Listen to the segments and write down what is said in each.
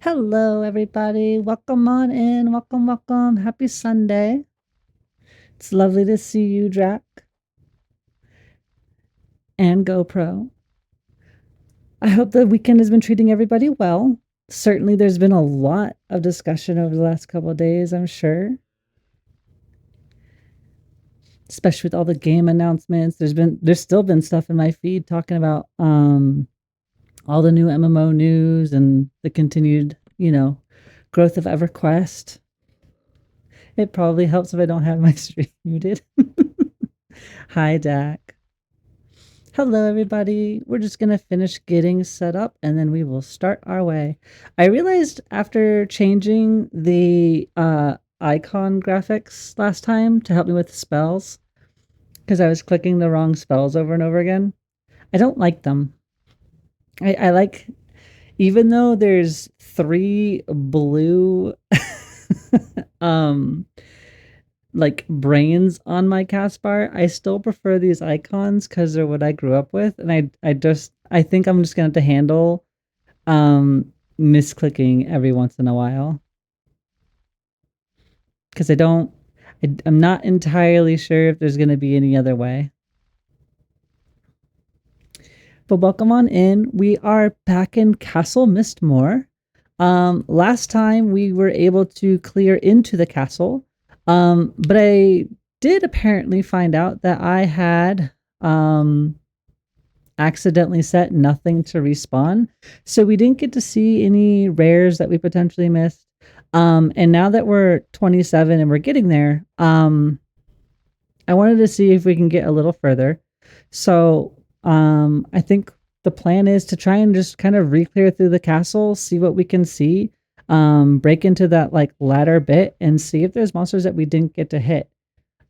Hello, everybody. Welcome on in. Welcome, welcome. Happy Sunday. It's lovely to see you, Drac and GoPro. I hope the weekend has been treating everybody well. Certainly, there's been a lot of discussion over the last couple of days, I'm sure. Especially with all the game announcements. There's still been stuff in my feed talking about all the new MMO news and the continued, growth of EverQuest. It probably helps if I don't have my stream muted. Hi, Dak. Hello, everybody. We're just going to finish getting set up and then we will start our way. I realized after changing the icon graphics last time to help me with the spells, because I was clicking the wrong spells over and over again, I don't like them. I like, even though there's 3 blue like brains on my cast bar, I still prefer these icons because they're what I grew up with, and I think I'm just gonna have to handle misclicking every once in a while because I'm not entirely sure if there's gonna be any other way. But welcome on in. We are back in Castle Mistmoore. Last time we were able to clear into the castle. But I did apparently find out that I had accidentally set nothing to respawn. So we didn't get to see any rares that we potentially missed. And now that we're 27 and we're getting there, I wanted to see if we can get a little further. So I think the plan is to try and just kind of re-clear through the castle, see what we can see, break into that like ladder bit and see if there's monsters that we didn't get to hit.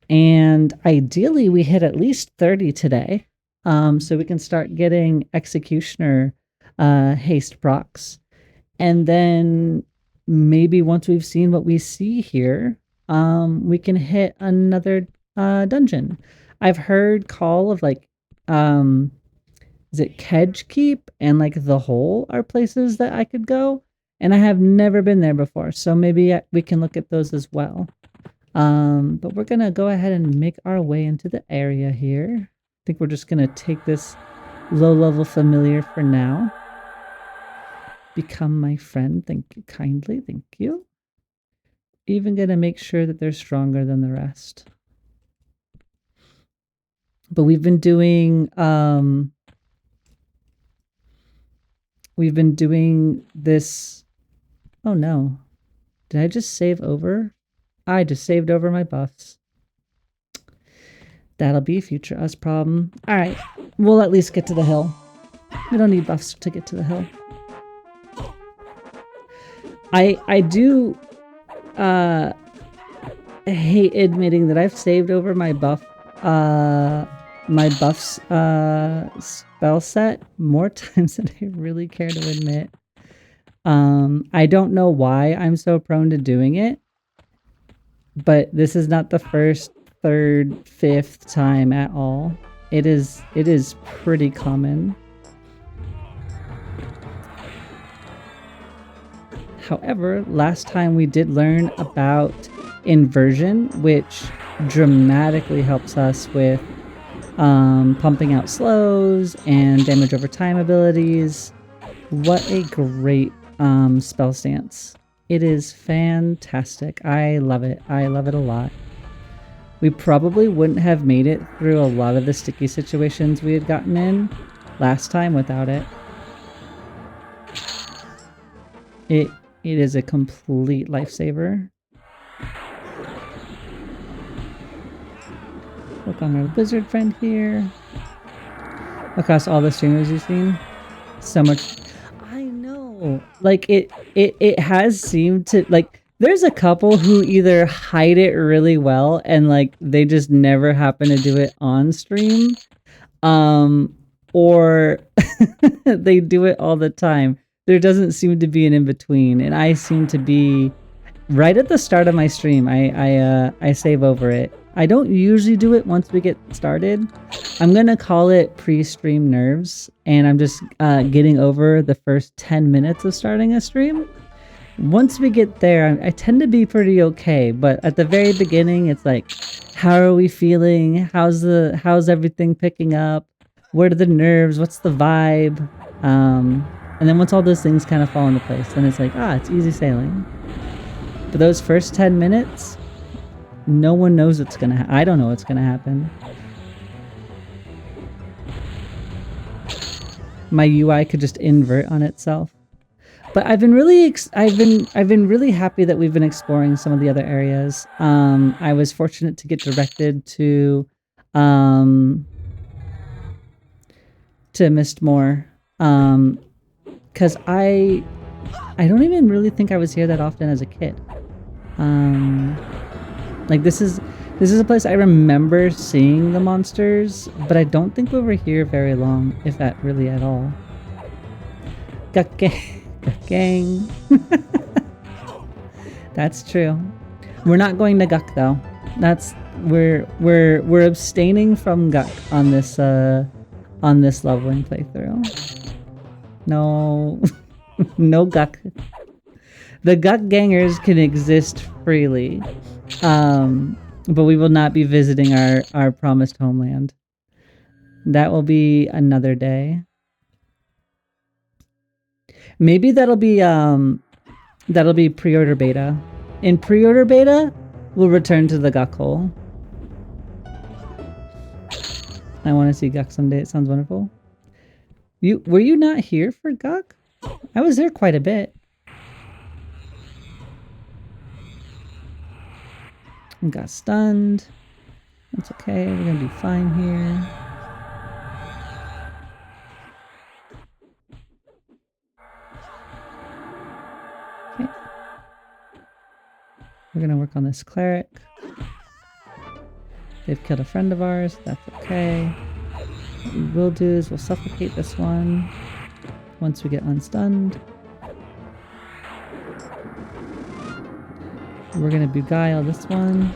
And ideally we hit at least 30 today, so we can start getting executioner haste procs. And then maybe once we've seen what we see here, we can hit another dungeon. I've heard call of like is it Kedge Keep and like the Hole are places that I could go, and I have never been there before, so maybe we can look at those as well. But we're gonna go ahead and make our way into the area here. I think we're just gonna take this low-level familiar for now. Become my friend. Thank you kindly. Thank you. Even gonna make sure that they're stronger than the rest. But we've been doing this. Oh no. Did I just save over? I just saved over my buffs. That'll be a future us problem. All right, we'll at least get to the hill. We don't need buffs to get to the hill. I do hate admitting that I've saved over my buffs spell set more times than I really care to admit. I don't know why I'm so prone to doing it, but this is not the first, third, fifth time at all. It is pretty common. However, last time we did learn about inversion, which dramatically helps us with pumping out slows and damage over time abilities. What a great spell stance. It is fantastic. I love it. I love it a lot. We probably wouldn't have made it through a lot of the sticky situations we had gotten in last time without it. It is a complete lifesaver. Look on our wizard friend here. Across all the streamers you've seen, so much. I know, like it has seemed to, like, there's a couple who either hide it really well and like they just never happen to do it on stream, or they do it all the time. There doesn't seem to be an in-between, and I seem to be right at the start of my stream. I save over it. I don't usually do it once we get started. I'm gonna call it pre-stream nerves, and I'm just getting over the first 10 minutes of starting a stream. once we get there, I tend to be pretty okay. But at the very beginning, it's like, how are we feeling? How's everything picking up? What are the nerves? What's the vibe? And then once all those things kind of fall into place, then it's like, it's easy sailing. But those first 10 minutes, no one knows what's gonna happen. I don't know what's gonna happen. My UI could just invert on itself. But I've been really really happy that we've been exploring some of the other areas. I was fortunate to get directed to Mistmoore, because I don't even really think I was here that often as a kid. Like this is a place I remember seeing the monsters, but I don't think we were here very long, if that really at all. Gang. That's true. We're not going to Guck though. We're abstaining from Guck on this leveling playthrough. No. No Guck. The Guck gangers can exist freely. But we will not be visiting our promised homeland. That will be another day. Maybe that'll be pre-order beta. In pre-order beta, we'll return to the Guck hole. I want to see Guck someday. It sounds wonderful. Were you not here for Guck? I was there quite a bit. We got stunned. That's okay. We're gonna be fine here. Okay. We're gonna work on this cleric. They've killed a friend of ours. That's okay. What we will do is we'll suffocate this one once we get unstunned. We're gonna beguile this one.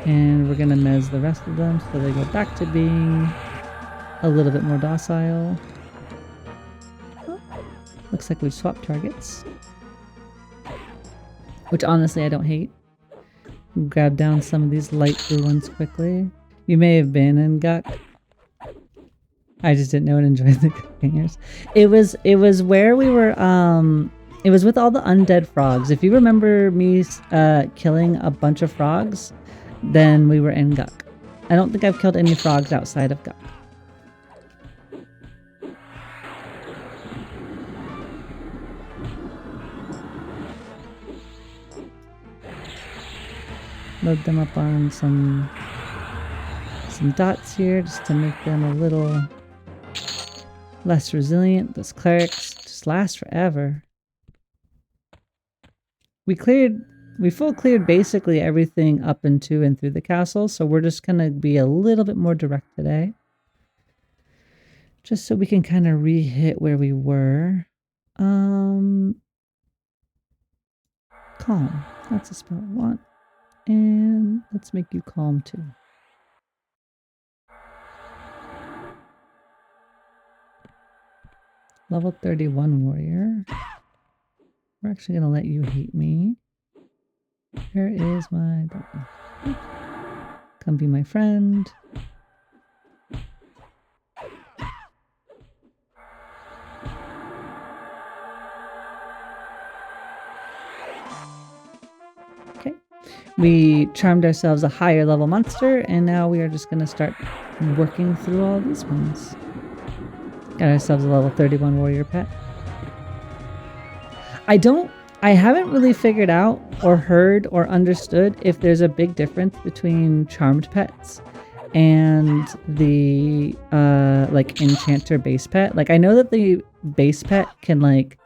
And we're gonna mez the rest of them so they go back to being a little bit more docile. Oh, looks like we've swapped targets. Which honestly I don't hate. Grab down some of these light blue ones quickly. You may have been in Guck. I just didn't know and enjoy the hangers. It was where we were, it was with all the undead frogs. If you remember me killing a bunch of frogs, then we were in Guck. I don't think I've killed any frogs outside of Guck. Load them up on some dots here just to make them a little less resilient. Those clerics just last forever. We full cleared basically everything up into and through the castle, so we're just gonna be a little bit more direct today. Just so we can kind of re-hit where we were. Calm. That's a spell I want. And let's make you calm too. Level 31 warrior. We're actually going to let you hate me. Where is my button? Come be my friend. Okay. We charmed ourselves a higher level monster, and now we are just going to start working through all these ones. Got ourselves a level 31 warrior pet. I haven't really figured out or heard or understood if there's a big difference between charmed pets and the like enchanter base pet. Like I know that the base pet can like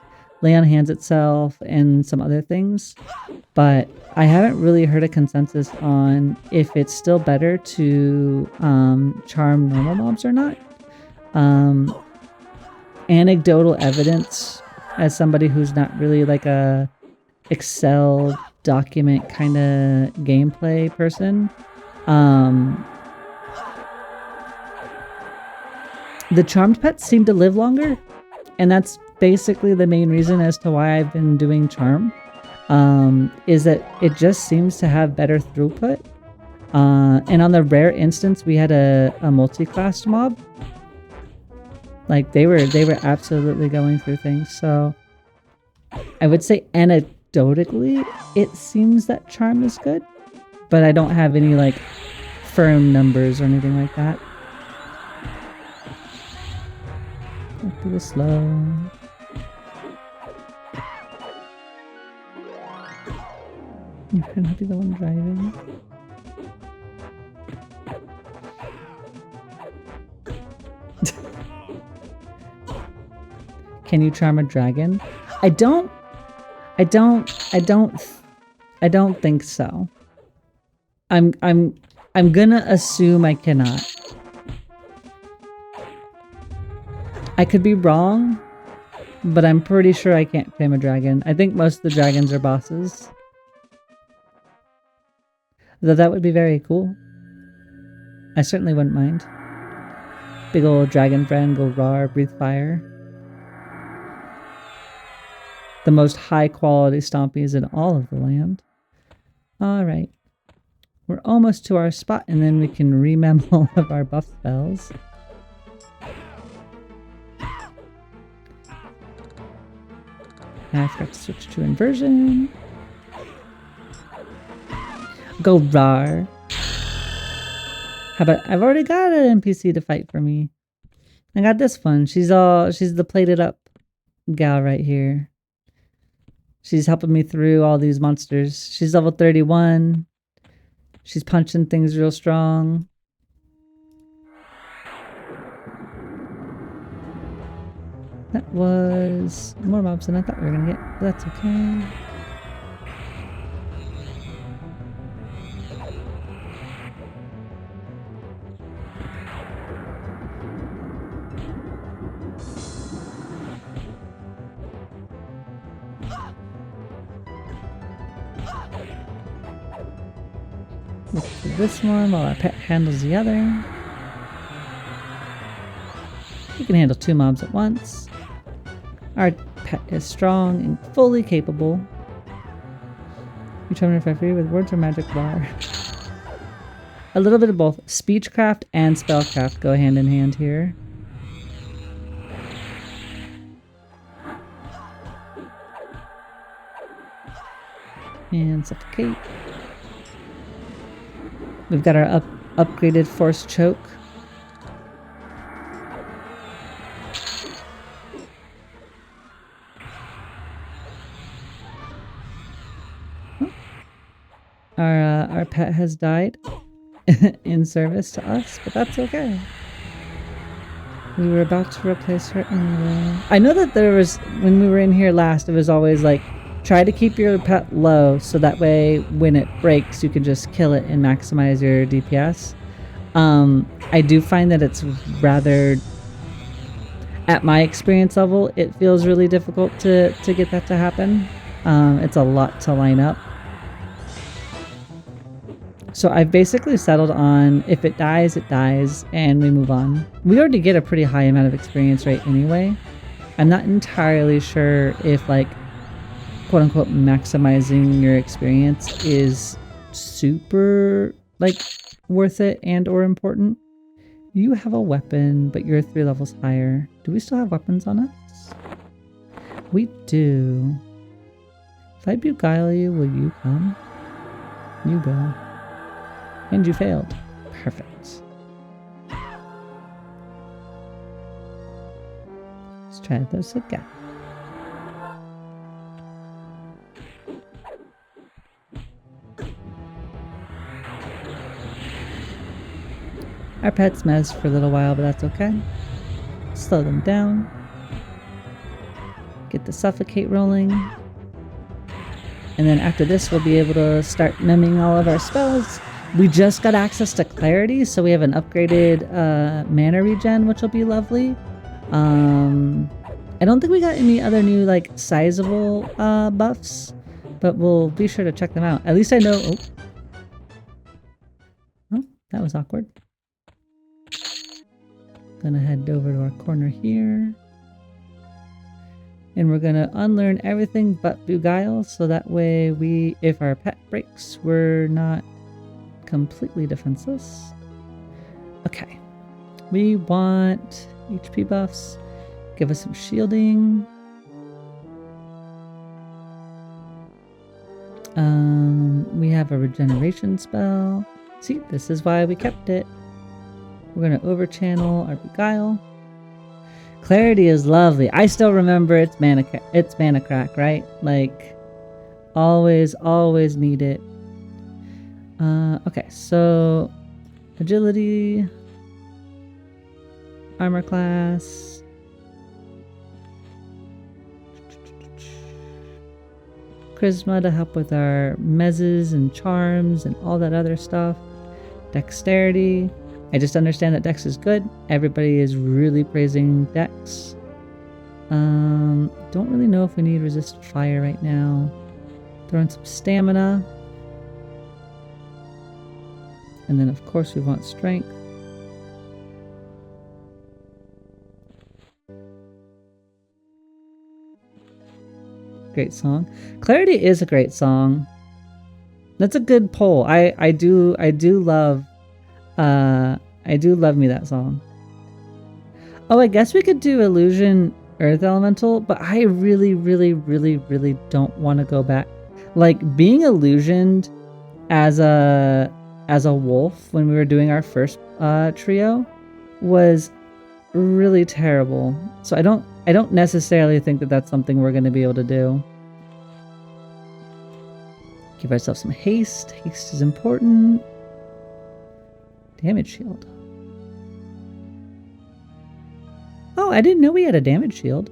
lay on hands itself and some other things, but I haven't really heard a consensus on if it's still better to charm normal mobs or not. Anecdotal evidence as somebody who's not really like a Excel document kind of gameplay person. The charmed pets seem to live longer, and that's basically the main reason as to why I've been doing charm. Is that it just seems to have better throughput. And on the rare instance, we had a multi-class mob. Like they were absolutely going through things. So I would say anecdotally, it seems that charm is good, but I don't have any like firm numbers or anything like that. Let's do this slow. You're gonna be the one driving. Can you charm a dragon? I don't think so. I'm gonna assume I cannot. I could be wrong, but I'm pretty sure I can't tame a dragon. I think most of the dragons are bosses. Though that would be very cool. I certainly wouldn't mind. Big old dragon friend, go rawr, breathe fire. The most high quality stompies in all of the land. Alright. We're almost to our spot, and then we can remem all of our buff spells. I forgot to switch to inversion. Go rawr. How about, I've already got an NPC to fight for me. I got this one. She's the plated up gal right here. She's helping me through all these monsters. She's level 31. She's punching things real strong. That was more mobs than I thought we were gonna get, but that's okay. Let's do this one while our pet handles the other. You can handle 2 mobs at once. Our pet is strong and fully capable. You try to fight free with words or magic bar. A little bit of both. Speechcraft and spellcraft go hand in hand here. And suffocate. We've got our upgraded force choke. Our pet has died in service to us, but that's okay. We were about to replace her anyway. I know that there was, when we were in here last, it was always like, try to keep your pet low so that way when it breaks you can just kill it and maximize your DPS. I do find that it's rather, at my experience level, it feels really difficult to get that to happen. It's a lot to line up. So I've basically settled on if it dies, and we move on. We already get a pretty high amount of experience rate anyway. I'm not entirely sure if like quote-unquote maximizing your experience is super like worth it and or important. You have a weapon, but you're 3 levels higher. Do we still have weapons on us? We do. If I beguile you, will you come? You will. And you failed. Perfect. Let's try this again. Our pets mess for a little while, but that's okay. Slow them down. Get the suffocate rolling. And then after this, we'll be able to start memming all of our spells. We just got access to clarity, so we have an upgraded mana regen, which will be lovely. I don't think we got any other new like sizable buffs, but we'll be sure to check them out. At least I know. Oh, that was awkward. Gonna head over to our corner here. And we're gonna unlearn everything but Beguile, so that way if our pet breaks, we're not completely defenseless. Okay. We want HP buffs. Give us some shielding. We have a regeneration spell. See, this is why we kept it. We're gonna overchannel our Beguile. Clarity is lovely. I still remember it's mana crack, right? Like, always need it. Okay, so agility, armor class, charisma to help with our mezzes and charms and all that other stuff, dexterity. I just understand that Dex is good. Everybody is really praising Dex. Don't really know if we need resist fire right now. Throw in some stamina. And then of course we want strength. Great song. Clarity is a great song. That's a good poll. I do love me that song. Oh, I guess we could do Illusion Earth Elemental, but I really don't want to go back. Like, being illusioned as a wolf when we were doing our first trio was really terrible. So I don't necessarily think that that's something we're going to be able to do. Give ourselves some haste. Haste is important. Damage shield. Oh, I didn't know we had a damage shield.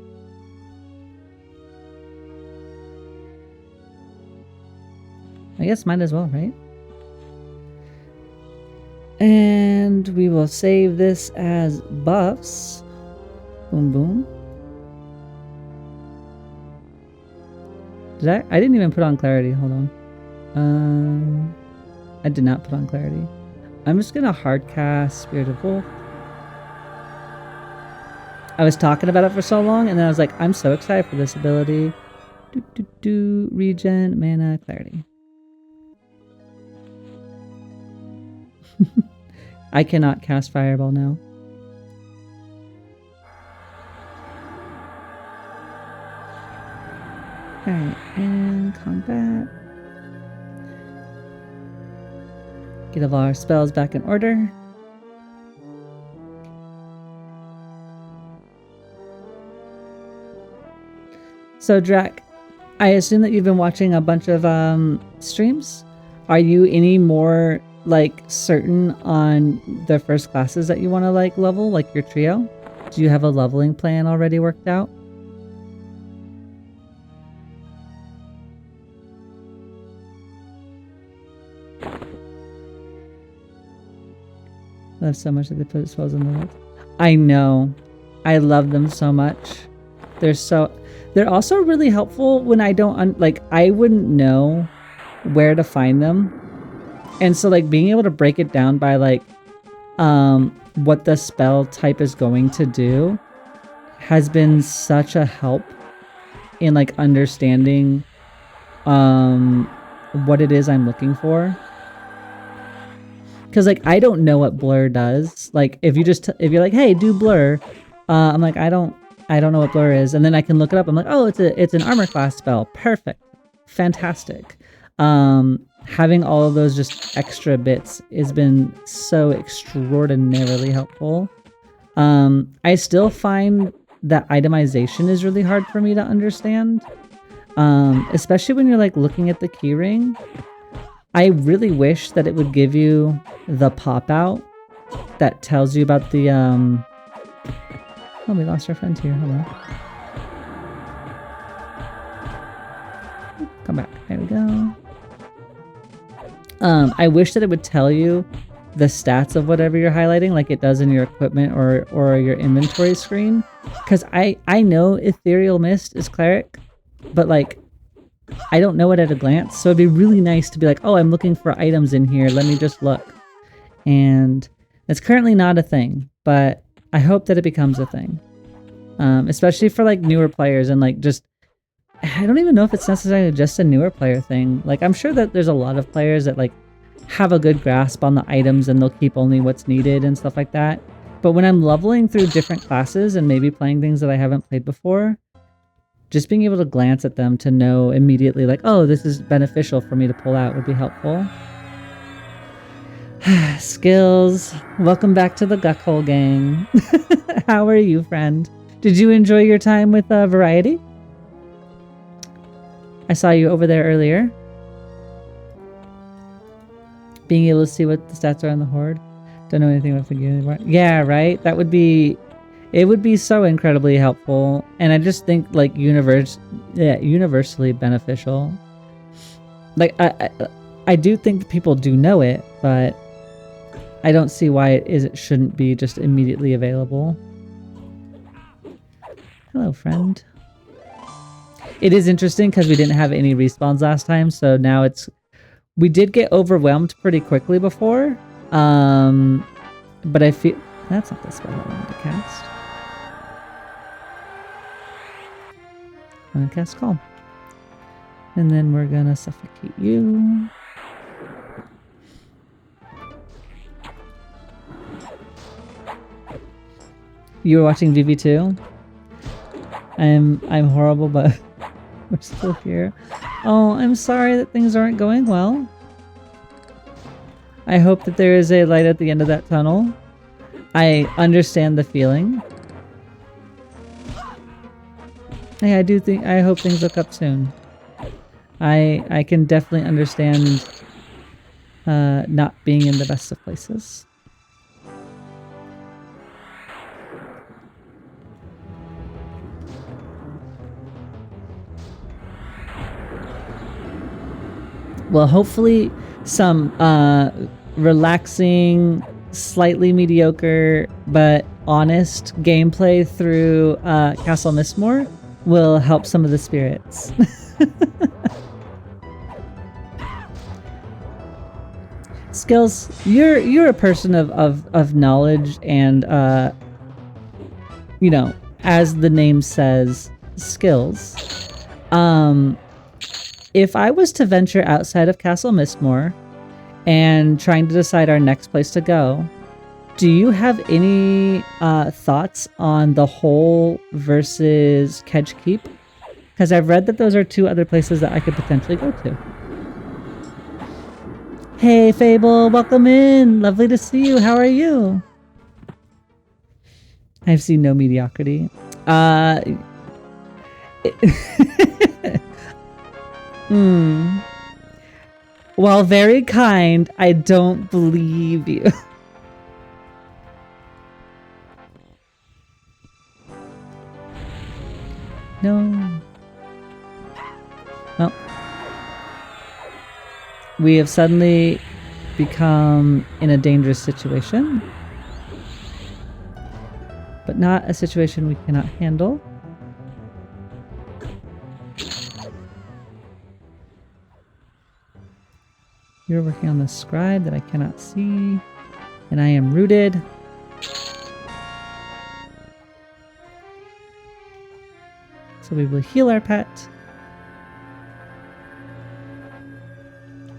I guess might as well, right? And we will save this as buffs. Boom, boom. I didn't even put on clarity. Hold on. I did not put on clarity. I'm just gonna hard cast Spirit of Wolf. I was talking about it for so long, and then I was like, I'm so excited for this ability. Regen, mana, clarity. I cannot cast Fireball now. Alright, and combat. Get all our spells back in order. So Drac, I assume that you've been watching a bunch of streams. Are you any more like certain on the first classes that you want to like level, like your trio? Do you have a leveling plan already worked out? I love so much that they put spells in the world. I know. I love them so much. They're also really helpful when I don't I wouldn't know where to find them. And so like being able to break it down by like what the spell type is going to do has been such a help in like understanding what it is I'm looking for. Because like I don't know what blur does. Like if you're like, hey, do blur, I'm like, I don't know what blur is, and then I can look it up. I'm like, oh, it's an armor class spell. Perfect, fantastic. Having all of those just extra bits has been so extraordinarily helpful. I still find that itemization is really hard for me to understand, especially when you're like looking at the keyring. I really wish that it would give you the pop out that tells you about the oh, we lost our friend here. Hold on. Come back. There we go. I wish that it would tell you the stats of whatever you're highlighting, like it does in your equipment or your inventory screen. Because I know Ethereal Mist is cleric, but like I don't know it at a glance, so it'd be really nice to be like, oh, I'm looking for items in here, let me just look. And it's currently not a thing, but I hope that it becomes a thing. Especially for like newer players and like just, I don't even know if it's necessarily just a newer player thing. Like I'm sure that there's a lot of players that like have a good grasp on the items and they'll keep only what's needed and stuff like that. But when I'm leveling through different classes and maybe playing things that I haven't played before, just being able to glance at them to know immediately like, oh, this is beneficial for me to pull out would be helpful. Skills. Welcome back to the Guckhole gang. How are you, friend? Did you enjoy your time with Variety? I saw you over there earlier. Being able to see what the stats are on the Horde. Don't know anything about the game anymore. Yeah, right? That would be... It would be so incredibly helpful. And I just think, like, universally beneficial. Like, I do think people do know it, but I don't see why it shouldn't be just immediately available. Hello, friend. It is interesting because we didn't have any respawns last time, so now it's... We did get overwhelmed pretty quickly before, but I feel... That's not the spell I wanted to cast. I'm gonna cast Calm. And then we're gonna suffocate you. You were watching VV2? I'm horrible, but we're still here. Oh, I'm sorry that things aren't going well. I hope that there is a light at the end of that tunnel. I understand the feeling. Hey, I hope things look up soon. I can definitely understand not being in the best of places. Well, hopefully some relaxing, slightly mediocre, but honest gameplay through Castle Mistmoore will help some of the spirits. Skills, you're a person of knowledge and you know, as the name says, skills. If I was to venture outside of Castle Mistmoore and trying to decide our next place to go, do you have any thoughts on the Hole versus Kedge Keep? Because I've read that those are two other places that I could potentially go to. Hey Fable, welcome in! Lovely to see you, how are you? I've seen no mediocrity. While very kind, I don't believe you. No. Well, we have suddenly become in a dangerous situation, but not a situation we cannot handle. You're working on the scribe that I cannot see, and I am rooted. So we will heal our pet.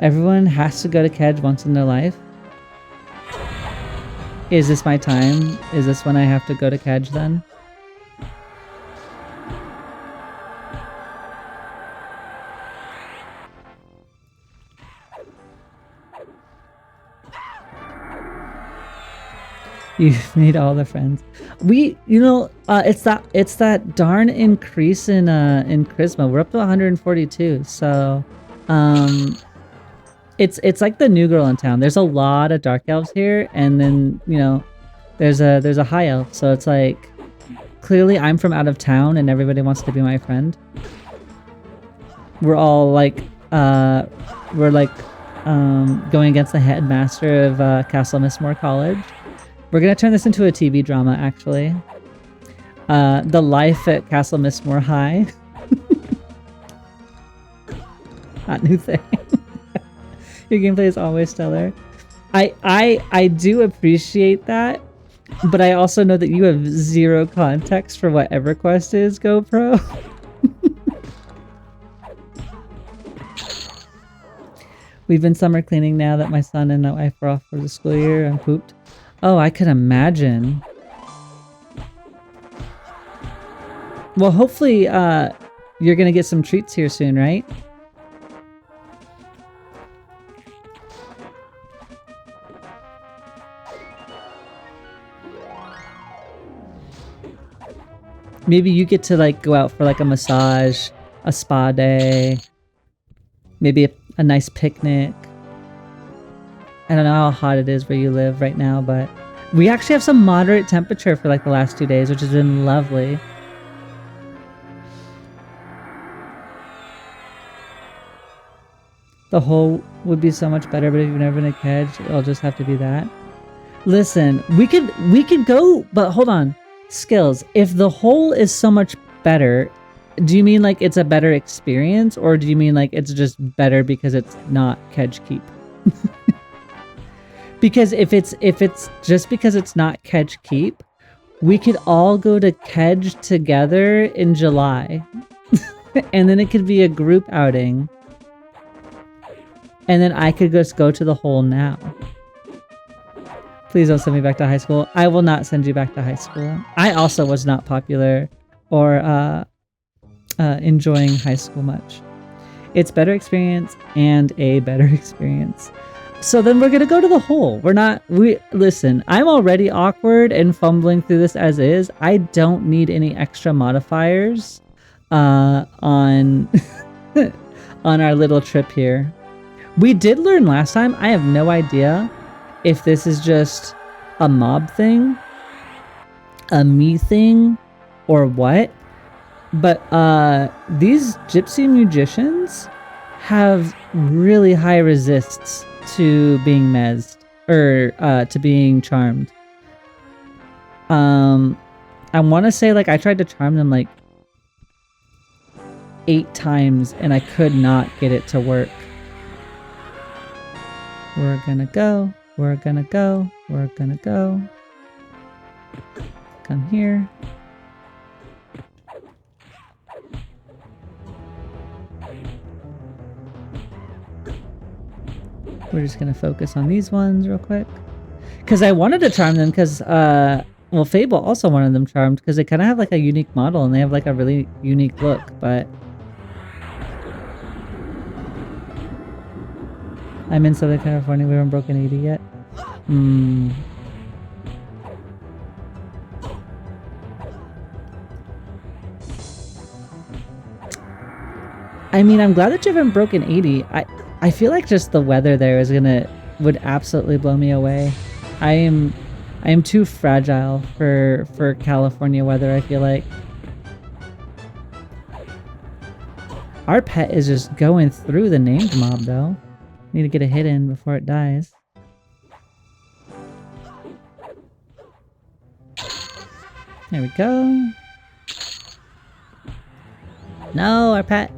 Everyone has to go to Kedge once in their life. Is this my time? Is this when I have to go to Kedge then? You've made all the friends. We, you know, it's that darn increase in charisma. We're up to 142. So, it's like the new girl in town. There's a lot of dark elves here, and then you know, there's a high elf. So it's like clearly I'm from out of town, and everybody wants to be my friend. We're all like, going against the headmaster of Castle Mistmoore College. We're gonna turn this into a TV drama, actually. The life at Castle Mistmoore High. Hot new thing. Your gameplay is always stellar. I do appreciate that. But I also know that you have zero context for what EverQuest is, GoPro. We've been summer cleaning now that my son and my wife are off for the school year and pooped. Oh, I could imagine. Well, hopefully, you're gonna get some treats here soon, right? Maybe you get to like go out for like a massage, a spa day, maybe a nice picnic. I don't know how hot it is where you live right now, but we actually have some moderate temperature for like the last 2 days, which has been lovely. The hole would be so much better, but if you've never been a Kedge, it'll just have to be that. Listen, we could go, but hold on. Skills. If the hole is so much better, do you mean like it's a better experience, or do you mean like it's just better because it's not Kedge Keep? Because if it's just because it's not Kedge Keep, we could all go to Kedge together in July. And then it could be a group outing. And then I could just go to the hole now. Please don't send me back to high school. I will not send you back to high school. I also was not popular or enjoying high school much. It's better experience and a better experience. So then we're gonna go to the hole. Listen, I'm already awkward and fumbling through this as is. I don't need any extra modifiers on on our little trip here. We did learn last time. I have no idea if this is just a mob thing, a me thing, or what. But these gypsy magicians have really high resists to being mezzed, or to being charmed. I want to say like I tried to charm them like 8 times and I could not get it to work. We're gonna go, we're gonna go, we're gonna go. Come here. We're just gonna focus on these ones real quick. Because I wanted to charm them because, well, Fable also wanted them charmed because they kind of have like a unique model and they have like a really unique look, but I'm in Southern California. We haven't broken 80 yet. I mean, I'm glad that you haven't broken 80. I feel like just the weather there would absolutely blow me away. I am too fragile for California weather, I feel like. Our pet is just going through the named mob though. Need to get a hit in before it dies. There we go. No, our pet.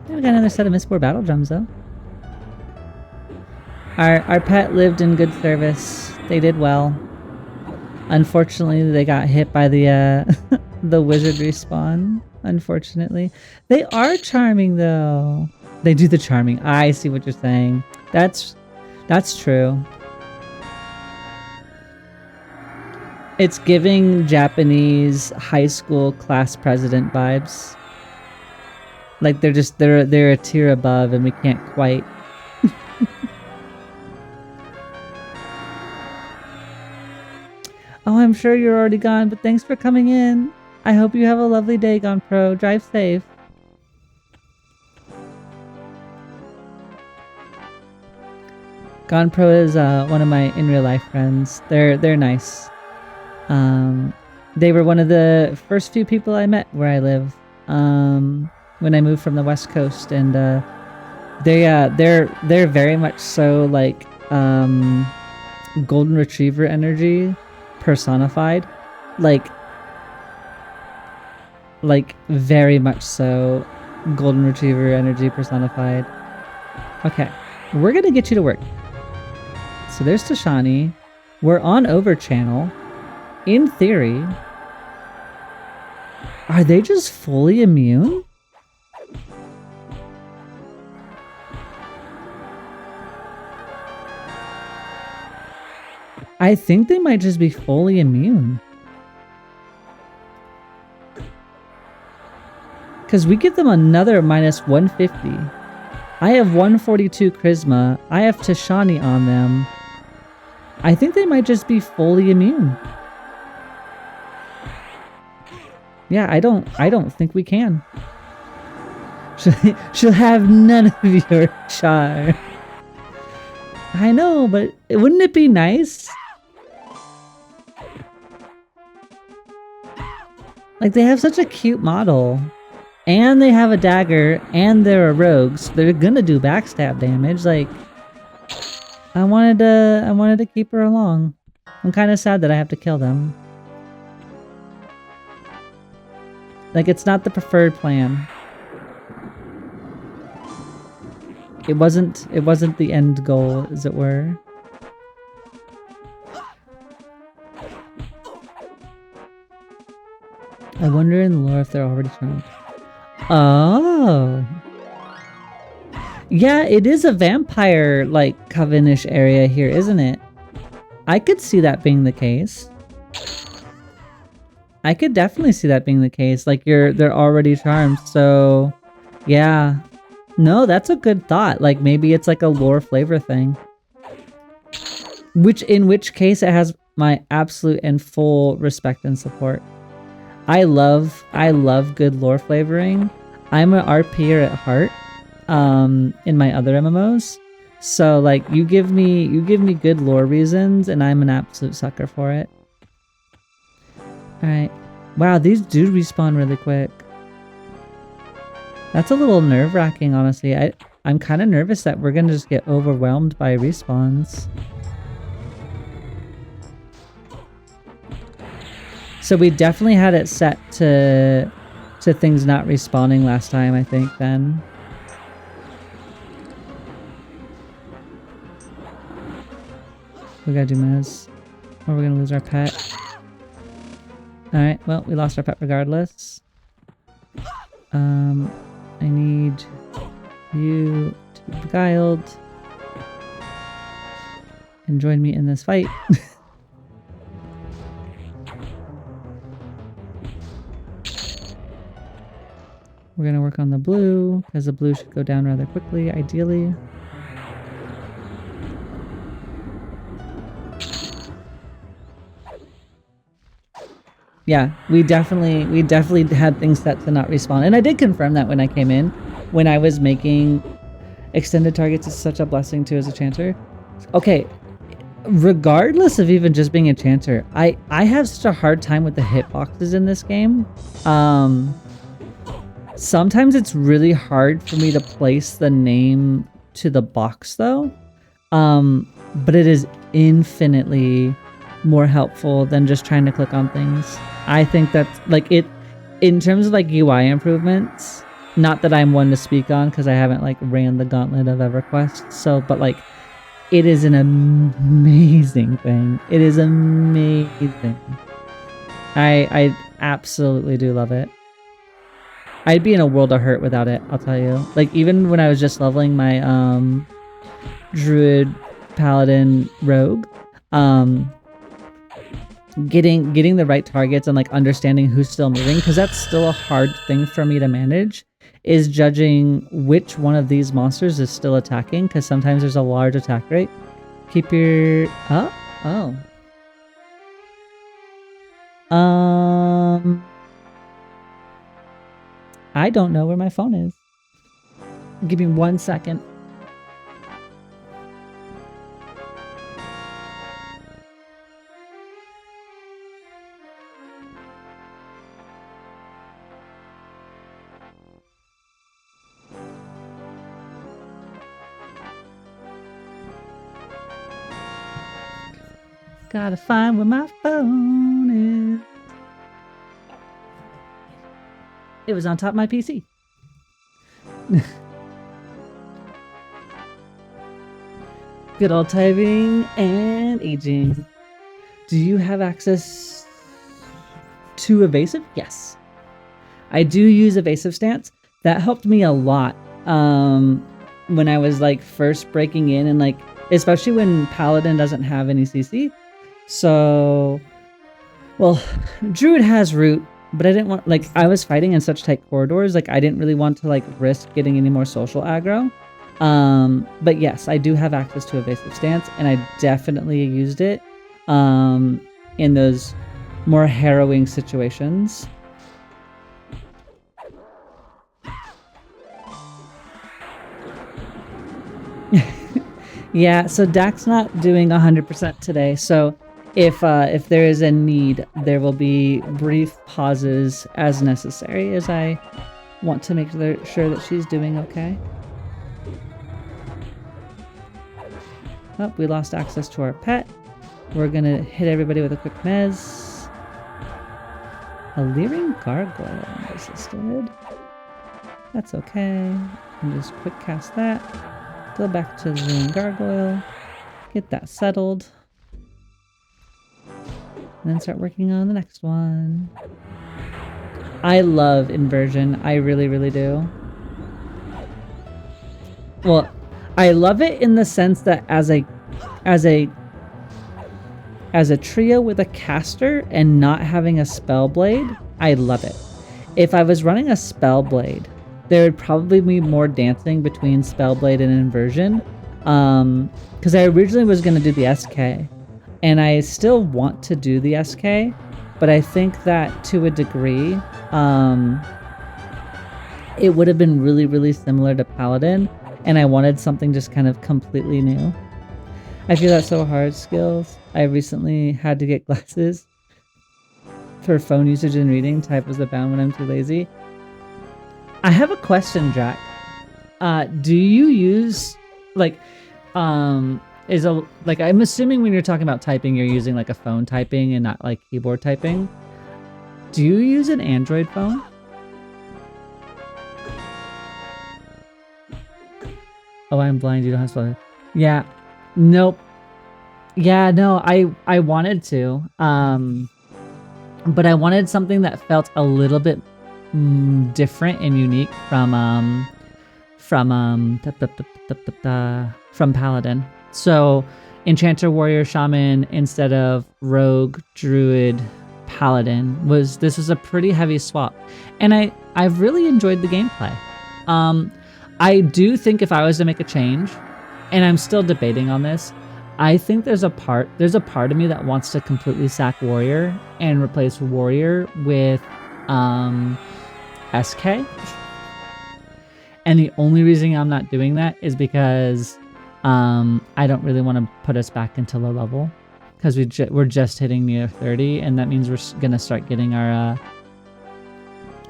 We got another set of Mistmoore battle drums though. Our pet lived in good service. They did well. Unfortunately, they got hit by the the wizardry spawn. Unfortunately, they are charming though. They do the charming. I see what you're saying. That's true. It's giving Japanese high school class president vibes. Like they're a tier above and we can't quite. Oh, I'm sure you're already gone, but thanks for coming in. I hope you have a lovely day, Gone Pro. Drive safe. Gone Pro is one of my in real life friends. They're nice. They were one of the first few people I met where I live. When I moved from the West Coast, and they're very much so like golden retriever energy personified, like very much so golden retriever energy personified. Okay, we're gonna get you to work. So there's Tashani. We're on Overchannel. In theory. Are they just fully immune? I think they might just be fully immune. Because we give them another minus 150. I have 142 charisma. I have Tashani on them. I think they might just be fully immune. Yeah, I don't think we can. She'll have none of your char. I know, but wouldn't it be nice? Like, they have such a cute model. And they have a dagger, and they're a rogue, so they're gonna do backstab damage. Like, I wanted to keep her along. I'm kind of sad that I have to kill them. Like, it's not the preferred plan. It wasn't the end goal, as it were. I wonder in the lore if they're already charmed. Oh. Yeah, it is a vampire, like, coven-ish area here, isn't it? I could see that being the case. I could definitely see that being the case. Like, they're already charmed, so... Yeah. No, that's a good thought. Like, maybe it's like a lore flavor thing. In which case, it has my absolute and full respect and support. I love good lore flavoring. I'm an RPer at heart, in my other MMOs. So like you give me good lore reasons and I'm an absolute sucker for it. Alright. Wow, these do respawn really quick. That's a little nerve-wracking, honestly. I'm kind of nervous that we're gonna just get overwhelmed by respawns. So we definitely had it set to things not respawning last time, I think, then. We gotta do Mez, or we're gonna lose our pet. Alright, well, we lost our pet regardless. I need you to be beguiled and join me in this fight. We're gonna work on the blue, because the blue should go down rather quickly, ideally. Yeah, we definitely had things set to not respawn. And I did confirm that when I came in, when I was making extended targets is such a blessing too as a chanter. Okay, regardless of even just being a chanter, I have such a hard time with the hitboxes in this game. Sometimes it's really hard for me to place the name to the box though. But it is infinitely more helpful than just trying to click on things. I think that's like it in terms of like UI improvements, not that I'm one to speak on because I haven't like ran the gauntlet of EverQuest. So, but like it is an amazing thing. It is amazing. I absolutely do love it. I'd be in a world of hurt without it, I'll tell you. Like even when I was just leveling my Druid Paladin Rogue, getting the right targets and like understanding who's still moving, because that's still a hard thing for me to manage, is judging which one of these monsters is still attacking, because sometimes there's a large attack rate. Keep your oh I don't know where my phone is. Give me 1 second. Gotta find where my phone is. It was on top of my PC. Good old typing and aging. Do you have access to evasive? Yes. I do use evasive stance. That helped me a lot when I was like first breaking in, and like especially when Paladin doesn't have any CC. So, well, Druid has root, but I didn't want, like, I was fighting in such tight corridors, like I didn't really want to like risk getting any more social aggro. But yes, I do have access to evasive stance, and I definitely used it in those more harrowing situations. Yeah, so Dak's not doing 100% today, so if there is a need, there will be brief pauses as necessary, as I want to make sure that she's doing okay. Oh, we lost access to our pet. We're gonna hit everybody with a quick mez. A leering gargoyle resisted. That's okay. And just quick cast that. Go back to the leering gargoyle. Get that settled. And then start working on the next one. I love inversion. I really, really do. Well, I love it in the sense that as a trio with a caster and not having a spell blade, I love it. If I was running a spell blade, there would probably be more dancing between spell blade and inversion. Because I originally was going to do the SK, and I still want to do the SK, but I think that to a degree, it would have been really, really similar to Paladin, and I wanted something just kind of completely new. I feel that's so hard, Skills. I recently had to get glasses for phone usage and reading. Type was abound when I'm too lazy. I have a question, Jack. Do you use, like, I'm assuming when you're talking about typing, you're using like a phone typing and not like keyboard typing. Do you use an Android phone? Oh, I'm blind. You don't have spell. Yeah. Nope. Yeah, no, I wanted to. But I wanted something that felt a little bit different and unique from Paladin. So Enchanter, Warrior, Shaman instead of Rogue, Druid, Paladin was a pretty heavy swap, and I've really enjoyed the gameplay. I do think if I was to make a change, and I'm still debating on this, I think there's a part of me that wants to completely sack Warrior and replace Warrior with SK. And the only reason I'm not doing that is because I don't really want to put us back into low level, because we're just hitting near 30, and that means we're gonna start getting our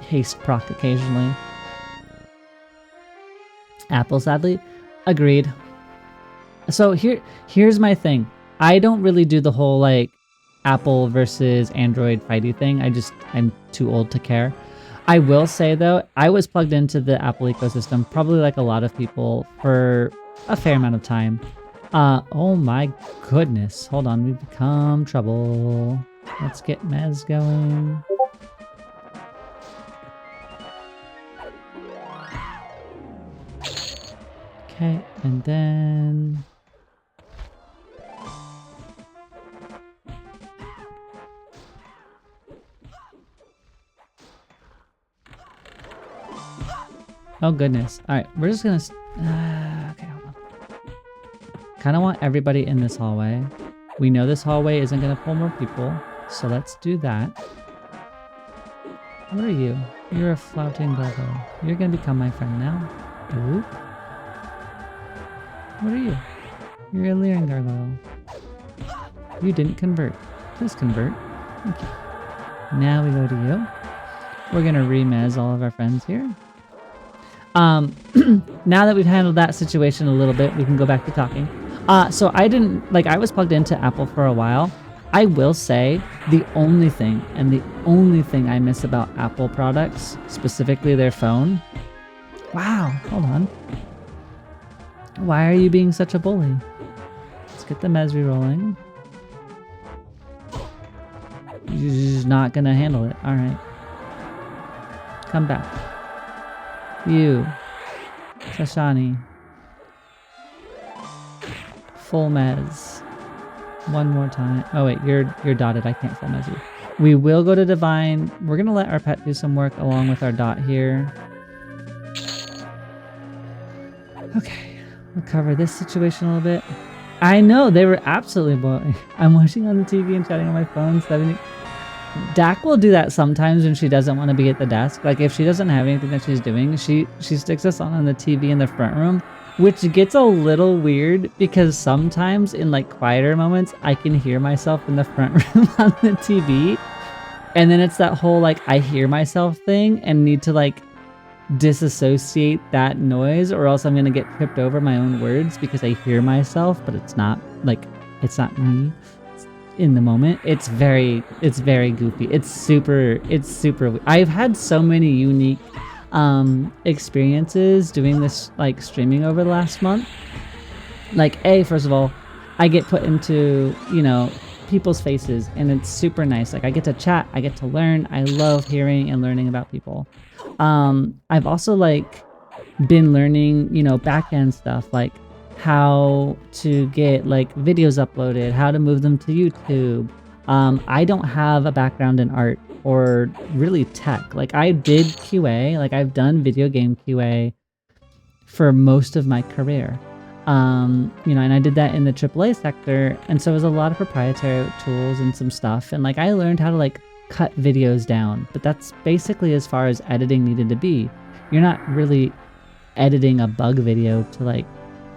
haste proc occasionally. Apple, sadly. Agreed. So here's my thing. I don't really do the whole like Apple versus Android fighty thing. I'm too old to care. I will say though, I was plugged into the Apple ecosystem, probably like a lot of people, for a fair amount of time. Oh my goodness. Hold on, we've become trouble. Let's get Mez going. Okay, and then... Oh goodness. Alright, we're just gonna... okay, hold on. Kind of want everybody in this hallway. We know this hallway isn't gonna pull more people, so let's do that. What are you? You're a flouting gargoyle. You're gonna become my friend now. Oop. What are you? You're a leering gargoyle. You didn't convert. Please convert. Thank you. Now we go to you. We're gonna remez all of our friends here. Now that we've handled that situation a little bit, we can go back to talking. So I was plugged into Apple for a while. I will say the only thing I miss about Apple products, specifically their phone. Wow, hold on. Why are you being such a bully? Let's get the Mesri rolling. She's not gonna handle it. All right. Come back. You. Sashani. Full mez. One more time. Oh wait, you're dotted. I can't full mez you. We will go to divine. We're gonna let our pet do some work along with our dot here. Okay, we'll cover this situation a little bit. I know they were absolutely boring. I'm watching on the TV and chatting on my phone. 70. Dak will do that sometimes when she doesn't want to be at the desk. Like if she doesn't have anything that she's doing, she sticks us on the TV in the front room, which gets a little weird because sometimes in like quieter moments, I can hear myself in the front room on the TV. And then it's that whole like I hear myself thing and need to like disassociate that noise or else I'm going to get tripped over my own words because I hear myself, but it's not like, it's not me. In the moment, it's very goofy. It's super I've had so many unique experiences doing this, like streaming over the last month. Like first of all, I get put into, you know, people's faces and it's super nice. Like I get to chat, I get to learn. I love hearing and learning about people. I've also like been learning, you know, back-end stuff, like how to get like videos uploaded, how to move them to YouTube. I don't have a background in art or really tech. Like I did QA, like I've done video game QA for most of my career. You know, and I did that in the AAA sector. And so it was a lot of proprietary tools and some stuff. And like I learned how to like cut videos down, but that's basically as far as editing needed to be. You're not really editing a bug video to like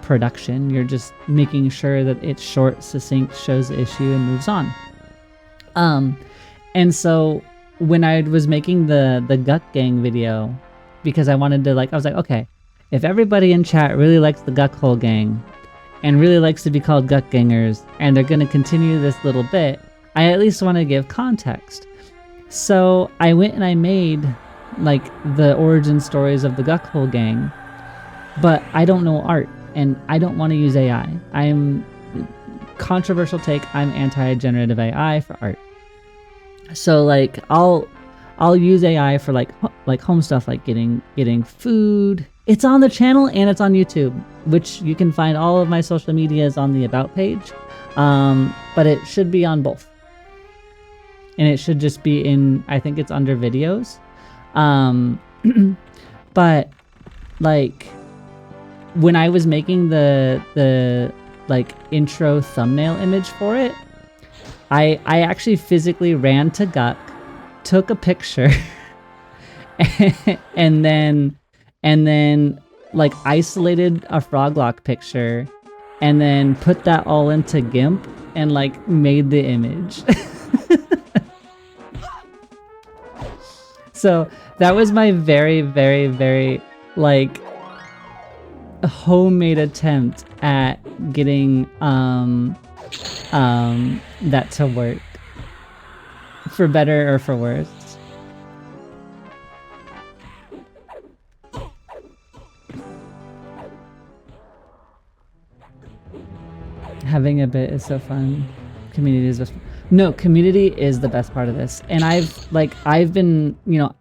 production. You're just making sure that it's short, succinct, shows the issue and moves on. And so when I was making the Guck Gang video, because I wanted to like, I was like, okay, if everybody in chat really likes the Guck Hole Gang and really likes to be called Guck Gangers and they're going to continue this little bit, I at least want to give context. So I went and I made like the origin stories of the Guck Hole Gang, but I don't know art. And I don't want to use AI. I'm controversial take. I'm anti-generative AI for art. So like I'll use AI for like home stuff, like getting food. It's on the channel and it's on YouTube, which you can find all of my social medias on the about page. But it should be on both. And it should just be in, I think it's under videos. But like when I was making the like intro thumbnail image for it, I actually physically ran to Guck, took a picture, and then like isolated a Froglock picture, and then put that all into GIMP and like made the image. So that was my very like homemade attempt at getting that to work, for better or for worse. Having a bit is so fun. Community is best. No, community is the best part of this. And I've been, you know,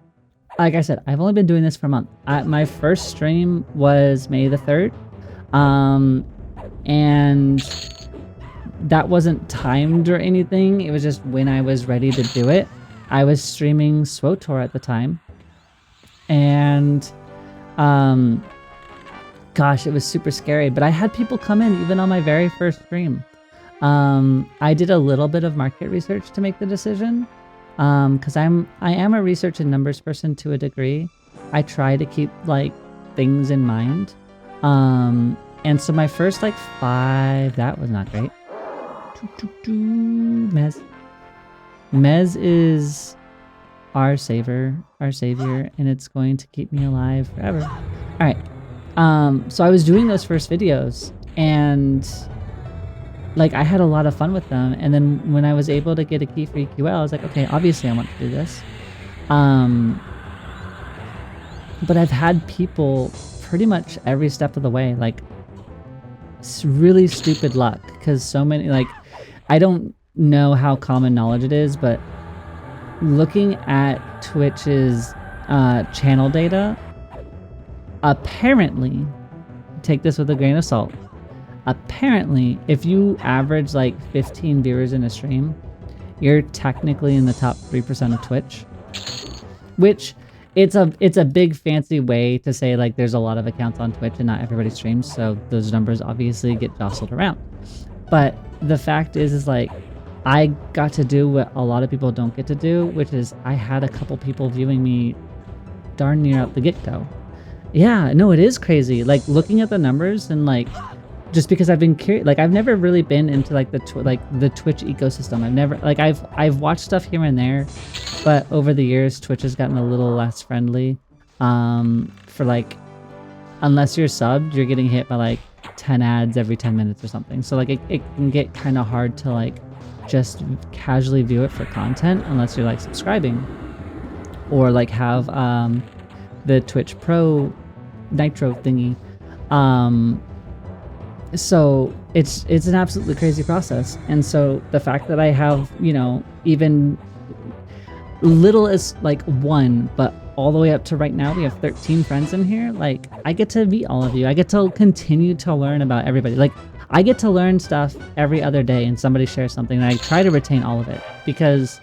like I said, I've only been doing this for a month. My first stream was May the 3rd. And that wasn't timed or anything. It was just when I was ready to do it. I was streaming SWOTOR at the time. And, gosh, it was super scary. But I had people come in even on my very first stream. I did a little bit of market research to make the decision. Because I am a research and numbers person to a degree. I try to keep like things in mind. And so my first like 5, that was not great. Mez is our savior, and it's going to keep me alive forever. All right. So I was doing those first videos, and like I had a lot of fun with them. And then when I was able to get a key for EQL, I was like, okay, obviously I want to do this. But I've had people pretty much every step of the way, like really stupid luck, because so many, like, I don't know how common knowledge it is, but looking at Twitch's channel data, apparently, take this with a grain of salt, apparently, if you average like 15 viewers in a stream, you're technically in the top 3% of Twitch, which it's a big fancy way to say like there's a lot of accounts on Twitch and not everybody streams, so those numbers obviously get jostled around. But the fact is like I got to do what a lot of people don't get to do, which is I had a couple people viewing me darn near out the get-go. Yeah, no, it is crazy. Like looking at the numbers and like just because I've been curious, like I've never really been into like the Twitch ecosystem. I've never like I've watched stuff here and there, but over the years Twitch has gotten a little less friendly. For like, unless you're subbed, you're getting hit by like 10 ads every 10 minutes or something. So like it can get kind of hard to like just casually view it for content unless you're like subscribing or like have the Twitch Pro Nitro thingy. So it's an absolutely crazy process. And so the fact that I have, you know, even little as like 1, but all the way up to right now we have 13 friends in here, like I get to meet all of you. I get to continue to learn about everybody. Like I get to learn stuff every other day and somebody shares something, and I try to retain all of it because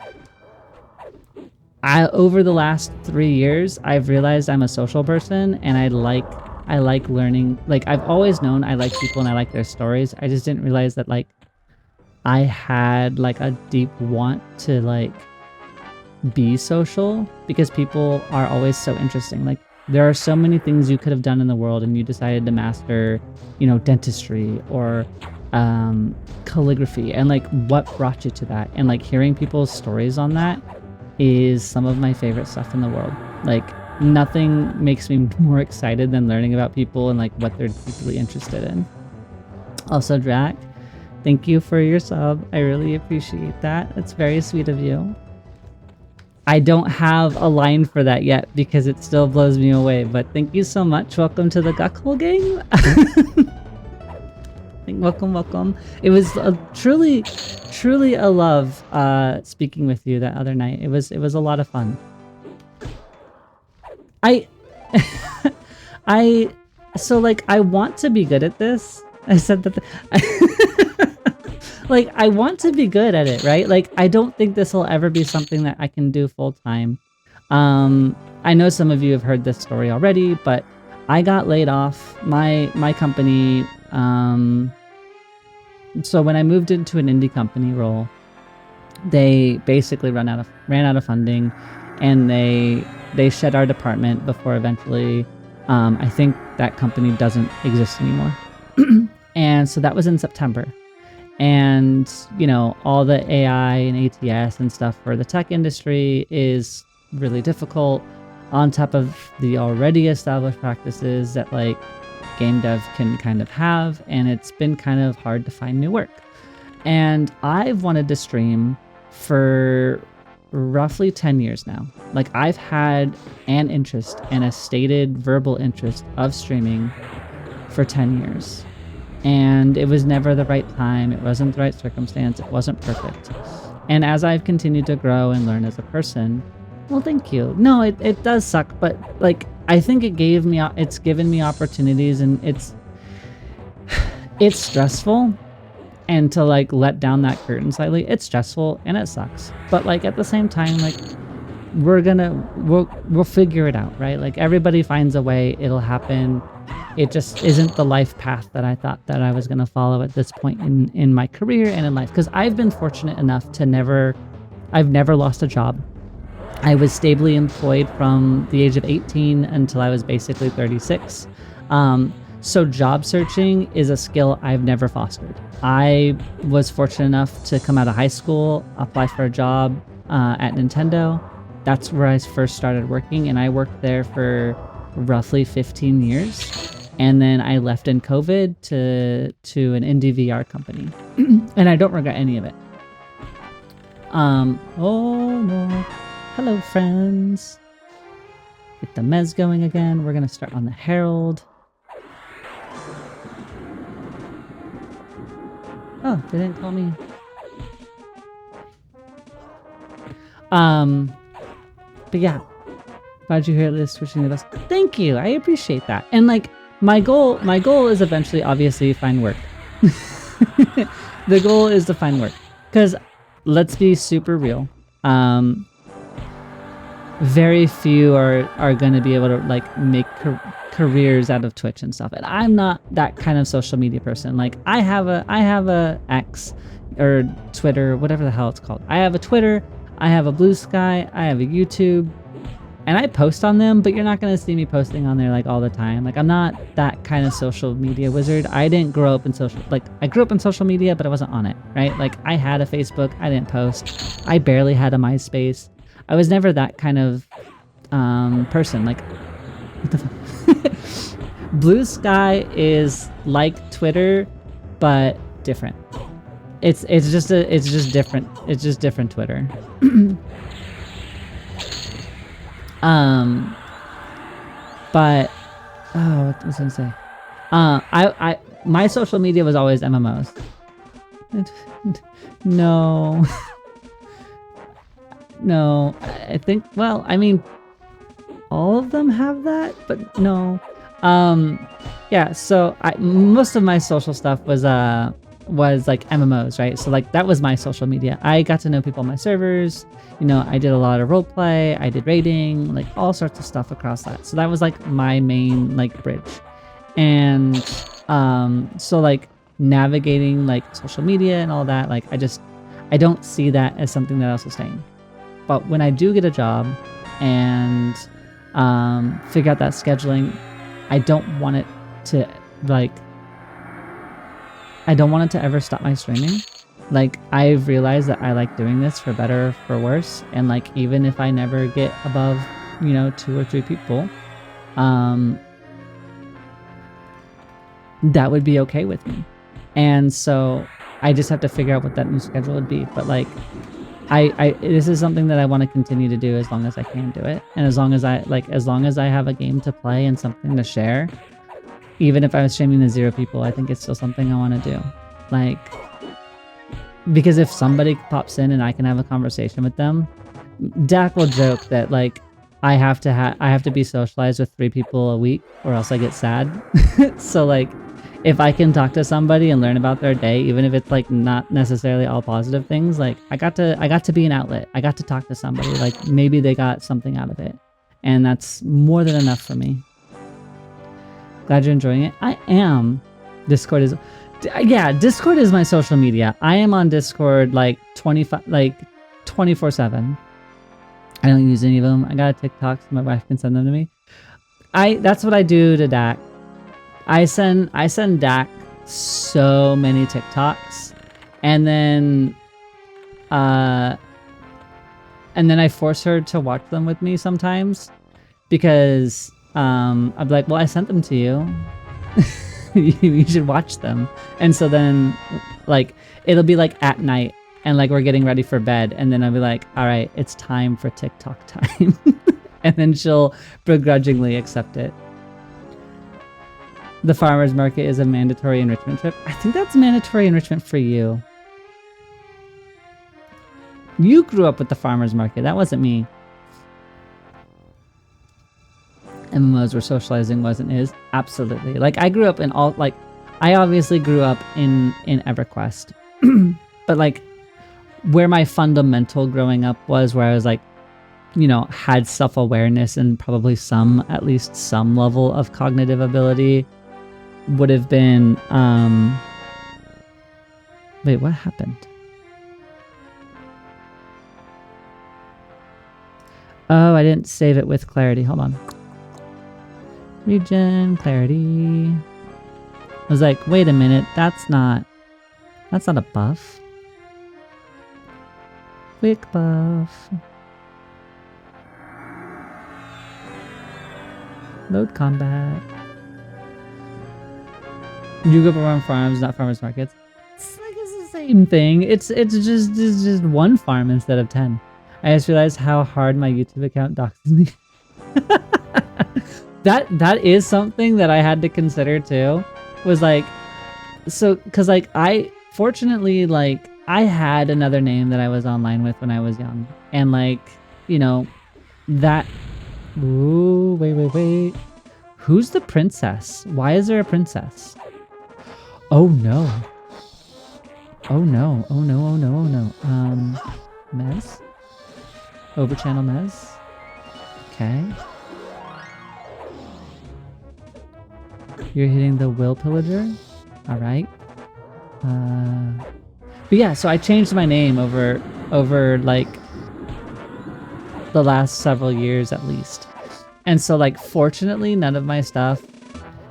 over the last 3 years I've realized I'm a social person and I like learning. Like I've always known I like people and I like their stories. I just didn't realize that like I had like a deep want to like be social because people are always so interesting. Like there are so many things you could have done in the world and you decided to master, you know, dentistry or calligraphy, and like what brought you to that, and like hearing people's stories on that is some of my favorite stuff in the world. Like nothing makes me more excited than learning about people and like what they're deeply interested in. Also, Drac, thank you for your sub. I really appreciate that. It's very sweet of you. I don't have a line for that yet because it still blows me away, but thank you so much. Welcome to the Guckhole game. Welcome. It was truly a love speaking with you that other night. It was a lot of fun. So like I want to be good at this. I said that like I want to be good at it, right? Like I don't think this will ever be something that I can do full time. I know some of you have heard this story already, but I got laid off. My company, so when I moved into an indie company role, they basically ran out of funding, and they shed our department before eventually I think that company doesn't exist anymore. And so that was in September. And, you know, all the AI and ATS and stuff for the tech industry is really difficult on top of the already established practices that like game dev can kind of have. And it's been kind of hard to find new work. And I've wanted to stream for roughly 10 years now. Like I've had an interest and a stated verbal interest of streaming for 10 years. And it was never the right time. It wasn't the right circumstance. It wasn't perfect. And as I've continued to grow and learn as a person, well, thank you. No, it does suck, but like I think it's given me opportunities, and it's stressful. And to like let down that curtain slightly, it's stressful and it sucks. But like at the same time, like we'll figure it out, right? Like everybody finds a way, it'll happen. It just isn't the life path that I thought that I was going to follow at this point in my career and in life. Because I've been fortunate enough to I've never lost a job. I was stably employed from the age of 18 until I was basically 36. So job searching is a skill I've never fostered. I was fortunate enough to come out of high school, apply for a job at Nintendo. That's where I first started working, and I worked there for roughly 15 years. And then I left in COVID to an indie VR company. And I don't regret any of it. Oh no. Hello, friends. Get the mez going again. We're going to start on the Herald. Oh, they didn't call me. But yeah, glad you hear this switching the best. Thank you, I appreciate that. And like my goal is eventually obviously find work. The goal is to find work, because let's be super real. Very few are going to be able to like make careers out of Twitch and stuff. And I'm not that kind of social media person. Like I have a X or Twitter, whatever the hell it's called. I have a Twitter, I have a Blue Sky, I have a YouTube, and I post on them, but you're not going to see me posting on there like all the time. Like I'm not that kind of social media wizard. I didn't grow up in I grew up in social media, but I wasn't on it, right? Like I had a Facebook, I didn't post. I barely had a MySpace. I was never that kind of person. Like, what the fuck? Blue Sky is like Twitter, but different. It's just different. It's just different Twitter. But what was I gonna say? My social media was always MMOs. No. No, I think, well, I mean, all of them have that, but no. Yeah, so most of my social stuff was like MMOs, right? So like that was my social media. I got to know people on my servers, you know, I did a lot of roleplay, I did raiding, like all sorts of stuff across that. So that was like my main like bridge. And so like navigating like social media and all that, like I don't see that as something that I'll sustain. But when I do get a job and figure out that scheduling, I don't want it to ever stop my streaming. Like I've realized that I like doing this for better or for worse, and like even if I never get above, you know, 2 or 3 people, that would be okay with me. And so I just have to figure out what that new schedule would be. But like this is something that I want to continue to do as long as I can do it, and as long as I have a game to play and something to share. Even if I was streaming to 0 people, I think it's still something I want to do. Like, because if somebody pops in and I can have a conversation with them, Dak will joke that like I have to be socialized with 3 people a week or else I get sad. So like, if I can talk to somebody and learn about their day, even if it's like not necessarily all positive things, like I got to be an outlet. I got to talk to somebody, like maybe they got something out of it, and that's more than enough for me. Glad you're enjoying it. I am. Discord is my social media. I am on Discord like 24/7. I don't use any of them. I got a TikTok so my wife can send them to me. That's what I do to Dak. I send Dak so many TikToks, and then I force her to watch them with me sometimes, because I'm like, well, I sent them to you. You should watch them. And so then like it'll be like at night and like we're getting ready for bed, and then I'll be like, all right, it's time for TikTok time. And then she'll begrudgingly accept it. The farmer's market is a mandatory enrichment trip. I think that's mandatory enrichment for you. You grew up with the farmer's market. That wasn't me. MMOs where socializing wasn't is. Absolutely. Like I grew up in all, like I obviously grew up in EverQuest. But like where my fundamental growing up was, where I was like, you know, had self-awareness and probably at least some level of cognitive ability, would have been wait, what happened? Oh, I didn't save it with clarity. Hold on. Region clarity. I was like, wait a minute, that's not a buff. Quick buff. Load combat. You go around farms, not farmers markets. It's the same thing. It's just one farm instead of 10. I just realized how hard my YouTube account doxes me. That is something that I had to consider too. Was like, so, cause like I fortunately, like I had another name that I was online with when I was young. And like, you know, that... Ooh, wait. Who's the princess? Why is there a princess? Oh no. Oh no. Mez? Overchannel Mez? Okay. You're hitting the Will Pillager? Alright. But yeah, so I changed my name over like the last several years at least. And so like fortunately none of my stuff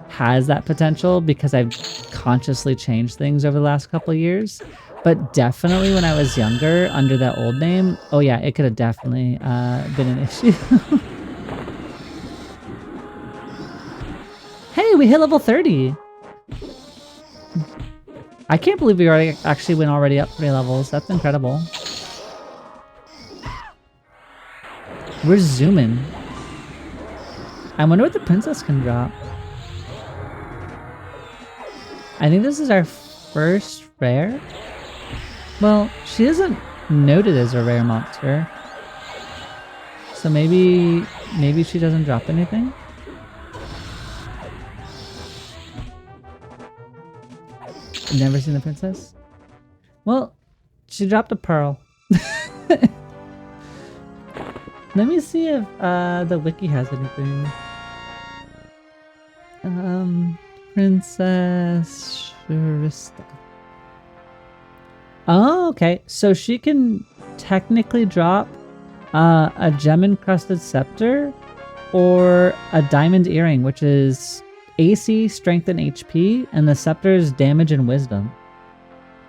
has that potential because I've consciously changed things over the last couple of years. But definitely when I was younger under that old name, oh yeah, it could have definitely been an issue. Hey, we hit level 30. I can't believe we already actually went already up 3 levels. That's incredible. We're zooming. I wonder what the princess can drop. I think this is our first rare. Well, she isn't noted as a rare monster. So maybe she doesn't drop anything? Never seen the princess? Well, she dropped a pearl. Let me see if the wiki has anything. Princess Shurista. Oh, okay. So she can technically drop a gem-encrusted scepter or a diamond earring, which is AC, strength, and HP, and the scepter's damage and wisdom.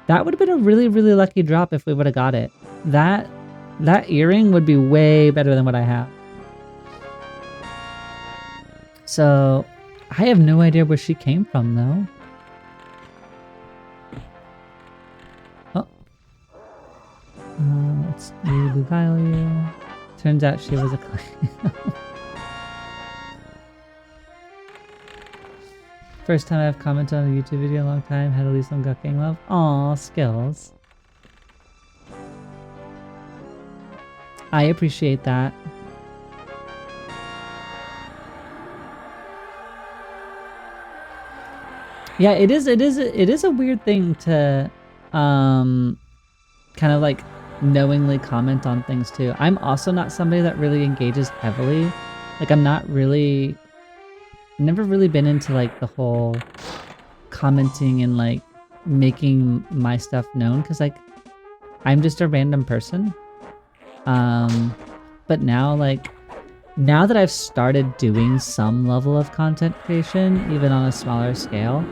That would have been a really, really lucky drop if we would have got it. That earring would be way better than what I have. So, I have no idea where she came from, though. Oh. Let's Lugalia. Turns out she was a First time I've commented on a YouTube video in a long time. Had to leave some gucking love. Aw, skills. I appreciate that. Yeah, it is a weird thing to kind of like knowingly comment on things too. I'm also not somebody that really engages heavily. Like I'm not really never really been into like the whole commenting and like making my stuff known because like I'm just a random person. But now that I've started doing some level of content creation, even on a smaller scale,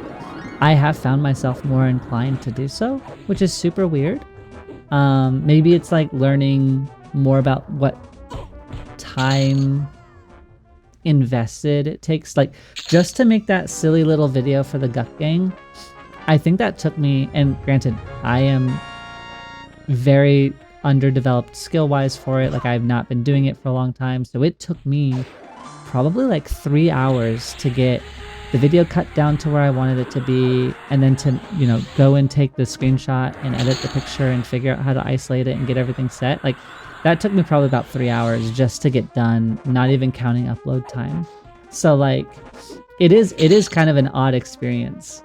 I have found myself more inclined to do so, which is super weird. Maybe it's like learning more about what time invested it takes, like just to make that silly little video for the Guck Gang. I think that took me, and granted, I am very underdeveloped skill-wise for it. Like I've not been doing it for a long time, so it took me probably like 3 hours to get the video cut down to where I wanted it to be, and then to, you know, go and take the screenshot and edit the picture and figure out how to isolate it and get everything set. Like that took me probably about 3 hours just to get done, not even counting upload time. So like it is kind of an odd experience.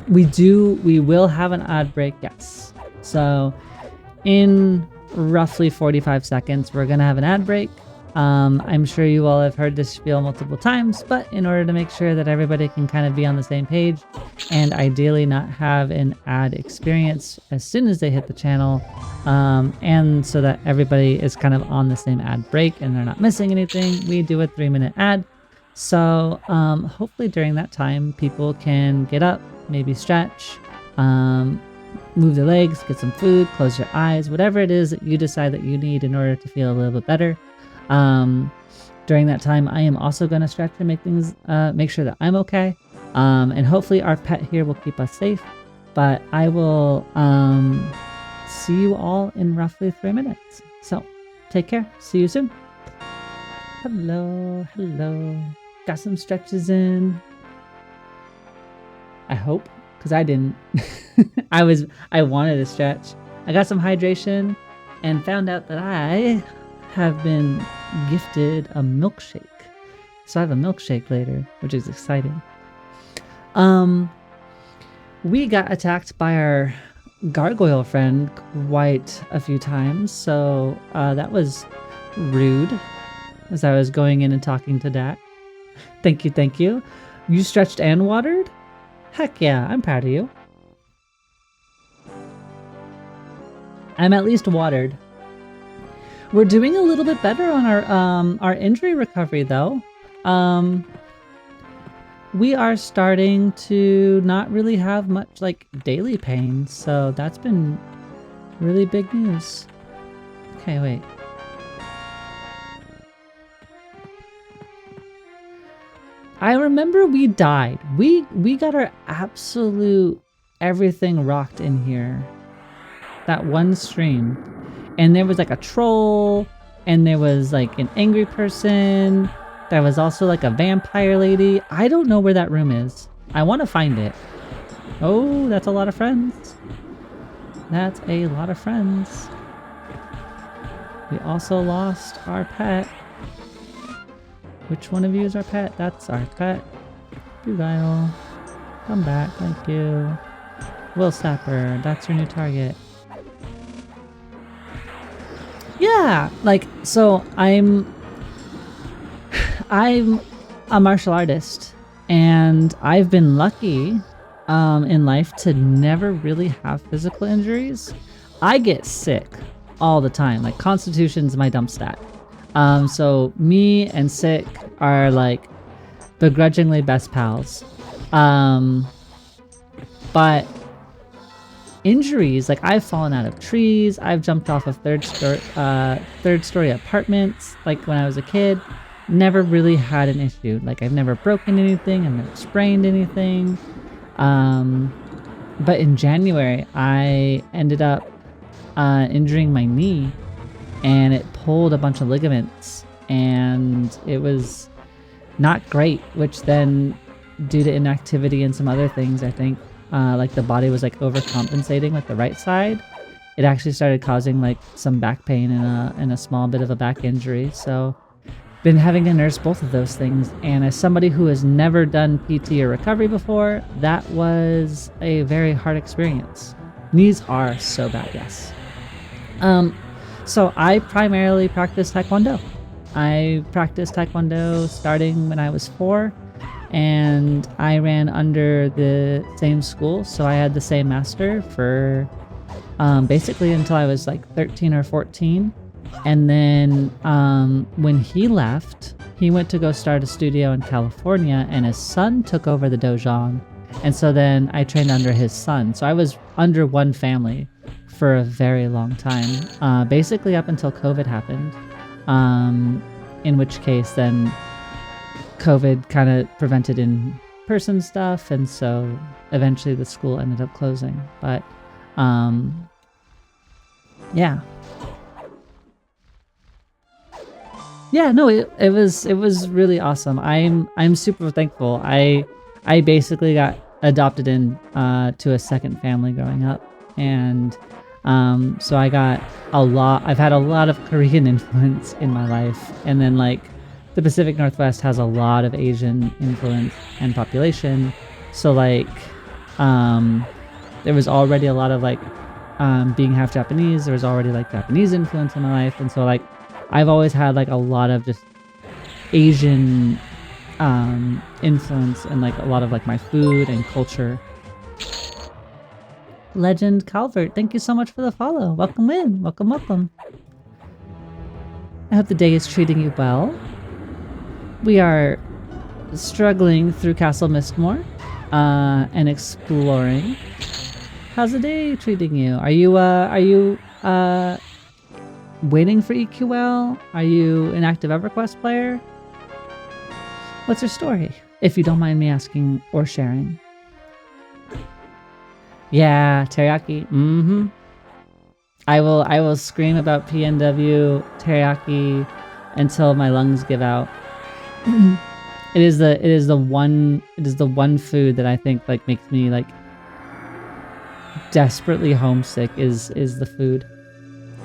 We will have an ad break, yes. So in roughly 45 seconds, we're gonna have an ad break. I'm sure you all have heard this spiel multiple times, but in order to make sure that everybody can kind of be on the same page and ideally not have an ad experience as soon as they hit the channel, and so that everybody is kind of on the same ad break and they're not missing anything, we do a 3-minute ad. So hopefully during that time, people can get up, maybe stretch, move their legs, get some food, close your eyes, whatever it is that you decide that you need in order to feel a little bit better. During that time, I am also going to stretch and make sure that I'm okay. And hopefully our pet here will keep us safe. But I will see you all in roughly 3 minutes. So take care. See you soon. Hello, hello. Got some stretches in. I hope, because I didn't. I wanted to stretch. I got some hydration and found out that I have been gifted a milkshake. So I have a milkshake later, which is exciting. We got attacked by our gargoyle friend quite a few times, so that was rude as I was going in and talking to Dak. Thank you, thank you. You stretched and watered? Heck yeah, I'm proud of you. I'm at least watered. We're doing a little bit better on our injury recovery though. We are starting to not really have much like daily pain, so that's been really big news. Okay, wait. I remember we died. We got our absolute everything rocked in here. That one stream. And there was like a troll, and there was like an angry person. There was also like a vampire lady. I don't know where that room is. I want to find it. Oh, that's a lot of friends. That's a lot of friends. We also lost our pet. Which one of you is our pet? That's our pet. Bugile. Come back, thank you. Will Sapper, that's your new target. Yeah, like, so I'm a martial artist, and I've been lucky in life to never really have physical injuries. I get sick all the time. Like, constitution's my dump stat. So me and sick are like begrudgingly best pals. But injuries, like I've fallen out of trees, I've jumped off of third story apartments, like when I was a kid. Never really had an issue. Like I've never broken anything, I've never sprained anything. But in January, I ended up injuring my knee, and it pulled a bunch of ligaments, and it was not great, which then, due to inactivity and some other things, I think, like the body was like overcompensating with the right side. It actually started causing like some back pain and a small bit of a back injury. So been having to nurse both of those things. And as somebody who has never done PT or recovery before, that was a very hard experience. Knees are so bad, yes. So I primarily practice Taekwondo. I practiced Taekwondo starting when I was 4, and I ran under the same school, so I had the same master for basically until I was like 13 or 14. And then when he left, he went to go start a studio in California, and his son took over the dojo. And so then I trained under his son. So I was under one family for a very long time, basically up until COVID happened, in which case then COVID kind of prevented in-person stuff, and so eventually the school ended up closing. But yeah. Yeah, no, it was really awesome. I'm super thankful. I basically got adopted in to a second family growing up, and so I got I've had a lot of Korean influence in my life, and then like the Pacific Northwest has a lot of Asian influence and population, so like there was already a lot of like being half Japanese, there was already like Japanese influence in my life, and so like I've always had like a lot of just Asian influence and like a lot of like my food and culture. Legend Calvert, thank you so much for the follow. Welcome in. Welcome, welcome. I hope the day is treating you well. We are struggling through Castle Mistmoore and exploring. How's the day treating you? Are you waiting for EQL? Are you an active EverQuest player? What's your story? If you don't mind me asking or sharing. Yeah, teriyaki. I will scream about PNW, teriyaki, until my lungs give out. It is the one food that I think like makes me like desperately homesick is the food.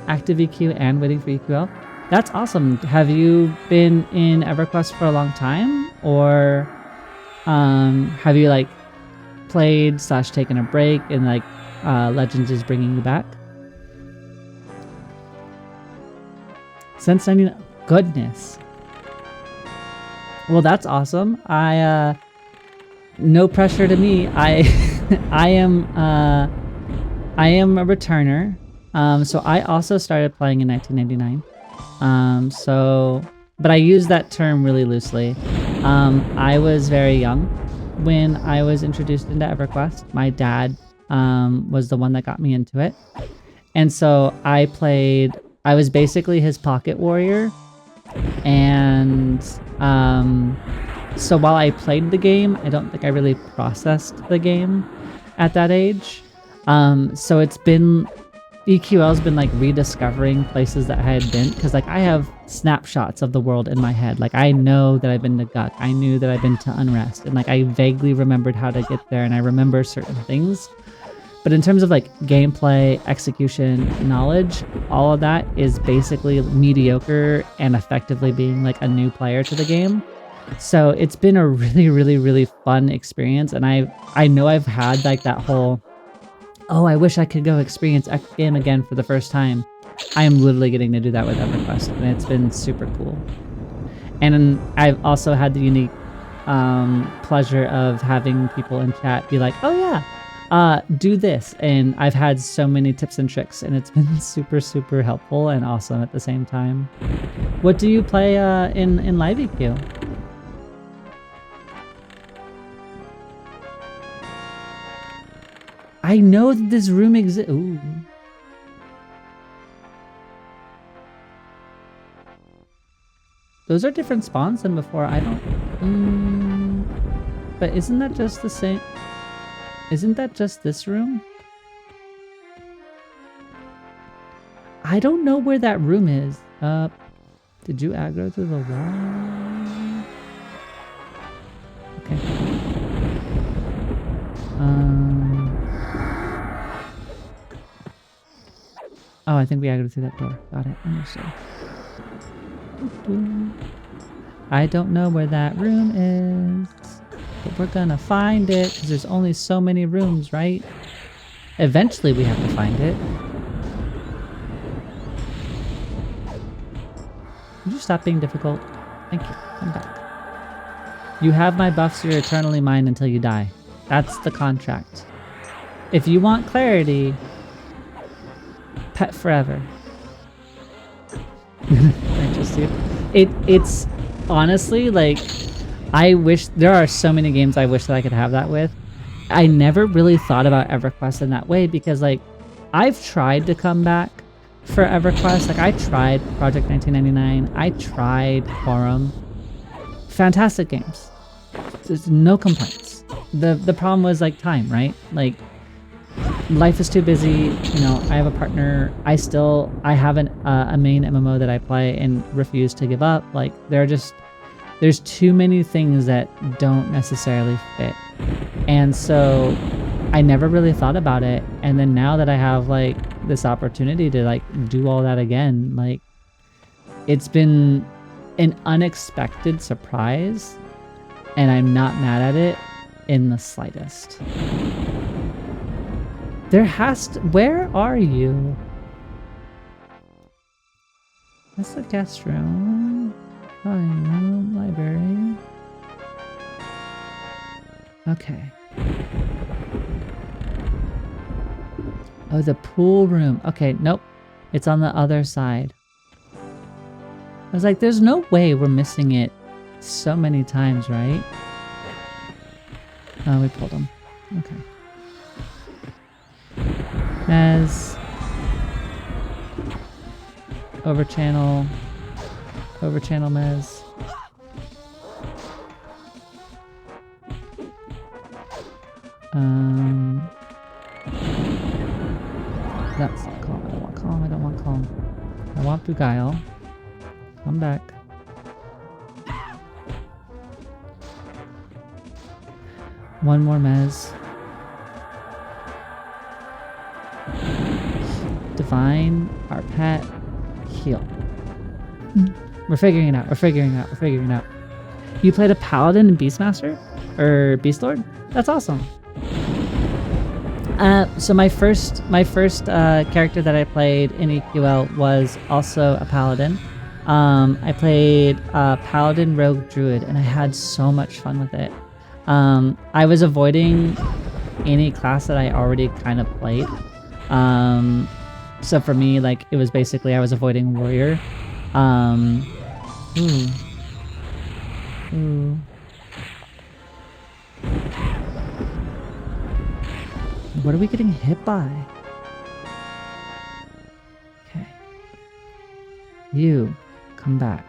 Active EQ and waiting for EQL. That's awesome. Have you been in EverQuest for a long time, or have you like played / taken a break and like Legends is bringing you back? Since 99. Goodness. Well, that's awesome. No pressure to me. I am a returner. So I also started playing in 1999. But I use that term really loosely. I was very young when I was introduced into EverQuest. My dad was the one that got me into it. And so I was basically his pocket warrior. And so while I played the game, I don't think I really processed the game at that age. So it's been... EQL's been like rediscovering places that I had been, because like I have snapshots of the world in my head. Like I know that I've been to Guck, I knew that I've been to Unrest, and like I vaguely remembered how to get there, and I remember certain things. But in terms of like gameplay, execution, knowledge, all of that is basically mediocre and effectively being like a new player to the game. So it's been a really, really, really fun experience, and I know I've had like that whole, oh, I wish I could go experience X game again for the first time. I am literally getting to do that with EverQuest, and it's been super cool. And I've also had the unique pleasure of having people in chat be like, oh yeah, do this. And I've had so many tips and tricks, and it's been super, super helpful and awesome at the same time. What do you play in Live EQ? I know that this room exists. Ooh. Those are different spawns than before. I don't... But isn't that just the same? Isn't that just this room? I don't know where that room is. Did you aggro through the wall? Okay. Oh, I think we aggroed through that door. Got it. Understood. I don't know where that room is, but we're gonna find it, because there's only so many rooms, right? Eventually we have to find it. Would you stop being difficult? Thank you. Come back. You have my buffs, you're eternally mine until you die. That's the contract. If you want clarity, pet forever. It's honestly like, I wish there are so many games I wish that I could have that with. I never really thought about EverQuest in that way, because like I've tried to come back for EverQuest. Like I tried Project 1999, I tried Quorum. Fantastic games. There's no complaints. The problem was like time, right? Like life is too busy, you know, I have a partner, I have a main MMO that I play and refuse to give up. Like there's too many things that don't necessarily fit. And so I never really thought about it. And then now that I have like this opportunity to like do all that again, like it's been an unexpected surprise, and I'm not mad at it in the slightest. Where are you? That's the guest room. Fine, library. Okay. Oh, the pool room. Okay, nope. It's on the other side. I was like, there's no way we're missing it so many times, right? Oh, we pulled them. Okay. Mez. Over channel Mez. That's not calm. I don't want calm. I don't want calm. I want Beguile. Come back. One more mez. Divine, our pet, heal. We're figuring it out. We're figuring it out. We're figuring it out. You played a paladin and beastmaster? Or beastlord? That's awesome. So my first character that I played in EQL was also a paladin. I played paladin rogue druid, and I had so much fun with it. I was avoiding any class that I already kind of played. So for me, like, it was basically I was avoiding warrior. What are we getting hit by? Okay. You, come back.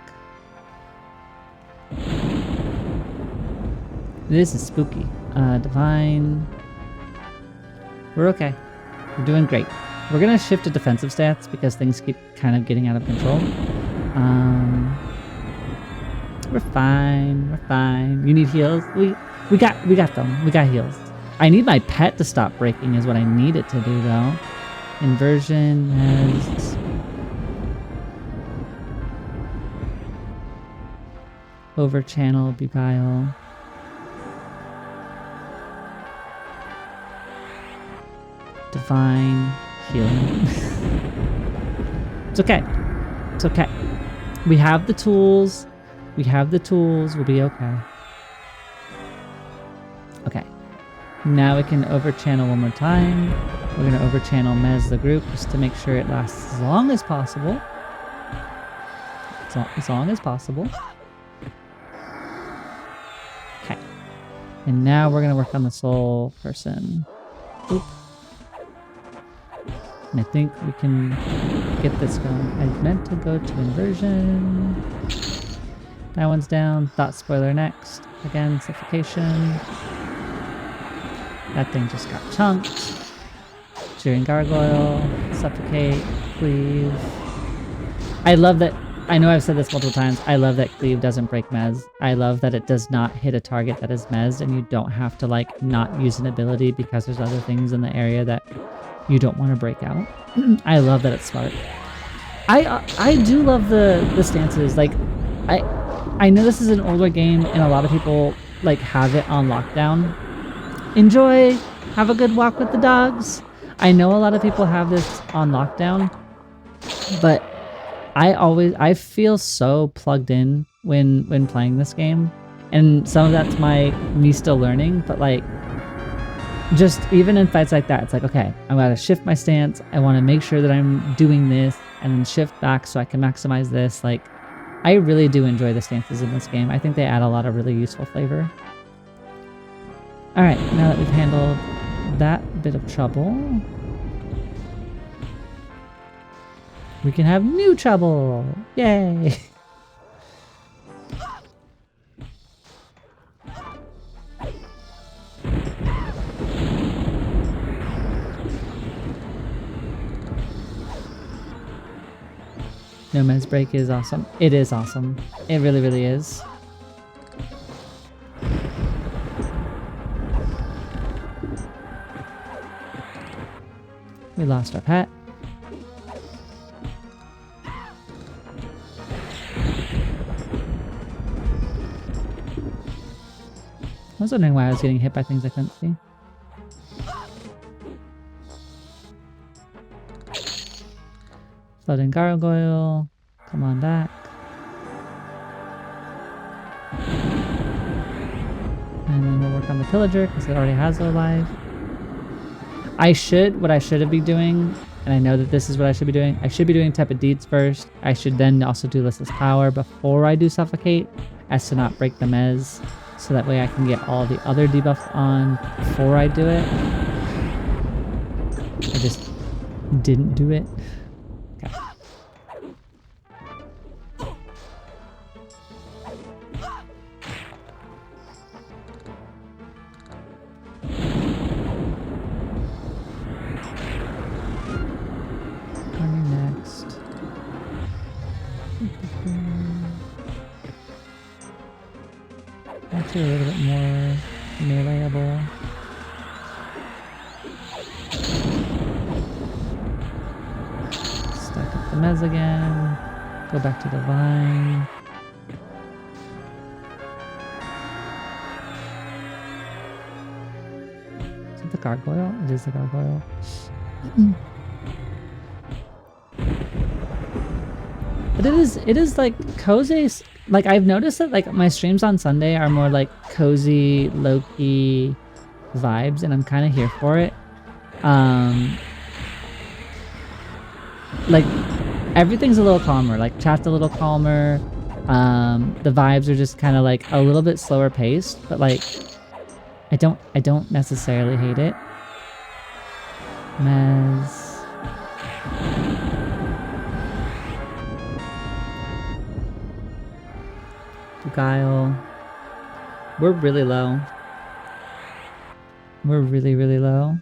This is spooky. Divine. We're okay. We're doing great. We're gonna shift to defensive stats because things keep kind of getting out of control. We're fine. We're fine. You need heals? We got them. We got heals. I need my pet to stop breaking is what I need it to do though. Inversion has over channel, beguile. Divine healing. It's okay. It's okay. We have the tools. We have the tools. We'll be okay. Okay. Now we can over channel one more time. We're gonna over channel Mez the group just to make sure it lasts as long as possible. As long as possible. Okay. And now we're gonna work on the soul person. Oop. And I think we can get this going. I meant to go to inversion. That one's down. Thought spoiler next. Again, suffocation. That thing just got chunked. Jeering gargoyle. Suffocate. Cleave. I love that. I know I've said this multiple times. I love that cleave doesn't break mez. I love that it does not hit a target that is mezzed and you don't have to like not use an ability because there's other things in the area that you don't want to break out. I love that it's smart. I do love the stances. Like I know this is an older game and a lot of people like have it on lockdown. Enjoy, have a good walk with the dogs. I know a lot of people have this on lockdown, but I feel so plugged in when playing this game, and some of that's me still learning, but like just even in fights like that, it's like, okay, I'm gonna shift my stance. I want to make sure that I'm doing this and then shift back so I can maximize this. Like, I really do enjoy the stances in this game. I think they add a lot of really useful flavor. All right, now that we've handled that bit of trouble, we can have new trouble. Yay! No Man's Break is awesome. It is awesome. It really, really is. We lost our pet. I was wondering why I was getting hit by things I couldn't see. Floating gargoyle. Come on back. And then we'll work on the pillager because it already has their life. What I should be doing, and I know that this is what I should be doing, I should be doing Tepid Deeds first. I should then also do Listless Power before I do Suffocate, as to not break the mez, so that way I can get all the other debuffs on before I do it. I just didn't do it. Okay. Actually, a little bit more meleeable. Stack up the mez again. Go back to divine. Is it the gargoyle? It is the gargoyle. But it is like cozy. Like I've noticed that like my streams on Sunday are more like cozy, low-key vibes, and I'm kind of here for it. Like everything's a little calmer. Like chat's a little calmer. The vibes are just kind of like a little bit slower paced, but like I don't necessarily hate it. Mez. Guile. We're really low. We're really, really low.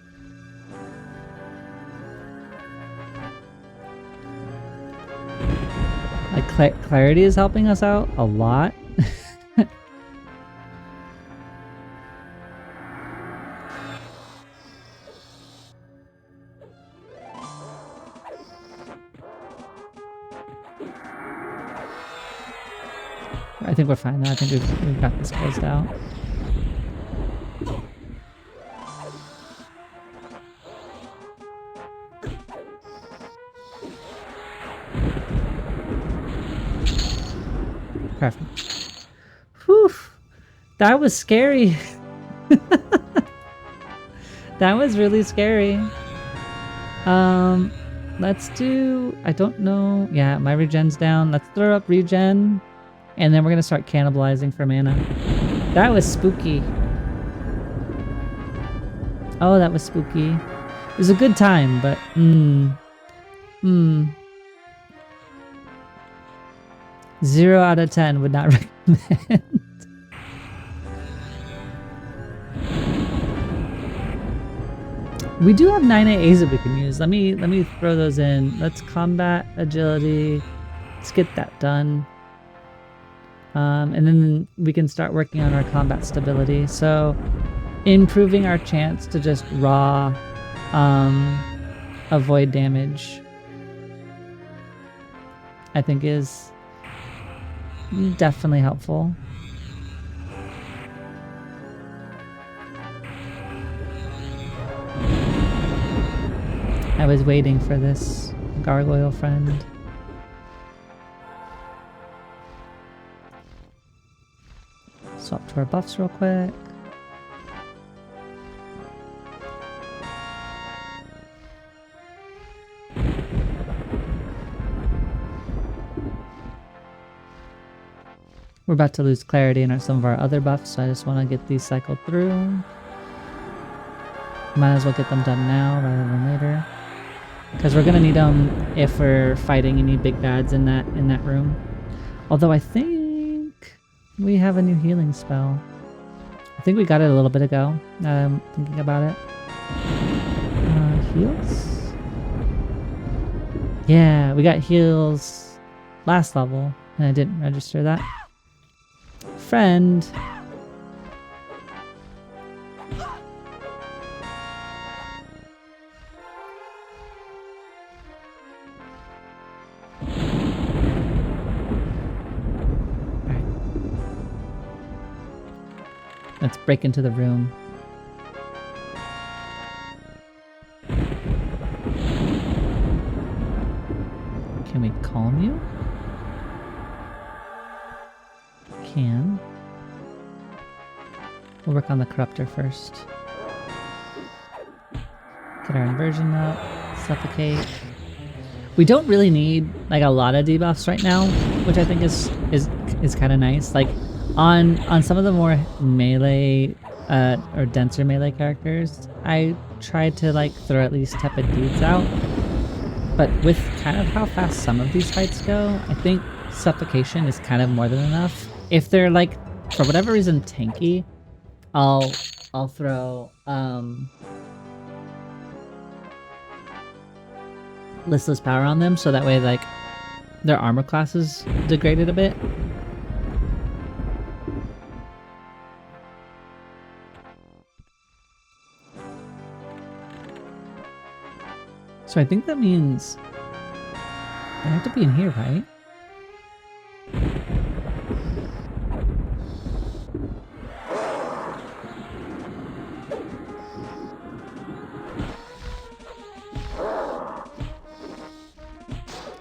Like clarity is helping us out a lot. I think we're fine now. I think we've got this closed out. Perfect. Whew. That was scary. That was really scary. Let's do... I don't know. Yeah, my regen's down. Let's throw up regen. And then we're going to start cannibalizing for mana. That was spooky. Oh, that was spooky. It was a good time, but... 0 out of 10 would not recommend. We do have 9 AAs that we can use. Let me throw those in. Let's combat agility. Let's get that done. And then we can start working on our combat stability. So improving our chance to just raw avoid damage, I think is definitely helpful. I was waiting for this gargoyle friend. Swap to our buffs real quick. We're about to lose clarity in some of our other buffs, so I just want to get these cycled through. Might as well get them done now rather than later, because we're gonna need them if we're fighting any big bads in that room. Although I think we have a new healing spell. I think we got it a little bit ago. Now I'm thinking about it. Heals? Yeah, we got heals last level, and I didn't register that. Friend. Let's break into the room. Can we calm you? Can. We'll work on the corruptor first. Get our inversion up. Suffocate. We don't really need like a lot of debuffs right now, which I think is kind of nice. Like on some of the more melee or denser melee characters, I tried to like throw at least tepid deeds out. But with kind of how fast some of these fights go, I think suffocation is kind of more than enough. If they're like, for whatever reason, tanky, I'll throw listless power on them, so that way like their armor class is degraded a bit. So I think that means I have to be in here, right?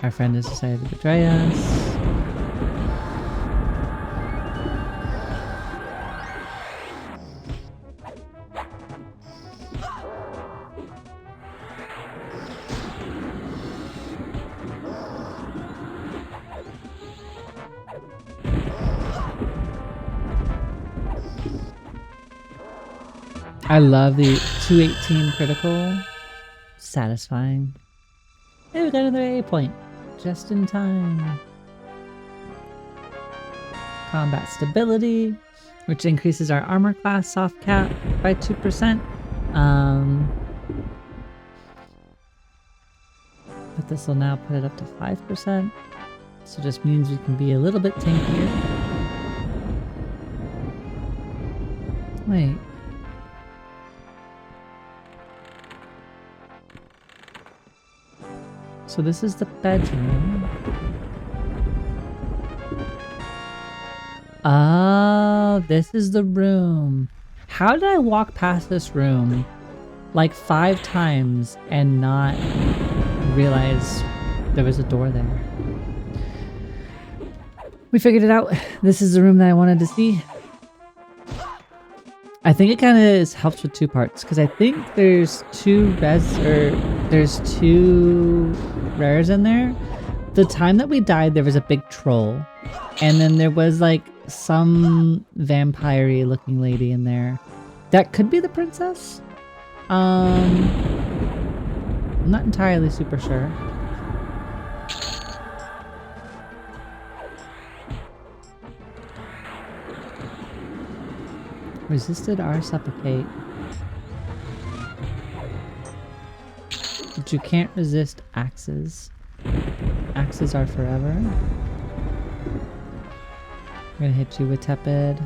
Our friend has decided to betray us. I love the 218 critical. Satisfying. Hey, we got another A point. Just in time. Combat stability, which increases our armor class soft cap by 2%. But this will now put it up to 5%. So just means we can be a little bit tankier. Wait. So this is the bedroom. Oh, this is the room. How did I walk past this room like 5 times and not realize there was a door there? We figured it out. This is the room that I wanted to see. I think it kind of helps with 2 parts because I think there's 2 rares in there. The time that we died, there was a big troll, and then there was like some vampire-y looking lady in there. That could be the princess. I'm not entirely super sure. Resisted R supplicate. But you can't resist axes. Axes are forever. I'm gonna hit you with tepid.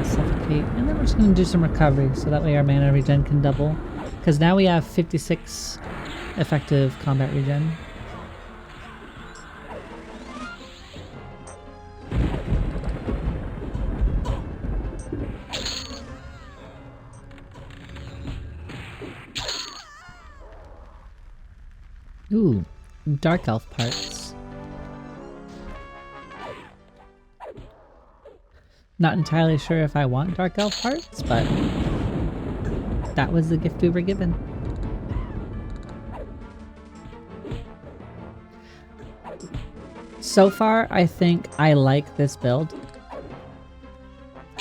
Suffocate. And then we're just gonna do some recovery so that way our mana regen can double. Because now we have 56 effective combat regen. Ooh, dark elf parts. Not entirely sure if I want dark elf parts, but that was the gift we were given. So far, I think I like this build.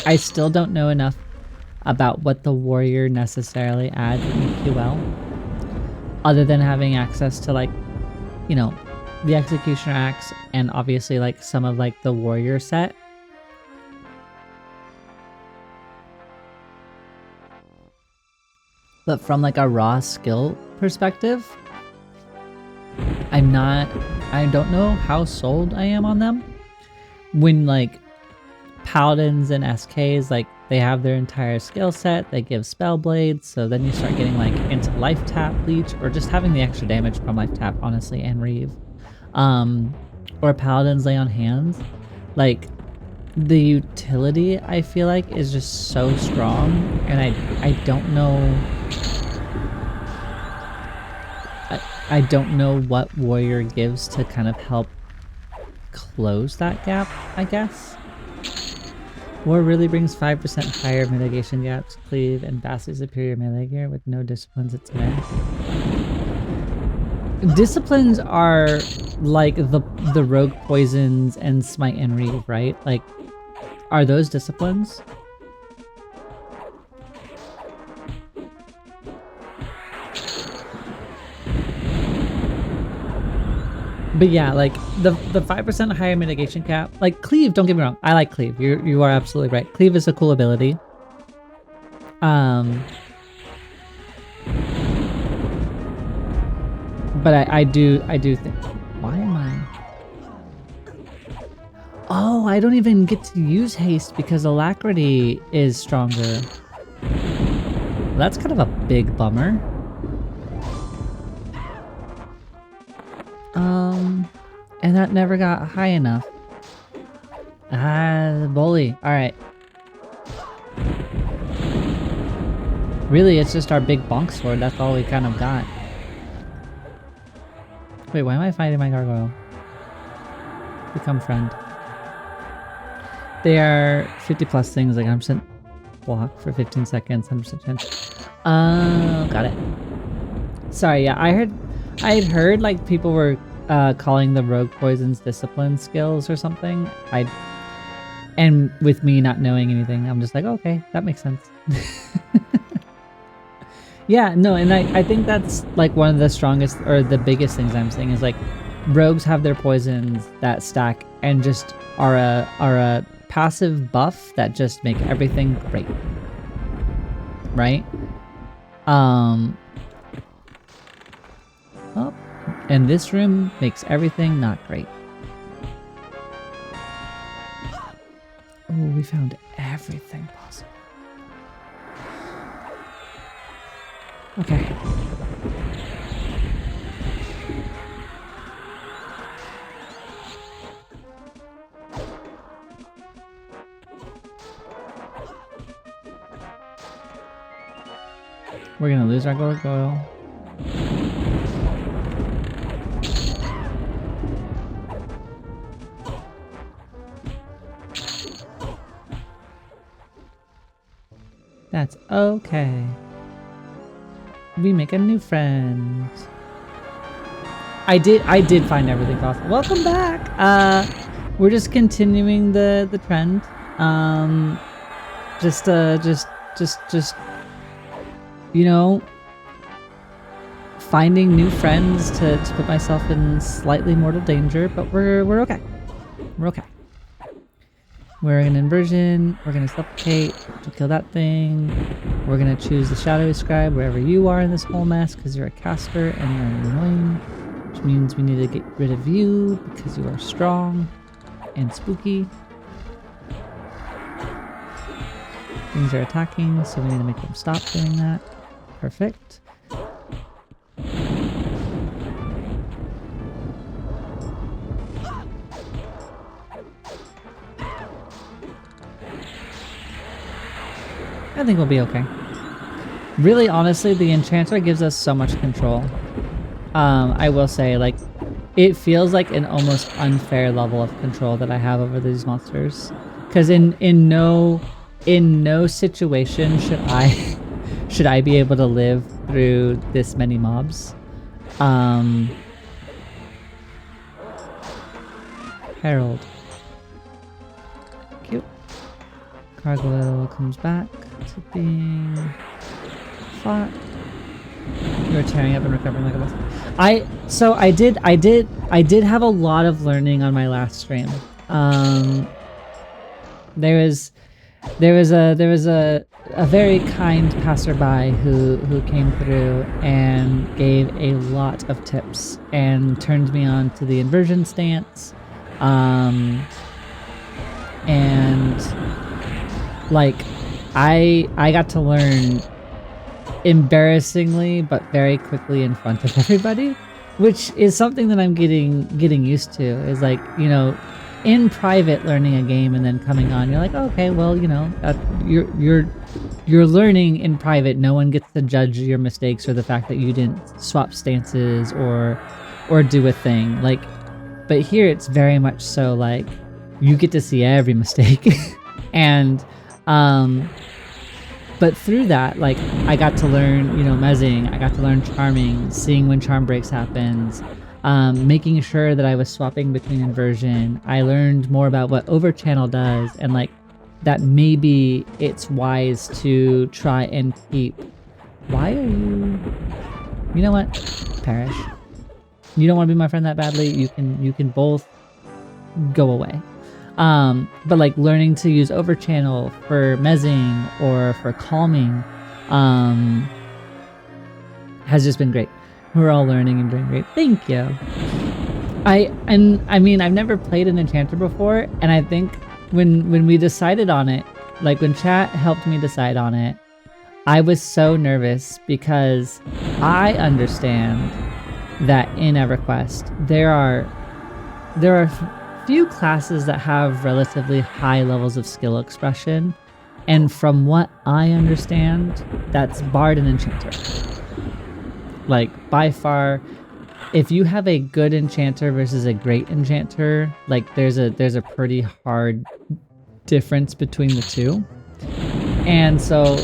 I still don't know enough about what the warrior necessarily adds in QL. Other than having access to, like, you know, the Executioner Axe and obviously like some of like the warrior set. But from like a raw skill perspective, I don't know how sold I am on them. When like paladins and SKs, like they have their entire skill set, they give spell blades, so then you start getting like into life tap leech, or just having the extra damage from life tap, honestly, and reeve. Or paladins lay on hands. Like the utility, I feel like, is just so strong, and I don't know. I don't know what warrior gives to kind of help close that gap, I guess. War really brings 5% higher mitigation gaps, cleave, and vastly superior melee gear with no disciplines its meh. Disciplines are like the rogue poisons and smite and reeve, right? Like, are those disciplines? But yeah, like the 5% higher mitigation cap, like cleave, don't get me wrong, I like cleave. You are absolutely right. Cleave is a cool ability. But I do think, why am I? Oh, I don't even get to use haste because alacrity is stronger. That's kind of a big bummer. And that never got high enough. Ah, bully. Alright. Really, it's just our big bonk sword. That's all we kind of got. Wait, why am I fighting my gargoyle? Become friend. They are 50 plus things, like 100% block for 15 seconds, 100% chance. Got it. Sorry, yeah, I had heard like people were calling the rogue poisons discipline skills or something. And with me not knowing anything, I'm just like, okay, that makes sense. Yeah, no, and I think that's like one of the strongest or the biggest things I'm saying is like rogues have their poisons that stack and just are a passive buff that just make everything great. Right? Oh, and this room makes everything not great. Oh, we found everything possible. Okay. We're gonna lose our gargoyle. That's okay. We make a new friend. I did find everything possible. Welcome back. We're just continuing the trend. Just you know, finding new friends to put myself in slightly mortal danger, but we're okay. We're okay. We're in inversion. We're gonna supplicate to kill that thing. We're gonna choose the shadowy scribe wherever you are in this whole mess because you're a caster and you're annoying, which means we need to get rid of you because you are strong and spooky. Things are attacking, so we need to make them stop doing that. Perfect. I think we'll be okay. Really, honestly, the Enchanter gives us so much control. I will say, like, it feels like an almost unfair level of control that I have over these monsters. Because in no situation should I be able to live through this many mobs. Herald. Cute. Gargoyle comes back to being fought. You're tearing up and recovering like a boss. I did have a lot of learning on my last stream. There was a very kind passerby who came through and gave a lot of tips and turned me on to the inversion stance. And like I got to learn embarrassingly but very quickly in front of everybody, which is something that I'm getting used to. Is like, you know, in private learning a game and then coming on, you're like, okay, well, you know, you're learning in private. No one gets to judge your mistakes or the fact that you didn't swap stances or do a thing. Like, but here it's very much so like you get to see every mistake. And but through that, like, I got to learn, you know, mezzing, I got to learn charming, seeing when charm breaks happens, making sure that I was swapping between inversion. I learned more about what overchannel does, and like that maybe it's wise to try and keep. Why are you? You know what? Perish. You don't want to be my friend that badly. You can both go away. But like learning to use overchannel for mezzing or for calming has just been great. We're all learning and doing great. Thank you. I mean, I've never played an Enchanter before, and I think when we decided on it, like when chat helped me decide on it, I was so nervous because I understand that in EverQuest there are few classes that have relatively high levels of skill expression, and from what I understand, that's Bard and Enchanter. Like, by far, if you have a good Enchanter versus a great Enchanter, like there's a pretty hard difference between the two. And so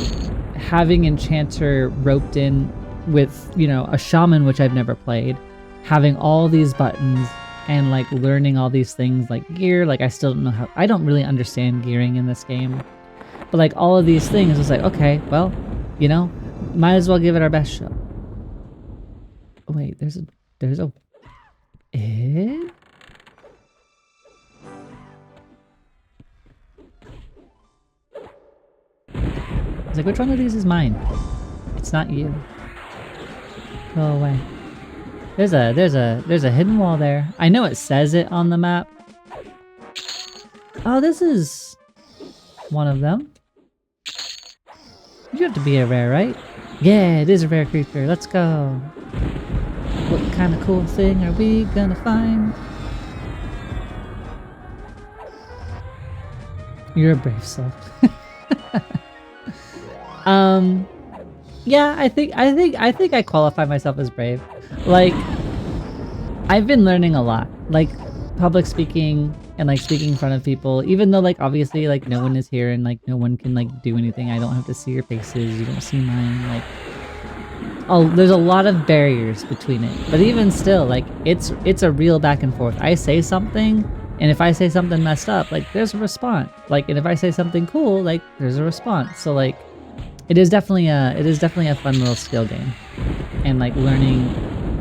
having Enchanter roped in with, you know, a Shaman, which I've never played, having all these buttons and like learning all these things like gear, like I still don't know how, I don't really understand gearing in this game. But like all of these things, it's like, okay, well, you know, might as well give it our best shot. Oh, wait, there's a eh? I was like, which one of these is mine? It's not you. Go away. There's a hidden wall there. I know it says it on the map. Oh, this is one of them. You have to be a rare, right? Yeah, it is a rare creature. Let's go. What kind of cool thing are we gonna find? You're a brave soul. Yeah, I think I qualify myself as brave. Like, I've been learning a lot, like public speaking and like speaking in front of people, even though like obviously like no one is here and like no one can like do anything. I don't have to see your faces, you don't see mine, like, oh, there's a lot of barriers between it. But even still, like it's a real back and forth. I say something, and if I say something messed up, like there's a response. Like, and if I say something cool, like there's a response. So like it is definitely a fun little skill game. And like learning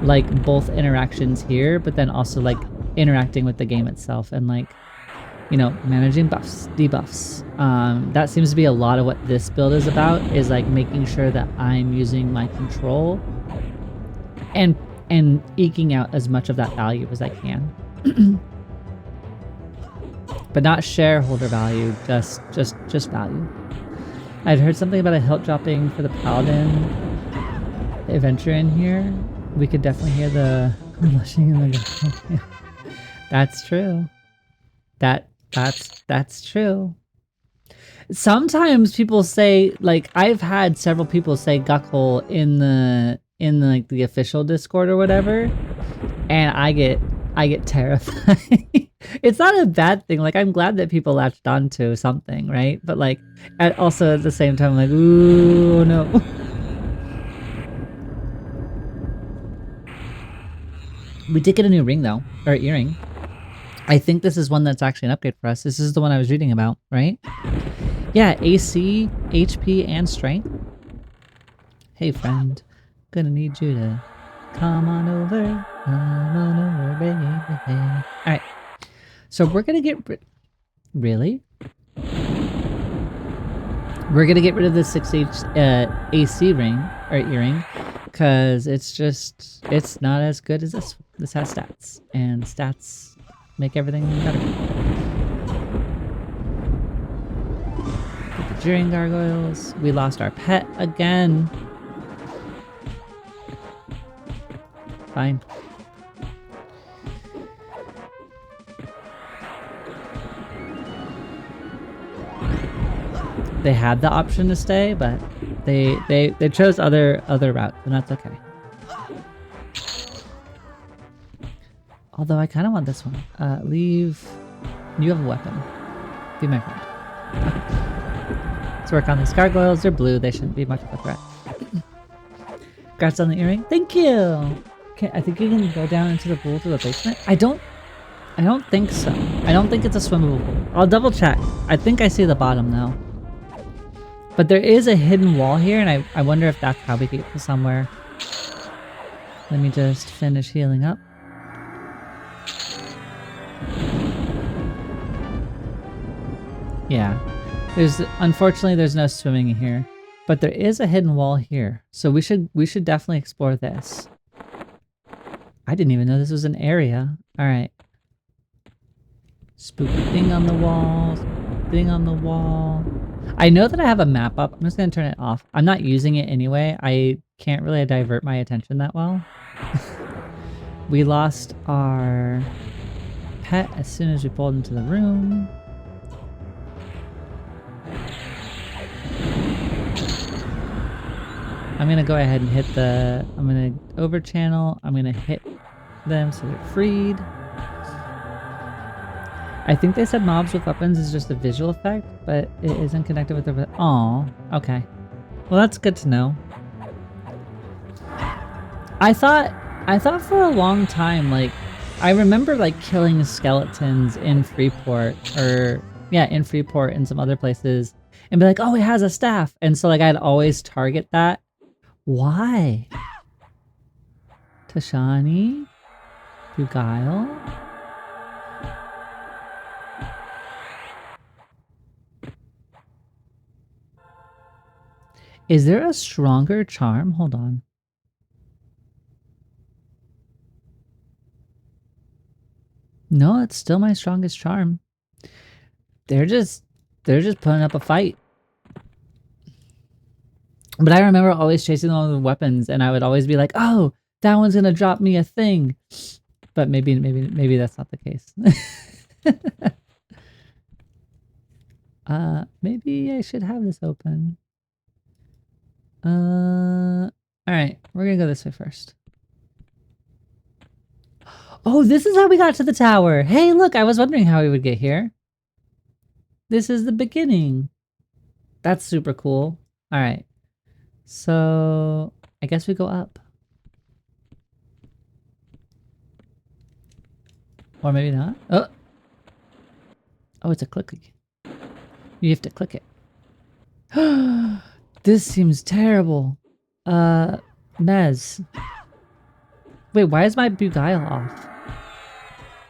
like both interactions here, but then also like interacting with the game itself and like, you know, managing buffs, debuffs. That seems to be a lot of what this build is about, is like making sure that I'm using my control and eking out as much of that value as I can. But not shareholder value, just value. I'd heard something about a hilt dropping for the Paladin adventure in here. We could definitely hear the blushing in the gargle. That's true. That's true. Sometimes people say, like, I've had several people say Guckhole in the like the official Discord or whatever, and I get terrified. It's not a bad thing. Like, I'm glad that people latched onto something, right? But like, also at the same time, like, ooh, no. We did get a new ring though, or earring. I think this is one that's actually an upgrade for us. This is the one I was reading about, right? Yeah, AC, HP, and strength. Hey friend, gonna need you to come on over, baby. Alright, so we're gonna get really? We're gonna get rid of the 6H AC ring, or earring, because it's not as good as this. This has stats, and stats make everything better. Get the Jeering Gargoyles. We lost our pet again. Fine. They had the option to stay, but they chose other routes, and that's okay. Although I kind of want this one. Leave. You have a weapon. Be my friend. Okay. Let's work on these gargoyles. They're blue. They shouldn't be much of a threat. Congrats on the earring. Thank you. Okay, I think you can go down into the pool to the basement. I don't think so. I don't think it's a swimmable pool. I'll double check. I think I see the bottom though. But there is a hidden wall here, and I wonder if that's how we get to somewhere. Let me just finish healing up. Yeah, unfortunately there's no swimming in here, but there is a hidden wall here, so we should definitely explore this. I didn't even know this was an area. All right. Spooky thing on the wall. Thing on the wall. I know that I have a map up. I'm just gonna turn it off. I'm not using it anyway. I can't really divert my attention that well. We lost our pet as soon as we pulled into the room. I'm gonna go ahead and hit the, I'm gonna over channel. I'm gonna hit them so they're freed. I think they said mobs with weapons is just a visual effect, but it isn't connected with the, oh, okay. Well, that's good to know. I thought for a long time, like, I remember like killing skeletons in Freeport, or yeah, in Freeport and some other places, and be like, oh, it has a staff. And so like I'd always target that. Why? Tashani? Beguile? Is there a stronger charm? Hold on. No, it's still my strongest charm. They're just putting up a fight. But I remember always chasing them with weapons, and I would always be like, "Oh, that one's gonna drop me a thing." But maybe that's not the case. Maybe I should have this open. All right, we're gonna go this way first. Oh, this is how we got to the tower. Hey, look, I was wondering how we would get here. This is the beginning. That's super cool. All right. So, I guess we go up. Or maybe not. Oh! Oh, it's a clicky. You have to click it. This seems terrible. Mez. Wait, why is my Beguile off?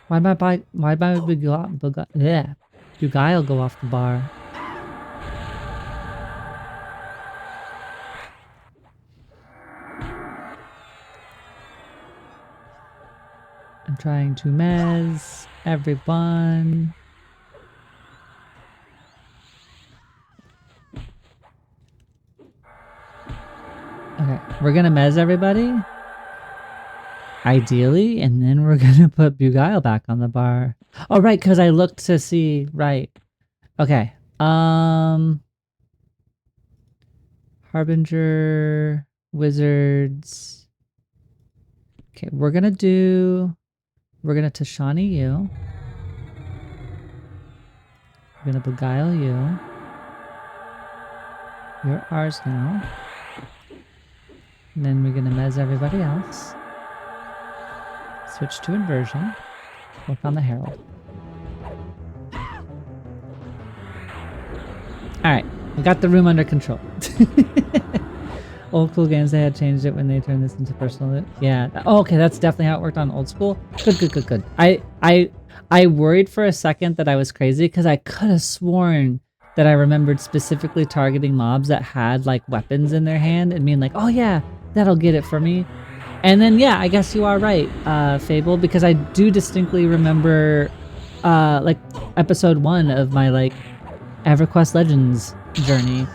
Why'd my Beguile go off the bar? I'm trying to mez everyone. Okay, we're gonna mez everybody. Ideally, and then we're gonna put Beguile back on the bar. Oh, right, because I looked to see, right. Okay, Harbinger, Wizards. Okay, we're gonna Tashani you. We're gonna Beguile you. You're ours now. And then we're gonna mez everybody else. Switch to inversion. Work on the Herald. Alright, we got the room under control. Old school games, they had changed it when they turned this into personal loot. Yeah. Oh, okay, that's definitely how it worked on old school. Good. I worried for a second that I was crazy because I could have sworn that I remembered specifically targeting mobs that had like weapons in their hand and being like, oh yeah, that'll get it for me. And then yeah, I guess you are right, Fable, because I do distinctly remember like episode 1 of my like Everquest Legends journey.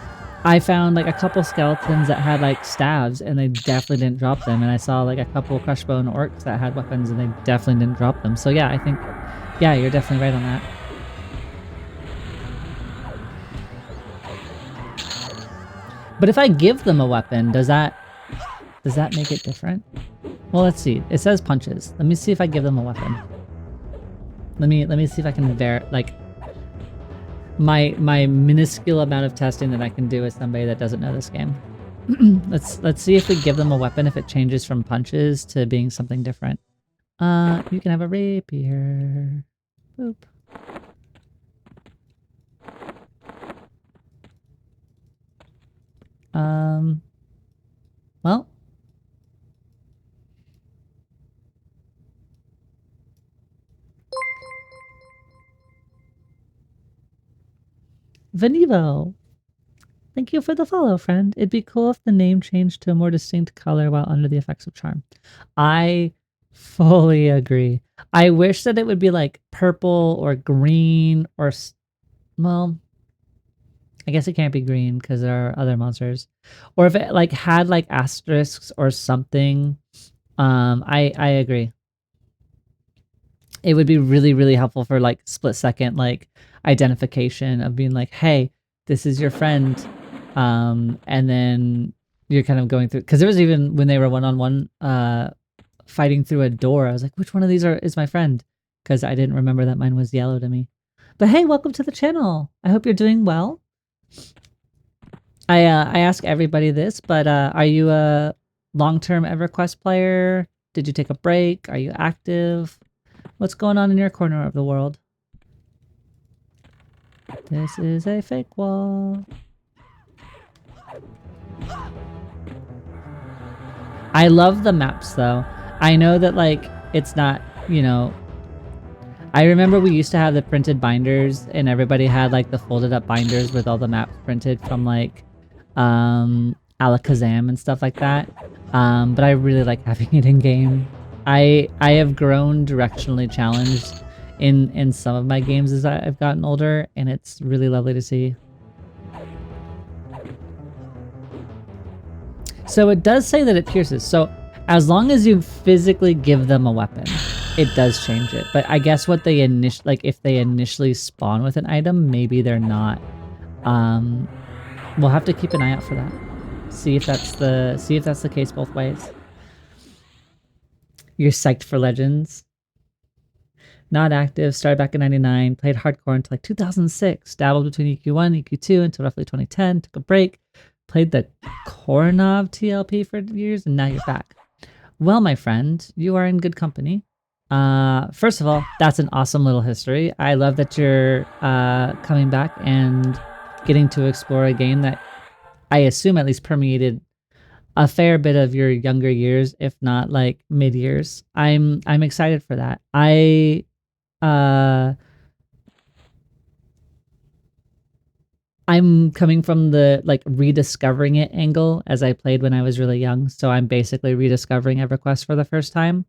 I found like a couple skeletons that had like staves and they definitely didn't drop them, and I saw like a couple crushbone orcs that had weapons and they definitely didn't drop them. So yeah, I think, yeah, you're definitely right on that. But if I give them a weapon, does that make it different? Well, let's see. It says punches. Let me see if I give them a weapon. Let me see if I can like my minuscule amount of testing that I can do as somebody that doesn't know this game. Let's see if we give them a weapon, if it changes from punches to being something different. You can have a rapier. Boop. Well. Venivo. Thank you for the follow, friend. It'd be cool if the name changed to a more distinct color while under the effects of charm. I fully agree. I wish that it would be like purple or green or, well, I guess it can't be green because there are other monsters. Or if it like had like asterisks or something, I agree. It would be really, really helpful for like split second like identification of being like, hey, this is your friend. And then you're kind of going through, because there was even when they were one-on-one fighting through a door, I was like, which one of these is my friend? Because I didn't remember that mine was yellow to me. But hey, welcome to the channel. I hope you're doing well. I ask everybody this, but are you a long-term EverQuest player? Did you take a break? Are you active? What's going on in your corner of the world? This is a fake wall. I love the maps though. I know that like it's not, you know, I remember we used to have the printed binders and everybody had like the folded up binders with all the maps printed from like Alakazam and stuff like that. But I really like having it in game. I have grown directionally challenged in some of my games as I've gotten older, and it's really lovely to see. So it does say that it pierces. So as long as you physically give them a weapon, it does change it. But I guess what they if they initially spawn with an item, maybe they're not. We'll have to keep an eye out for that. See if that's the case both ways. You're psyched for Legends. Not active, started back in 99, played hardcore until like 2006, dabbled between EQ1 and EQ2 until roughly 2010, took a break, played the Kornov TLP for years, and now you're back. Well, my friend, you are in good company. First of all, that's an awesome little history. I love that you're coming back and getting to explore a game that I assume at least permeated a fair bit of your younger years, if not like mid years. I'm excited for that. I'm coming from the like rediscovering it angle as I played when I was really young. So I'm basically rediscovering EverQuest for the first time.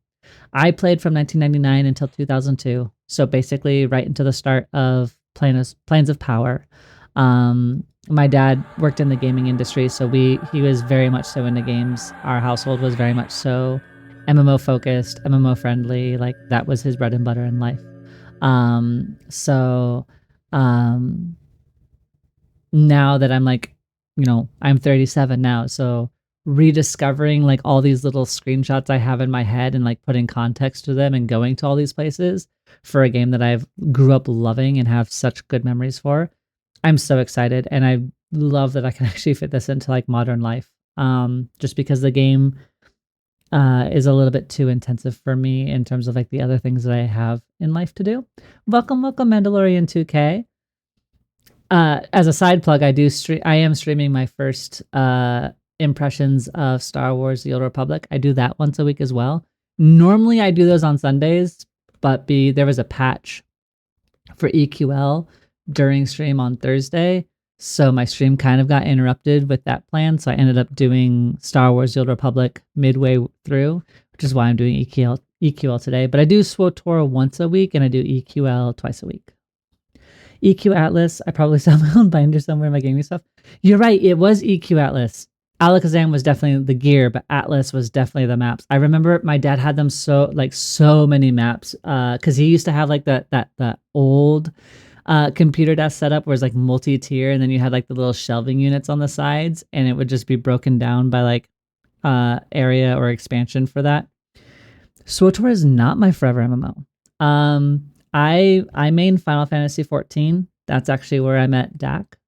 I played from 1999 until 2002. So basically right into the start of Planes of Power. My dad worked in the gaming industry, so he was very much so into games. Our household was very much so MMO focused, MMO friendly. Like that was his bread and butter in life. So now that I'm like, I'm 37 now, so rediscovering like all these little screenshots I have in my head and like putting context to them and going to all these places for a game that I've grew up loving and have such good memories for. I'm so excited, and I love that I can actually fit this into like modern life. Just because the game is a little bit too intensive for me in terms of like the other things that I have in life to do. Welcome, Mandalorian 2K. As a side plug, I am streaming my first impressions of Star Wars: The Old Republic. I do that once a week as well. Normally I do those on Sundays, but there was a patch for EQL during stream on Thursday, so my stream kind of got interrupted with that plan, so I ended up doing Star Wars: The Old Republic midway through, which is why I'm doing EQL today. But I do SWTOR once a week, and I do EQL twice a week. EQ Atlas, I probably saw my own binder somewhere in my gaming stuff. You're right, it was EQ Atlas. Alakazam was definitely the gear, but Atlas was definitely the maps. I remember my dad had them so many maps, because he used to have like that old computer desk setup where it's like multi-tier, and then you had like the little shelving units on the sides, and it would just be broken down by like area or expansion for that. SWTOR is not my forever MMO. I main Final Fantasy 14. That's actually where I met Dak.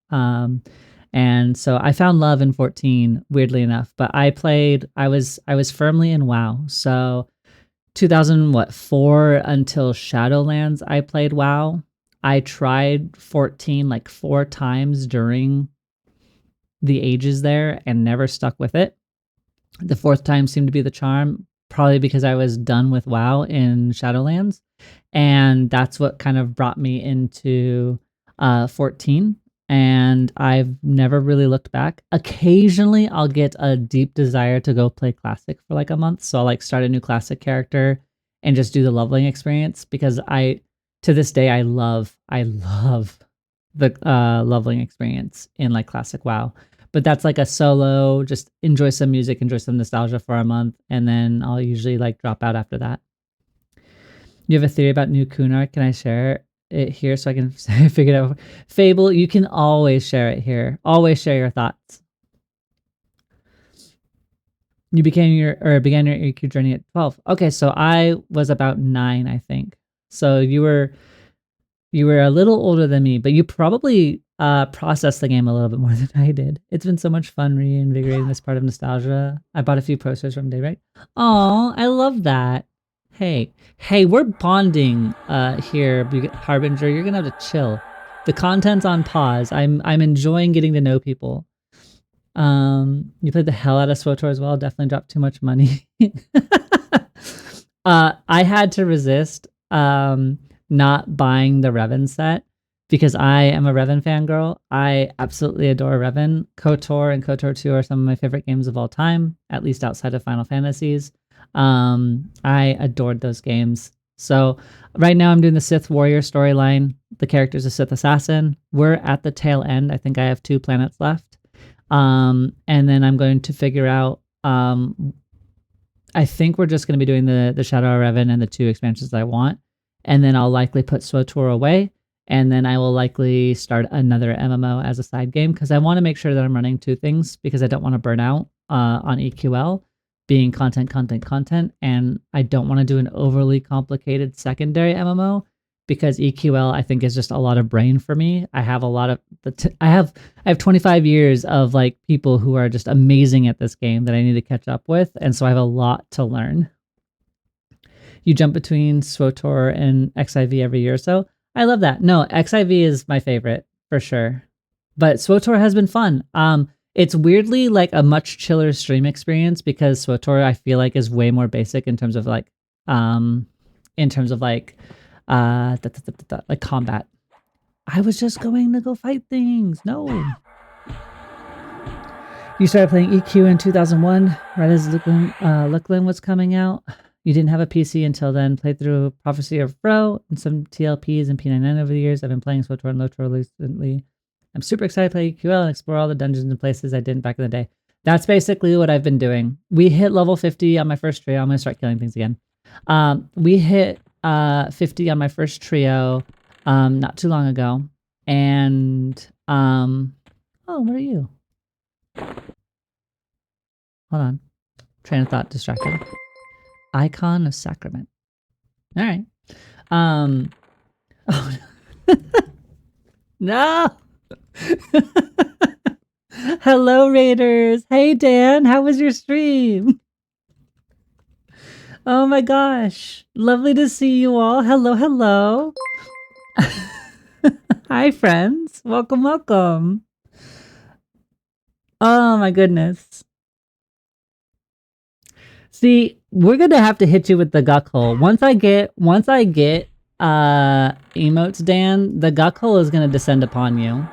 And so I found love in 14, weirdly enough. But I was firmly in WoW. So 2004 until Shadowlands, I played WoW. I tried 14 like 4 times during the ages there and never stuck with it. The 4th time seemed to be the charm, probably because I was done with WoW in Shadowlands. And that's what kind of brought me into 14. And I've never really looked back. Occasionally, I'll get a deep desire to go play Classic for like a month. So I'll like start a new Classic character and just do the leveling experience, because to this day, I love the leveling experience in like classic WoW. But that's like a solo, just enjoy some music, enjoy some nostalgia for a month, and then I'll usually like drop out after that. You have a theory about new Kunar? Can I share it here so I can figure it out? Fable, you can always share it here. Always share your thoughts. You began your EQ journey at 12. Okay, so I was about 9, I think. So you were a little older than me, but you probably processed the game a little bit more than I did. It's been so much fun reinvigorating this part of nostalgia. I bought a few posters from Daybreak. Oh, I love that. Hey, we're bonding here, Harbinger. You're gonna have to chill. The content's on pause. I'm enjoying getting to know people. You played the hell out of SWTOR as well. Definitely dropped too much money. I had to resist not buying the Revan set because I am a Revan fangirl. I absolutely adore Revan. KOTOR and KOTOR 2 are some of my favorite games of all time, at least outside of Final Fantasies. I adored those games. So right now I'm doing the Sith Warrior storyline. The character's a Sith Assassin. We're at the tail end. I think I have 2 planets left. And then I'm going to figure out, I think we're just going to be doing the Shadow of Revan and the 2 expansions that I want. And then I'll likely put SWTOR away. And then I will likely start another MMO as a side game because I want to make sure that I'm running 2 things because I don't want to burn out on EQL being content. And I don't want to do an overly complicated secondary MMO because EQL I think is just a lot of brain for me. I have a lot of I have 25 years of like people who are just amazing at this game that I need to catch up with, and so I have a lot to learn. You jump between SWTOR and XIV every year or so. I love that. No, XIV is my favorite for sure, but SWTOR has been fun. It's weirdly like a much chiller stream experience because SWTOR I feel like is way more basic in terms of like like combat. I was just going to go fight things. No. You started playing EQ in 2001, right as Looklin was coming out. You didn't have a PC until then. Played through Prophecy of Fro and some TLPs and P99 over the years. I've been playing SWTOR and LOTOR recently. I'm super excited to play EQL and explore all the dungeons and places I didn't back in the day. That's basically what I've been doing. We hit level 50 on my first trio. I'm going to start killing things again. We hit 50 on my first trio not too long ago. And, oh, what are you? Hold on. Train of thought distracted. Icon of Sacrament. All right. Oh, no. Hello, Raiders. Hey, Dan. How was your stream? Oh my gosh. Lovely to see you all. Hello. Hi, friends. Welcome. Oh my goodness. See, we're gonna have to hit you with the guck hole. Once I get emotes, Dan, the guck hole is gonna descend upon you.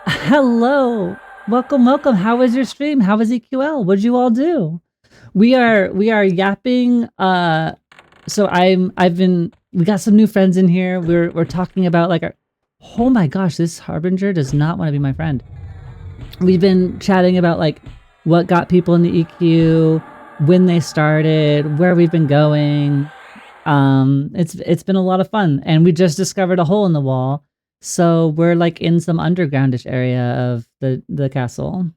Hello. Welcome. How was your stream? How was EQL? What'd you all do? We are yapping. So we got some new friends in here. We're talking about like oh my gosh, this Harbinger does not want to be my friend. We've been chatting about like what got people in the EQ, when they started, where we've been going. It's been a lot of fun, and we just discovered a hole in the wall. So we're like in some undergroundish area of the castle.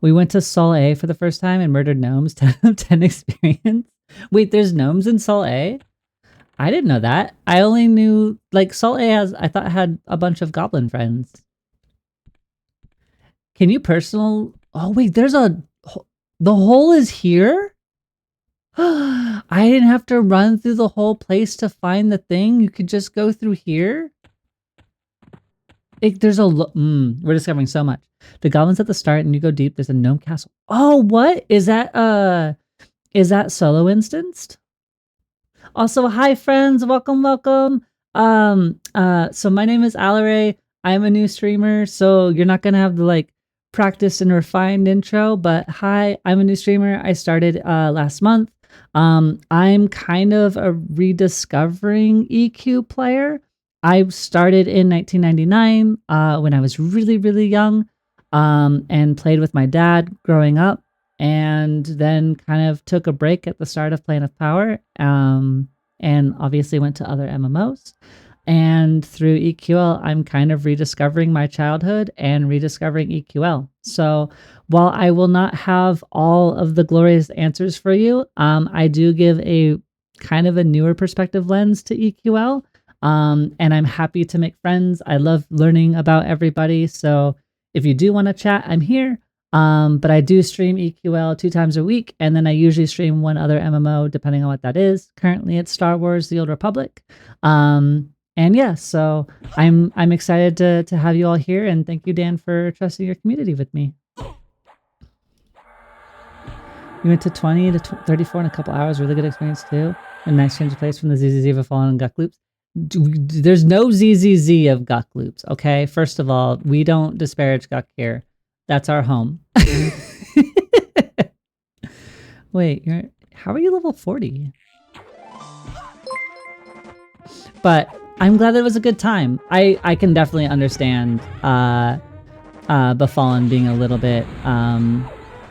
We went to Sol A for the first time and murdered gnomes. 10 of 10 experience. Wait, there's gnomes in Sol A? I didn't know that. I only knew like Sol A I thought had a bunch of goblin friends. Can you personal? Oh wait, the hole is here? I didn't have to run through the whole place to find the thing. You could just go through here. We're discovering so much. The goblins at the start, and you go deep. There's a gnome castle. Oh, what is that? Is that solo instanced? Also, hi friends, welcome. So my name is Alaray. I'm a new streamer, so you're not gonna have the like practiced and refined intro. But hi, I'm a new streamer. I started last month. I'm kind of a rediscovering EQ player. I started in 1999 when I was really, really young, and played with my dad growing up, and then kind of took a break at the start of Plane of Power, and obviously went to other MMOs. And through EQL, I'm kind of rediscovering my childhood and rediscovering EQL. So while I will not have all of the glorious answers for you, I do give a kind of a newer perspective lens to EQL. And I'm happy to make friends. I love learning about everybody. So if you do want to chat, I'm here. But I do stream EQL 2 times a week, and then I usually stream one other MMO, depending on what that is. Currently, it's Star Wars: The Old Republic. And yeah, so I'm excited to have you all here, and thank you, Dan, for trusting your community with me. You went to 20 to 34 in a couple hours. Really good experience too. A nice change of place from the ZZZ of Fallen and Guck loops. There's no ZZZ of Guck loops, okay? First of all, we don't disparage Guck here. That's our home. Wait, how are you level 40? But I'm glad it was a good time. I can definitely understand Befallen being a little bit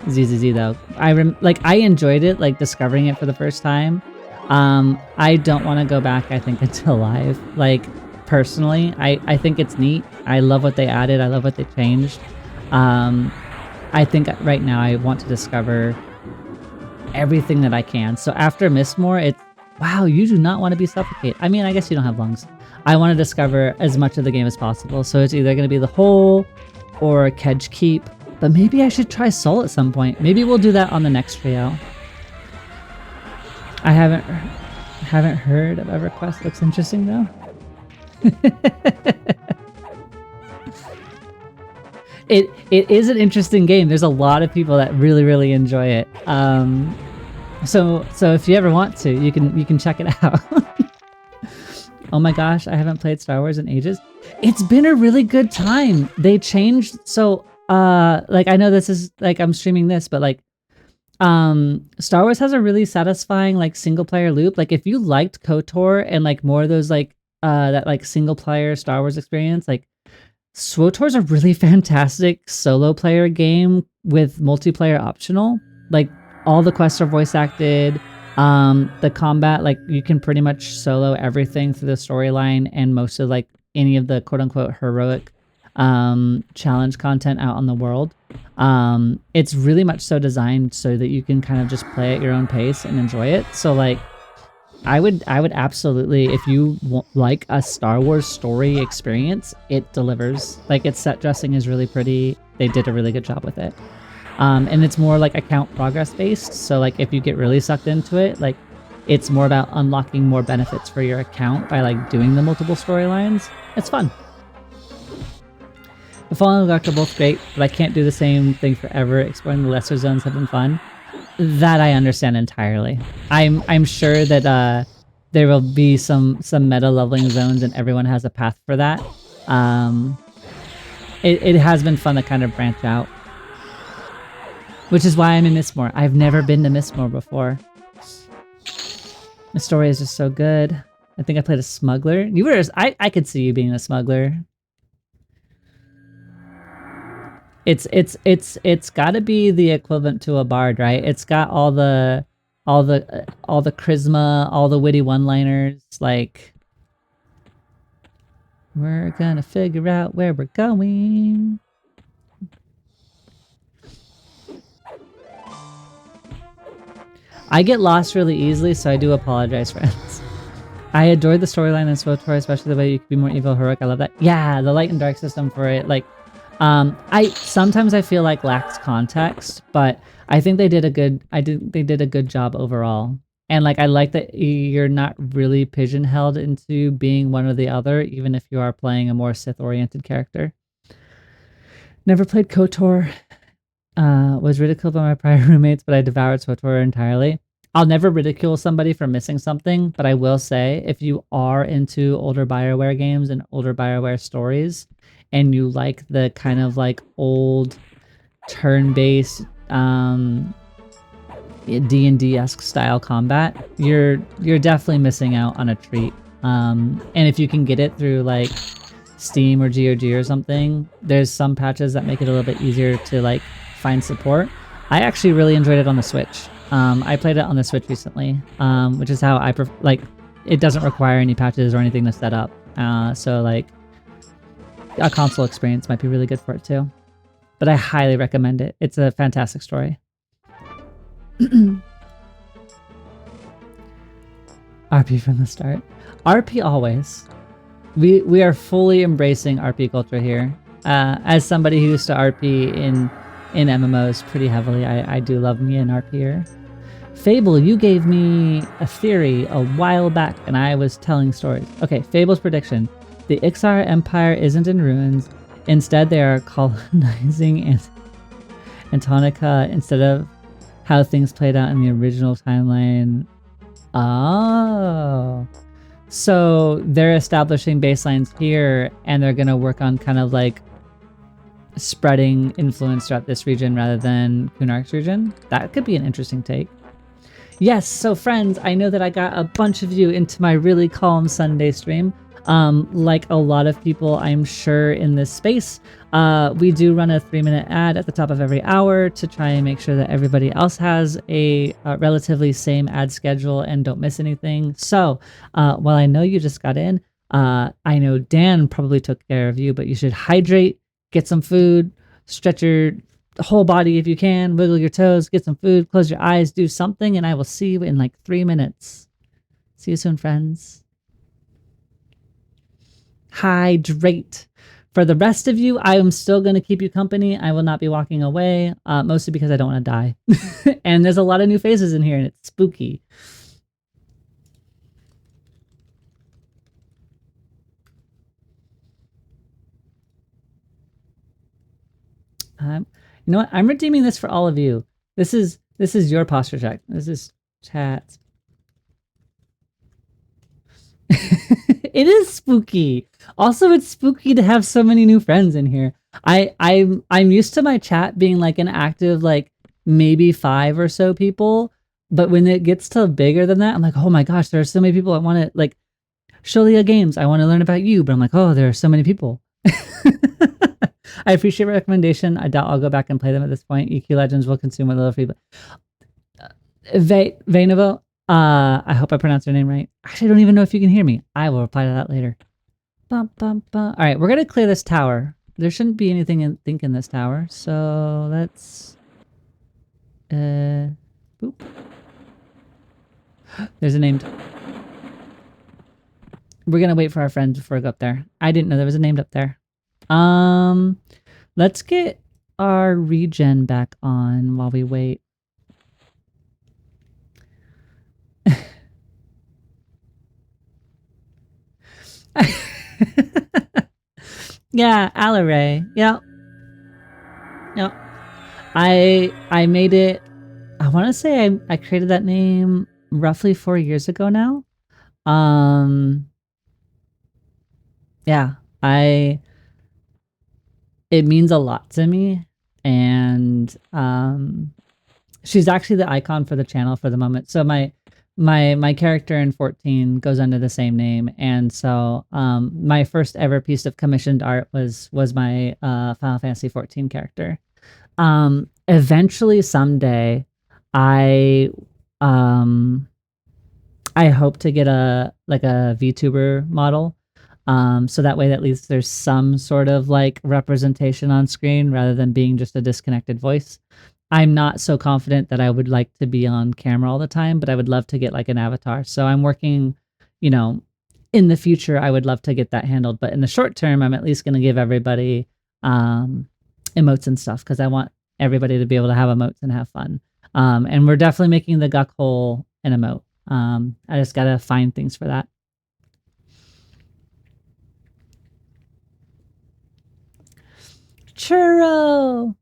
ZZZ though. I enjoyed it, like discovering it for the first time. I don't want to go back, I think, until live. Like, personally, I think it's neat. I love what they added. I love what they changed. I think right now I want to discover everything that I can. So after Mistmoore, it's, wow, you do not want to be suffocated. I mean, I guess you don't have lungs. I want to discover as much of the game as possible. So it's either going to be the Hole or Kedge Keep. But maybe I should try Soul at some point. Maybe we'll do that on the next trio. I haven't heard of EverQuest. Looks interesting though. It is an interesting game. There's a lot of people that really enjoy it. So if you ever want to, you can check it out. Oh my gosh, I haven't played Star Wars in ages. It's been a really good time. They changed, so like, I know this is like I'm streaming this, but like Star Wars has a really satisfying like single player loop. Like if you liked KOTOR and like more of those like that like single player Star Wars experience, like SWTOR is a really fantastic solo player game with multiplayer optional. Like all the quests are voice acted. The combat, like you can pretty much solo everything through the storyline and most of like any of the quote unquote heroic challenge content out on the world. It's really much so designed so that you can kind of just play at your own pace and enjoy it. So like I would absolutely, if you like a Star Wars story experience, it delivers. Like its set dressing is really pretty. They did a really good job with it. And it's more like account progress based. So like if you get really sucked into it, like it's more about unlocking more benefits for your account by like doing the multiple storylines. It's fun. The Fallen and Guck are both great, but I can't do the same thing forever. Exploring the lesser zones have been fun. That I understand entirely. I'm sure that there will be some meta leveling zones and everyone has a path for that. It has been fun to kind of branch out. Which is why I'm in Mistmoore. I've never been to Mistmoore before. The story is just so good. I think I played a smuggler. You were I could see you being a smuggler. It's got to be the equivalent to a bard, right? It's got all the charisma, all the witty one-liners. Like, we're gonna figure out where we're going. I get lost really easily, so I do apologize, friends. I adored the storyline in SWTOR, especially the way you could be more evil heroic. I love that. Yeah, the light and dark system for it, like. Sometimes I feel like lacks context, but I think they did a good job overall. And like I like that you're not really pigeonholed into being one or the other, even if you are playing a more Sith-oriented character. Never played KOTOR. Was ridiculed by my prior roommates, but I devoured SWTOR entirely. I'll never ridicule somebody for missing something, but I will say if you are into older BioWare games and older BioWare stories, and you like the kind of like old turn-based D&D-esque style combat, you're definitely missing out on a treat. And if you can get it through like Steam or GOG or something, there's some patches that make it a little bit easier to like find support. I actually really enjoyed it on the Switch. I played it on the Switch recently, which is how I like. It doesn't require any patches or anything to set up, so like a console experience might be really good for it too. But I highly recommend it. It's a fantastic story. RP from the start. RP always. We are fully embracing RP culture here. As somebody who used to RP in MMOs pretty heavily, I do love me an RPer. Fable, you gave me a theory a while back, and I was telling stories. Okay, Fable's prediction. The Ixar Empire isn't in ruins. Instead, they are colonizing Antonica instead of how things played out in the original timeline. Oh. So they're establishing baselines here, and they're going to work on kind of like spreading influence throughout this region rather than Kunark's region. That could be an interesting take. Yes, so friends, I know that I got a bunch of you into my really calm Sunday stream. Like a lot of people, I'm sure, in this space, we do run a 3-minute ad at the top of every hour to try and make sure that everybody else has a relatively same ad schedule and don't miss anything. So while I know you just got in, I know Dan probably took care of you, but you should hydrate, get some food, stretch your whole body if you can, wiggle your toes, get some food, close your eyes, do something, and I will see you in like 3 minutes. See you soon, friends. Hydrate. For the rest of you, I am still going to keep you company. I will not be walking away, mostly because I don't want to die. And there's a lot of new faces in here, and it's spooky. You know what? I'm redeeming this for all of you. This is your posture check. This is chat. It is spooky. Also, it's spooky to have so many new friends in here. I'm used to my chat being like an active like maybe 5 or so people, but when it gets to bigger than that, I'm like, oh my gosh, there are so many people. I want to like Sholia Games. I want to learn about you, but I'm like, oh, there are so many people. I appreciate your recommendation. I doubt I'll go back and play them at this point. EQ Legends will consume with a little free. Vainovo, I hope I pronounced your name right. Actually, I don't even know if you can hear me. I will reply to that later. Bum, bum, bum. All right, we're going to clear this tower. There shouldn't be anything in this tower. So let's... boop. There's a named... We're going to wait for our friends before we go up there. I didn't know there was a named up there. Let's get our regen back on while we wait. Yeah, Alaray. Yep. Yep. I made it. I want to say I created that name roughly 4 years ago now. Yeah, it means a lot to me, and she's actually the icon for the channel for the moment. So my character in 14 goes under the same name, and so my first ever piece of commissioned art was my Final Fantasy 14 character. Eventually someday I hope to get a VTuber model. So that way at least there's some sort of like representation on screen rather than being just a disconnected voice. I'm not so confident that I would like to be on camera all the time, but I would love to get like an avatar. So I'm working, you know, in the future, I would love to get that handled. But in the short term, I'm at least going to give everybody emotes and stuff because I want everybody to be able to have emotes and have fun. And we're definitely making the Guck hole an emote. I just got to find things for that. Churro!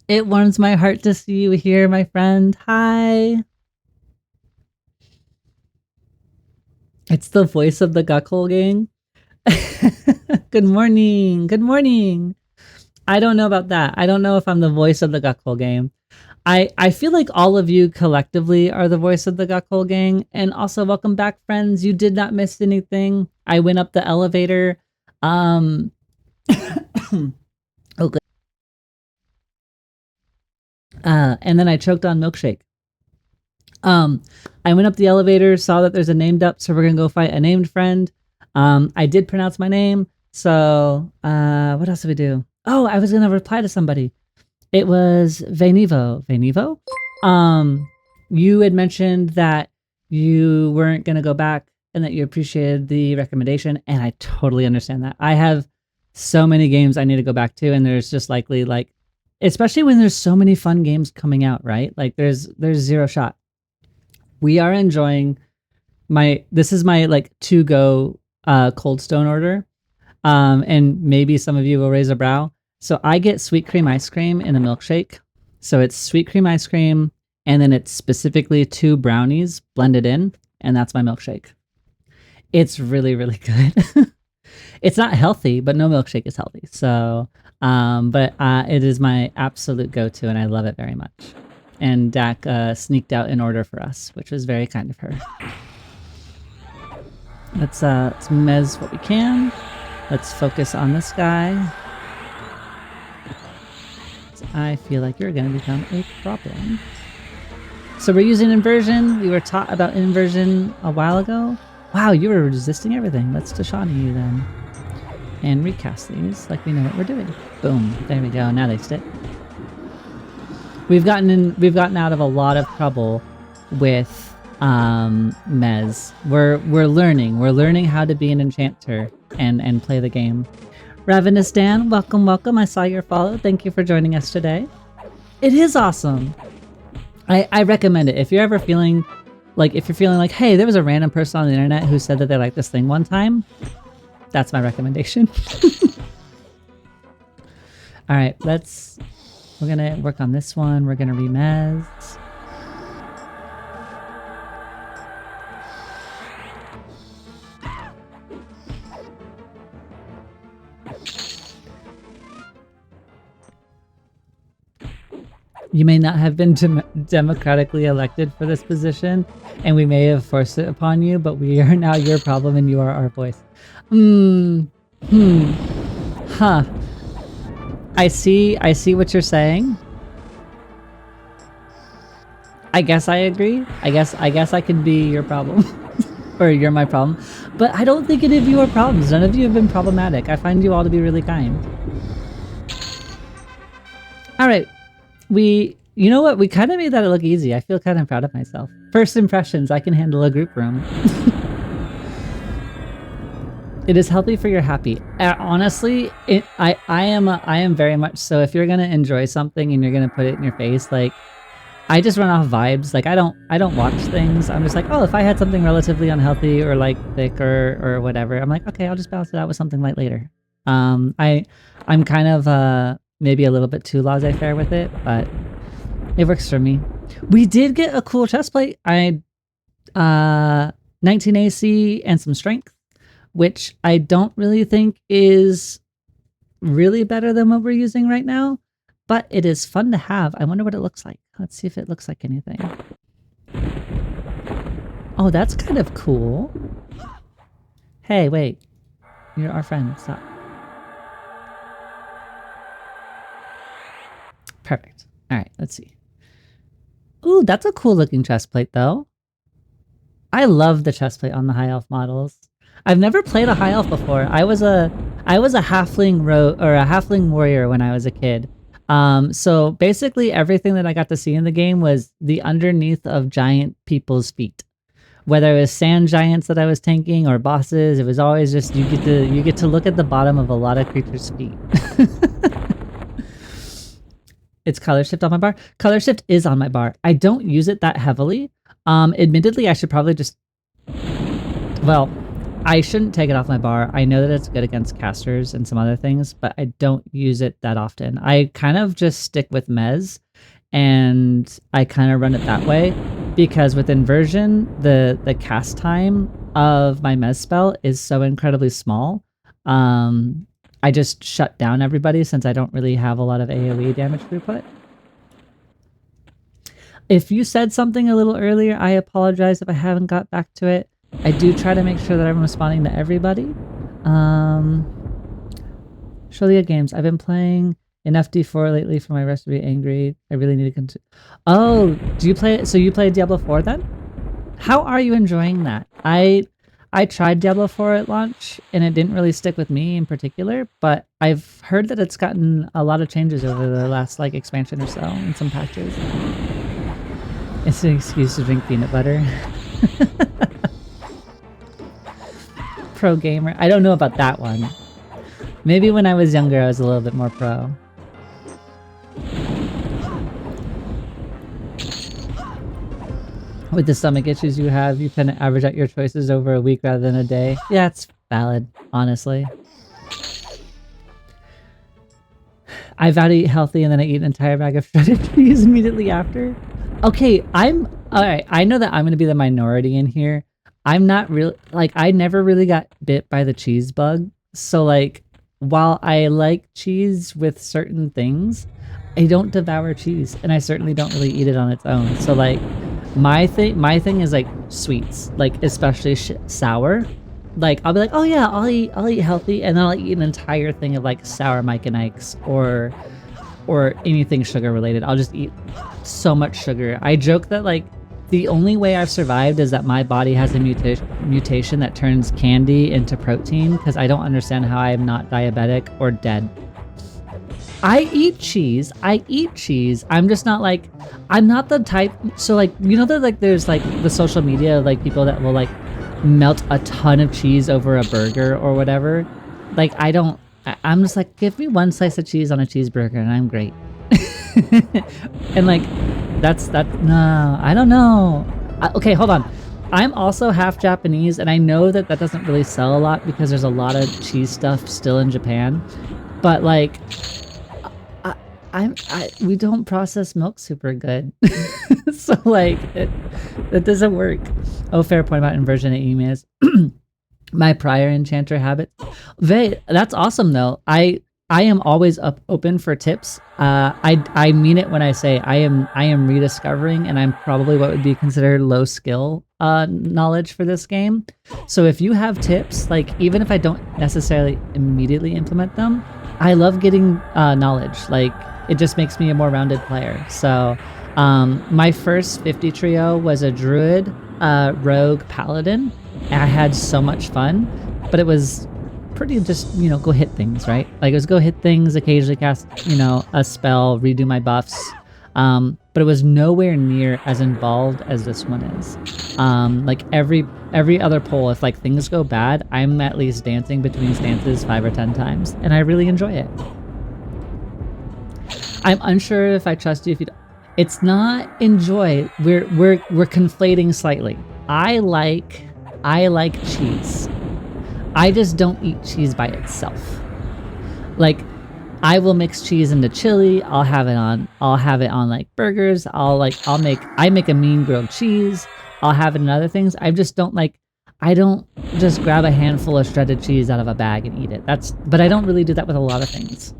It warms my heart to see you here, my friend. Hi! It's the voice of the Guckhole gang. Good morning. Good morning. I don't know about that. I don't know if I'm the voice of the Guckhole game. I feel like all of you collectively are the voice of the Gakol gang. And also, welcome back, friends. You did not miss anything. I went up the elevator. Oh, good. And then I choked on milkshake. I went up the elevator, saw that there's a named up, so we're gonna go fight a named friend. I did pronounce my name, so what else did we do? Oh, I was gonna reply to somebody. It was Venivo. Venivo? You had mentioned that you weren't gonna go back and that you appreciated the recommendation, and I totally understand that. I have so many games I need to go back to, and there's just likely like, especially when there's so many fun games coming out, right? Like there's zero shot. We are enjoying this is my like to go Cold Stone order. And maybe some of you will raise a brow. So I get sweet cream ice cream in a milkshake. So it's sweet cream ice cream, and then it's specifically 2 brownies blended in, and that's my milkshake. It's really, really good. It's not healthy, but no milkshake is healthy. So, but it is my absolute go-to, and I love it very much. And Dak sneaked out in order for us, which was very kind of her. Let's mez what we can. Let's focus on this guy. I feel like you're going to become a problem. So we're using inversion. We were taught about inversion a while ago. Wow, you were resisting everything. Let's Tashani you then. And recast these like we know what we're doing. Boom. There we go. Now they stick. We've gotten out of a lot of trouble with Mez. We're learning how to be an enchanter and play the game. Ravenous Dan, welcome. I saw your follow. Thank you for joining us today. It is awesome. I recommend it. If you're ever feeling like, hey, there was a random person on the internet who said that they liked this thing one time, that's my recommendation. All right, we're gonna work on this one. We're gonna remez. You may not have been democratically elected for this position, and we may have forced it upon you, but we are now your problem and you are our voice. Huh. I see what you're saying. I guess I agree. I guess I could be your problem. Or you're my problem. But I don't think any of you are problems. None of you have been problematic. I find you all to be really kind. Alright. You know what? We kind of made that look easy. I feel kind of proud of myself. First impressions, I can handle a group room. It is healthy for your happy. Honestly, I am very much so. If you're gonna enjoy something and you're gonna put it in your face, like I just run off vibes. Like I don't watch things. I'm just like, oh, if I had something relatively unhealthy or like thick or whatever, I'm like, okay, I'll just balance it out with something light later. I'm kind of maybe a little bit too laissez-faire with it, but it works for me. We did get a cool chestplate. 19 AC and some strength, which I don't really think is really better than what we're using right now, but it is fun to have. I wonder what it looks like. Let's see if it looks like anything. Oh, that's kind of cool. Hey, wait. You're our friend. Stop. Perfect. All right, let's see. Ooh, that's a cool looking chestplate though. I love the chestplate on the high elf models. I've never played a high elf before. I was a halfling a halfling warrior when I was a kid. So basically everything that I got to see in the game was the underneath of giant people's feet. Whether it was sand giants that I was tanking or bosses, it was always just you get to look at the bottom of a lot of creatures' feet. It's color shift on my bar. Color shift is on my bar. I don't use it that heavily. Admittedly, I should probably just... Well, I shouldn't take it off my bar. I know that it's good against casters and some other things, but I don't use it that often. I kind of just stick with Mez, and I kind of run it that way, because with inversion, the cast time of my Mez spell is so incredibly small. I just shut down everybody since I don't really have a lot of AoE damage throughput. If you said something a little earlier, I apologize if I haven't got back to it. I do try to make sure that I'm responding to everybody. Sholia games. I've been playing in FD4 lately for my rest to be angry. I really need to continue. Oh, do you play? So you play Diablo 4 then? How are you enjoying that? I tried Diablo 4 at launch and it didn't really stick with me in particular, but I've heard that it's gotten a lot of changes over the last like expansion or so and some patches. It's an excuse to drink peanut butter. Pro gamer. I don't know about that one. Maybe when I was younger I was a little bit more pro. With the stomach issues you have, you tend to average out your choices over a week rather than a day. Yeah, it's valid, honestly. I vow to eat healthy and then I eat an entire bag of shredded cheese immediately after. Okay, alright, I know that I'm gonna be the minority in here. I'm not really, like, I never really got bit by the cheese bug. So, like, while I like cheese with certain things, I don't devour cheese, and I certainly don't really eat it on its own. So, like, my thing is like sweets, like especially sour. Like I'll be like, oh yeah, I'll eat healthy, and then I'll eat an entire thing of like sour Mike and Ike's or anything sugar related. I'll just eat so much sugar. I joke that like the only way I've survived is that my body has a mutation that turns candy into protein, because I don't understand how I am not diabetic or dead. I eat cheese. I'm just not like, I'm not the type. So like, you know that like there's like the social media like people that will like melt a ton of cheese over a burger or whatever. Like I'm just like, give me one slice of cheese on a cheeseburger and I'm great. And like no, I don't know. Okay, hold on. I'm also half Japanese, and I know that doesn't really sell a lot because there's a lot of cheese stuff still in Japan. But like, we don't process milk super good. So like it doesn't work. Oh, fair point about inversion at emails. My prior enchanter habit. That's awesome though. I am always open for tips. I mean it when I say I am rediscovering, and I'm probably what would be considered low skill knowledge for this game. So if you have tips, like even if I don't necessarily immediately implement them, I love getting knowledge. Like it just makes me a more rounded player. So my first 50 trio was a druid, rogue, paladin. And I had so much fun, but it was pretty just, you know, go hit things, right? Like it was go hit things, occasionally cast, you know, a spell, redo my buffs. But it was nowhere near as involved as this one is. Like every other poll, if like things go bad, I'm at least dancing between stances 5 or 10 times, and I really enjoy it. I'm unsure if I trust you if you don't. It's not enjoy. We're conflating slightly. I like cheese. I just don't eat cheese by itself. Like I will mix cheese into chili. I'll have it on like burgers. I make a mean grilled cheese. I'll have it in other things. I just don't like, I don't just grab a handful of shredded cheese out of a bag and eat it. But I don't really do that with a lot of things.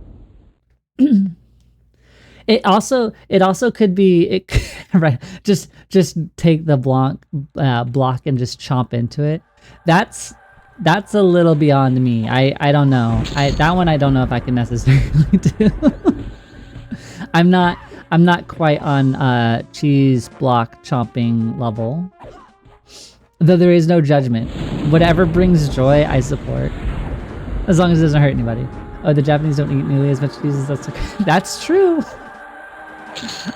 It also could be right. Just take the block and just chomp into it. That's a little beyond me. I don't know. That one I don't know if I can necessarily do. I'm not quite on cheese block chomping level. Though there is no judgment. Whatever brings joy, I support. As long as it doesn't hurt anybody. Oh, the Japanese don't eat nearly as much cheese as us. That's true.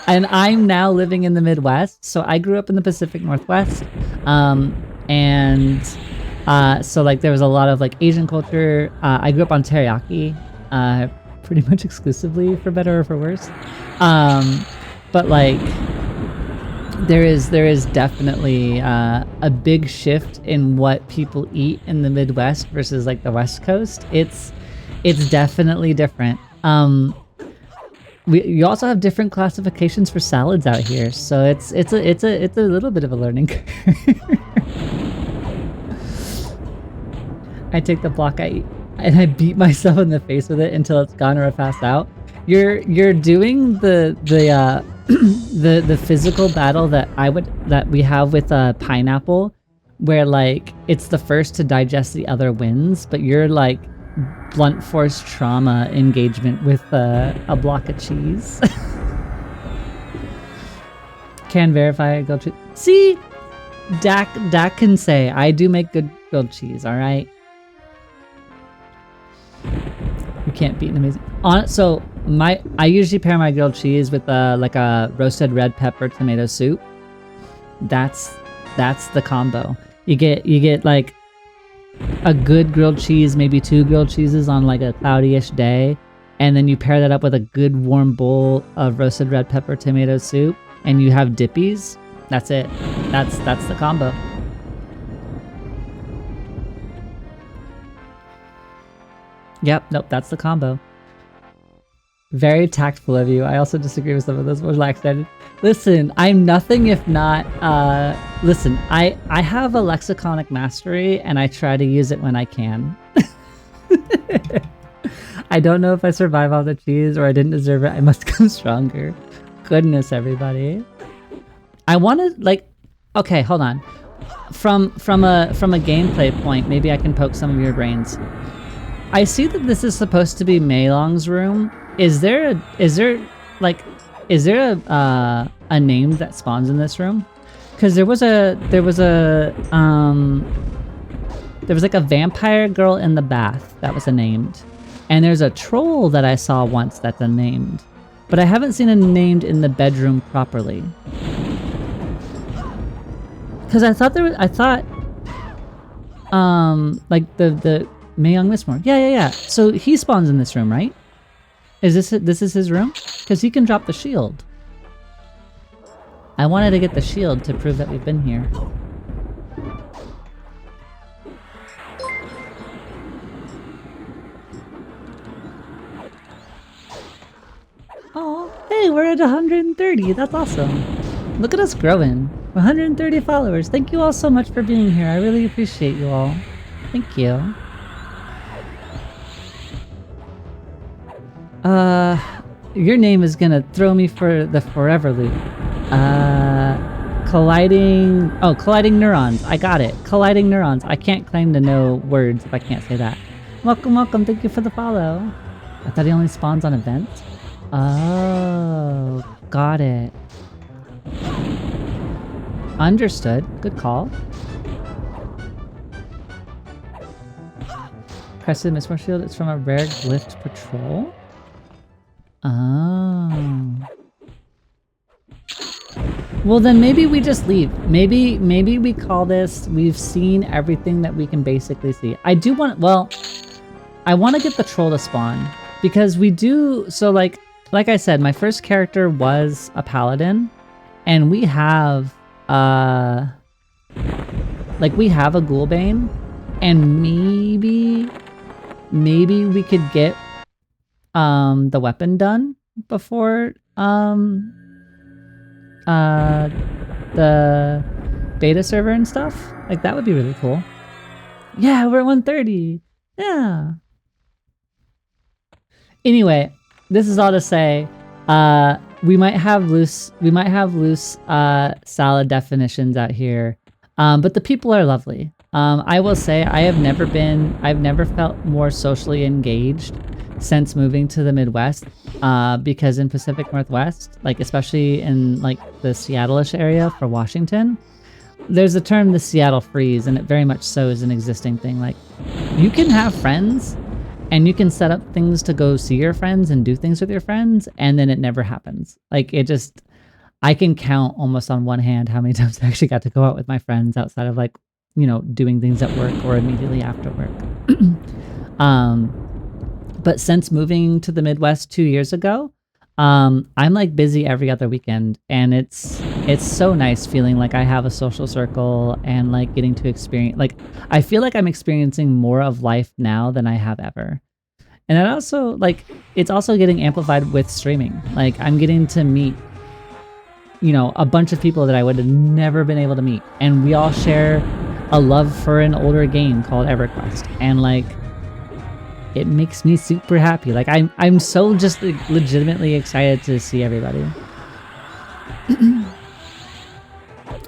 And I'm now living in the Midwest, so I grew up in the Pacific Northwest, so like there was a lot of like Asian culture. I grew up on teriyaki, pretty much exclusively, for better or for worse. But like there is definitely a big shift in what people eat in the Midwest versus like the West Coast. It's definitely different. You also have different classifications for salads out here, so it's a little bit of a learning curve. I take the block and I beat myself in the face with it until it's gone or I pass out. You're doing the the physical battle that we have with a pineapple, where like it's the first to digest the other wins, but you're like blunt force trauma engagement with a block of cheese. Can verify grilled cheese. See, Dak can say I do make good grilled cheese. All right. You can't beat an amazing. So I usually pair my grilled cheese with like a roasted red pepper tomato soup. That's the combo. You get like a good grilled cheese, maybe 2 grilled cheeses on like a cloudy-ish day, and then you pair that up with a good warm bowl of roasted red pepper tomato soup, and you have dippies. That's it. That's the combo. Yep, nope, that's the combo. Very tactful of you. I also disagree with some of those more lax-ended. Listen, I'm nothing if not... listen, I have a lexiconic mastery, and I try to use it when I can. I don't know if I survive all the cheese, or I didn't deserve it. I must come stronger. Goodness, everybody. I want to, like... Okay, hold on. From a gameplay point, maybe I can poke some of your brains. I see that this is supposed to be Meilong's room. Is there a name that spawns in this room? Because there was like a vampire girl in the bath that was unnamed, and there's a troll that I saw once that's unnamed, but I haven't seen a named in the bedroom properly. Because I thought like the Shaman Mistmoore. Yeah. So he spawns in this room, right? Is this is his room? Because he can drop the shield. I wanted to get the shield to prove that we've been here. Oh, hey, we're at 130. That's awesome. Look at us growing. 130 followers. Thank you all so much for being here. I really appreciate you all. Thank you. Your name is gonna throw me for the forever loop. Colliding neurons. I got it. Colliding neurons. I can't claim to know words if I can't say that. Welcome. Thank you for the follow. I thought he only spawns on events. Oh, got it. Understood. Good call. Castle Mistmoore shield. It's from a rare glyphed patrol. Oh. Well, then maybe we just leave. Maybe we call this, we've seen everything that we can basically see. I want to get the troll to spawn, because we do, so like I said, my first character was a paladin, and we have we have a Ghoulbane, and maybe we could get the weapon done before the beta server and stuff. Like, that would be really cool. Yeah, we're at 130. Yeah. Anyway, this is all to say, we might have loose salad definitions out here, but the people are lovely. I will say I've never felt more socially engaged since moving to the Midwest, because in Pacific Northwest, like especially in like the Seattle-ish area for Washington, there's a term, the Seattle freeze, and it very much so is an existing thing. Like, you can have friends and you can set up things to go see your friends and do things with your friends, and then it never happens. Like, I can count almost on one hand how many times I actually got to go out with my friends outside of, like, you know, doing things at work or immediately after work. But since moving to the Midwest 2 years ago, I'm like busy every other weekend, and it's so nice feeling like I have a social circle and like getting to experience, like, I feel like I'm experiencing more of life now than I have ever. And it also, like, it's also getting amplified with streaming. Like, I'm getting to meet, you know, a bunch of people that I would have never been able to meet, and we all share a love for an older game called Everquest, and like, it makes me super happy. Like, I'm so just like, legitimately excited to see everybody.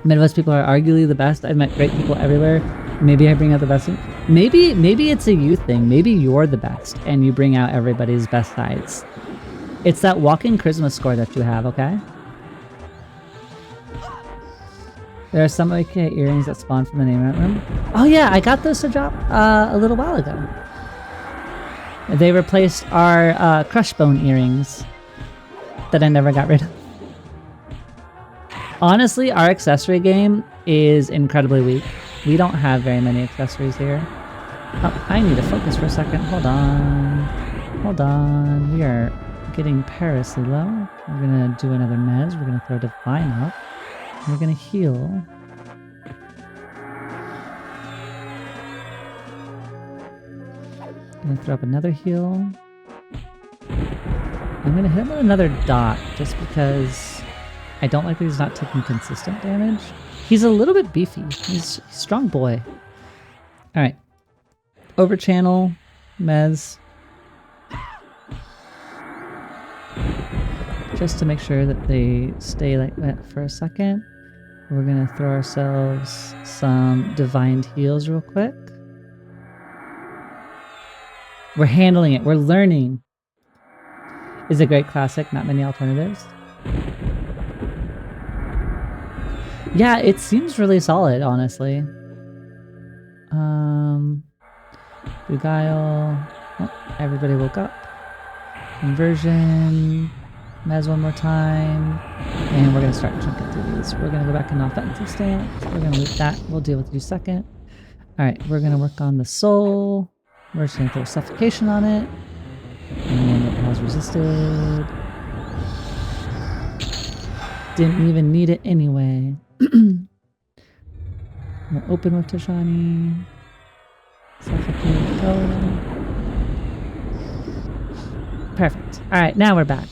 Midwest people are arguably the best. I've met great people everywhere. Maybe I bring out the best. Maybe it's a you thing. Maybe you're the best and you bring out everybody's best sides. It's that walking charisma score that you have, okay? There are some okay earrings that spawn from the name room. Oh yeah, I got those to drop a little while ago. They replaced our crush bone earrings that I never got rid of. Honestly, our accessory game is incredibly weak. We don't have very many accessories here. Oh, I need to focus for a second. Hold on. Hold on. We are getting perilously low. We're gonna do another mez. We're gonna throw Divine up. We're gonna heal. Gonna throw up another heal. I'm gonna hit him with another dot just because I don't like that he's not taking consistent damage. He's a little bit beefy. He's a strong boy. Alright. Over channel. Mez. Just to make sure that they stay like that for a second. We're gonna throw ourselves some divine heals real quick. We're handling it. We're learning. Is a great classic. Not many alternatives. Yeah, it seems really solid, honestly. Beguile. Oh, everybody woke up. Conversion. Mez one more time. And we're going to start chunking through these. We're going to go back in offensive stance. We're going to loot that. We'll deal with you second. Alright, we're going to work on the soul. We're just going to throw suffocation on it. And it has resisted. Didn't even need it anyway. We'll open with Tashani. Suffocate, go. Perfect. Alright, now we're back.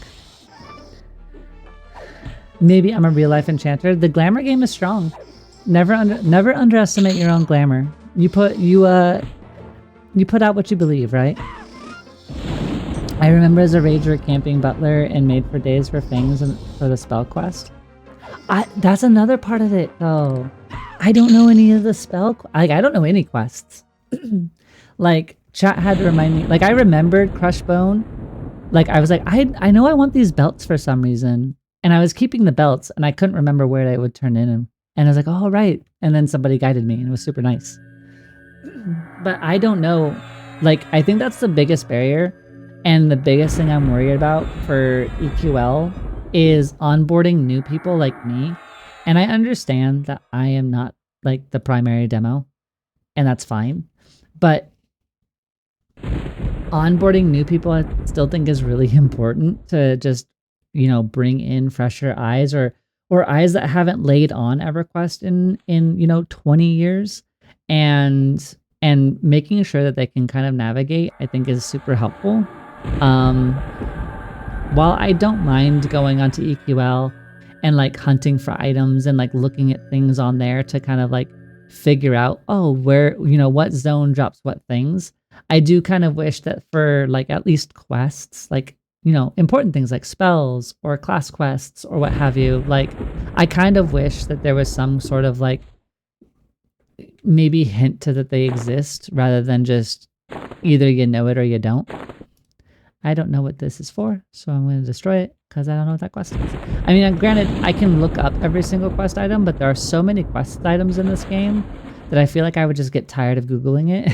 Maybe I'm a real life enchanter. The glamour game is strong. Never underestimate your own glamour. You put out what you believe, right? I remember as a rager camping butler and made for days for fangs and for the spell quest. That's another part of it though. I don't know any of the spell. I don't know any quests. Like chat had to remind me. Like I remembered Crushbone. Like I was like, I know I want these belts for some reason, and I was keeping the belts, and I couldn't remember where they would turn in, and I was like, oh right. And then somebody guided me, and it was super nice. But I don't know. Like I think that's the biggest barrier, and the biggest thing I'm worried about for EQL is onboarding new people like me. And I understand that I am not like the primary demo, and that's fine. But onboarding new people I still think is really important to just, you know, bring in fresher eyes or eyes that haven't laid on EverQuest in you know 20 years, and making sure that they can kind of navigate, I think is super helpful. While I don't mind going onto EQL and like hunting for items and like looking at things on there to kind of like figure out, oh, where, you know, what zone drops what things, I do kind of wish that for like at least quests, like, you know, important things like spells or class quests or what have you, like I kind of wish that there was some sort of like maybe hint to that they exist rather than just either you know it or you don't. I don't know what this is for, so I'm going to destroy it because I don't know what that quest is. I mean, granted, I can look up every single quest item, but there are so many quest items in this game that I feel like I would just get tired of Googling it.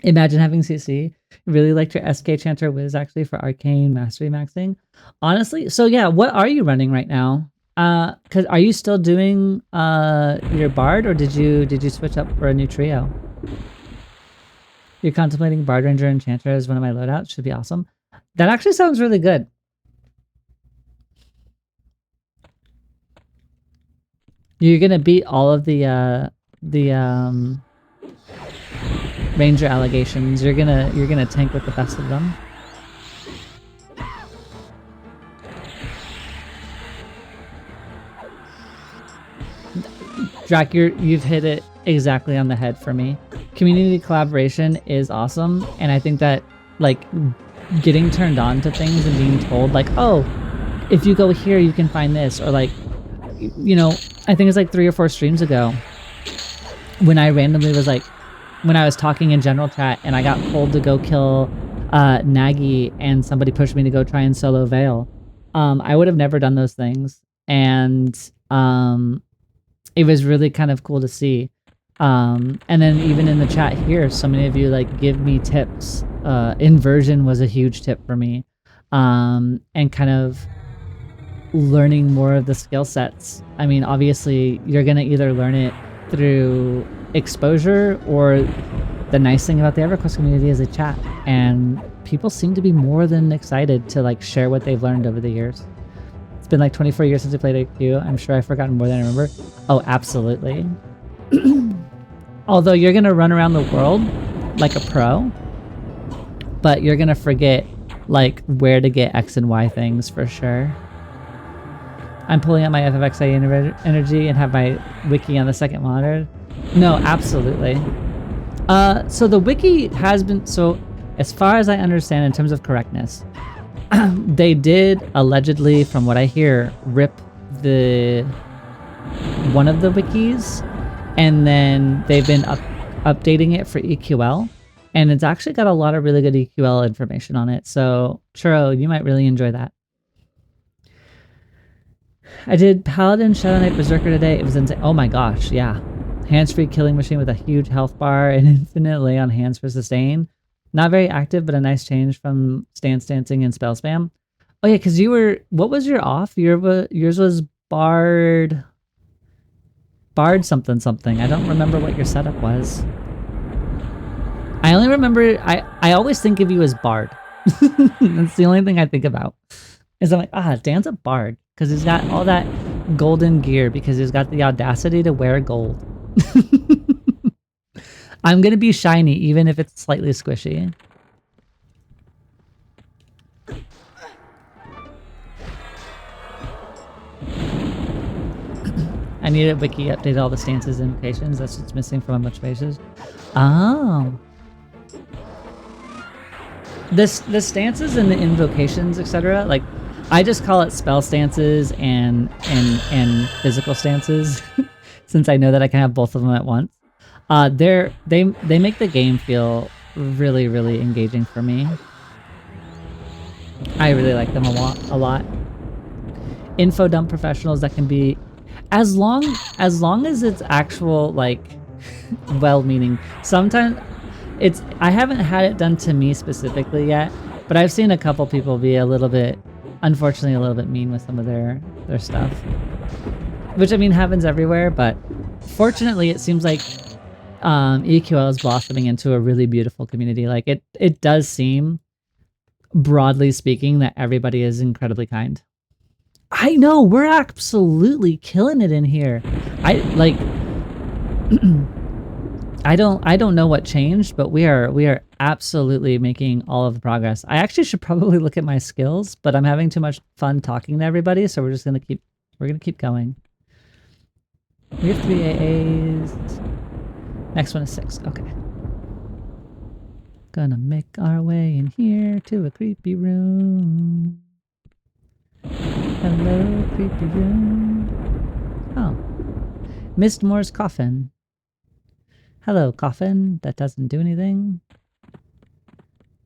Imagine having CC. Really liked your SK Chanter Wiz actually for Arcane Mastery Maxing. Honestly, so yeah, what are you running right now? Cause are you still doing your Bard, or did you switch up for a new trio? You're contemplating Bard Ranger Enchanter as one of my loadouts. Should be awesome. That actually sounds really good. You're gonna beat all of the Ranger allegations. You're gonna tank with the best of them. Drac, you've hit it exactly on the head for me. Community collaboration is awesome, and I think that like getting turned on to things and being told like, oh, if you go here, you can find this, or like, you know, I think it's like 3 or 4 streams ago when I randomly was like, when I was talking in general chat and I got pulled to go kill Nagy and somebody pushed me to go try and solo Veil. I would have never done those things. And it was really kind of cool to see. And then even in the chat here, so many of you like give me tips. Inversion was a huge tip for me. And kind of learning more of the skill sets. I mean, obviously you're going to either learn it through exposure, or the nice thing about the EverQuest community is a chat, and people seem to be more than excited to like share what they've learned over the years. It's been like 24 years since I played AQ. I'm sure I've forgotten more than I remember. Oh, absolutely. Although you're gonna run around the world like a pro, but you're gonna forget like where to get X and Y things for sure. I'm pulling out my FFXI energy and have my wiki on the second monitor. No, absolutely. So the wiki has been, so as far as I understand in terms of correctness, they did allegedly, from what I hear, rip one of the wikis, and then they've been updating it for EQL, and it's actually got a lot of really good EQL information on it. So Churro, you might really enjoy that. I did Paladin, Shadow Knight, Berserker today. It was insane. Oh my gosh, yeah. Hands-free killing machine with a huge health bar and infinite lay on hands for sustain. Not very active, but a nice change from stance dancing and spell spam. Oh yeah, because you were, what was your off? Yours was Bard something something. I don't remember what your setup was. I only remember, I always think of you as Bard. That's the only thing I think about. Is I'm like, Dan's a Bard. Because he's got all that golden gear, because he's got the audacity to wear gold. I'm going to be shiny, even if it's slightly squishy. I need a wiki update all the stances and invocations. That's what's missing from a bunch of bases. Oh. The stances and the invocations, etc. Like, I just call it spell stances and physical stances, since I know that I can have both of them at once. They make the game feel really, really engaging for me. I really like them a lot. Info dump professionals that can be, as long as it's actual, like, well-meaning. Sometimes I haven't had it done to me specifically yet, but I've seen a couple people be a little bit, unfortunately, a little bit mean with some of their stuff. Which, I mean, happens everywhere, but fortunately it seems like EQL is blossoming into a really beautiful community. Like, it does seem, broadly speaking, that everybody is incredibly kind. I know, we're absolutely killing it in here. I don't know what changed, but we are absolutely making all of the progress. I actually should probably look at my skills, but I'm having too much fun talking to everybody, so we're gonna keep going. We have 3 AAs. Next one is 6. Okay. Gonna make our way in here to a creepy room. Hello, creepy room. Oh. Mistmoore's coffin. Hello, coffin. That doesn't do anything.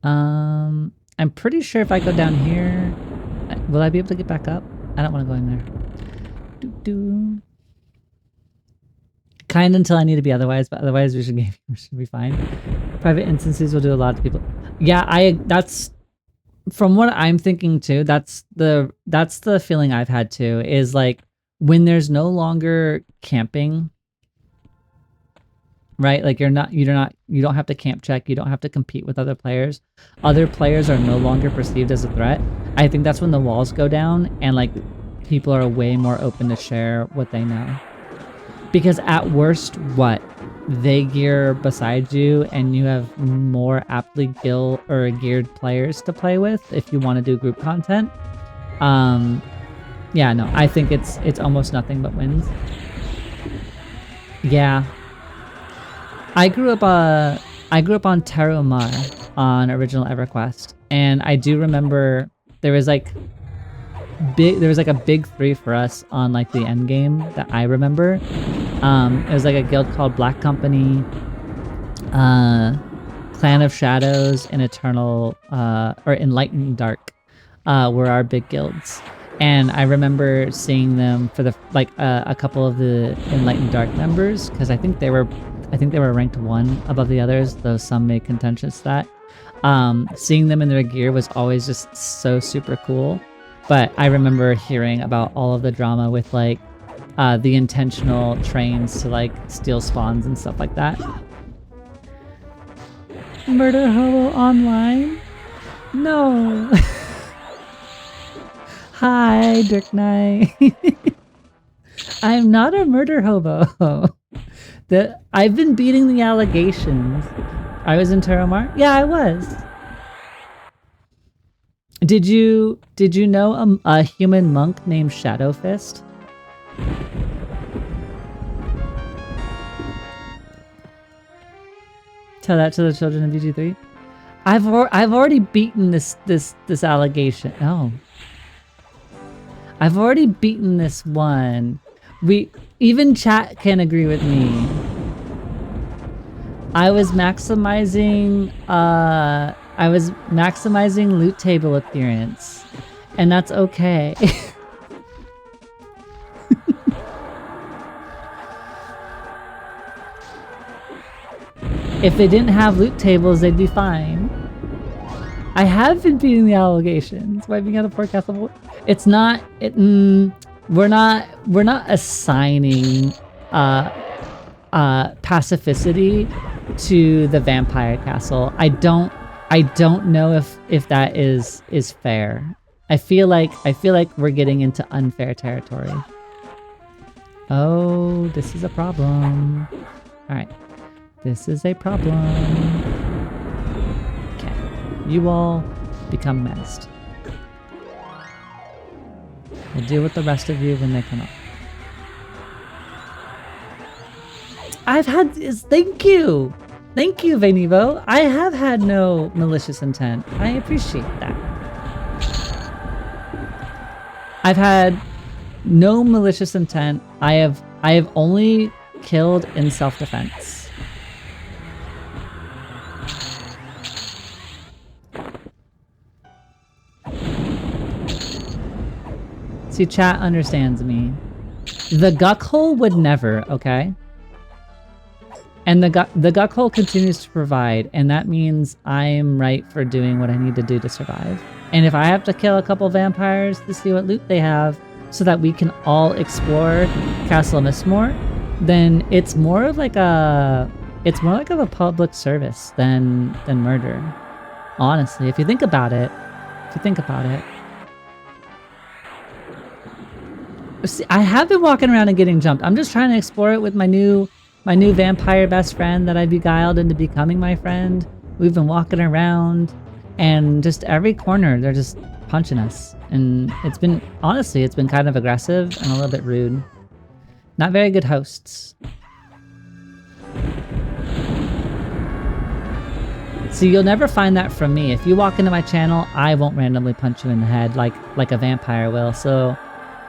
I'm pretty sure if I go down here, will I be able to get back up? I don't want to go in there. Kind until I need to be otherwise, but otherwise we should be fine. Private instances will do a lot to people. Yeah, that's from what I'm thinking too. That's the feeling I've had too. Is like when there's no longer camping. Right? Like you don't have to camp check, you don't have to compete with other players. Other players are no longer perceived as a threat. I think that's when the walls go down and like people are way more open to share what they know. Because at worst, what? They gear beside you and you have more aptly geared players to play with if you want to do group content. Yeah, no, I think it's almost nothing but wins. Yeah. I grew up on Terumar on original EverQuest, and I do remember there was like a big 3 for us on like the end game that I remember. It was like a guild called Black Company, Clan of Shadows, and Eternal or Enlightened Dark were our big guilds. And I remember seeing them for the a couple of the Enlightened Dark members, because I think they were ranked 1 above the others, though some made contentious that. Seeing them in their gear was always just so super cool. But I remember hearing about all of the drama with like the intentional trains to like steal spawns and stuff like that. Murder Hobo online? No. Hi, Dirk Knight. I'm not a murder hobo. I've been beating the allegations. I was in Terramar? Yeah, I was. Did you know a human monk named Shadowfist? Tell that to the children of BG3. I've already beaten this allegation. Oh. I've already beaten this one. Even chat can agree with me. I was maximizing loot table appearance, and that's okay. If they didn't have loot tables, they'd be fine. I have been beating the allegations. Wiping out a poor castle. It's not. We're not assigning pacificity to the vampire castle. I don't know if that is fair. I feel like we're getting into unfair territory. Oh, this is a problem. All right, this is a problem. Okay, you all become menaced. We'll deal with the rest of you when they come up. Thank you, Venivo. I have had no malicious intent. I appreciate that. I've had no malicious intent. I have only killed in self-defense. See, chat understands me. The Guckhole would never, okay? And the Guckhole continues to provide, and that means I'm right for doing what I need to do to survive. And if I have to kill a couple vampires to see what loot they have so that we can all explore Castle Mistmoore, then it's more of like a public service than murder. Honestly, if you think about it. See, I have been walking around and getting jumped. I'm just trying to explore it with my new vampire best friend that I beguiled into becoming my friend. We've been walking around, and just every corner they're just punching us. And it's been kind of aggressive and a little bit rude. Not very good hosts. So you'll never find that from me. If you walk into my channel, I won't randomly punch you in the head like a vampire will. So,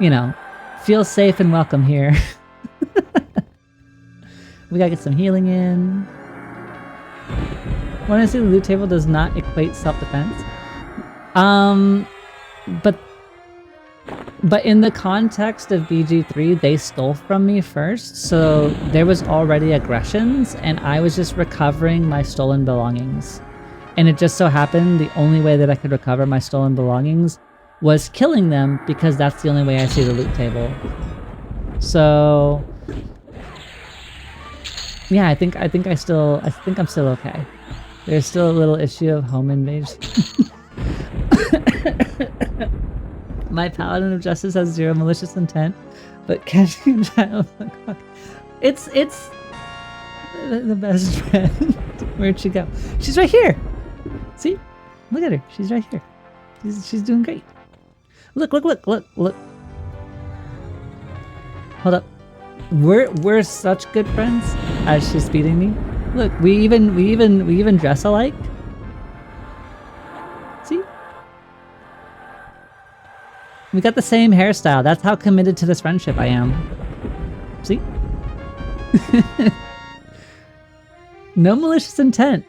you know, feel safe and welcome here. We gotta get some healing in. Honestly, the loot table does not equate self-defense. But in the context of BG3, they stole from me first, so there was already aggressions, and I was just recovering my stolen belongings. And it just so happened the only way that I could recover my stolen belongings was killing them, because that's the only way I see the loot table. So yeah, I think I'm still okay. There's still a little issue of home invasion. My Paladin of Justice has 0 malicious intent, but catching a child, it's the best friend. Where'd she go? She's right here. See, look at her. She's right here. She's doing great. Look. Hold up. We're such good friends as she's beating me. Look, we even dress alike. See? We got the same hairstyle. That's how committed to this friendship I am. See? No malicious intent.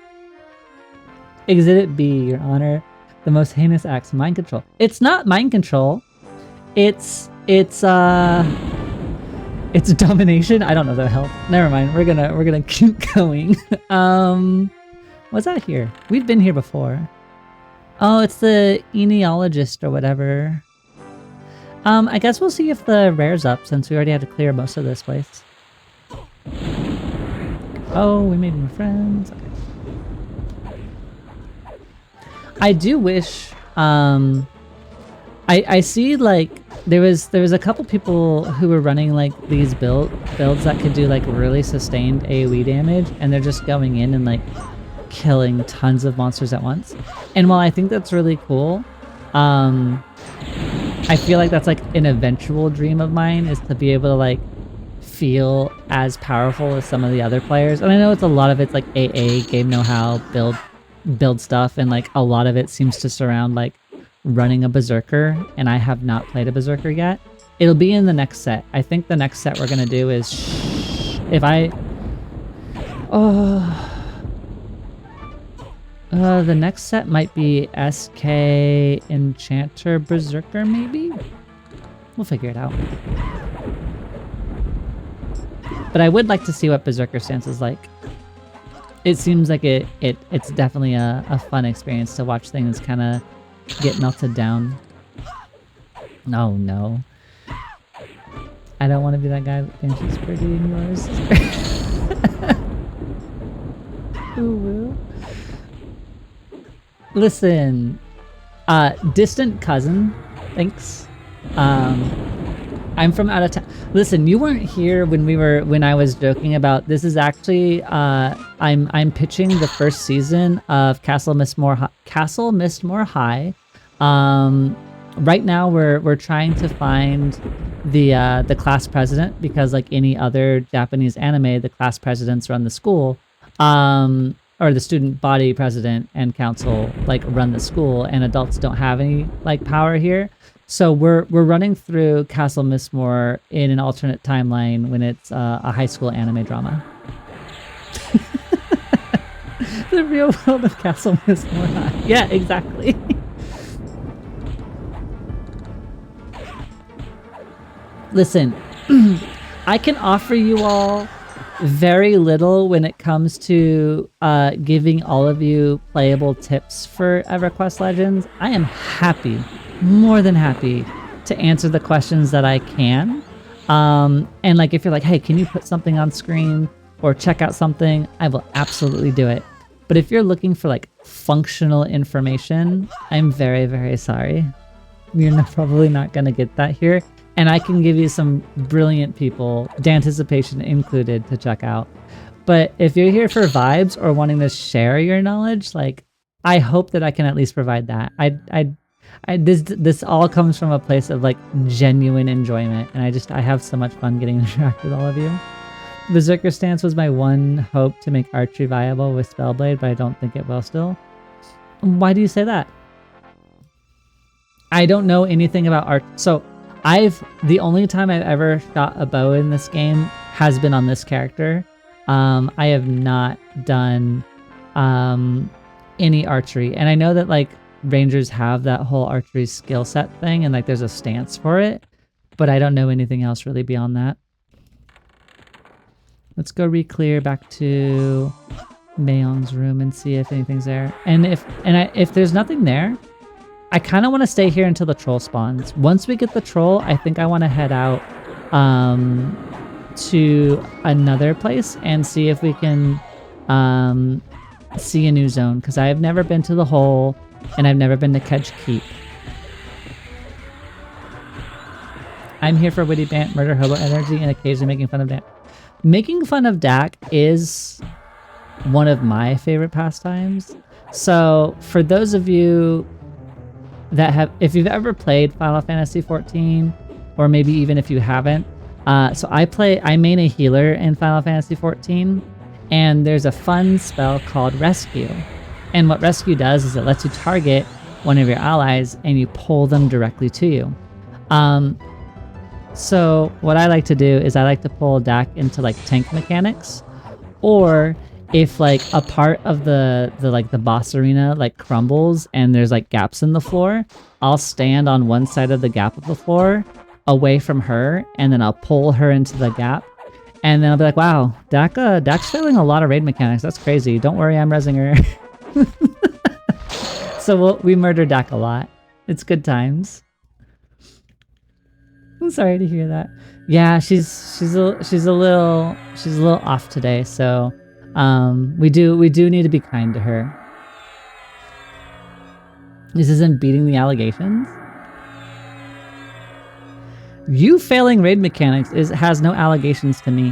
Exhibit B, Your Honor. The most heinous acts, mind control. It's not mind control. It's domination. I don't know the hell. Never mind. We're gonna keep going. What's that here? We've been here before. Oh, it's the enealogist or whatever. I guess we'll see if the rare's up since we already had to clear most of this place. Oh, we made new friends. Okay. I do wish, I see like there was a couple people who were running like these builds that could do like really sustained AoE damage, and they're just going in and like killing tons of monsters at once. And while I think that's really cool, I feel like that's like an eventual dream of mine, is to be able to like feel as powerful as some of the other players. And I know it's a lot of it's like AA, game know-how, build stuff, and like a lot of it seems to surround like running a berserker, and I have not played a berserker yet. It'll be in the next set. I think the next set we're gonna do is the next set might be SK Enchanter Berserker, maybe? We'll figure it out. But I would like to see what Berserker stance is like. It seems like it's definitely a fun experience to watch things kind of get melted down. No, no. I don't want to be that guy that thinks she's pretty and yours. Who will? Listen, distant cousin, thanks. I'm from out of town. Listen, you weren't here when I was joking about this. Is actually I'm pitching the first season of Castle Mistmoore High. Right now we're trying to find the class president, because like any other Japanese anime, the class presidents run the school, or the student body president and council like run the school, and adults don't have any like power here. So we're running through Castle Mistmoore in an alternate timeline when it's a high school anime drama. The real world of Castle Mistmoore High. Yeah, exactly. Listen, I can offer you all very little when it comes to giving all of you playable tips for EverQuest Legends. I am happy, more than happy, to answer the questions that I can. And like if you're like, hey, can you put something on screen or check out something, I will absolutely do it. But if you're looking for like functional information, I'm very, very sorry. You're probably not going to get that here. And I can give you some brilliant people, Danticipation included, to check out. But if you're here for vibes or wanting to share your knowledge, like, I hope that I can at least provide that. This all comes from a place of like genuine enjoyment, and I have so much fun getting to interact with all of you. Berserker stance was my one hope to make archery viable with Spellblade, but I don't think it will still. Why do you say that? I don't know anything about art. So the only time I've ever shot a bow in this game has been on this character. I have not done any archery, and I know that like rangers have that whole archery skill set thing, and like there's a stance for it, but I don't know anything else really beyond that. Let's go re-clear back to Mayong's room and see if anything's there. And if there's nothing there, I kind of want to stay here until the troll spawns. Once we get the troll, I think I want to head out to another place and see if we can see a new zone, because I have never been to the hole and I've never been to Kedge Keep. I'm here for witty bant, murder, hobo energy, and occasionally making fun of Dak. Making fun of Dak is one of my favorite pastimes. So for those of you that have, if you've ever played Final Fantasy XIV, or maybe even if you haven't, so I main a healer in Final Fantasy XIV, and there's a fun spell called Rescue. And what Rescue does is it lets you target one of your allies and you pull them directly to you. So what I like to do is I like to pull Dak into like tank mechanics, or if like a part of the boss arena like crumbles and there's like gaps in the floor, I'll stand on one side of the gap of the floor away from her, and then I'll pull her into the gap, and then I'll be like, wow, Dak's failing a lot of raid mechanics. That's crazy. Don't worry, I'm rezzing her. So we murder Dak a lot. It's good times. I'm sorry to hear that. Yeah, she's a little off today, so we do need to be kind to her. This isn't beating the allegations. You failing raid mechanics has no allegations to me.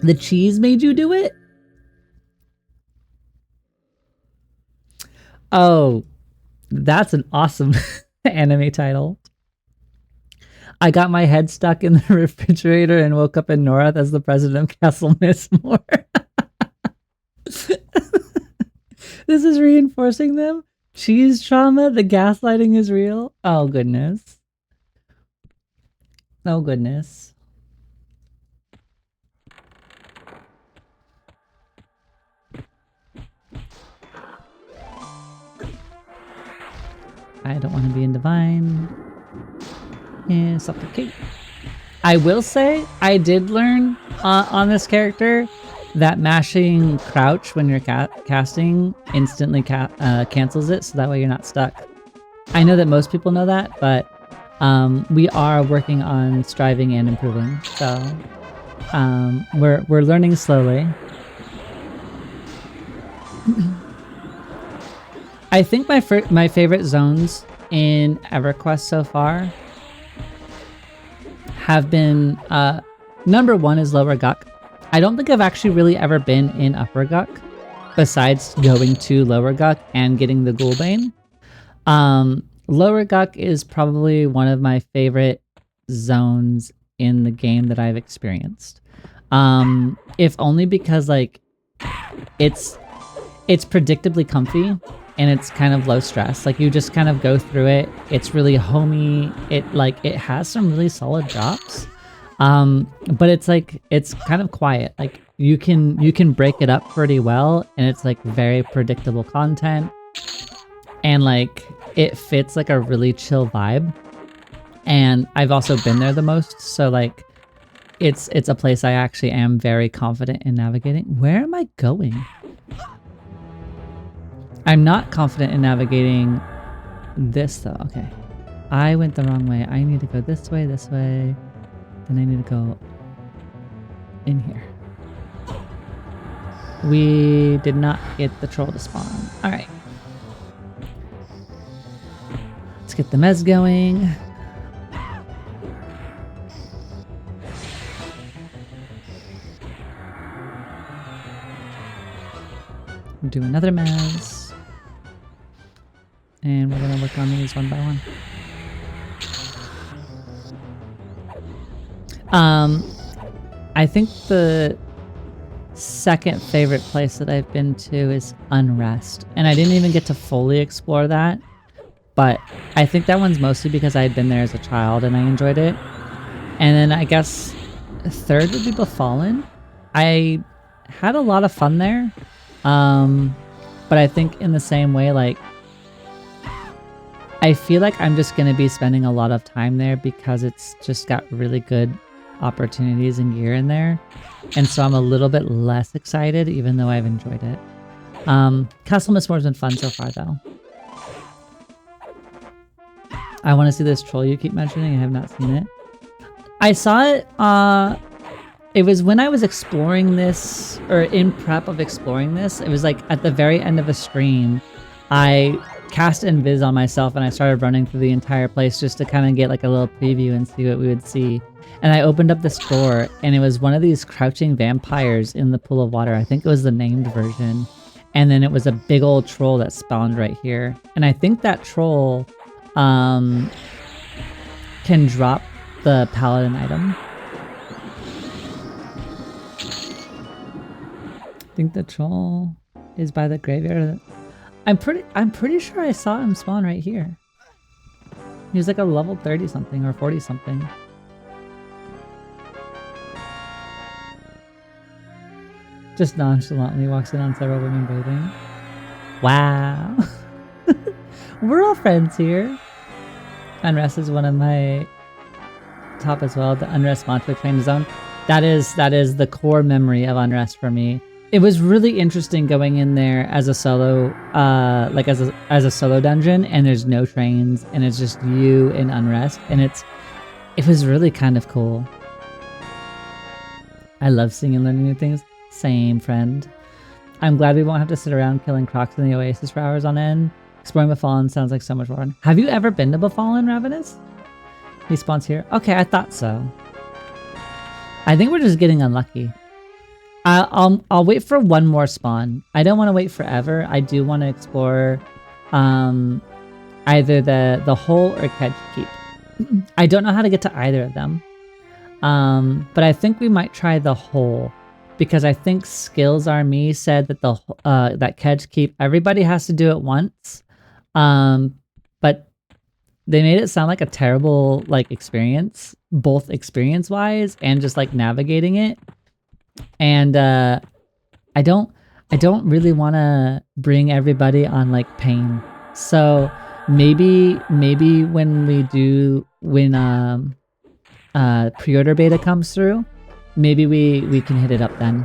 The cheese made you do it? Oh, that's an awesome anime title. I got my head stuck in the refrigerator and woke up in Norrath as the president of Castle Mistmoore. This is reinforcing them. Cheese trauma, the gaslighting is real. Oh, goodness. Oh, goodness. I don't want to be in divine. Yeah, supplicate. I will say, I did learn on this character that mashing crouch when you're casting instantly cancels it, so that way you're not stuck. I know that most people know that, but we are working on striving and improving, so we're learning slowly. I think my favorite zones in EverQuest so far have been number 1 is Lower Guck. I don't think I've actually really ever been in Upper Guck besides going to Lower Guck and getting the Ghoulbane. Lower Guck is probably one of my favorite zones in the game that I've experienced. If only because like it's predictably comfy and it's kind of low stress. Like you just kind of go through it. It's really homey. It has some really solid drops. But it's kind of quiet. Like you can break it up pretty well, and it's like very predictable content. And like it fits like a really chill vibe. And I've also been there the most, so like it's a place I actually am very confident in navigating. Where am I going? I'm not confident in navigating this though. Okay. I went the wrong way. I need to go this way, then I need to go in here. We did not get the troll to spawn. Alright. Let's get the mez going. Do another mez. And we're gonna work on these one by one. I think the second favorite place that I've been to is Unrest. And I didn't even get to fully explore that. But I think that one's mostly because I had been there as a child and I enjoyed it. And then I guess third would be Befallen. I had a lot of fun there. But I think in the same way, like, I feel like I'm just going to be spending a lot of time there because it's just got really good opportunities and gear in there. And so I'm a little bit less excited, even though I've enjoyed it. Castle Mistmoore's been fun so far, though. I want to see this troll you keep mentioning. I have not seen it. I saw it, it was when I was exploring this, or in prep of exploring this, it was like at the very end of a stream, I cast Invis on myself and I started running through the entire place just to kind of get like a little preview and see what we would see. And I opened up this door and it was one of these crouching vampires in the pool of water. I think it was the named version. And then it was a big old troll that spawned right here. And I think that troll can drop the paladin item. I think the troll... is by the graveyard. I'm pretty sure I saw him spawn right here. He was like a level 30 something or 40 something. Just nonchalantly walks in on several women bathing. Wow. We're all friends here. Unrest is one of my top as well. The Unrest Monster Train Zone. That is the core memory of Unrest for me. It was really interesting going in there as a solo, like as a solo dungeon, and there's no trains, and it's just you and Unrest, and it was really kind of cool. I love seeing and learning new things. Same, friend. I'm glad we won't have to sit around killing crocs in the Oasis for hours on end. Exploring Befallen sounds like so much fun. Have you ever been to Befallen, Ravenous? He spawns here. Okay, I thought so. I think we're just getting unlucky. I'll wait for one more spawn. I don't want to wait forever. I do want to explore either the hole or Kedge Keep. I don't know how to get to either of them. But I think we might try the hole. Because I think Skills Army said that that Kedge Keep, everybody has to do it once. But they made it sound like a terrible experience, both experience-wise and just navigating it. And I don't really want to bring everybody on pain. So maybe when pre-order beta comes through, maybe we can hit it up then.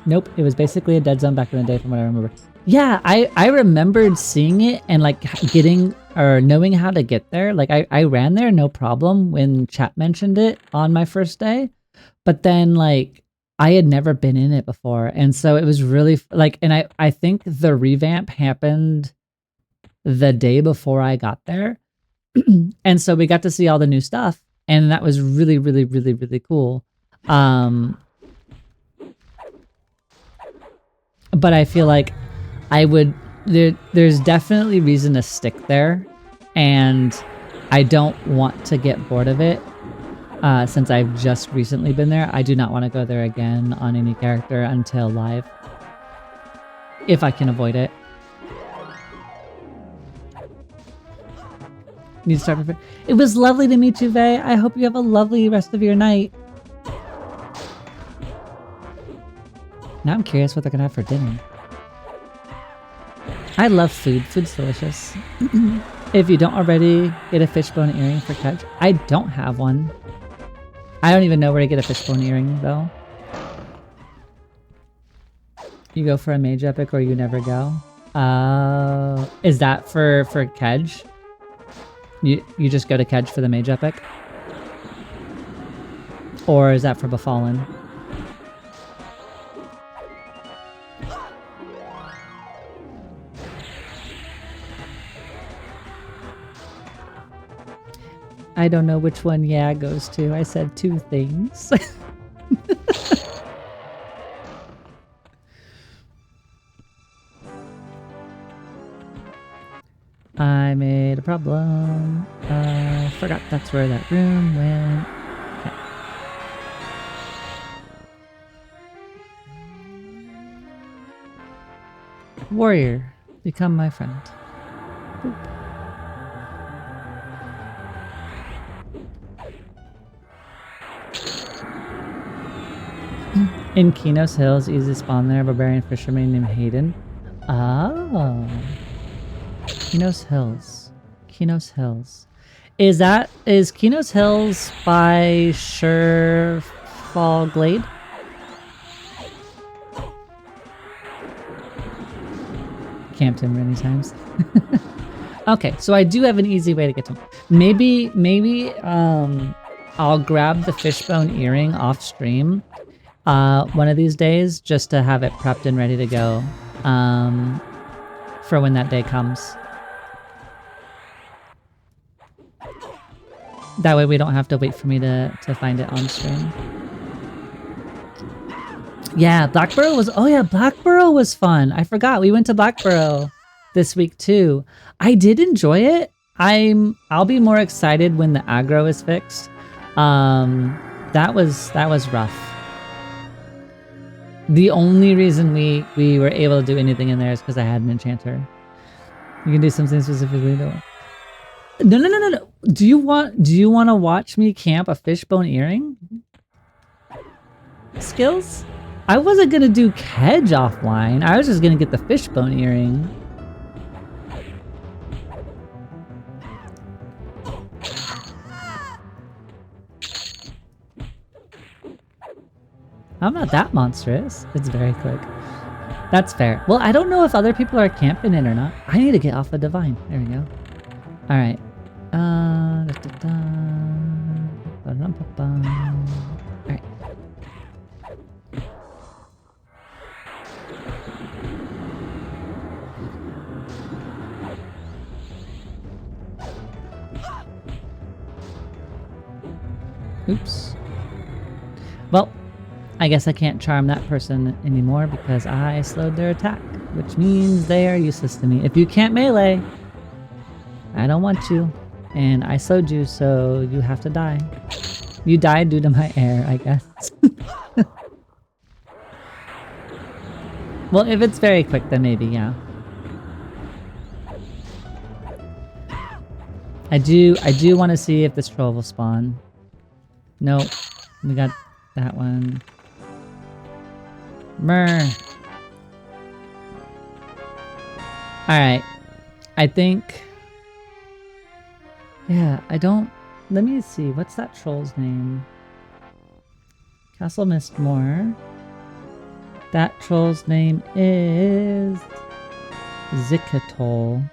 Nope, it was basically a dead zone back in the day from what I remember. Yeah, I remembered seeing it and getting or knowing how to get there. I ran there no problem when chat mentioned it on my first day. But then I had never been in it before. And so it was really and I think the revamp happened the day before I got there. And so we got to see all the new stuff, and that was really, really, really, really cool. But I feel like there's definitely reason to stick there, and I don't want to get bored of it. Since I've just recently been there, I do not want to go there again on any character until live, if I can avoid it. Need to start preparing. It was lovely to meet you, Vay. I hope you have a lovely rest of your night. Now I'm curious what they're gonna have for dinner. I love food. Food's delicious. If you don't already get a fishbone earring for Kedge, I don't have one. I don't even know where to get a fishbone earring though. You go for a mage epic or you never go. Is that for Kedge? You just go to Kedge for the mage epic? Or is that for Befallen? I don't know which one yeah goes to. I said two things. I made a problem. Forgot that's where that room went. Okay. Warrior, become my friend. Boop. In Kinos Hills, easy spawn there, barbarian fisherman named Hayden. Oh. Kinos Hills. Kinos Hills. Is Kinos Hills by Surefall Glade? Camped him many times. Okay, so I do have an easy way to get to him. Maybe I'll grab the fishbone earring off stream one of these days just to have it prepped and ready to go for when that day comes. That way we don't have to wait for me to find it on stream. Yeah, Blackborough was... Oh yeah, Blackborough was fun. I forgot. We went to Blackborough this week too. I did enjoy it. I'll be more excited when the aggro is fixed. That was rough. The only reason we were able to do anything in there is because I had an enchanter. You can do something specifically though. No. Do you want to watch me camp a fishbone earring? Skills? I wasn't gonna do Kedge offline. I was just gonna get the fishbone earring. I'm not that monstrous. It's very quick. That's fair. Well, I don't know if other people are camping it or not. I need to get off of Divine. There we go. All right. All right. Oops. Well, I guess I can't charm that person anymore because I slowed their attack, which means they are useless to me. If you can't melee, I don't want you. And I slowed you, so you have to die. You died due to my air, I guess. Well, if it's very quick, then maybe, yeah. I do want to see if this troll will spawn. Nope. We got that one. Myrrh. Alright. I think... Yeah, I don't... Let me see. What's that troll's name? Castle Mistmoore. That troll's name is... Zikatol.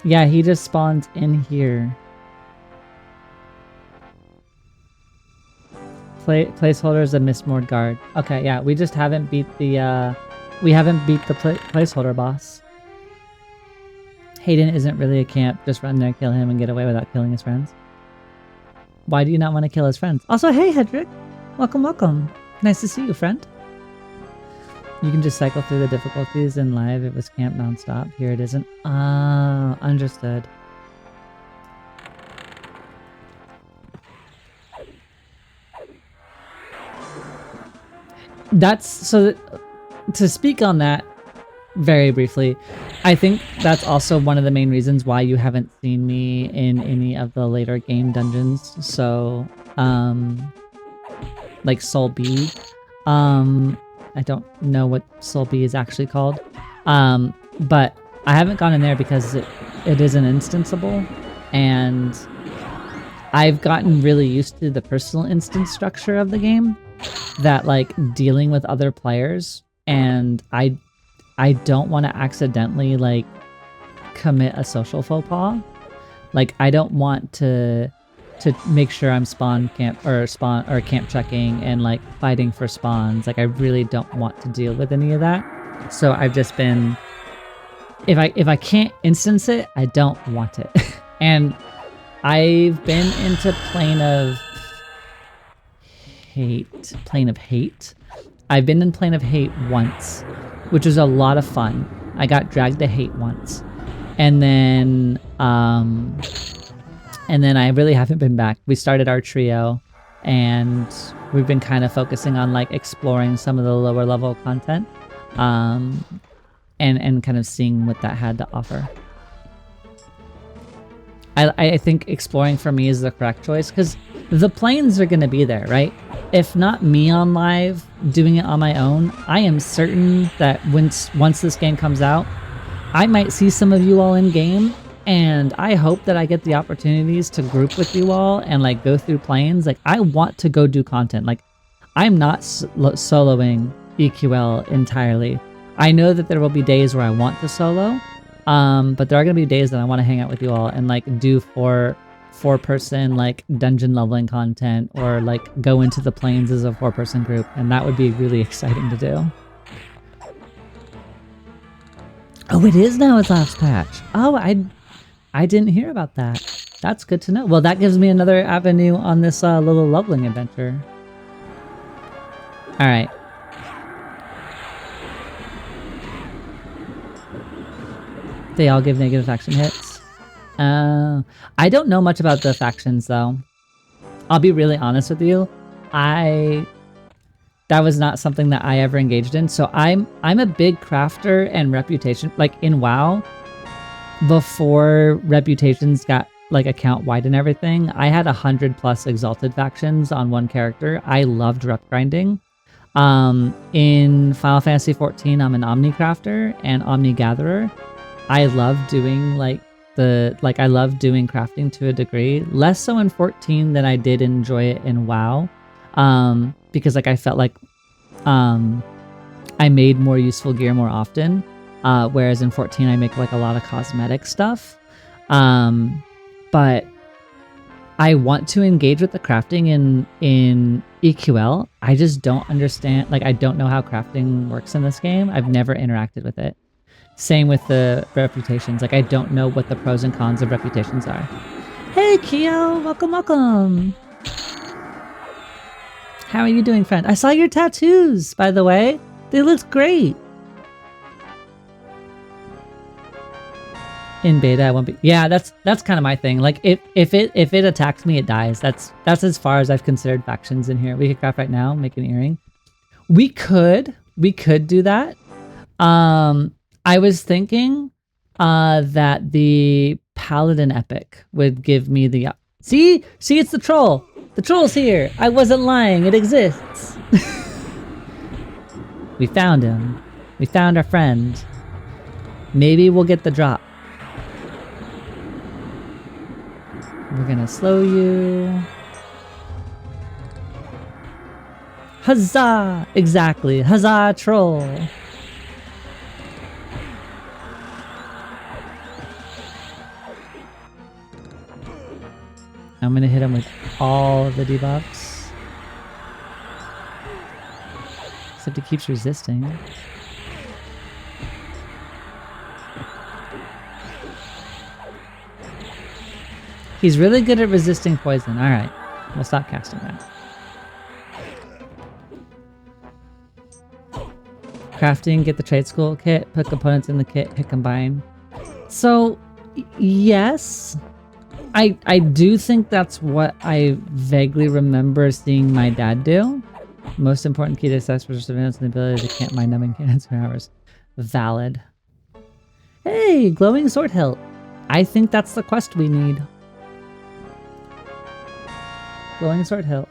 Yeah, he just spawns in here. Placeholders of Mistmoore guard. Okay, yeah, we just haven't beat the placeholder boss. Hayden isn't really a camp. Just run there, kill him, and get away without killing his friends. Why do you not want to kill his friends? Also, hey, Hedrick! Welcome, welcome. Nice to see you, friend. You can just cycle through the difficulties in live. It was camp nonstop. Here it isn't. Ah, understood. That's so to speak on that very briefly, I think that's also one of the main reasons why you haven't seen me in any of the later game dungeons. So, like Soul B, I don't know what Soul B is actually called, but I haven't gone in there because it isn't instanceable, and I've gotten really used to the personal instance structure of the game. That like dealing with other players, and I don't want to accidentally like commit a social faux pas. Like I don't want to make sure I'm camp checking and like fighting for spawns. Like I really don't want to deal with any of that. So I've just been, if I can't instance it, I don't want it. And I've been into Plane of Hate. I've been in Plane of Hate once, which was a lot of fun. I got dragged to Hate once, and then I really haven't been back. We started our trio, and we've been kind of focusing on like exploring some of the lower level content, and kind of seeing what that had to offer. I think exploring for me is the correct choice because the planes are going to be there, right? If not me on live doing it on my own, I am certain that once this game comes out, I might see some of you all in game, and I hope that I get the opportunities to group with you all and like go through planes. Like I want to go do content. Like I'm not soloing EQL entirely. I know that there will be days where I want to solo, but there are going to be days that I want to hang out with you all and like do four-person like dungeon leveling content, or like go into the plains as a 4-person group, and that would be really exciting to do. Oh, it is now its last patch. Oh, I didn't hear about that. That's good to know. Well, that gives me another avenue on this little leveling adventure. All right. They all give negative faction hits. I don't know much about the factions though. I'll be really honest with you. That that was not something that I ever engaged in. So I'm a big crafter and reputation, like in WoW, before reputations got like account wide and everything, I had 100+ exalted factions on one character. I loved rep grinding. In Final Fantasy 14, I'm an Omni crafter and Omni gatherer. I love doing I love doing crafting to a degree. Less so in 14 than I did enjoy it in WoW. Because like I felt like I made more useful gear more often. Whereas in 14 I make like a lot of cosmetic stuff. But I want to engage with the crafting in EQL. I just don't understand, like I don't know how crafting works in this game. I've never interacted with it. Same with the reputations. Like I don't know what the pros and cons of reputations are. Hey Keo, welcome. How are you doing, friend? I saw your tattoos, by the way. They look great. In beta, I won't be. Yeah, that's kind of my thing. Like if it attacks me, it dies. That's as far as I've considered factions in here. We could craft right now, make an earring. We could do that. I was thinking that the Paladin epic would give me the see it's the troll. The troll's here. I wasn't lying. It exists. We found him. We found our friend. Maybe we'll get the drop. We're gonna slow you. Huzzah! Exactly. Huzzah, troll. I'm gonna hit him with all of the debuffs. Except he keeps resisting. He's really good at resisting poison. Alright, we'll stop casting that. Crafting, get the trade school kit, put components in the kit, hit combine. So, yes. I do think that's what I vaguely remember seeing my dad do. Most important key to success for surveillance and the ability to can't mind numbing cannons for hours. Valid. Hey, glowing sword hilt. I think that's the quest we need. Glowing sword hilt.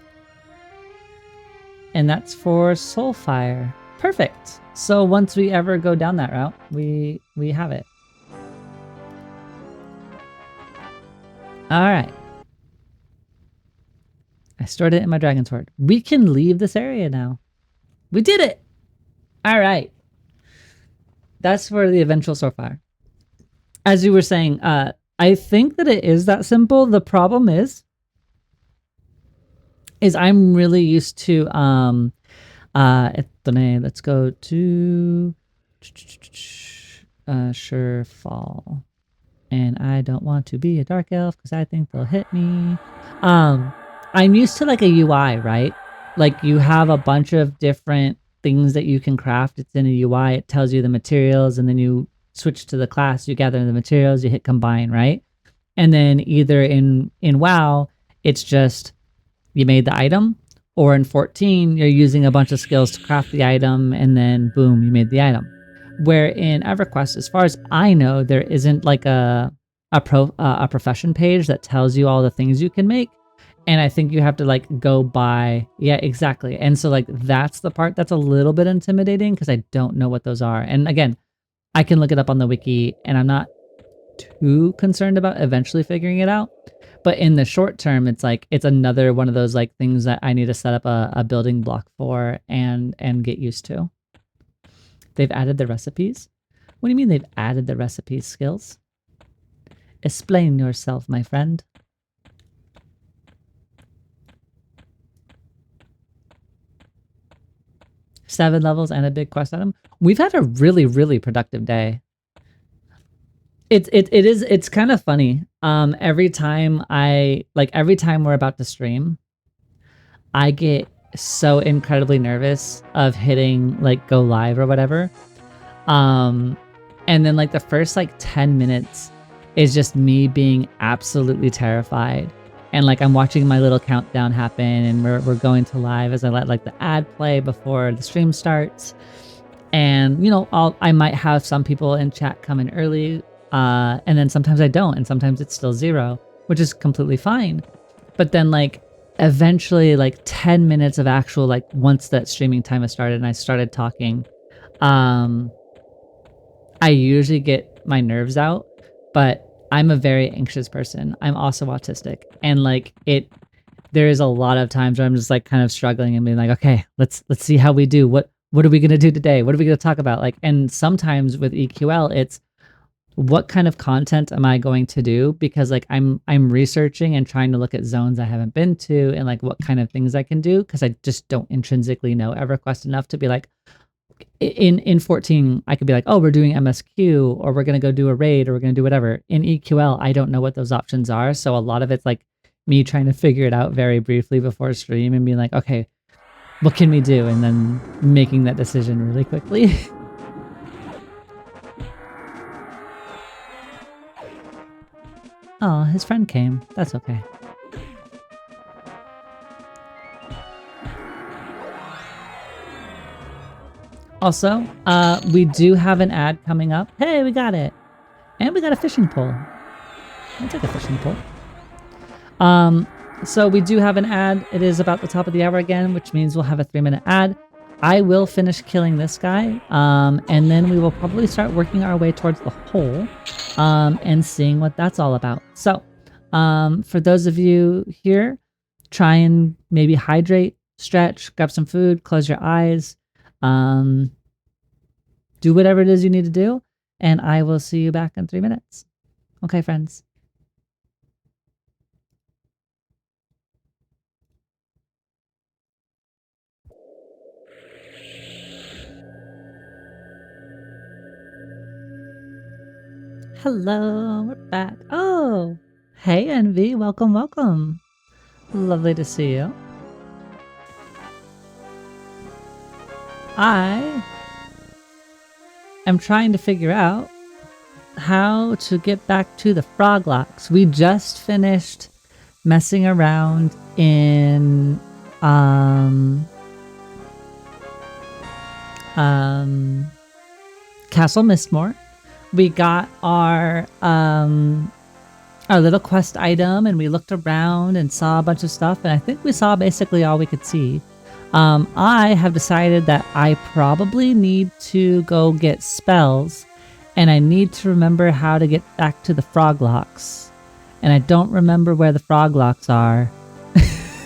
And that's for Soulfire. Perfect. So once we ever go down that route, we have it. Alright. I stored it in my dragon sword. We can leave this area now. We did it! Alright. That's for the eventual Soulfire. As you were saying, I think that it is that simple. The problem is I'm really used to let's go to Surefall. And I don't want to be a dark elf because I think they'll hit me. I'm used to like a UI, right? Like you have a bunch of different things that you can craft. It's in a UI, it tells you the materials, and then you switch to the class, you gather the materials, you hit combine, right? And then either in WoW, it's just you made the item, or in 14, you're using a bunch of skills to craft the item, and then boom, you made the item. Where in EverQuest, as far as I know, there isn't like a profession page that tells you all the things you can make. And I think you have to like go by, yeah, exactly. And so like that's the part that's a little bit intimidating because I don't know what those are. And again, I can look it up on the wiki and I'm not too concerned about eventually figuring it out. But in the short term, it's like, it's another one of those like things that I need to set up a building block for and get used to. They've added the recipes? What do you mean they've added the recipes skills? Explain yourself, my friend. Seven levels and a big quest item. We've had a really, really productive day. It's kind of funny. Every time we're about to stream, I get so incredibly nervous of hitting like go live or whatever. And then like the first like 10 minutes is just me being absolutely terrified and like I'm watching my little countdown happen, and we're going to live as I let like the ad play before the stream starts. And you know, I might have some people in chat come in early, and then sometimes I don't, and sometimes it's still 0, which is completely fine. But then like eventually, like 10 minutes of actual, like once that streaming time has started and I started talking, I usually get my nerves out, but I'm a very anxious person. I'm also autistic, and like there is a lot of times where I'm just like kind of struggling and being like, okay, let's see how we do. What are we gonna do today? What are we gonna talk about? Like, and sometimes with EQL, it's what kind of content am I going to do? Because like I'm researching and trying to look at zones I haven't been to and like what kind of things I can do, because I just don't intrinsically know EverQuest enough to be like, in 14 I could be like, oh, we're doing MSQ, or we're gonna go do a raid, or we're gonna do whatever. In EQL, I don't know what those options are, so a lot of it's like me trying to figure it out very briefly before stream and being like, okay, what can we do? And then making that decision really quickly. Oh, his friend came. That's okay. Also, we do have an ad coming up. Hey, we got it. And we got a fishing pole. I'll take a fishing pole. So we do have an ad. It is about the top of the hour again, which means we'll have a 3-minute ad. I will finish killing this guy, and then we will probably start working our way towards the hole, and seeing what that's all about. So, for those of you here, try and maybe hydrate, stretch, grab some food, close your eyes, do whatever it is you need to do, and I will see you back in 3 minutes. Okay, friends. Hello, we're back. Oh, hey Envy, welcome, welcome. Lovely to see you. I am trying to figure out how to get back to the frog locks. We just finished messing around in Castle Mistmoore. We got our little quest item, and we looked around and saw a bunch of stuff, and I think we saw basically all we could see. I have decided that I probably need to go get spells, and I need to remember how to get back to the frog locks. And I don't remember where the frog locks are.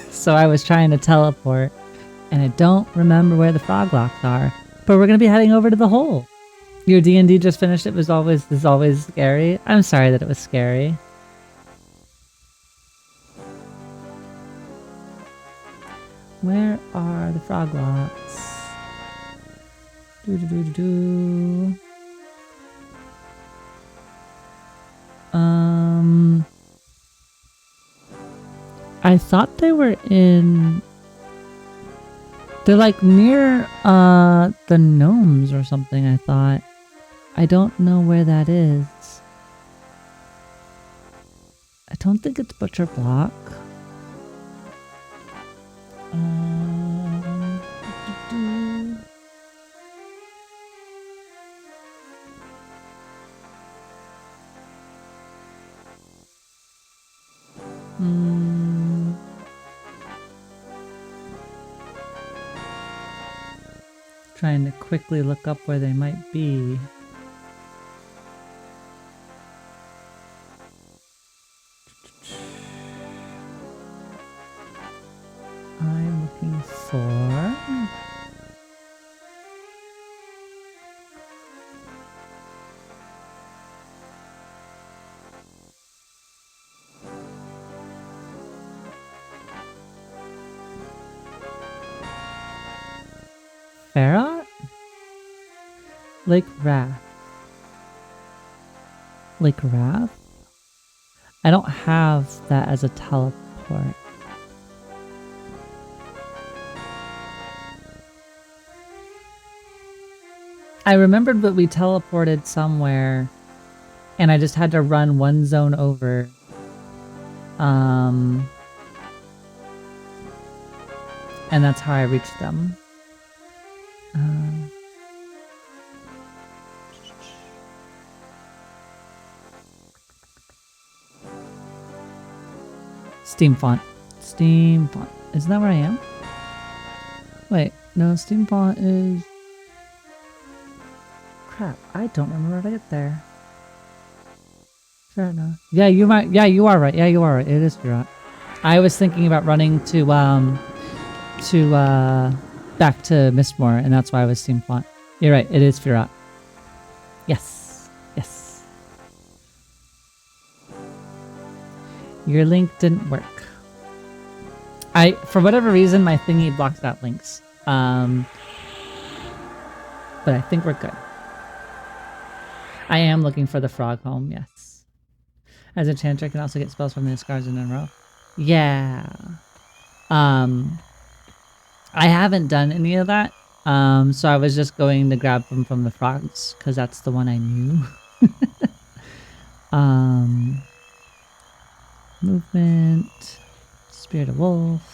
So I was trying to teleport, and I don't remember where the frog locks are. But we're going to be heading over to the hole. Your D&D just finished. It was always scary. I'm sorry that it was scary. Where are the frog locks? I thought they were in... They're like near the gnomes or something, I thought. I don't know where that is. I don't think it's Butcher Block. Trying to quickly look up where they might be. I'm looking for... Farah? Lake Wrath. Lake Wrath? I don't have that as a teleport. I remembered that we teleported somewhere, and I just had to run one zone over. And that's how I reached them. Steam font. Steam font. Isn't that where I am? Wait, no, Steam font is... Crap, I don't remember how to get there. Fair enough. Yeah, you might. Yeah, you are right. Yeah, you are right. It is Firat. I was thinking about running to back to Mistmoore, and that's why I was Steam font. You're right. It is Firat. Yes. Yes. Your link didn't work. For whatever reason, my thingy blocks out links. But I think we're good. I am looking for the frog home, yes. As Enchanter, I can also get spells from the scars in a row. Yeah. I haven't done any of that. So I was just going to grab them from the frogs, because that's the one I knew. Movement. Spirit of Wolf.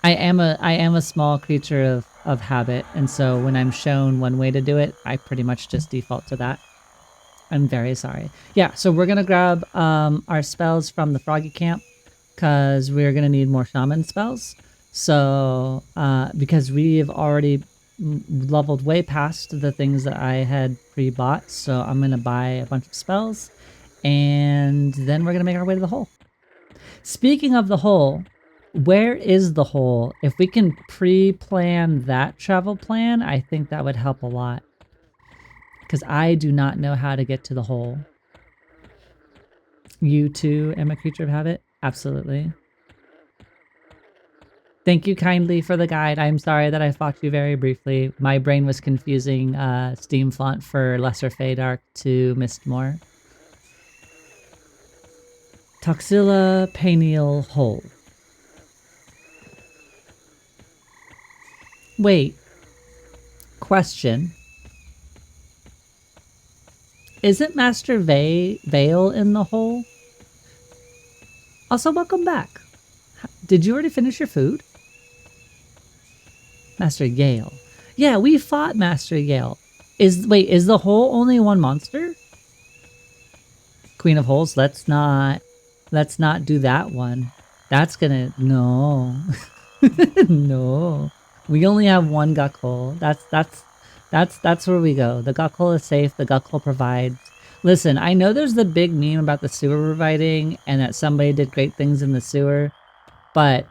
I am a small creature of habit, and so when I'm shown one way to do it, I pretty much just default to that. I'm very sorry. Yeah, so we're gonna grab our spells from the Froggy Camp, because we're gonna need more shaman spells. So because we've already leveled way past the things that I had pre-bought, so I'm gonna buy a bunch of spells, and then we're gonna make our way to the hole. Speaking of the hole, where is the hole? If we can pre-plan that travel plan, I think that would help a lot. Because I do not know how to get to the hole. You too am a creature of habit? Absolutely. Thank you kindly for the guide. I'm sorry that I fought you very briefly. My brain was confusing Steam font for Lesser Feydark to Mistmoore. Toxilla Pineal Hole. Wait. Question. Isn't Master Vale in the hole? Also, welcome back. Did you already finish your food? Master Yale. Yeah, we fought Master Yale. Is the hole only one monster? Queen of Holes, let's not do that one. That's gonna no. No. We only have one Guck hole. That's where we go. The Guck hole is safe. The Guck hole provides. Listen, I know there's the big meme about the sewer providing and that somebody did great things in the sewer, but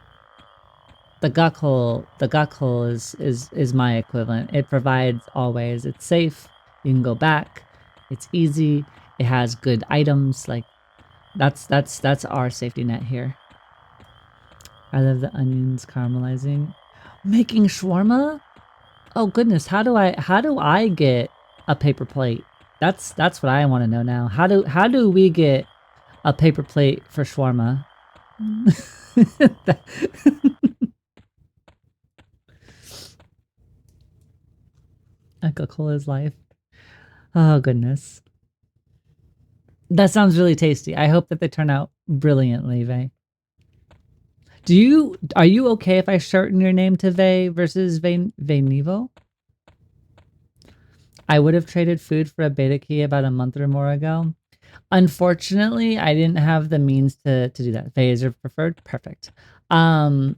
the Guck hole is my equivalent. It provides always. It's safe. You can go back. It's easy. It has good items. Like that's our safety net here. I love the onions caramelizing. Making shawarma? Oh goodness, how do I get a paper plate? That's what I want to know now. How do we get a paper plate for shawarma? Coca-Cola's life. Oh goodness. That sounds really tasty. I hope that they turn out brilliantly, Vay. Are you okay if I shorten your name to Vay versus Vaynevo? I would have traded food for a beta key about a month or more ago. Unfortunately, I didn't have the means to do that. Vay is your preferred? Perfect. Funnily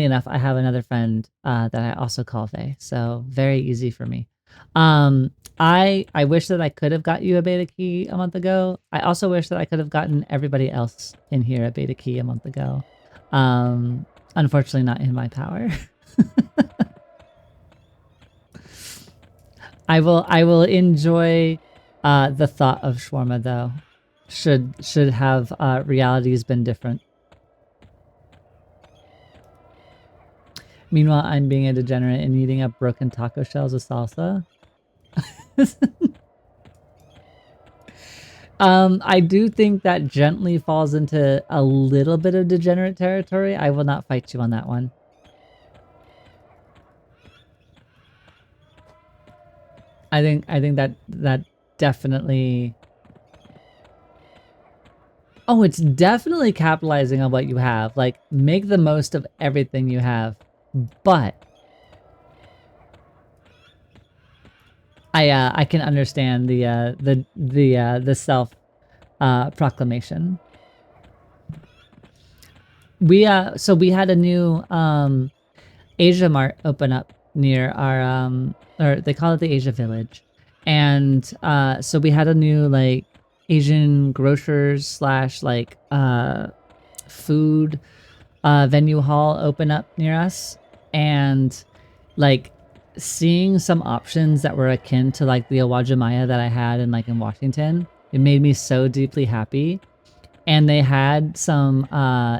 enough, I have another friend that I also call Vay, so very easy for me. I wish that I could have got you a beta key a month ago. I also wish that I could have gotten everybody else in here a beta key a month ago. Unfortunately, not in my power. I will enjoy the thought of shawarma though. Should have realities been different. Meanwhile, I'm being a degenerate and eating up broken taco shells with salsa. I do think that gently falls into a little bit of degenerate territory. I will not fight you on that one. I think that definitely Oh, it's definitely capitalizing on what you have. Like, make the most of everything you have. But I can understand the self proclamation. So we had a new Asia Mart open up near our or they call it the Asia Village, and so we had a new like Asian grocers slash like food venue hall open up near us, and like seeing some options that were akin to like the Awajimaya that I had in like in Washington, it made me so deeply happy. And they had some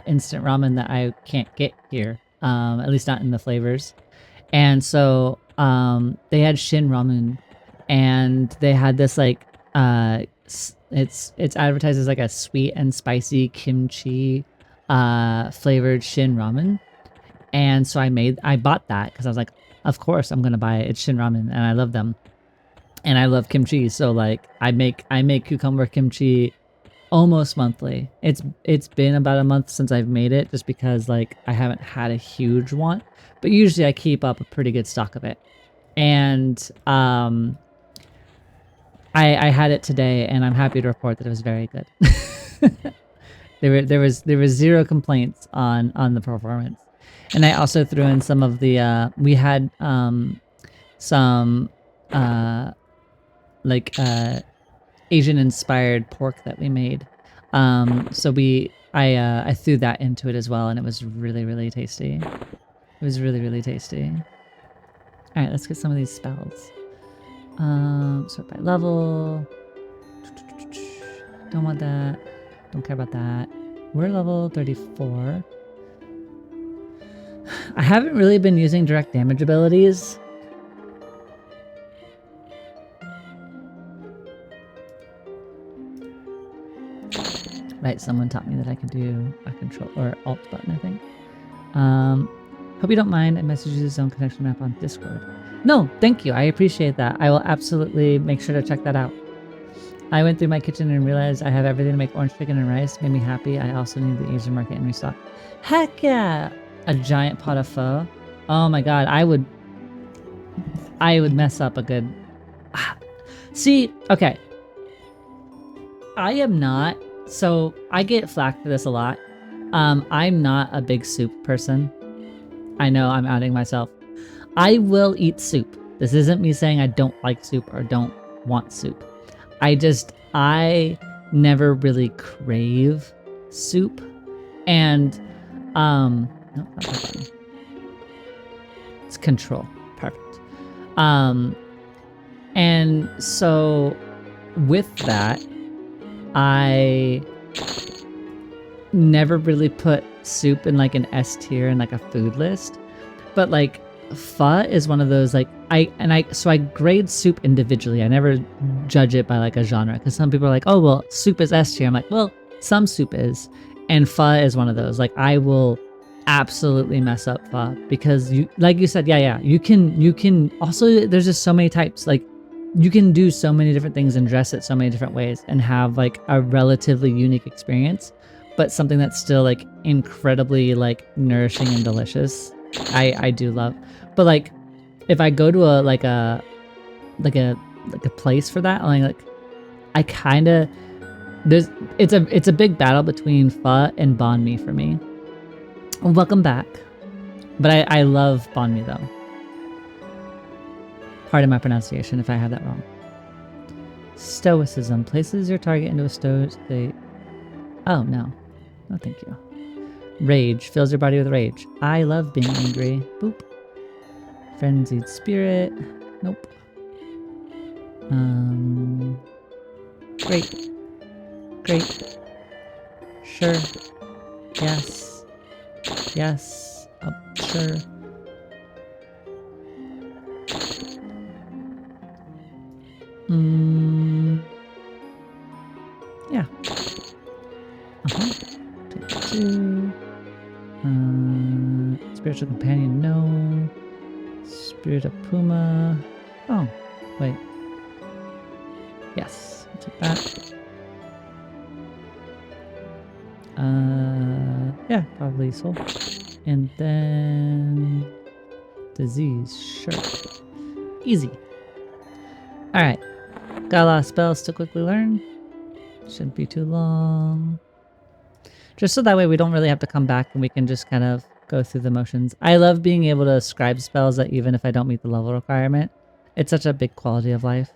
instant ramen that I can't get here, at least not in the flavors. And so they had Shin Ramen, and they had this like it's advertised as like a sweet and spicy kimchi flavored Shin Ramen. And so I bought that because I was like, of course I'm gonna buy it. It's Shin Ramen, and I love them, and I love kimchi. So like I make cucumber kimchi almost monthly. It's been about a month since I've made it, just because like I haven't had a huge want, but usually I keep up a pretty good stock of it. And I had it today, and I'm happy to report that it was very good. There was zero complaints on the performance. And I also threw in some of the we had some uh like Asian inspired pork that we made. So I threw that into it as well, and it was really, really tasty. It was really, really tasty. All right, let's get some of these spells. Sort by level. Don't want that. Don't care about that. We're level 34. I haven't really been using direct damage abilities. Right, someone taught me that I could do a control or alt button, I think. Hope you don't mind. I messaged you the zone connection map on Discord. No, thank you. I appreciate that. I will absolutely make sure to check that out. I went through my kitchen and realized I have everything to make orange chicken and rice. Made me happy. I also need the Asian market and restock. Heck yeah! A giant pot of pho. Oh my god, I would mess up a good. See, okay. I am not. So I get flack for this a lot. I'm not a big soup person. I know I'm outing myself. I will eat soup. This isn't me saying I don't like soup or don't want soup. I never really crave soup. And no, not that button. It's control. Perfect. And so with that, I never really put soup in like an S tier in like a food list. But like pho is one of those like I grade soup individually. I never judge it by like a genre, because some people are like, oh well, soup is S tier. I'm like, well, some soup is, and pho is one of those. Like I will absolutely mess up pho, because you, like you said, yeah, you can also, there's just so many types. Like you can do so many different things and dress it so many different ways and have like a relatively unique experience, but something that's still like incredibly like nourishing and delicious. I do love. But like if I go to a place for that, like I kind of, it's a big battle between pho and banh mi for me. Welcome back. But I love banh mi though. Pardon my pronunciation if I have that wrong. Stoicism places your target into a stoic state. Oh no. No thank you. Rage fills your body with rage. I love being angry. Boop. Frenzied spirit. Nope. Great. Great. Sure. Yes. Yes. Sure. Yeah. Take 2. Spiritual companion, no. Spirit of Puma. Oh, wait. Yes, I'll take that. Yeah, probably soul. And then disease, sure. Easy. Alright. Got a lot of spells to quickly learn. Shouldn't be too long. Just so that way we don't really have to come back and we can just kind of go through the motions. I love being able to scribe spells that even if I don't meet the level requirement. It's such a big quality of life.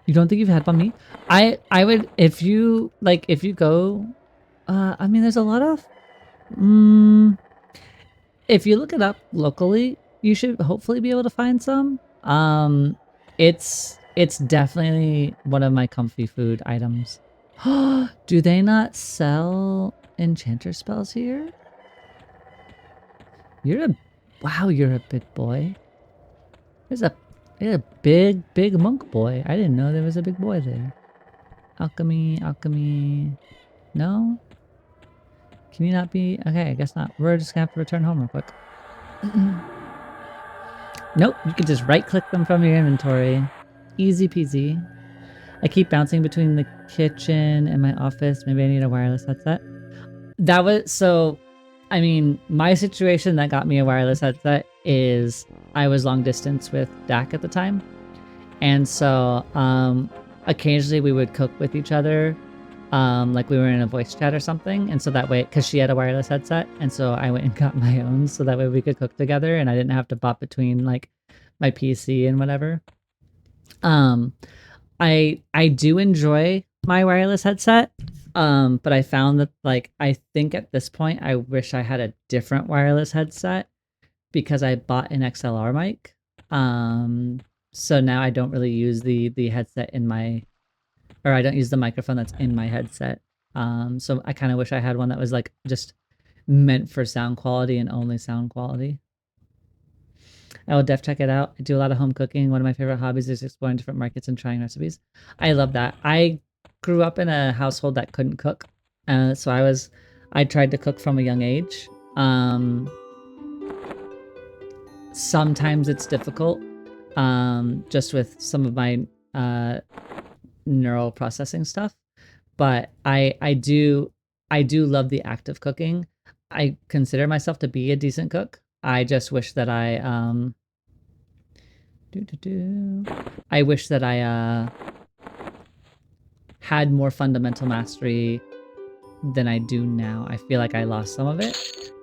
You don't think you've had me? I would, if you go, I mean, there's a lot of, if you look it up locally, you should hopefully be able to find some. It's definitely one of my comfy food items. Do they not sell enchanter spells here? Wow, you're a big boy. There's a big monk boy. I didn't know there was a big boy there. Alchemy. No? Can you not be? Okay, I guess not. We're just gonna have to return home real quick. Nope, you can just right click them from your inventory. Easy peasy. I keep bouncing between the kitchen and my office. Maybe I need a wireless headset. That was so, I mean, my situation that got me a wireless headset is I was long distance with Dak at the time. And so occasionally we would cook with each other, like we were in a voice chat or something. And so that way, because she had a wireless headset, and so I went and got my own so that way we could cook together and I didn't have to bop between like my PC and whatever. I do enjoy my wireless headset, but I found that like I think at this point I wish I had a different wireless headset because I bought an XLR mic. So now I don't really use the headset in my, or I don't use the microphone that's in my headset. So I kind of wish I had one that was like just meant for sound quality and only sound quality. I will check it out. I do a lot of home cooking. One of my favorite hobbies is exploring different markets and trying recipes. I love that. I grew up in a household that couldn't cook. So I tried to cook from a young age. Sometimes it's difficult, just with some of my neural processing stuff. But I do love the act of cooking. I consider myself to be a decent cook. I just wish that I I wish that I had more fundamental mastery than I do now. I feel like I lost some of it,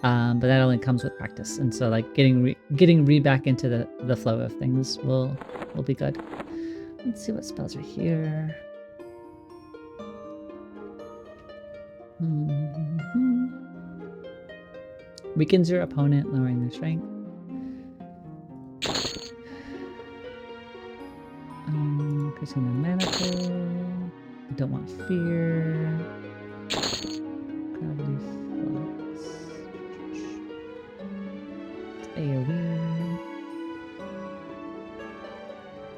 but that only comes with practice. And so, like getting back into the flow of things will be good. Let's see what spells are here. Weakens your opponent, lowering their strength. Increasing their mana pool. I don't want fear. Gravity flux. It's AoE.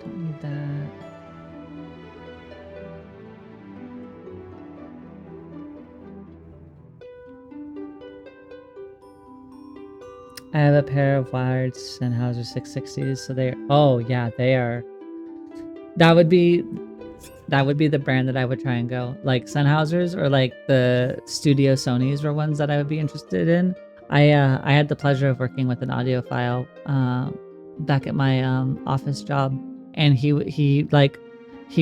Don't need that. I have a pair of wired Sennheiser 660s, so they're, oh yeah, they are. That would be the brand that I would try and go. Like Sennheisers or like the Studio Sonys were ones that I would be interested in. I had the pleasure of working with an audiophile back at my office job, and he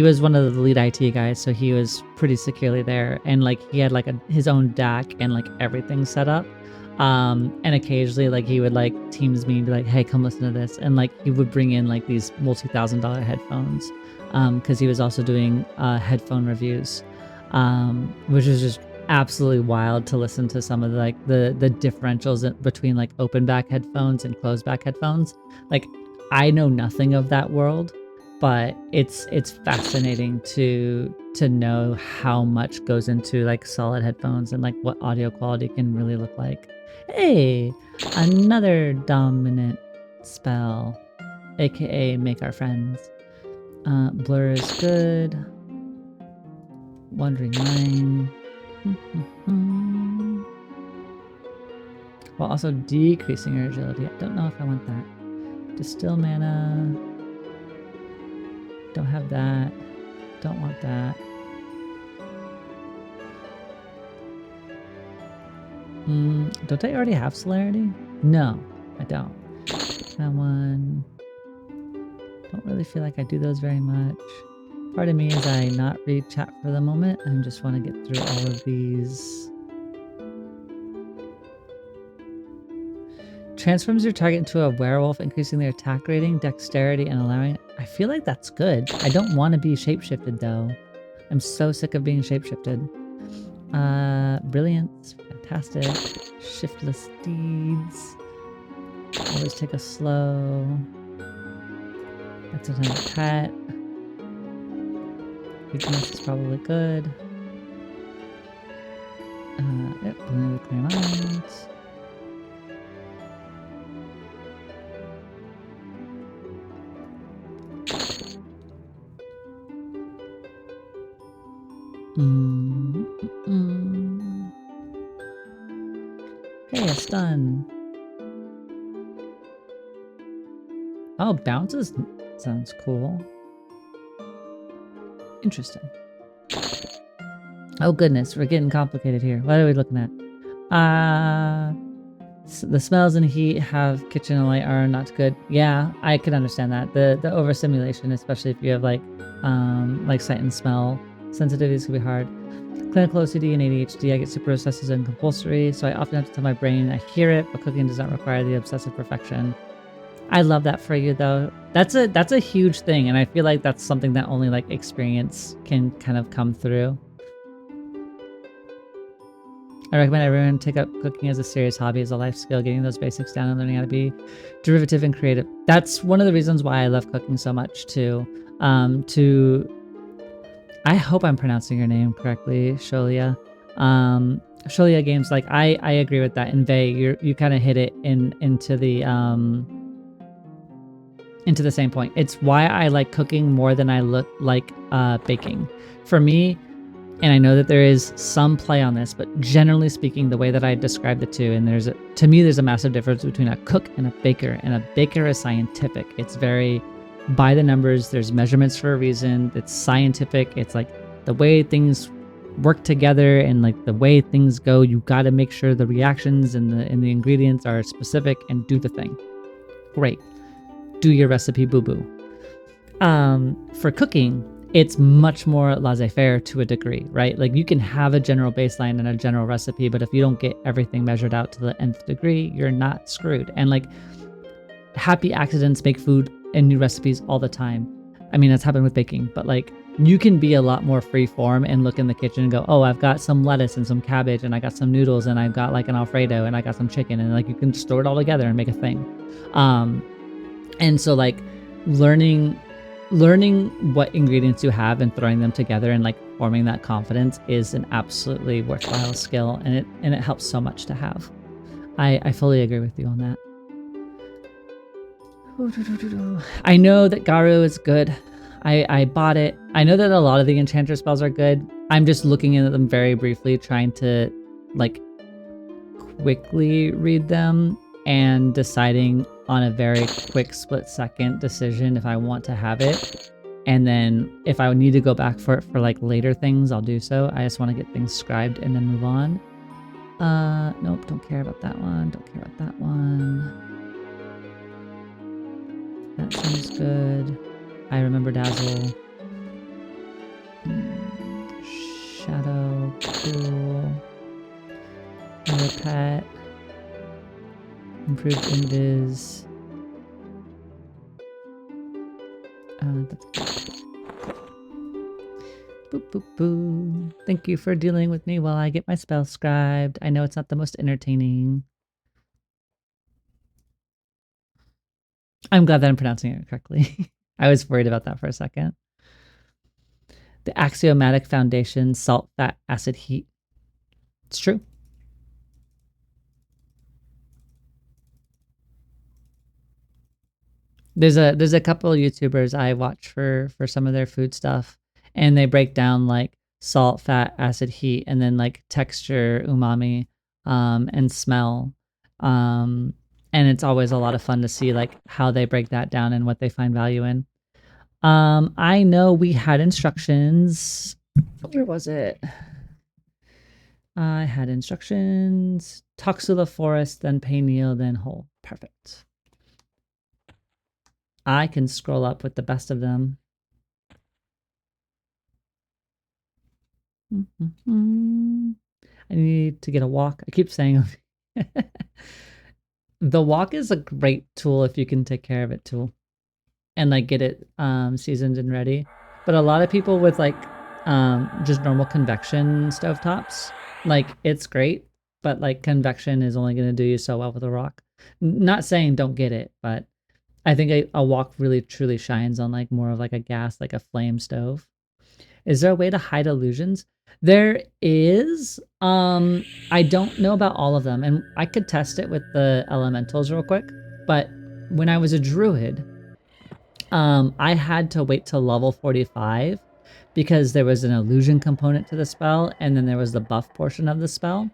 was one of the lead IT guys, so he was pretty securely there, and like he had like his own DAC and like everything set up. And occasionally like he would like Teams me and be like, hey, come listen to this, and like he would bring in like these multi-$1,000 headphones, because he was also doing headphone reviews, which was just absolutely wild to listen to some of the, like the differentials between like open back headphones and closed back headphones. Like I know nothing of that world, but it's fascinating to know how much goes into like solid headphones and like what audio quality can really look like. Hey, another dominant spell, aka make our friends. Blur is good. Wandering Mind. While also decreasing your agility. I don't know if I want that. Distill mana. Don't have that. Don't want that. Don't I already have celerity? No, I don't. That one. Don't really feel like I do those very much. Part of me is I not read chat for the moment. I just want to get through all of these. Transforms your target into a werewolf, increasing their attack rating, dexterity, and allowing... I feel like that's good. I don't want to be shapeshifted though. I'm so sick of being shapeshifted. Brilliance, fantastic. Shiftless deeds. Always take a slow. That's another pet. Weakness is probably good. Yep, blue clear minds. Hey, a stun. Oh, bounces sounds cool. Interesting. Oh goodness, we're getting complicated here. What are we looking at? The smells and heat have kitchen and light are not good. Yeah, I can understand that. The overstimulation, especially if you have like sight and smell sensitivities, can be hard. Clinical OCD and ADHD, I get super obsessive and compulsory, so I often have to tell my brain I hear it, but cooking does not require the obsessive perfection. I love that for you though. That's a huge thing, and I feel like that's something that only like experience can kind of come through. I recommend everyone take up cooking as a serious hobby, as a life skill, getting those basics down and learning how to be derivative and creative. That's one of the reasons why I love cooking so much too. I hope I'm pronouncing your name correctly, Sholia. Sholia Games, like I agree with that. In Vey, you kind of hit it into the same point. It's why I like cooking more than I like baking. For me, and I know that there is some play on this, but generally speaking, the way that I describe the two, and to me, there's a massive difference between a cook and a baker. And a baker is scientific. It's very by the numbers. There's measurements for a reason. It's scientific. It's like the way things work together and like the way things go. You got to make sure the reactions and the ingredients are specific and do the thing. Great. Do your recipe boo-boo. For cooking, it's much more laissez-faire to a degree, right? Like you can have a general baseline and a general recipe, but if you don't get everything measured out to the nth degree, you're not screwed. And like happy accidents make food and new recipes all the time. I mean, that's happened with baking, but like you can be a lot more free form and look in the kitchen and go, oh, I've got some lettuce and some cabbage and I got some noodles and I've got like an Alfredo and I got some chicken, and like you can store it all together and make a thing. And so like learning what ingredients you have and throwing them together and like forming that confidence is an absolutely worthwhile skill, and it helps so much to have. I fully agree with you on that. I know that Garu is good. I bought it. I know that a lot of the Enchanter spells are good. I'm just looking at them very briefly, trying to like quickly read them and deciding on a very quick split-second decision if I want to have it. And then if I need to go back for it for like later things, I'll do so. I just want to get things scribed and then move on. Nope, don't care about that one. Don't care about that one. That seems good. I remember Dazzle. Shadow, cool. Another pet. Improved invis. That's good. Boop, boop, boo. Thank you for dealing with me while I get my spell scribed. I know it's not the most entertaining. I'm glad that I'm pronouncing it correctly. I was worried about that for a second. The axiomatic foundation, salt, fat, acid, heat. It's true. There's a couple of YouTubers I watch for some of their food stuff, and they break down like salt, fat, acid, heat, and then like texture, umami, and smell. And it's always a lot of fun to see like how they break that down and what they find value in. I know we had instructions. Where was it? I had instructions. Toxula Forest, then Payneal, then Hole. Perfect. I can scroll up with the best of them. I need to get a walk. I keep saying the walk is a great tool if you can take care of it too. And like get it seasoned and ready. But a lot of people with like just normal convection stovetops, like it's great, but like convection is only going to do you so well with a rock. Not saying don't get it, but I think a wok really truly shines on like more of like a gas, like a flame stove. Is there a way to hide illusions? There is. I don't know about all of them, and I could test it with the elementals real quick. But when I was a druid, I had to wait till level 45 because there was an illusion component to the spell, and then there was the buff portion of the spell.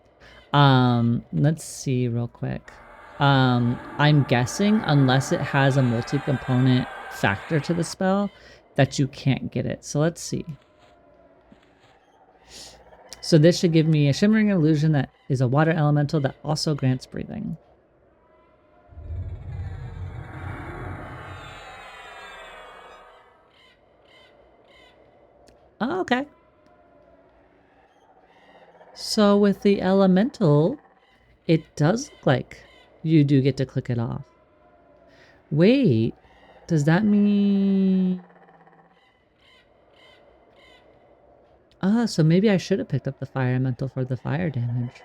Let's see real quick. I'm guessing unless it has a multi-component factor to the spell that you can't get it. So let's see. So this should give me a shimmering illusion that is a water elemental that also grants breathing. Oh, okay. So with the elemental, it does look like you do get to click it off. Wait, does that mean... so maybe I should have picked up the fire elemental for the fire damage.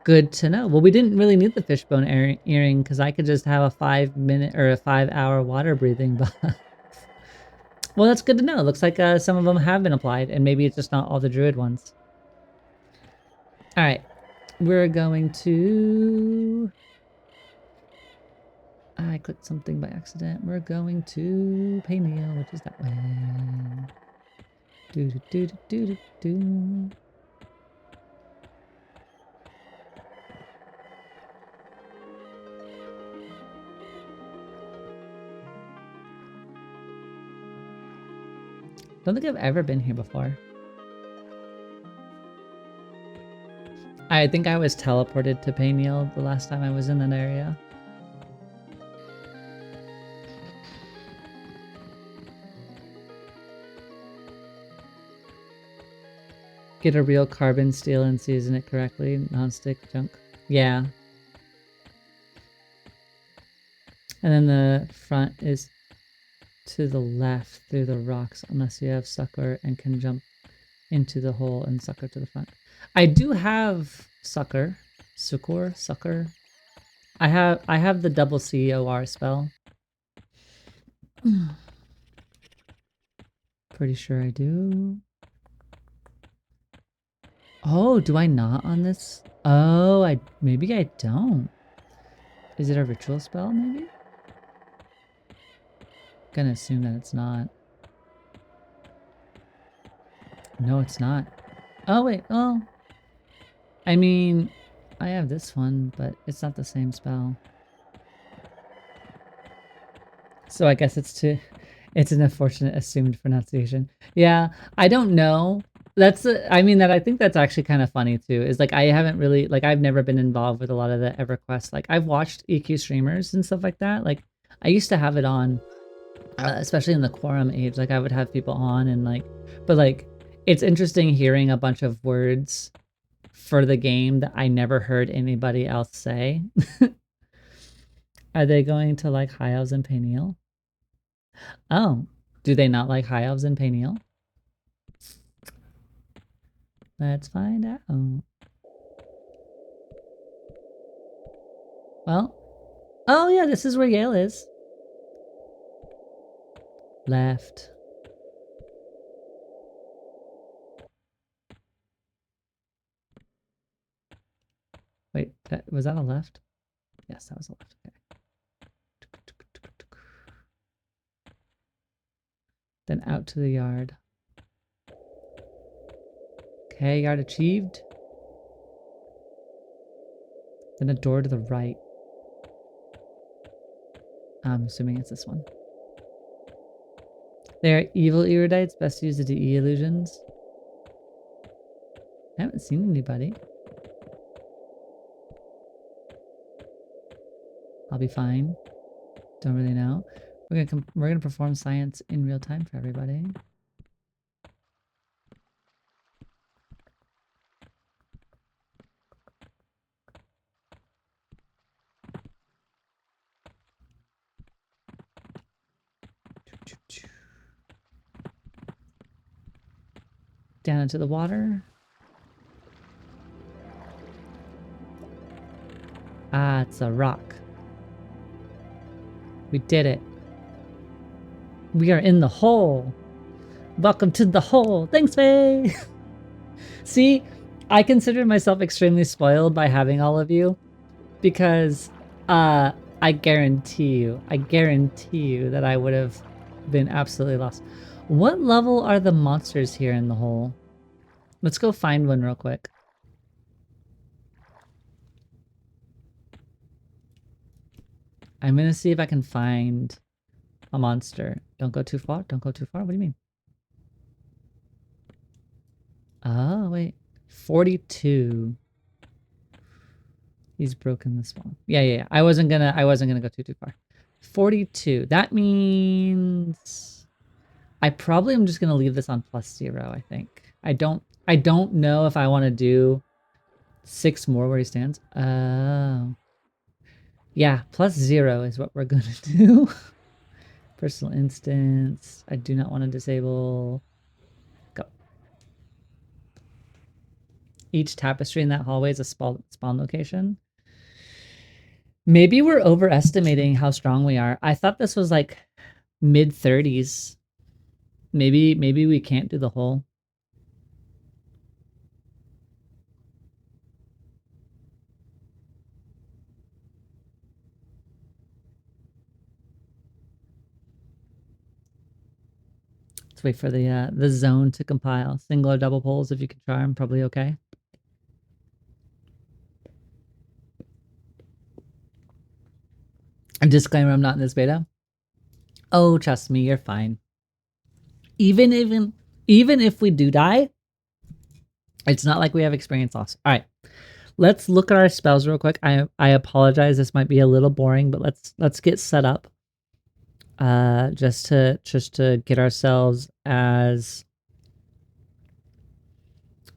Good to know. Well, we didn't really need the fishbone earring because I could just have a 5-minute or a 5-hour water breathing buff. Well, that's good to know. Looks like some of them have been applied, and maybe it's just not all the druid ones. All right, we're going to... I clicked something by accident. We're going to Payneal, which is that way. Do do do do do do. Don't think I've ever been here before. I think I was teleported to Payneal the last time I was in that area. Get a real carbon steel and season it correctly. Non-stick junk. Yeah. And then the front is to the left through the rocks unless you have sucker and can jump into the hole and sucker to the front. I do have sucker. Sucker. I have the double COR spell. Pretty sure I do. Oh, do I not on this? Oh, maybe I don't. Is it a ritual spell, maybe? Gonna assume that it's not. No, it's not. Oh, wait. Oh. I mean, I have this one, but it's not the same spell. So I guess it's an unfortunate assumed pronunciation. Yeah, I don't know. I think that's actually kind of funny too. Is like I haven't really I've never been involved with a lot of the EverQuest. Like I've watched EQ streamers and stuff like that. Like I used to have it on, especially in the quorum age. Like I would have people on and but it's interesting hearing a bunch of words for the game that I never heard anybody else say. Are they going to like High Elves and Payneal? Oh, do they not like High Elves and Payneal? Let's find out. Well, oh yeah, this is where Yale is. Left. Wait, was that a left? Yes, that was a left. Okay. Then out to the yard. Okay, yard achieved. Then a door to the right. I'm assuming it's this one. They are evil erudites, best used to do illusions. I haven't seen anybody. I'll be fine. Don't really know. We're gonna perform science in real time for everybody. Down into the water. Ah, it's a rock. We did it. We are in the hole. Welcome to the hole. Thanks, Faye. See, I consider myself extremely spoiled by having all of you because I guarantee you that I would have been absolutely lost. What level are the monsters here in the hole? Let's go find one real quick. I'm gonna see if I can find a monster. Don't go too far. Don't go too far. What do you mean? Oh, wait. 42. He's broken this one. Yeah. I wasn't gonna go too far. 42. That means I probably am just gonna leave this on +0, I think. I don't know if I want to do 6 more where he stands. Oh. Yeah, +0 is what we're gonna do. Personal instance. I do not want to disable. Go. Each tapestry in that hallway is a spawn location. Maybe we're overestimating how strong we are. I thought this was like mid-30s. Maybe we can't do the whole. Let's wait for the zone to compile. Single or double polls if you can try them, probably okay. A disclaimer, I'm not in this beta. Oh, trust me, you're fine. Even if we do die, it's not like we have experience loss. All right. Let's look at our spells real quick. I apologize. This might be a little boring, but let's get set up. Just to get ourselves as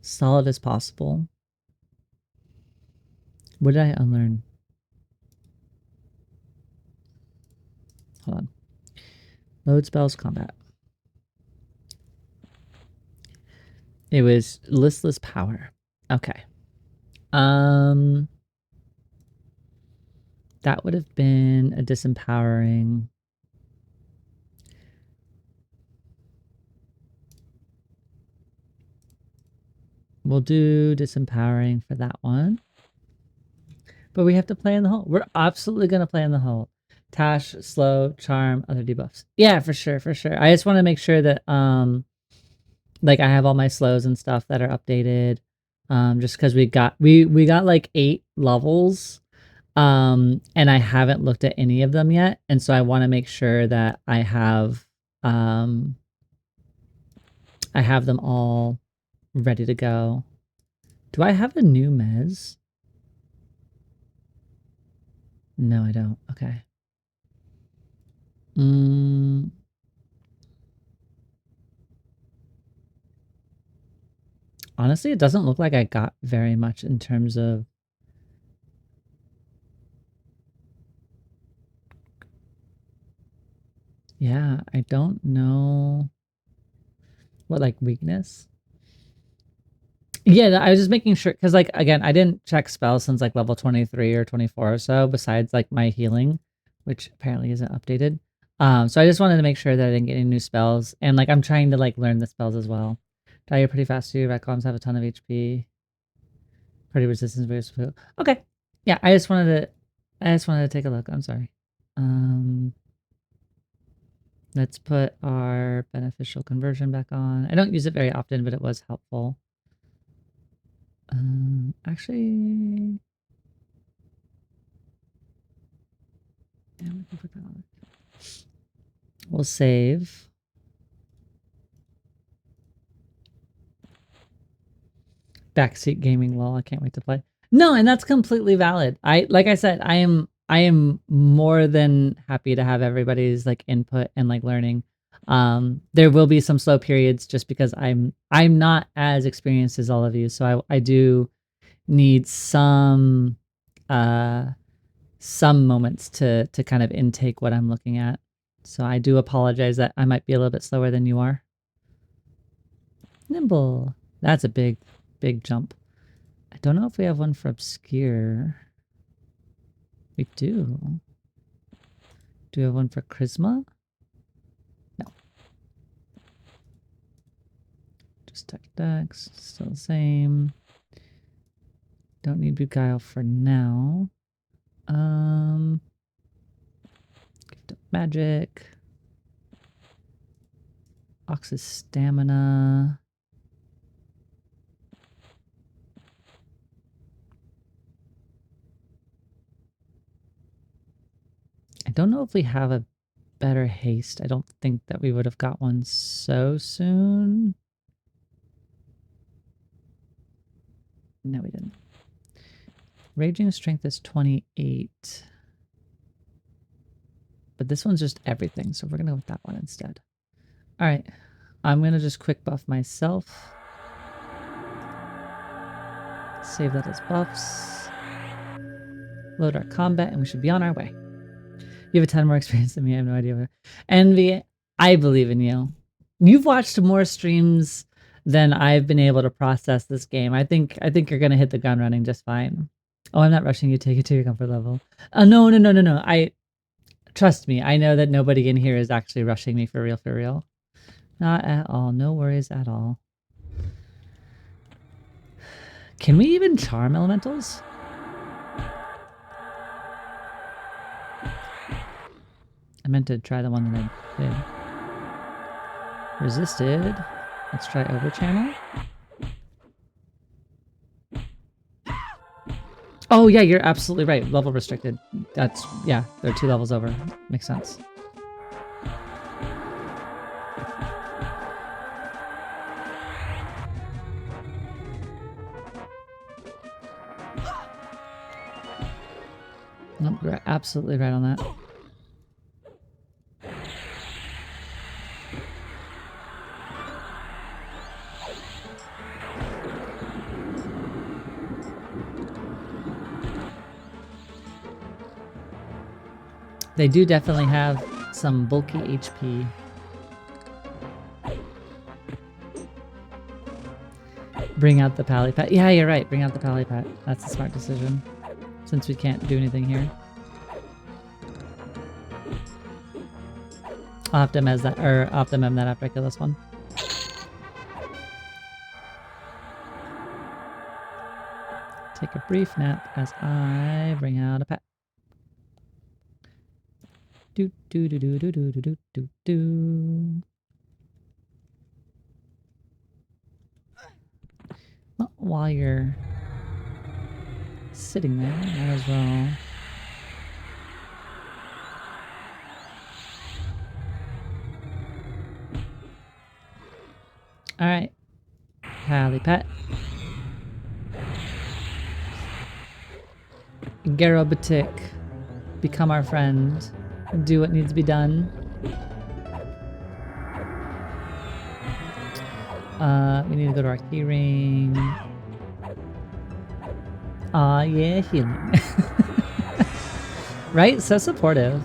solid as possible. What did I unlearn? Hold on. Load spells, combat. It was listless power. Okay. That would have been a disempowering. We'll do disempowering for that one. But we have to play in the hole. We're absolutely going to play in the hole. Tash, slow, charm, other debuffs. Yeah, for sure. I just want to make sure that like I have all my slows and stuff that are updated. Just because we got like 8 levels. And I haven't looked at any of them yet. And so I want to make sure that I have them all ready to go. Do I have a new mez? No, I don't. Okay. Honestly, it doesn't look like I got very much in terms of... Yeah, I don't know what, like, weakness. Yeah, I was just making sure, because, like, again, I didn't check spells since, like, level 23 or 24 or so, besides, like, my healing, which apparently isn't updated. So I just wanted to make sure that I didn't get any new spells, and, like, I'm trying to, like, learn the spells as well. Die pretty fast too. Rat columns have a ton of HP. Pretty resistance, very useful. Okay. Yeah, I just wanted to take a look. I'm sorry. Let's put our beneficial conversion back on. I don't use it very often, but it was helpful. Actually, yeah, we can put that on. We'll save. Backseat gaming, lol. I can't wait to play. No, and that's completely valid. Like I said, I am more than happy to have everybody's like input and like learning. There will be some slow periods just because I'm not as experienced as all of you, so I do need some moments to kind of intake what I'm looking at. So I do apologize that I might be a little bit slower than you are. Nimble. That's a big jump. I don't know if we have one for obscure. We do. Do we have one for charisma? No. Just tech dex, still the same. Don't need beguile for now. Gift of magic. Ox's stamina. I don't know if we have a better haste. I don't think that we would have got one so soon. No, we didn't. Raging strength is 28. But this one's just everything, so we're going to go with that one instead. All right. I'm going to just quick buff myself. Save that as buffs. Load our combat, and we should be on our way. You have a ton more experience than me. I have no idea. Envy, I believe in you. You've watched more streams than I've been able to process this game. I think you're going to hit the ground running just fine. Oh, I'm not rushing you. Take it to your comfort level. No. Trust me. I know that nobody in here is actually rushing me for real. Not at all. No worries at all. Can we even charm elementals? I meant to try the one that I did. Resisted. Let's try overchannel. Oh yeah, you're absolutely right. Level restricted. That's, yeah, they're 2 levels over. Makes sense. Nope, you're absolutely right on that. They do definitely have some bulky HP. Bring out the pally pat. Yeah, you're right. Bring out the pally pat. That's a smart decision, since we can't do anything here. I'll have to mez that, or I'll have to mem that after I kill this one. Take a brief nap as I bring out a pet. Do do do do do do do do do. Well, while you're sitting there, might as well. All right, pally pet. Garobatic, become our friend. Do what needs to be done. We need to go to our key ring. Aw, yeah, healing. Right? So supportive.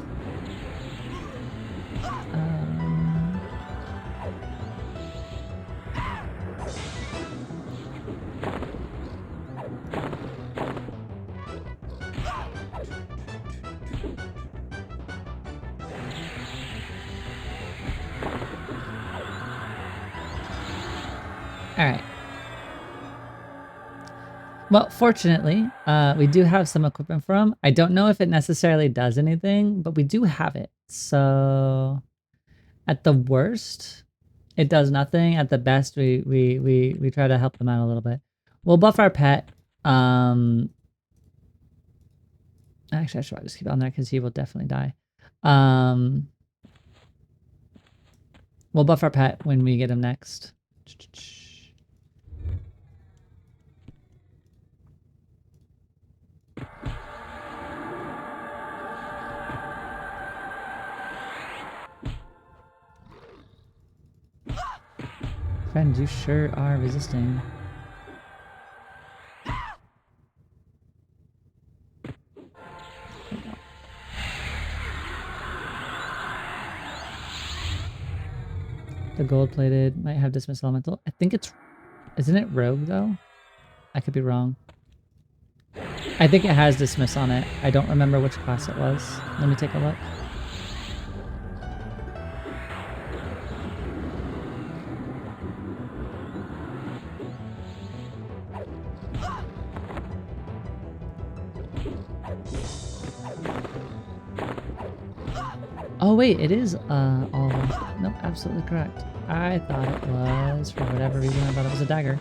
Alright. Well, fortunately, we do have some equipment for him. I don't know if it necessarily does anything, but we do have it. So, at the worst, it does nothing. At the best, we try to help them out a little bit. We'll buff our pet. Actually, I should probably just keep it on there because he will definitely die. We'll buff our pet when we get him next. Friends, you sure are resisting. The gold-plated might have Dismiss Elemental. I think it's... Isn't it Rogue, though? I could be wrong. I think it has Dismiss on it. I don't remember which class it was. Let me take a look. Oh wait, it is all... Nope, absolutely correct. I thought it was, for whatever reason, I thought it was a dagger.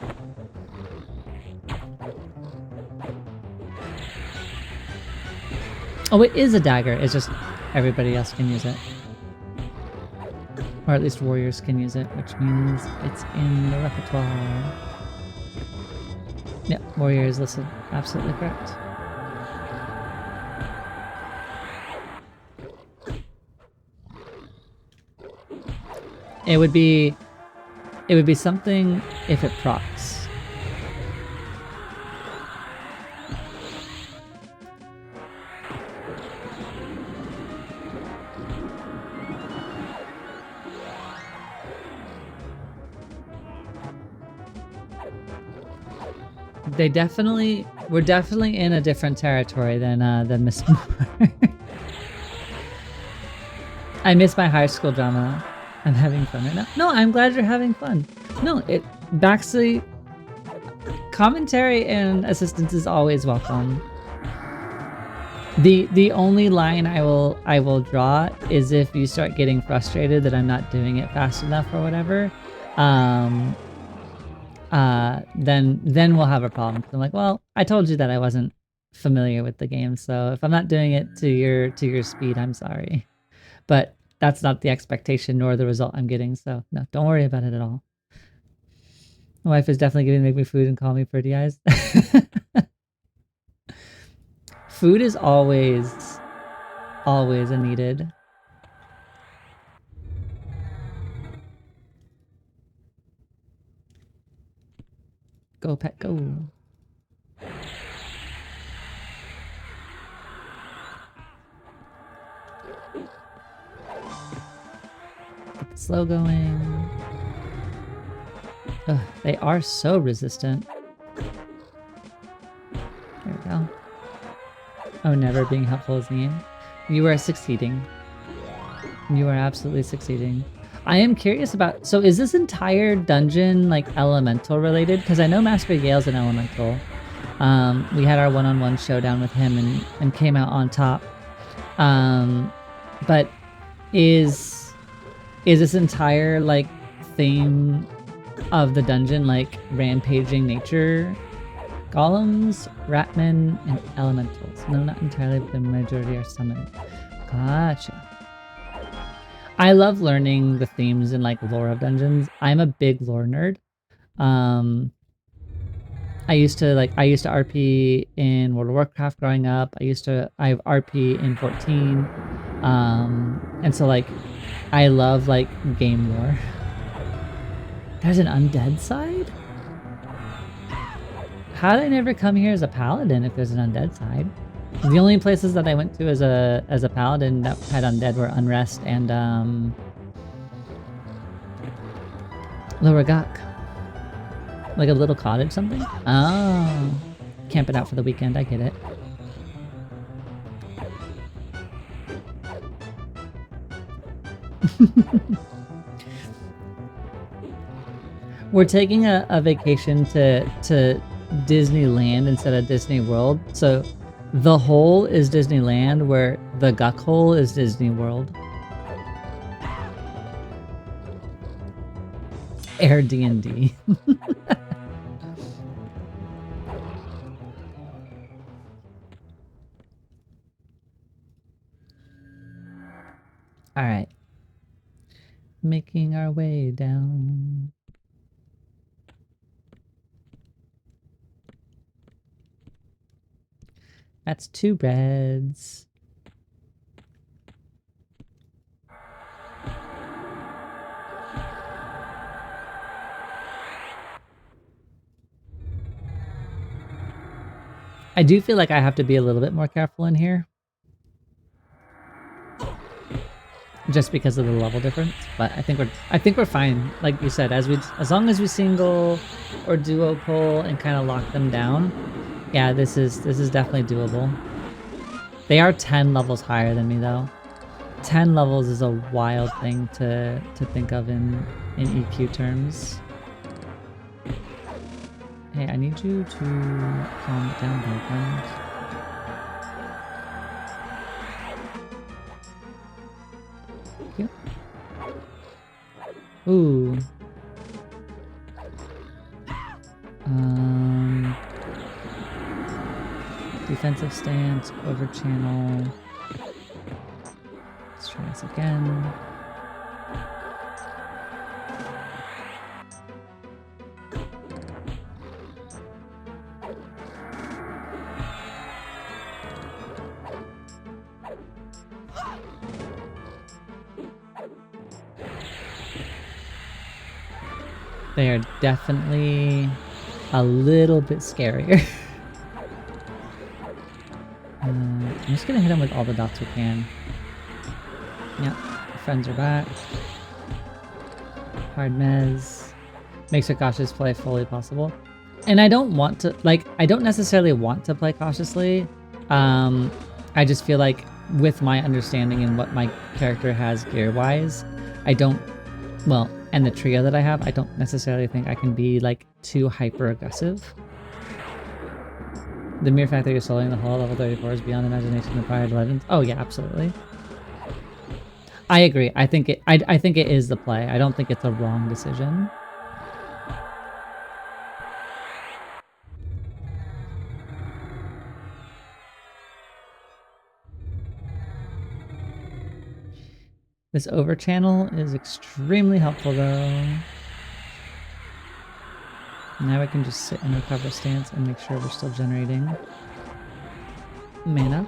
Oh, it is a dagger. It's just everybody else can use it. Or at least warriors can use it, which means it's in the repertoire. Yeah, warriors listed. Absolutely correct. It would be something if it procs. We're definitely in a different territory than Mistmoore. I miss my high school drama. I'm having fun right now. No, I'm glad you're having fun. No, Baxley, commentary and assistance is always welcome. The only line I will draw is if you start getting frustrated that I'm not doing it fast enough or whatever. Then we'll have a problem. I'm like, well, I told you that I wasn't familiar with the game, so if I'm not doing it to your speed, I'm sorry. But that's not the expectation nor the result I'm getting, so no, don't worry about it at all. My wife is definitely going to make me food and call me pretty eyes. Food is always a needed. Go, pet, go. Get the slow going. Ugh, they are so resistant. There we go. Oh, never being helpful is the game. You are succeeding. You are absolutely succeeding. I am curious about... So is this entire dungeon, like, elemental related? Because I know Master Gale's an elemental. We had our one-on-one showdown with him and came out on top. But is this entire, like, theme of the dungeon, like, rampaging nature golems, ratmen, and elementals? No, not entirely, but the majority are summoned. Gotcha. I love learning the themes and like lore of dungeons. I'm a big lore nerd. I used to RP in World of Warcraft growing up. I have RP in 14. And so like I love like game lore. There's an undead side? How did I never come here as a paladin if there's an undead side? The only places that I went to as a paladin that had undead were Unrest and Lower Gok. Like a little cottage something? Oh. Camp it out for the weekend, I get it. We're taking a vacation to Disneyland instead of Disney World. So the hole is Disneyland, where the Guk hole is Disney World. Air D&D. All right. Making our way down. That's 2 reds. I do feel like I have to be a little bit more careful in here. Just because of the level difference, but I think we're fine. Like you said, as long as we single or duo pull and kind of lock them down, yeah, this is definitely doable. They are 10 levels higher than me though. 10 levels is a wild thing to think of in EQ terms. Hey, I need you to calm it down, girlfriend. Thank you. Ooh. Defensive stance, over channel. Let's try this again. They are definitely a little bit scarier. I'm just gonna hit him with all the dots we can. Yep, friends are back. Hard mez. Makes a cautious play fully possible. And I don't want to, like, I don't necessarily want to play cautiously. I just feel like with my understanding and what my character has gear-wise, I don't, well, and the trio that I have, I don't necessarily think I can be, like, too hyper-aggressive. The mere fact that you're soloing the whole level 34 is beyond imagination of prior legends. Oh yeah, absolutely. I agree. I think it is the play. I don't think it's a wrong decision. This over channel is extremely helpful though. Now we can just sit in recover stance and make sure we're still generating mana.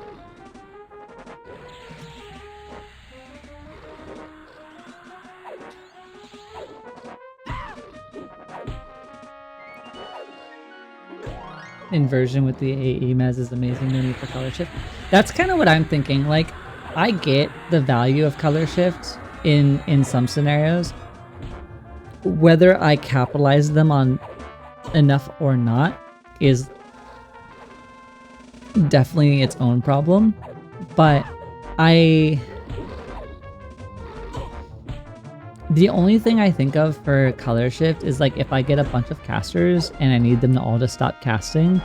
Inversion with the AE mez is amazing, no need for color shift. That's kind of what I'm thinking. Like, I get the value of color shift in some scenarios. Whether I capitalize them on enough or not is definitely its own problem, but the only thing I think of for color shift is like if I get a bunch of casters and I need them to all just stop casting,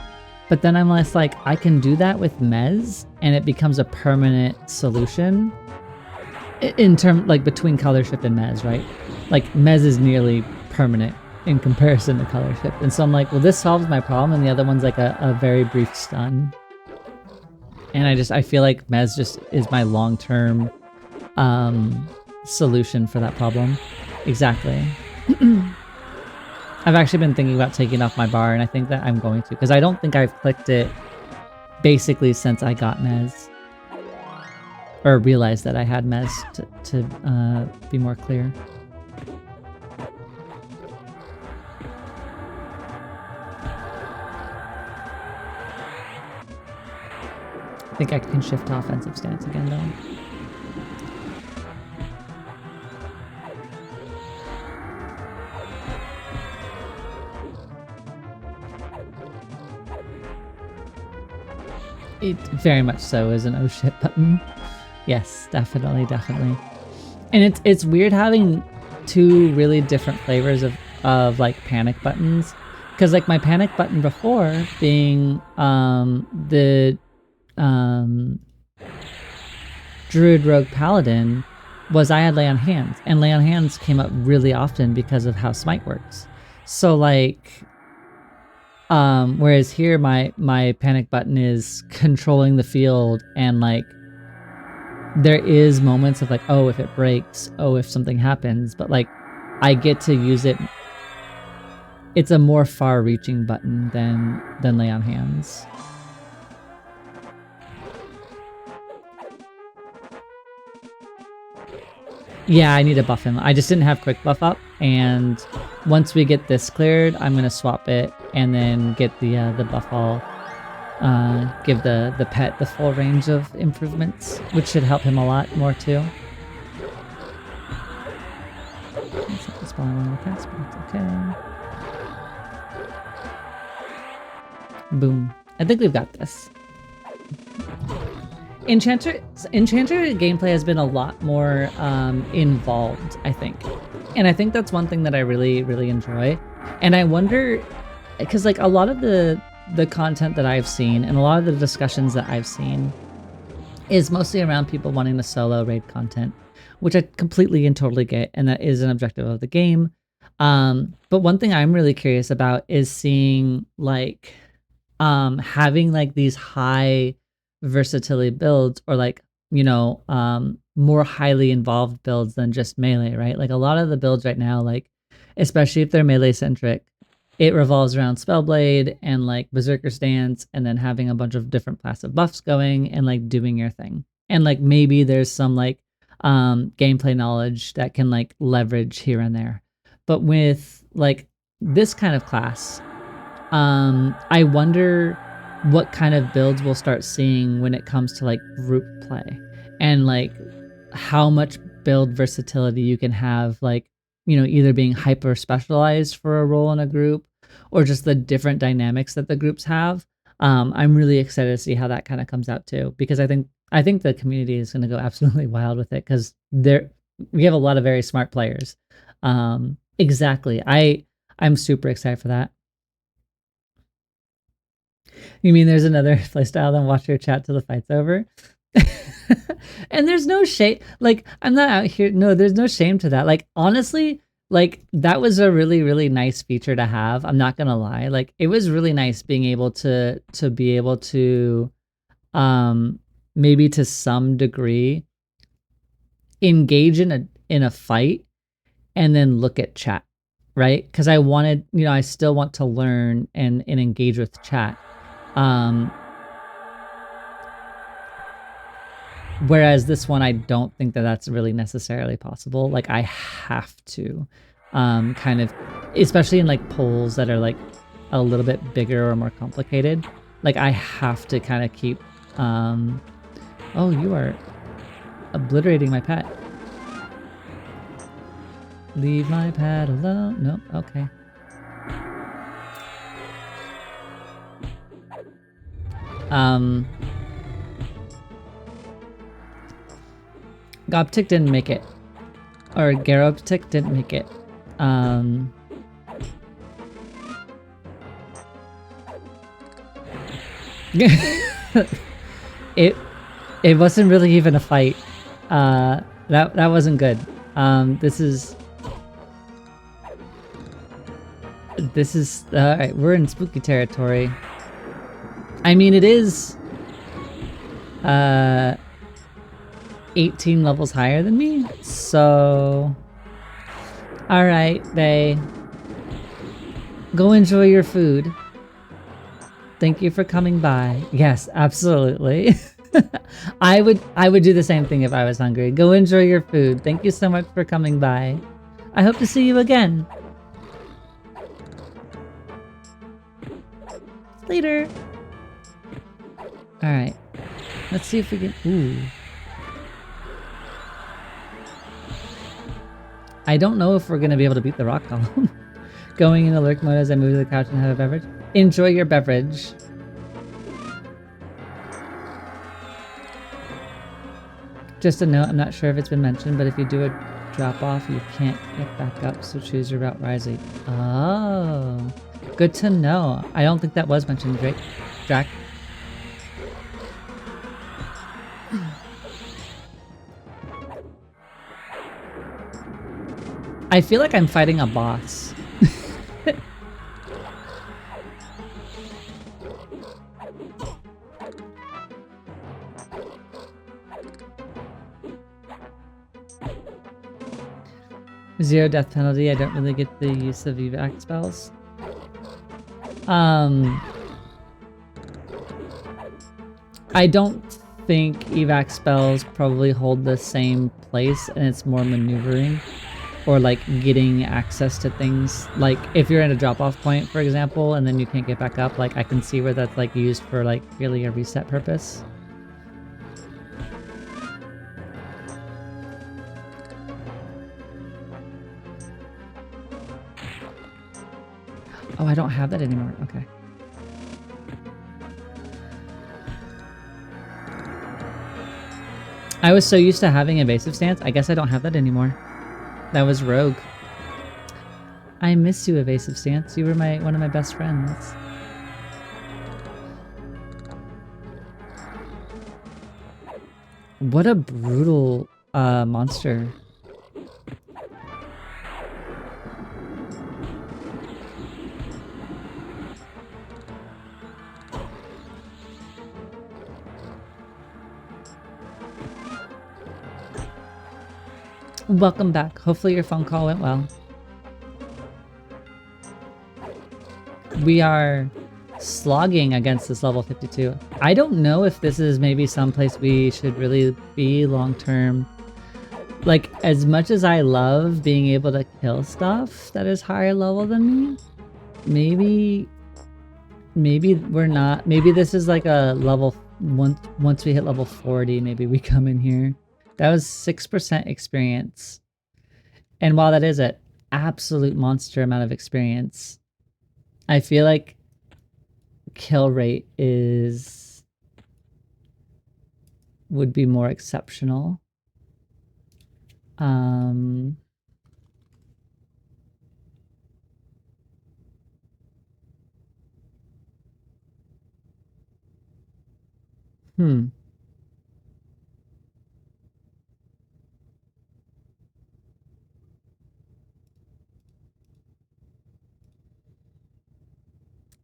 but then I'm less like, I can do that with mez and it becomes a permanent solution in term, like between color shift and mez, right? Like mez is nearly permanent in comparison to color shift. And so I'm like, well, this solves my problem. And the other one's like a very brief stun. And I feel like mez just is my long-term solution for that problem. Exactly. I've actually been thinking about taking off my bar, and I think that I'm going to, because I don't think I've clicked it basically since I got mez. Or realized that I had mez to be more clear. I think I can shift to offensive stance again though. It very much so is an oh shit button. Yes, definitely, definitely. And it's weird having two really different flavors of like panic buttons. Because like my panic button before being the Druid Rogue Paladin was I had Lay on Hands. And Lay on Hands came up really often because of how Smite works. So like whereas here my panic button is controlling the field and like there is moments of like, oh, if it breaks, oh, if something happens, but like I get to use it. It's a more far-reaching button than lay on hands. Yeah, I need to buff him. I just didn't have quick buff up, and once we get this cleared, I'm gonna swap it and then get the buff all. Give the pet the full range of improvements, which should help him a lot more too. That's not the spell I wanted to cast, but it's okay. Boom. I think we've got this. Enchanter gameplay has been a lot more involved, I think. And I think that's one thing that I really, really enjoy. And I wonder, because like a lot of the content that I've seen and a lot of the discussions that I've seen is mostly around people wanting to solo raid content, which I completely and totally get, and that is an objective of the game. But one thing I'm really curious about is seeing like having like these high versatility builds, or like, you know, more highly involved builds than just melee, right? Like a lot of the builds right now, like especially if they're melee centric, it revolves around Spellblade and like Berserker Stance, and then having a bunch of different passive buffs going and like doing your thing. And like maybe there's some like gameplay knowledge that can like leverage here and there. But with like this kind of class, I wonder what kind of builds we'll start seeing when it comes to like group play, and like how much build versatility you can have, like, you know, either being hyper specialized for a role in a group or just the different dynamics that the groups have. I'm really excited to see how that kind of comes out too, because I think the community is going to go absolutely wild with it, because we have a lot of very smart players. Exactly. I'm super excited for that. You mean there's another playstyle than watch your chat till the fight's over? And there's no shame. Like, I'm not out here. No, there's no shame to that. Like, honestly, like that was a really, really nice feature to have. I'm not gonna lie. Like, it was really nice being able to be able to, maybe to some degree, engage in a fight and then look at chat, right? Because I wanted, you know, I still want to learn and engage with chat. Whereas this one, I don't think that that's really necessarily possible. Like, I have to kind of, especially in like polls that are like a little bit bigger or more complicated, like I have to kind of keep, oh, you are obliterating my pet. Leave my pet alone. Nope, okay. Gobtik didn't make it. Or Garobtik didn't make it. It wasn't really even a fight. That wasn't good. This is alright, we're in spooky territory. I mean, it is 18 levels higher than me, so alright, they go enjoy your food. Thank you for coming by. Yes, absolutely. I would do the same thing if I was hungry. Go enjoy your food. Thank you so much for coming by. I hope to see you again. Later. Alright. Let's see if we can... Ooh. I don't know if we're going to be able to beat the rock column. Going into lurk mode as I move to the couch and have a beverage. Enjoy your beverage. Just a note, I'm not sure if it's been mentioned, but if you do a drop off, you can't get back up, so choose your route wisely. Oh, good to know. I don't think that was mentioned, Drac. I feel like I'm fighting a boss. 0 death penalty. I don't really get the use of evac spells. I don't think evac spells probably hold the same place, and it's more maneuvering or like getting access to things. Like if you're in a drop-off point, for example, and then you can't get back up, like I can see where that's like used for like really a reset purpose. Oh, I don't have that anymore. Okay. I was so used to having evasive stance. I guess I don't have that anymore. That was rogue. I miss you, evasive stance. You were one of my best friends. What a brutal monster. Welcome back. Hopefully your phone call went well. We are slogging against this level 52. I don't know if this is maybe someplace we should really be long term. Like, as much as I love being able to kill stuff that is higher level than me, maybe we're not. Maybe this is like a level once we hit level 40, maybe we come in here. That was 6% experience. And while that is an absolute monster amount of experience, I feel like kill rate would be more exceptional.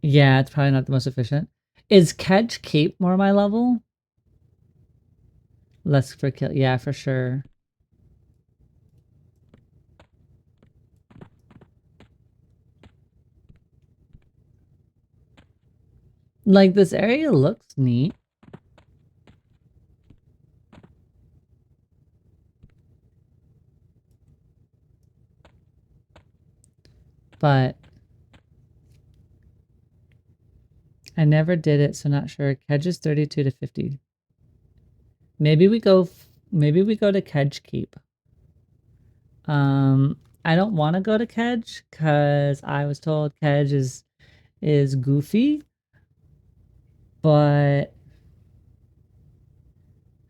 Yeah, it's probably not the most efficient. Is Kedge Keep more my level? Less for kill. Yeah, for sure. Like, this area looks neat. But I never did it, so not sure. Kedge is 32 to 50. Maybe we go to Kedge Keep. I don't want to go to Kedge because I was told Kedge is goofy. But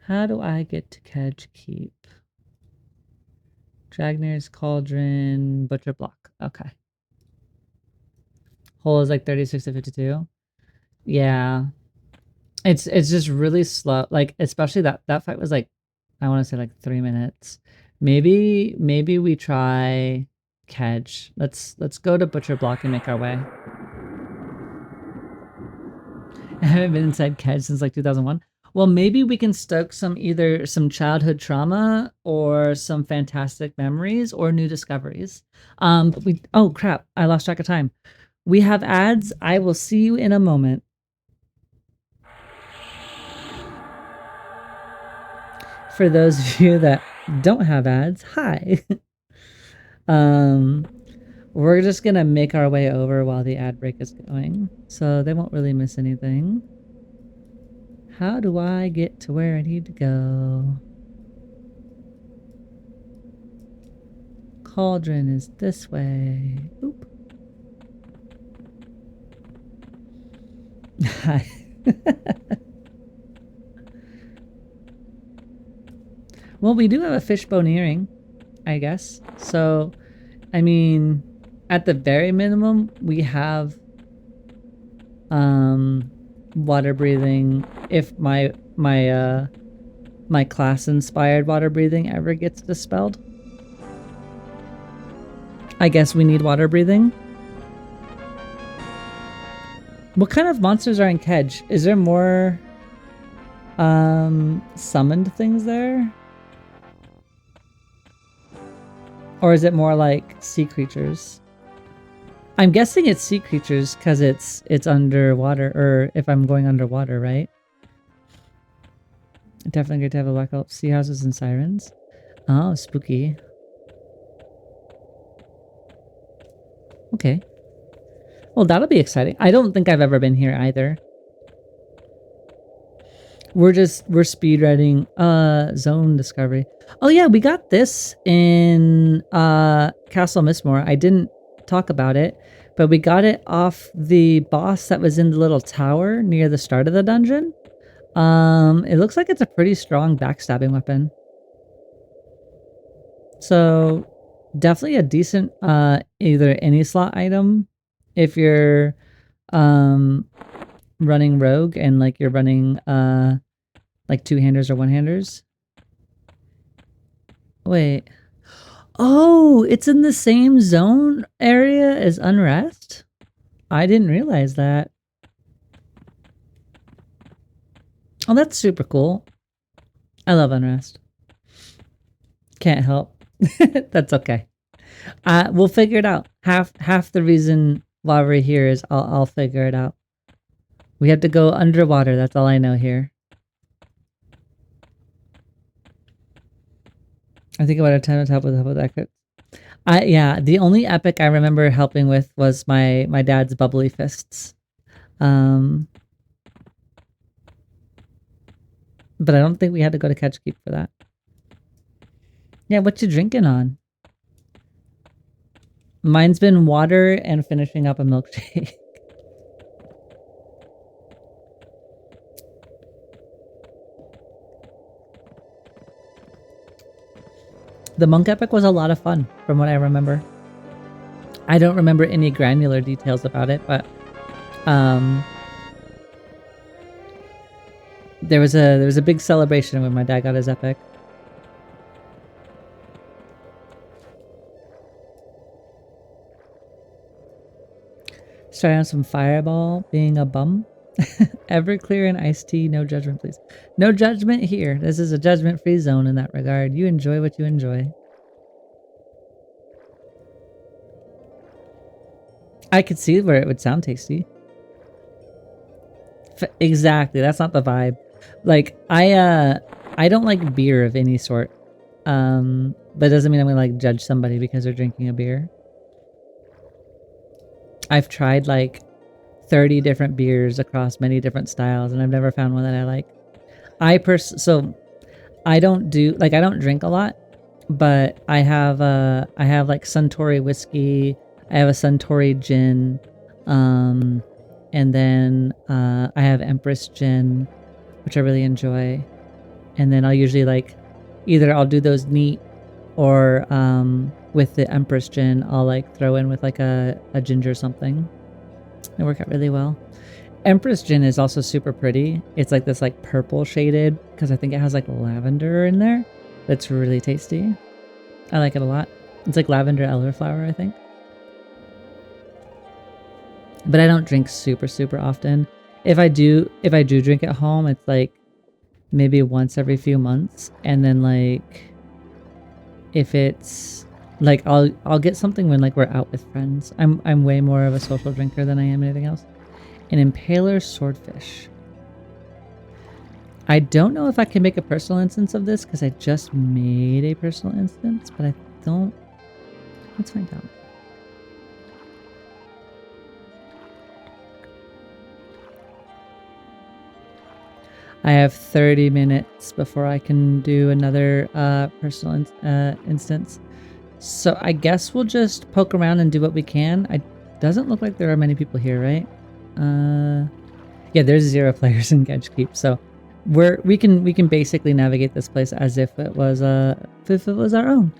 how do I get to Kedge Keep? Dragnir's Cauldron, Butcher Block. Okay. Hole is like 36 to 52. Yeah. It's just really slow. Like, especially that fight was like, I want to say like 3 minutes. Maybe we try Kedge. Let's go to Butcher Block and make our way. I haven't been inside Kedge since like 2001. Well, maybe we can stoke either some childhood trauma or some fantastic memories or new discoveries. Oh crap, I lost track of time. We have ads. I will see you in a moment. For those of you that don't have ads, hi. We're just gonna make our way over while the ad break is going, so they won't really miss anything. How do I get to where I need to go? Cauldron is this way. Oop. Hi. Well, we do have a fishbone earring, I guess. So, I mean, at the very minimum, we have water breathing. If my class inspired water breathing ever gets dispelled, I guess we need water breathing. What kind of monsters are in Kedge? Is there more summoned things there? Or is it more like sea creatures? I'm guessing it's sea creatures because it's underwater, or if I'm going underwater, right? Definitely good to have a black elf. Sea houses and sirens. Oh, spooky. Okay. Well, that'll be exciting. I don't think I've ever been here either. We're speed running zone discovery. Oh yeah, we got this in Castle Mistmoore. I didn't talk about it, but we got it off the boss that was in the little tower near the start of the dungeon. It looks like it's a pretty strong backstabbing weapon. So definitely a decent either any slot item if you're running rogue and like you're running like two-handers or one-handers. Wait. Oh, it's in the same zone area as Unrest? I didn't realize that. Oh, that's super cool. I love Unrest. Can't help. That's okay. We'll figure it out. Half the reason why we're here is I'll figure it out. We have to go underwater. That's all I know here. I think about a time to help with epic. Yeah, the only epic I remember helping with was my dad's bubbly fists. But I don't think we had to go to Kedge Keep for that. Yeah, what you drinking on? Mine's been water and finishing up a milkshake. The monk epic was a lot of fun, from what I remember. I don't remember any granular details about it, but there was a big celebration when my dad got his epic. Starting on some fireball, being a bum. Everclear and iced tea, no judgment, please. No judgment here. This is a judgment-free zone in that regard. You enjoy what you enjoy. I could see where it would sound tasty. Exactly, that's not the vibe. Like I don't like beer of any sort. But it doesn't mean I'm gonna like judge somebody because they're drinking a beer. I've tried like 30 different beers across many different styles, and I've never found one that I like. So I don't drink a lot, but I have like Suntory whiskey, I have a Suntory gin, and then I have Empress gin, which I really enjoy. And then I'll usually like either I'll do those neat, or with the Empress gin I'll like throw in with like a ginger something. They work out really well. Empress gin is also super pretty. It's like this like purple shaded because I think it has like lavender in there. That's really tasty. I like it a lot. It's like lavender elderflower, I think. But I don't drink super often. If I do drink at home, it's like maybe once every few months, and then like if it's like I'll get something when like we're out with friends. I'm way more of a social drinker than I am anything else. An impaler swordfish. I don't know if I can make a personal instance of this because I just made a personal instance, but I don't. Let's find out. I have 30 minutes before I can do another personal instance. So I guess we'll just poke around and do what we can. It doesn't look like there are many people here, right? Yeah, there's 0 players in Kedge Keep, so we can basically navigate this place as if it was our own.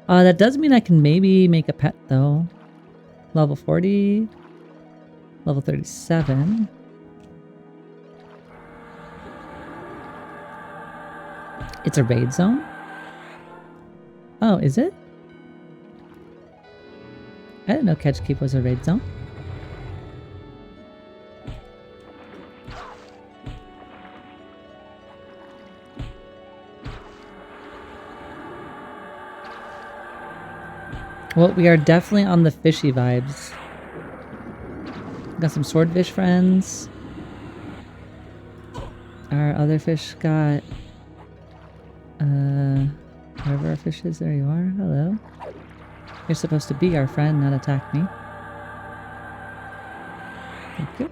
That does mean I can maybe make a pet though. Level 40, level 37. It's a raid zone? Oh, is it? I didn't know Kedge Keep was a raid zone. Well, we are definitely on the fishy vibes. Got some swordfish friends. Our other fish got... wherever our fish is, there you are. Hello. You're supposed to be our friend, not attack me. Thank you.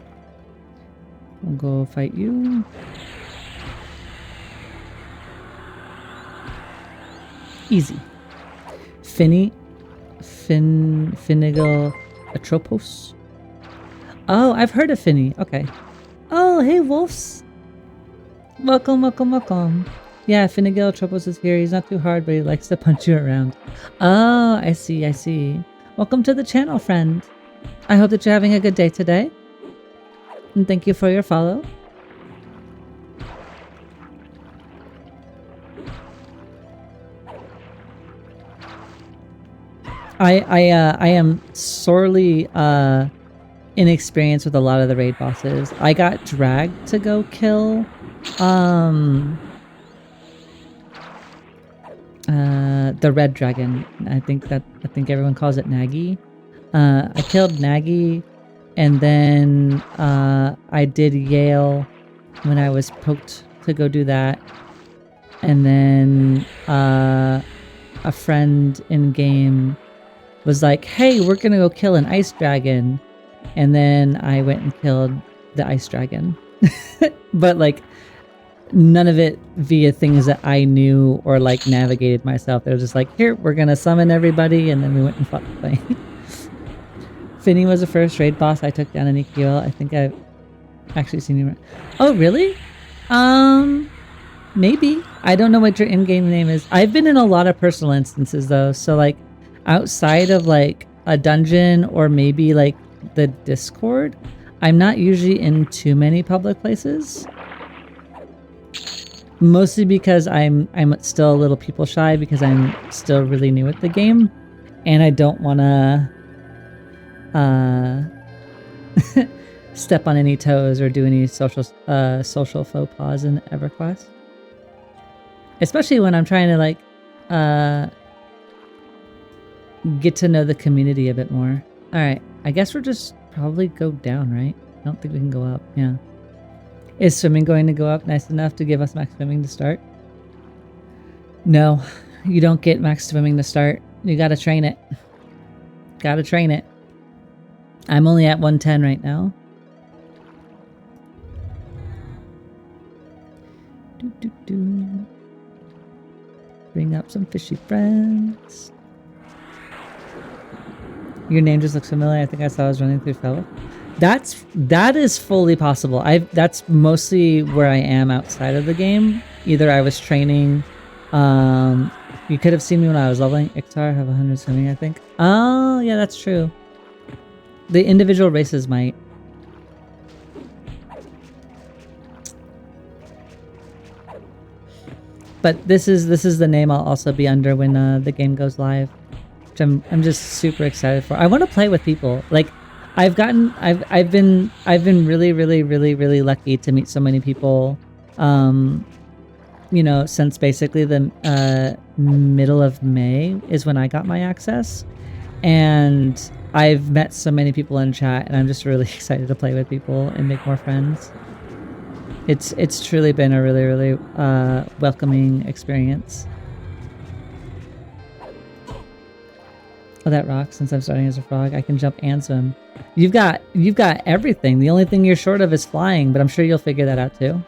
We'll go fight you. Easy. Finigal Atropos. Oh, I've heard of Finny. Okay. Oh, hey, wolves. Welcome, welcome, welcome. Yeah, Finigal Atropos is here. He's not too hard, but he likes to punch you around. Oh, I see, I see. Welcome to the channel, friend. I hope that you're having a good day today. And thank you for your follow. I am sorely inexperienced with a lot of the raid bosses. I got dragged to go kill the red dragon. I think everyone calls it Nagi. I killed Nagi, and then I did Yale when I was poked to go do that, and then a friend in game was like, hey, we're gonna go kill an ice dragon. And then I went and killed the ice dragon. But like, none of it via things that I knew or like navigated myself. They were just like, here, we're gonna summon everybody, and then we went and fought the thing. Finny was the first raid boss I took down in EQL. I think I've actually seen you. Oh, really? Maybe. I don't know what your in-game name is. I've been in a lot of personal instances though, so like, outside of like a dungeon or maybe like the Discord, I'm not usually in too many public places. Mostly because I'm still a little people shy because I'm still really new at the game, and I don't want to step on any toes or do any social faux pas in EverQuest. Especially when I'm trying to like get to know the community a bit more. Alright, I guess we're just probably go down, right? I don't think we can go up. Yeah. Is swimming going to go up nice enough to give us max swimming to start? No, you don't get max swimming to start. You gotta train it. Gotta train it. I'm only at 110 right now. Bring up some fishy friends. Your name just looks familiar. I think I saw I was running through fellow. That is fully possible. That's mostly where I am outside of the game. Either I was training. You could have seen me when I was leveling. Ixtar, I have 100 swimming, I think. Oh, yeah, that's true. The individual races might. But this is the name I'll also be under when the game goes live. Which I'm just super excited for. I want to play with people. Like, I've been really lucky to meet so many people. You know, since basically the middle of May is when I got my access, and I've met so many people in chat, and I'm just really excited to play with people and make more friends. It's truly been a really welcoming experience. Oh, that rocks. Since I'm starting as a frog, I can jump and swim. You've got everything. The only thing you're short of is flying, but I'm sure you'll figure that out too.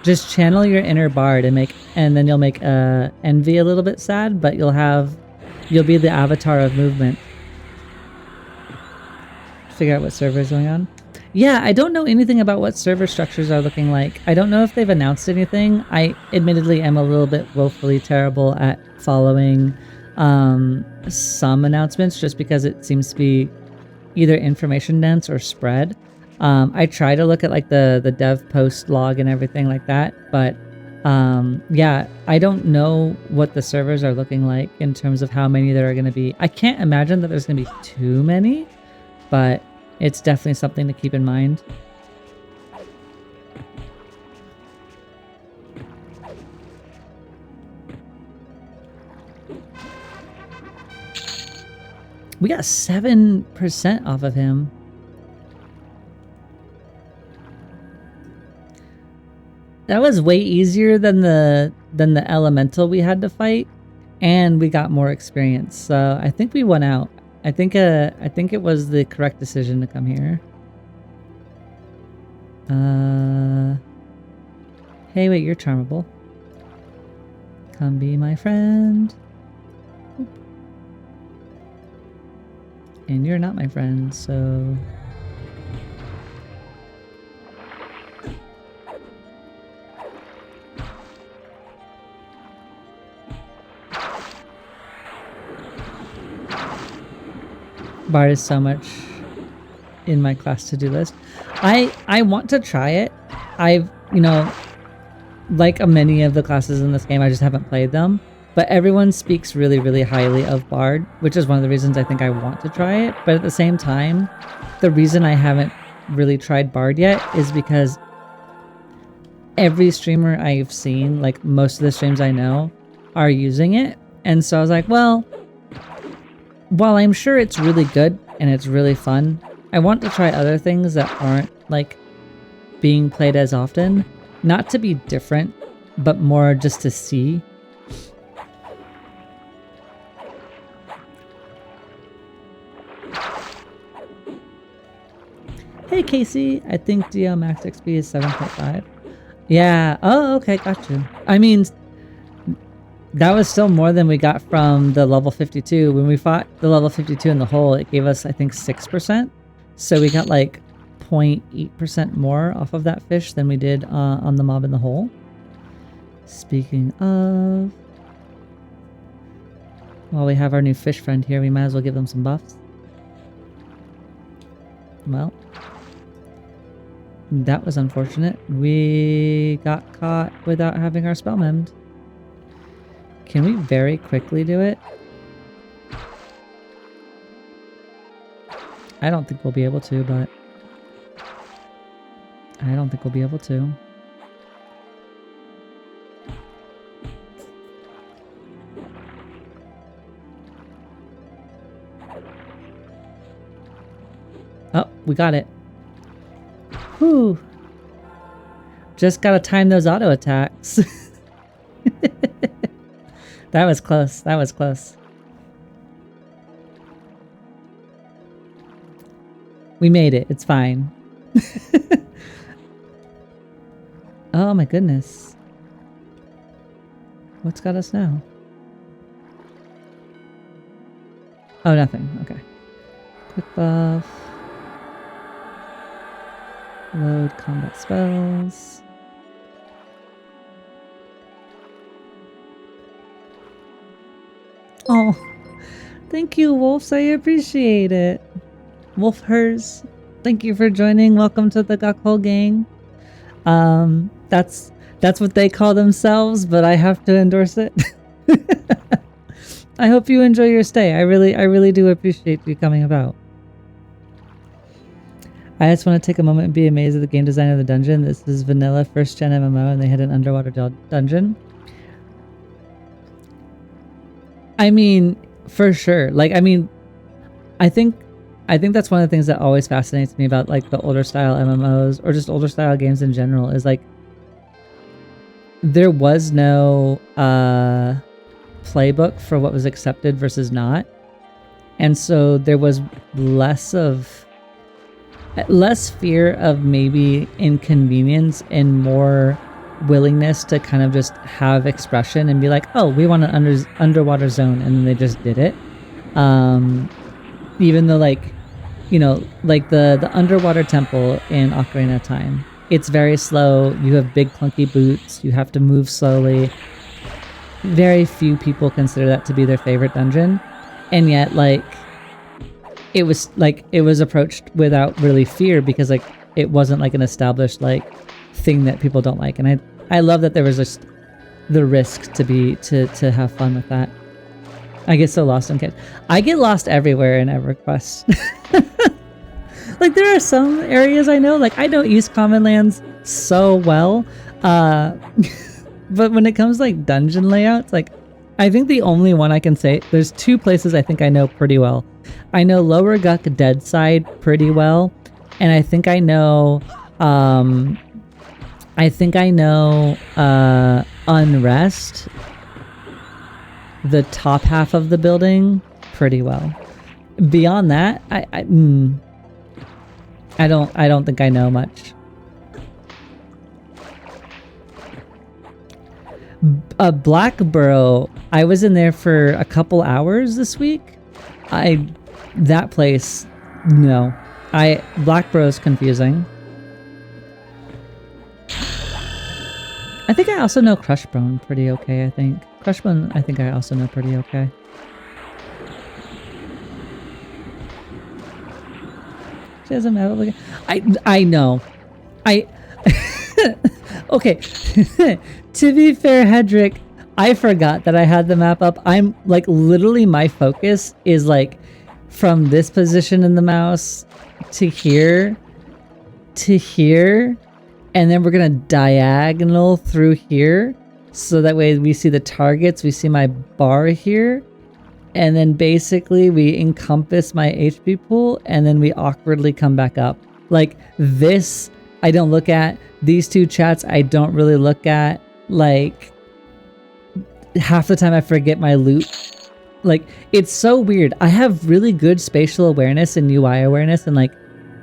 Just channel your inner bard and then you'll make Envy a little bit sad, but you'll be the avatar of movement. Figure out what server is going on. Yeah, I don't know anything about what server structures are looking like. I don't know if they've announced anything. I admittedly am a little bit woefully terrible at following some announcements just because it seems to be either information dense or spread. I try to look at like the dev post log and everything like that, but yeah, I don't know what the servers are looking like in terms of how many there are going to be. I can't imagine that there's going to be too many, but it's definitely something to keep in mind. We got 7% off of him. That was way easier than the elemental we had to fight, and we got more experience. So I think we won out. I think it was the correct decision to come here. Hey, wait, you're charmable. Come be my friend. And you're not my friend, so... Bard is so much in my class to-do list. I want to try it. I've, you know, like many of the classes in this game, I just haven't played them. But everyone speaks really, really highly of Bard, which is one of the reasons I think I want to try it. But at the same time, the reason I haven't really tried Bard yet is because every streamer I've seen, like most of the streams I know, are using it. And so I was like, well, while I'm sure it's really good and it's really fun, I want to try other things that aren't like being played as often. Not to be different, but more just to see. Hey Casey, I think DL max XP is 7.5. Yeah, oh okay, got you. I mean, that was still more than we got from the level 52. When we fought the level 52 in the hole, it gave us, I think, 6%. So we got like 0.8% more off of that fish than we did on the mob in the hole. Speaking of... While we have our new fish friend here, we might as well give them some buffs. Well... That was unfortunate. We got caught without having our spell memmed. Can we very quickly do it? I don't think we'll be able to, but... I don't think we'll be able to. Oh, we got it. Whew. Just gotta time those auto attacks. That was close. That was close. We made it. It's fine. Oh my goodness. What's got us now? Oh, nothing. Okay. Quick buff. Load combat spells. Oh, thank you, Wolves. I appreciate it. Wolf Hers, thank you for joining. Welcome to the Gakhol gang. That's what they call themselves, but I have to endorse it. I hope you enjoy your stay. I really do appreciate you coming about. I just want to take a moment and be amazed at the game design of the dungeon. This is vanilla first gen MMO and they had an underwater dungeon. I mean, for sure. Like, I mean, I think that's one of the things that always fascinates me about like the older style MMOs or just older style games in general is like there was no playbook for what was accepted versus not. And so there was less fear of maybe inconvenience and more willingness to kind of just have expression and be like, oh, we want an underwater zone, and then they just did it. Even though, like, you know, like the underwater temple in Ocarina of Time, it's very slow. You have big clunky boots. You have to move slowly. Very few people consider that to be their favorite dungeon, and yet like it was approached without really fear because like it wasn't like an established like thing that people don't like. And I love that there was just the risk to have fun with that. I get so lost in Kedge. I get lost everywhere in EverQuest. Like there are some areas I know, like I don't use common lands so well. But when it comes to like dungeon layouts, like I think the only one I can say, there's two places I think I know pretty well. I know Lower Guck Dead Side pretty well, and I think I know Unrest, the top half of the building, pretty well. Beyond that, I don't think I know much. Blackborough, I was in there for a couple hours this week. That place, no. Blackborough's confusing. I think I also know Crushbone pretty okay, I think. Crushbone, I think I also know pretty okay. She doesn't have it. I know. Okay. To be fair, Hedrick, I forgot that I had the map up. I'm like literally my focus is like from this position in the mouse to here, and then we're gonna diagonal through here, so that way we see the targets, we see my bar here, and then basically we encompass my HP pool, and then we awkwardly come back up. Like this, I don't look at. These two chats, I don't really look at. Like half the time I forget my loot. Like it's so weird. I have really good spatial awareness and UI awareness in like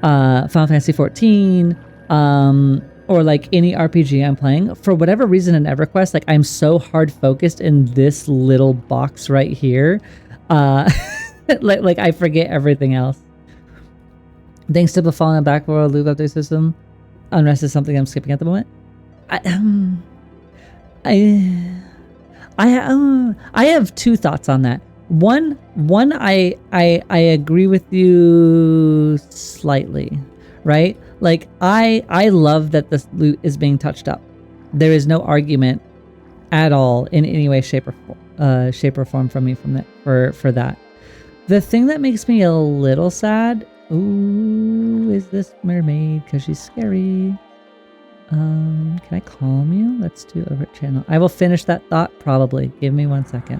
Final Fantasy 14, or like any RPG I'm playing. For whatever reason in EverQuest, like I'm so hard focused in this little box right here. Like I forget everything else. Thanks to Befallen and Backworld Loop Update System, Unrest is something I'm skipping at the moment. I have two thoughts on that. One, I agree with you slightly, right? Like I love that this loot is being touched up. There is no argument at all in any way, shape or form from me for that. The thing that makes me a little sad, ooh, is this mermaid because she's scary. Can I calm you? Let's do over channel. I will finish that thought probably. Give me 1 second.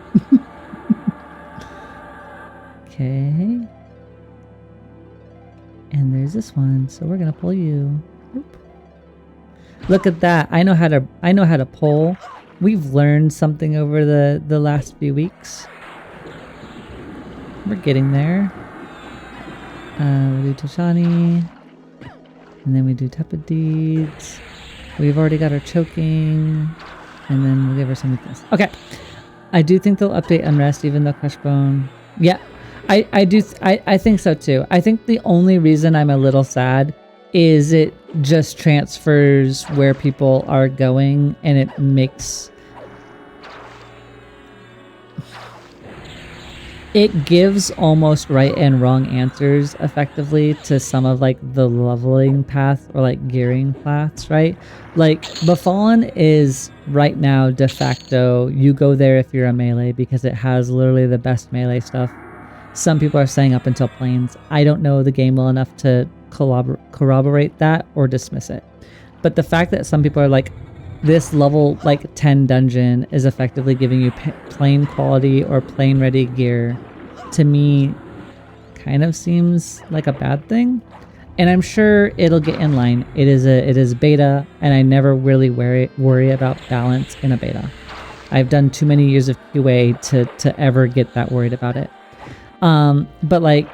Okay. And there's this one, so we're gonna pull you. Oop. Look at that. I know how to pull. We've learned something over the last few weeks. We're getting there. We do Tashani. And then we do Tepid Deeds. We've already got our choking, and then we'll give her some weakness. Okay, I do think they'll update Unrest, even though Crushbone. Yeah, I do. I think so too. I think the only reason I'm a little sad is it just transfers where people are going, and it makes it gives almost right and wrong answers effectively to some of like the leveling path or like gearing paths, right? Like Befallen is right now de facto, you go there if you're a melee because it has literally the best melee stuff. Some people are saying up until planes. I don't know the game well enough to corroborate that or dismiss it. But the fact that some people are like, this level like 10 dungeon is effectively giving you plane quality or plane ready gear, to me kind of seems like a bad thing. And I'm sure it'll get in line. It is beta, and I never really worry about balance in a beta. I've done too many years of QA to ever get that worried about it. But like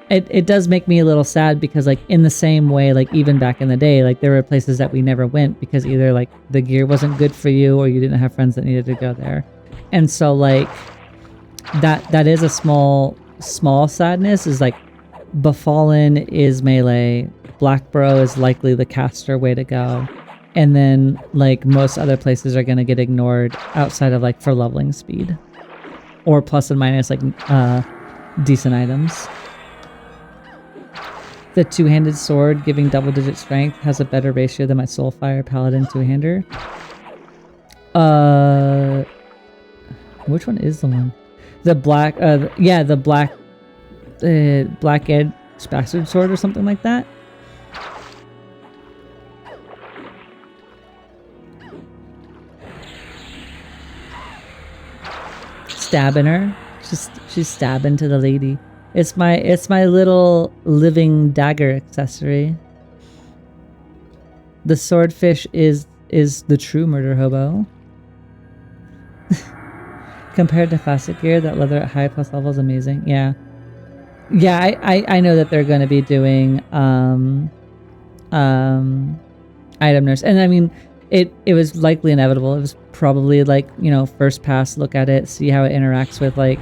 it does make me a little sad because like in the same way, like even back in the day, like there were places that we never went because either like the gear wasn't good for you or you didn't have friends that needed to go there. And so like that is a small sadness, is like Befallen is melee, Blackborough is likely the caster way to go, and then like most other places are going to get ignored outside of like for leveling speed or plus and minus like decent items. The two-handed sword giving double-digit strength has a better ratio than my Soulfire Paladin two-hander. Which one is the one? The black, yeah, the black edge bastard sword or something like that. Stabbing her. She's stabbing to the lady. It's my little living dagger accessory. The swordfish is the true murder hobo. Compared to classic gear, that leather at high plus level is amazing. Yeah. Yeah, I know that they're going to be doing item nerfs. And I mean, it was likely inevitable. It was probably like, you know, first pass, look at it, see how it interacts with like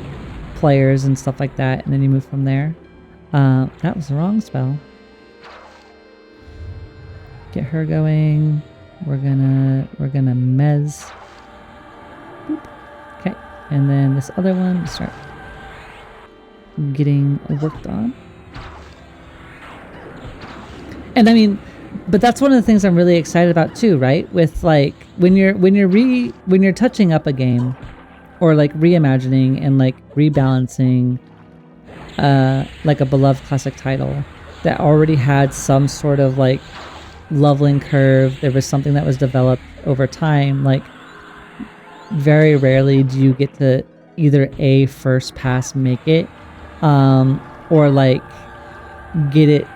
players and stuff like that, and then you move from there. That was the wrong spell. Get her going. We're gonna mez. Boop. Okay, and then this other one start getting worked on. And I mean, but that's one of the things I'm really excited about too, right? With like when you're touching up a game, or like reimagining and like rebalancing, like a beloved classic title that already had some sort of like leveling curve. There was something that was developed over time. Like very rarely do you get to either a first pass make it, or like get it.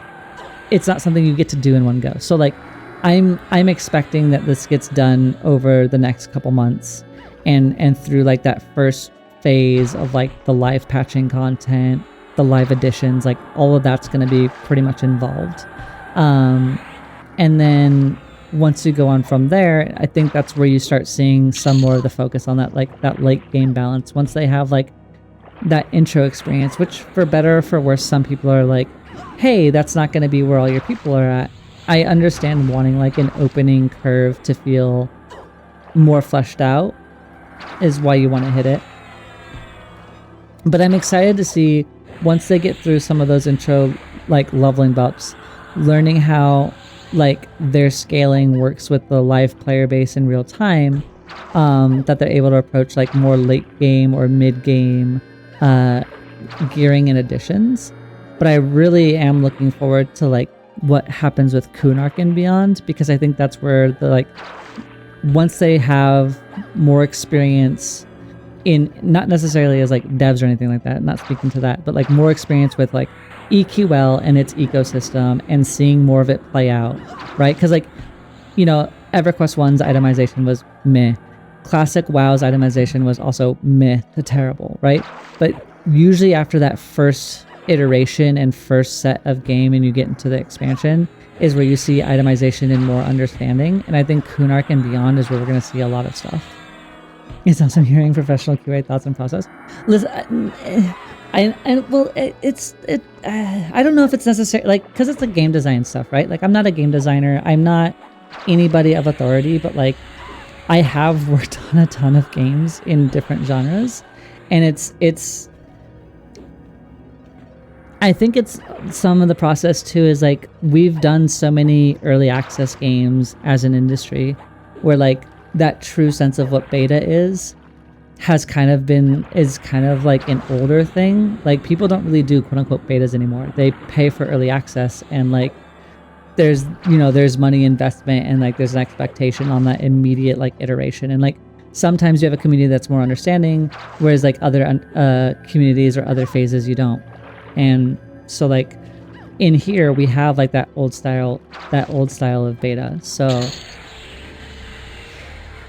It's not something you get to do in one go. So like I'm expecting that this gets done over the next couple months, and through like that first phase of like the live patching content, the live additions, like all of that's going to be pretty much involved. And then once you go on from there, I think that's where you start seeing some more of the focus on that, like that late game balance. Once they have like that intro experience, which for better or for worse, some people are like, hey, that's not going to be where all your people are at. I understand wanting like an opening curve to feel more fleshed out is why you want to hit it. But I'm excited to see once they get through some of those intro like leveling bumps, learning how like their scaling works with the live player base in real time, that they're able to approach like more late game or mid game gearing and additions. But I really am looking forward to like what happens with Kunark and beyond, because I think that's where the like once they have more experience in, not necessarily as like devs or anything like that, not speaking to that, but like more experience with like EQL and its ecosystem and seeing more of it play out, right? Because like, you know, EverQuest 1's itemization was meh. Classic WoW's itemization was also meh to terrible, right? But usually after that first iteration and first set of game and you get into the expansion is where you see itemization and more understanding. And I think Kunark and beyond is where we're going to see a lot of stuff. It's awesome hearing professional QA thoughts and process. Listen, I don't know if it's necessary, like, because it's like game design stuff, right? Like, I'm not a game designer. I'm not anybody of authority, but like, I have worked on a ton of games in different genres, and it's. I think it's some of the process too is like we've done so many early access games as an industry, where like that true sense of what beta is kind of like an older thing. Like people don't really do quote unquote betas anymore. They pay for early access, and like there's money investment, and like there's an expectation on that immediate like iteration. And like sometimes you have a community that's more understanding, whereas like other communities or other phases you don't. And so like in here we have like that old style of beta. So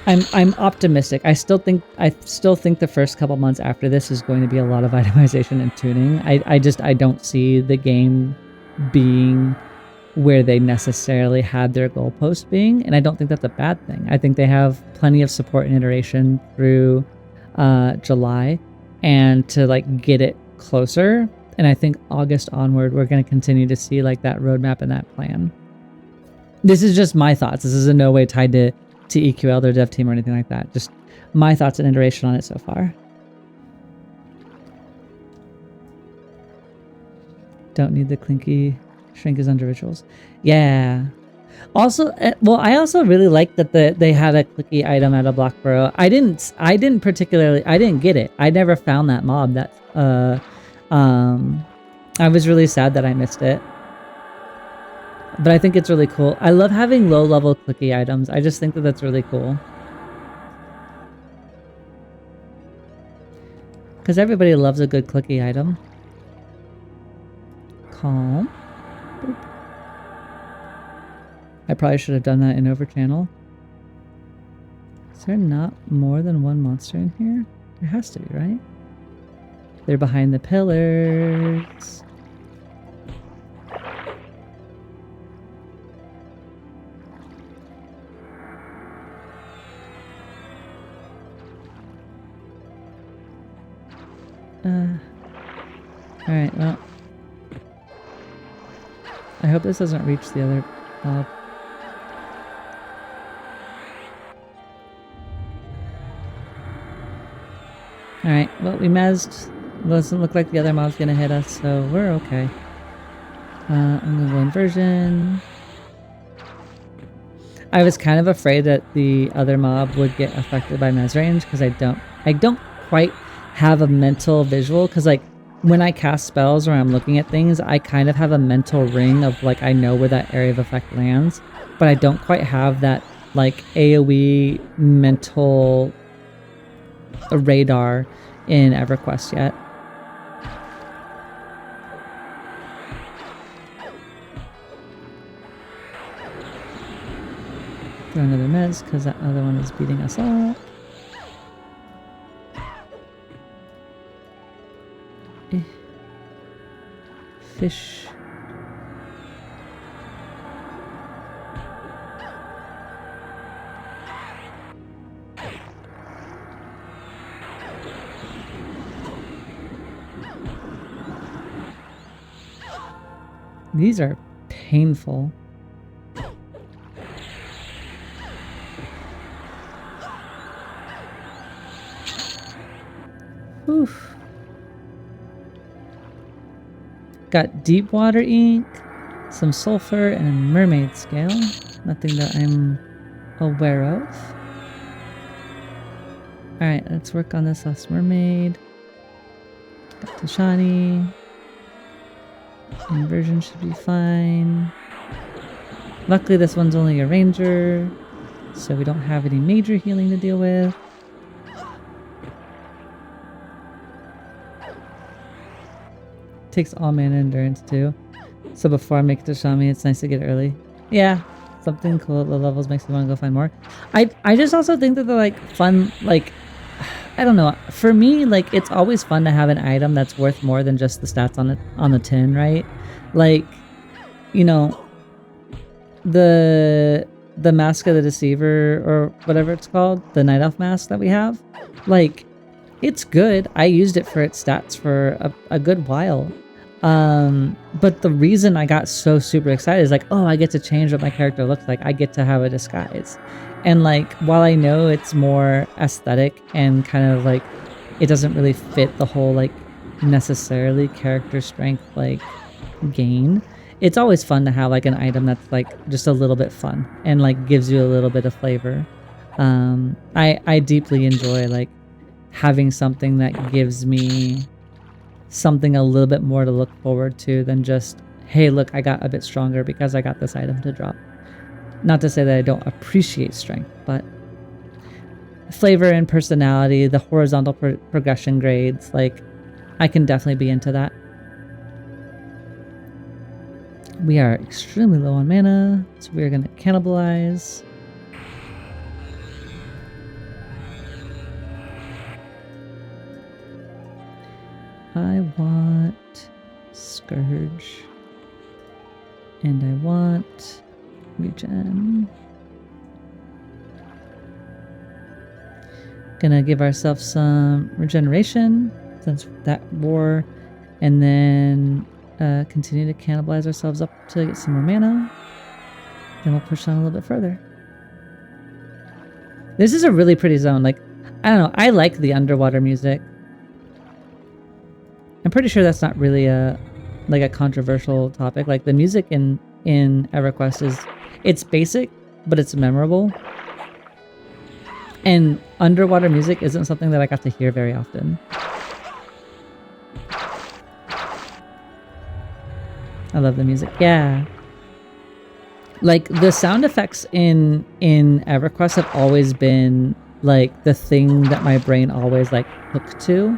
I'm optimistic. I still think the first couple months after this is going to be a lot of itemization and tuning. I don't see the game being where they necessarily had their goalpost being, and I don't think that's a bad thing. I think they have plenty of support and iteration through July, and to like get it closer. And I think August onward, we're going to continue to see like that roadmap and that plan. This is just my thoughts. This is in no way tied to EQL, their dev team, or anything like that. Just my thoughts and iteration on it so far. Don't need the clinky shrink as under rituals. Yeah. Also, well, I also really like that they had a clicky item at a block burrow. I didn't get it. I never found that mob that I was really sad that I missed it. But I think it's really cool. I love having low-level clicky items. I just think that that's really cool. Because everybody loves a good clicky item. calm. Boop. I probably should have done that in Overchannel. Is there not more than one monster in here? There has to be, right? They're behind the pillars. Alright, well. I hope this doesn't reach the other mob. Alright, well, we mezzed. Doesn't look like the other mob's gonna hit us, so we're okay. I'm gonna go inversion. I was kind of afraid that the other mob would get affected by mez range because I don't quite have a mental visual, because like when I cast spells or I'm looking at things, I kind of have a mental ring of like I know where that area of effect lands, but I don't quite have that like AoE mental radar in EverQuest yet. Throw another mez because that other one is beating us up. Fish. These are painful. Oof. Got deep water ink, some sulfur, and a mermaid scale. Nothing that I'm aware of. Alright, let's work on this last mermaid. Got Tashani. Inversion should be fine. Luckily this one's only a ranger, so we don't have any major healing to deal with. Takes all mana endurance too. So before I make Tashami, it's nice to get early. Yeah, something cool at low levels makes me want to go find more. I just also think that they're like fun, like, I don't know. For me, like, it's always fun to have an item that's worth more than just the stats on the tin, right? Like, you know, the Mask of the Deceiver or whatever it's called, the Night Elf mask that we have, like, it's good. I used it for its stats for a good while. But the reason I got so super excited is like, oh, I get to change what my character looks like. I get to have a disguise. And like, while I know it's more aesthetic and kind of like, it doesn't really fit the whole like necessarily character strength like gain, it's always fun to have like an item that's like just a little bit fun and like gives you a little bit of flavor. I deeply enjoy like having something that gives me something a little bit more to look forward to than just, hey, look, I got a bit stronger because I got this item to drop. Not to say that I don't appreciate strength, but flavor and personality, the horizontal progression grades, like, I can definitely be into that. We are extremely low on mana, so we're going to cannibalize. I want Scourge. And I want regen. Gonna give ourselves some regeneration since that war, and then continue to cannibalize ourselves up to get some more mana. Then we'll push on a little bit further. This is a really pretty zone. Like, I don't know, I like the underwater music. I'm pretty sure that's not really a controversial topic. Like, the music in EverQuest it's basic, but it's memorable. And underwater music isn't something that I got to hear very often. I love the music. Yeah. Like, the sound effects in EverQuest have always been like the thing that my brain always like hooked to.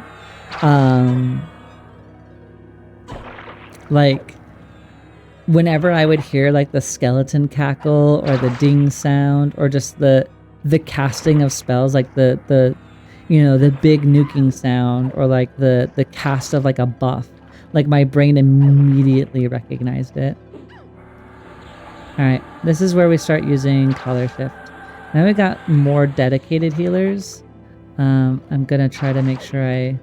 Like, whenever I would hear like the skeleton cackle or the ding sound or just the casting of spells, like the you know, the big nuking sound or like the cast of like a buff, like my brain immediately recognized it. All right, this is where we start using color shift. Now we got more dedicated healers. I'm gonna try to make sure I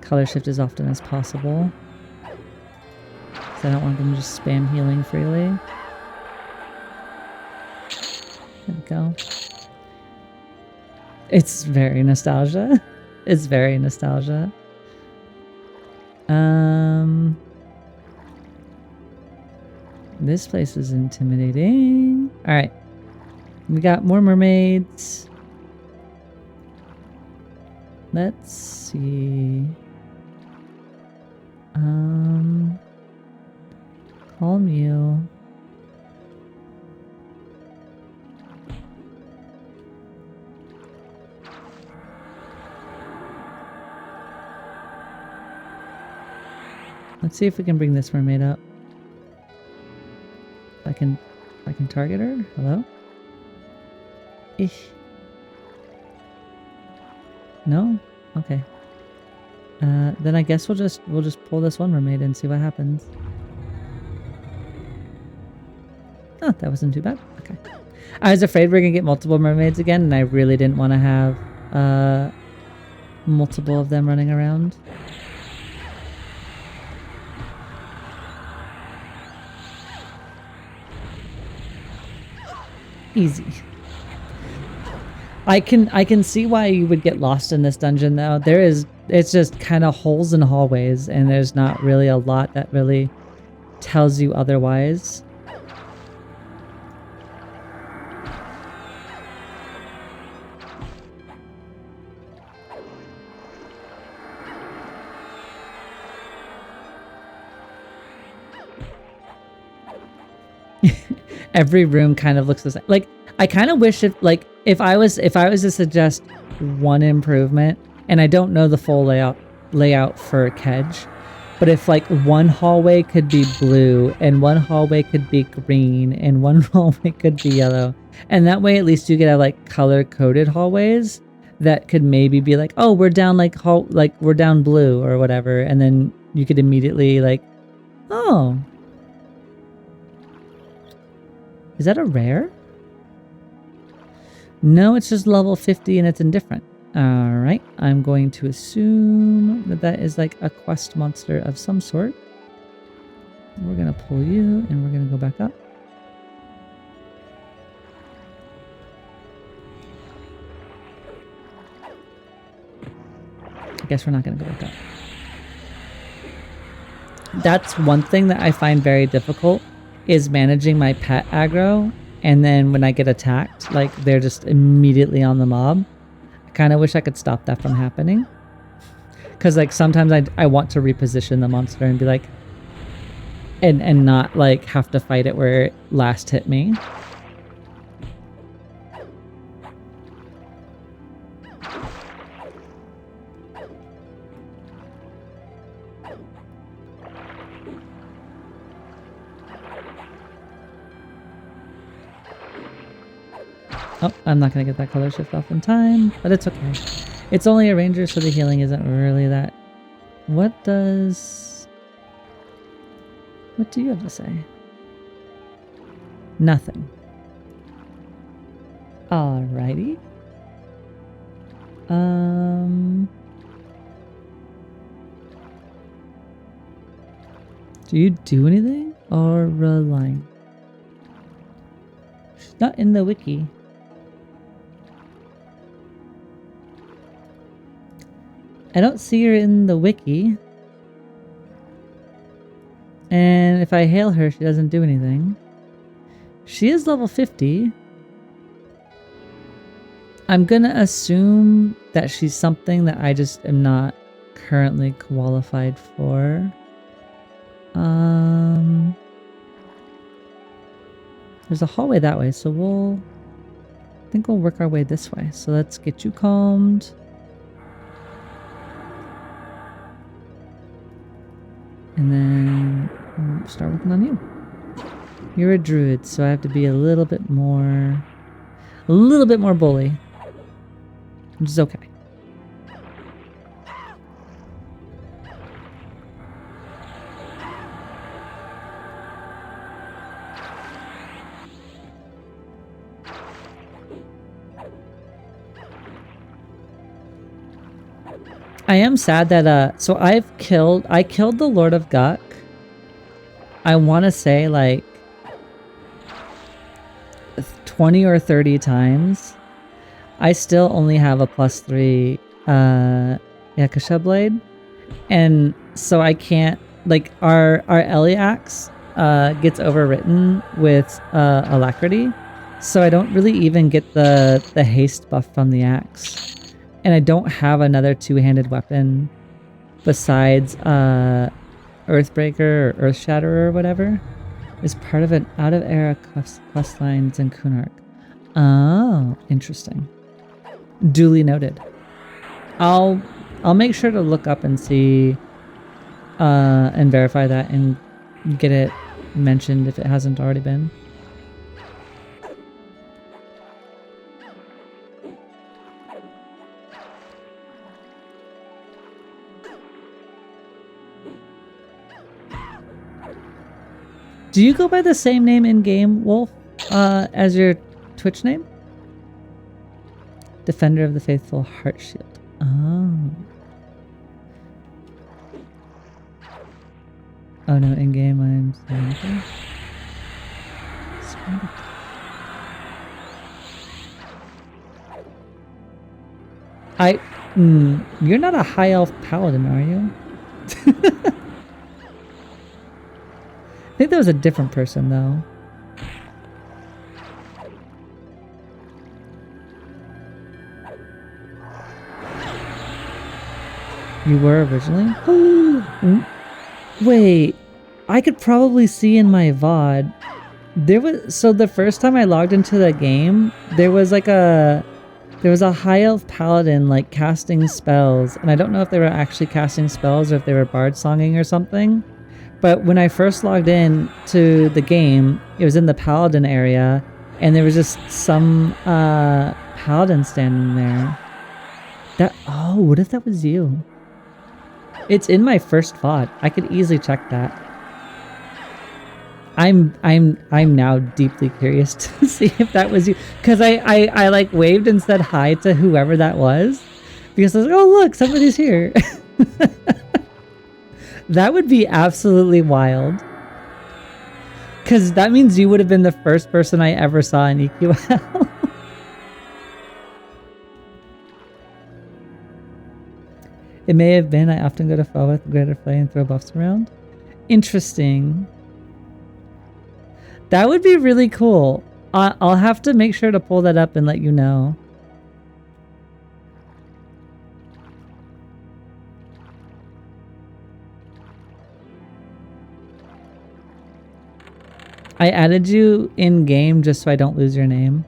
color shift as often as possible. I don't want them to just spam healing freely. There we go. It's very nostalgia. It's very nostalgia. This place is intimidating. All right. We got more mermaids. Let's see. Calm you. Let's see if we can bring this mermaid up. I can target her. Hello? No? Okay. Then I guess we'll just pull this one mermaid and see what happens. Oh, that wasn't too bad. Okay. I was afraid we are gonna get multiple mermaids again, and I really didn't want to have multiple of them running around. Easy. I can see why you would get lost in this dungeon though. It's just kind of holes and hallways, and there's not really a lot that really tells you otherwise. Every room kind of looks the same. Like, I kind of wish if I was to suggest one improvement, and I don't know the full layout for Kedge, but if like one hallway could be blue and one hallway could be green and one hallway could be yellow, and that way at least you could have like color coded hallways that could maybe be like, oh, we're down we're down blue or whatever, and then you could immediately like, oh. Is that a rare? No, it's just level 50 and it's indifferent. Alright, I'm going to assume that that is like a quest monster of some sort. We're going to pull you and we're going to go back up. I guess we're not going to go back up. That's one thing that I find very difficult, is managing my pet aggro, and then when I get attacked, like they're just immediately on the mob. I kind of wish I could stop that from happening, because like sometimes I want to reposition the monster and be like, and not like have to fight it where it last hit me. Oh, I'm not going to get that color shift off in time, but it's okay. It's only a ranger, so the healing isn't really that. What do you have to say? Nothing. Alrighty. Do you do anything? Or line? She's not in the wiki. I don't see her in the wiki. And if I hail her, she doesn't do anything. She is level 50. I'm gonna assume that she's something that I just am not currently qualified for. There's a hallway that way, so I think we'll work our way this way. So let's get you calmed. And then we'll start working on you. You're a druid, so I have to be a little bit more bully, which is okay. I am sad that so I killed the Lord of Guk. I want to say like 20 or 30 times. I still only have a +3 Yakasha blade, and so I can't, like, our Eliax gets overwritten with Alacrity, so I don't really even get the haste buff from the axe. And I don't have another two-handed weapon besides Earthbreaker or Earthshatterer or whatever. Is part of an out-of-era quest lines in Kunark. Oh, interesting. Duly noted. I'll make sure to look up and see and verify that and get it mentioned if it hasn't already been. Do you go by the same name in game, Wolf, as your Twitch name? Defender of the Faithful Heart Shield. Oh. Oh no, in game I'm saying okay. You're not a high elf paladin, are you? I think that was a different person, though. You were originally? Wait, I could probably see in my VOD. So the first time I logged into the game, there was a high elf paladin like casting spells, and I don't know if they were actually casting spells or if they were bard songing or something. But when I first logged in to the game, it was in the paladin area, and there was just some paladin standing there. Oh, what if that was you? It's in my first VOD. I could easily check that. I'm now deeply curious to see if that was you, because I like waved and said hi to whoever that was, because I was like, oh look, somebody's here. That would be absolutely wild. Because that means you would have been the first person I ever saw in EQL. It may have been. I often go to fall with greater play and throw buffs around. Interesting. That would be really cool. I'll have to make sure to pull that up and let you know. I added you in game just so I don't lose your name.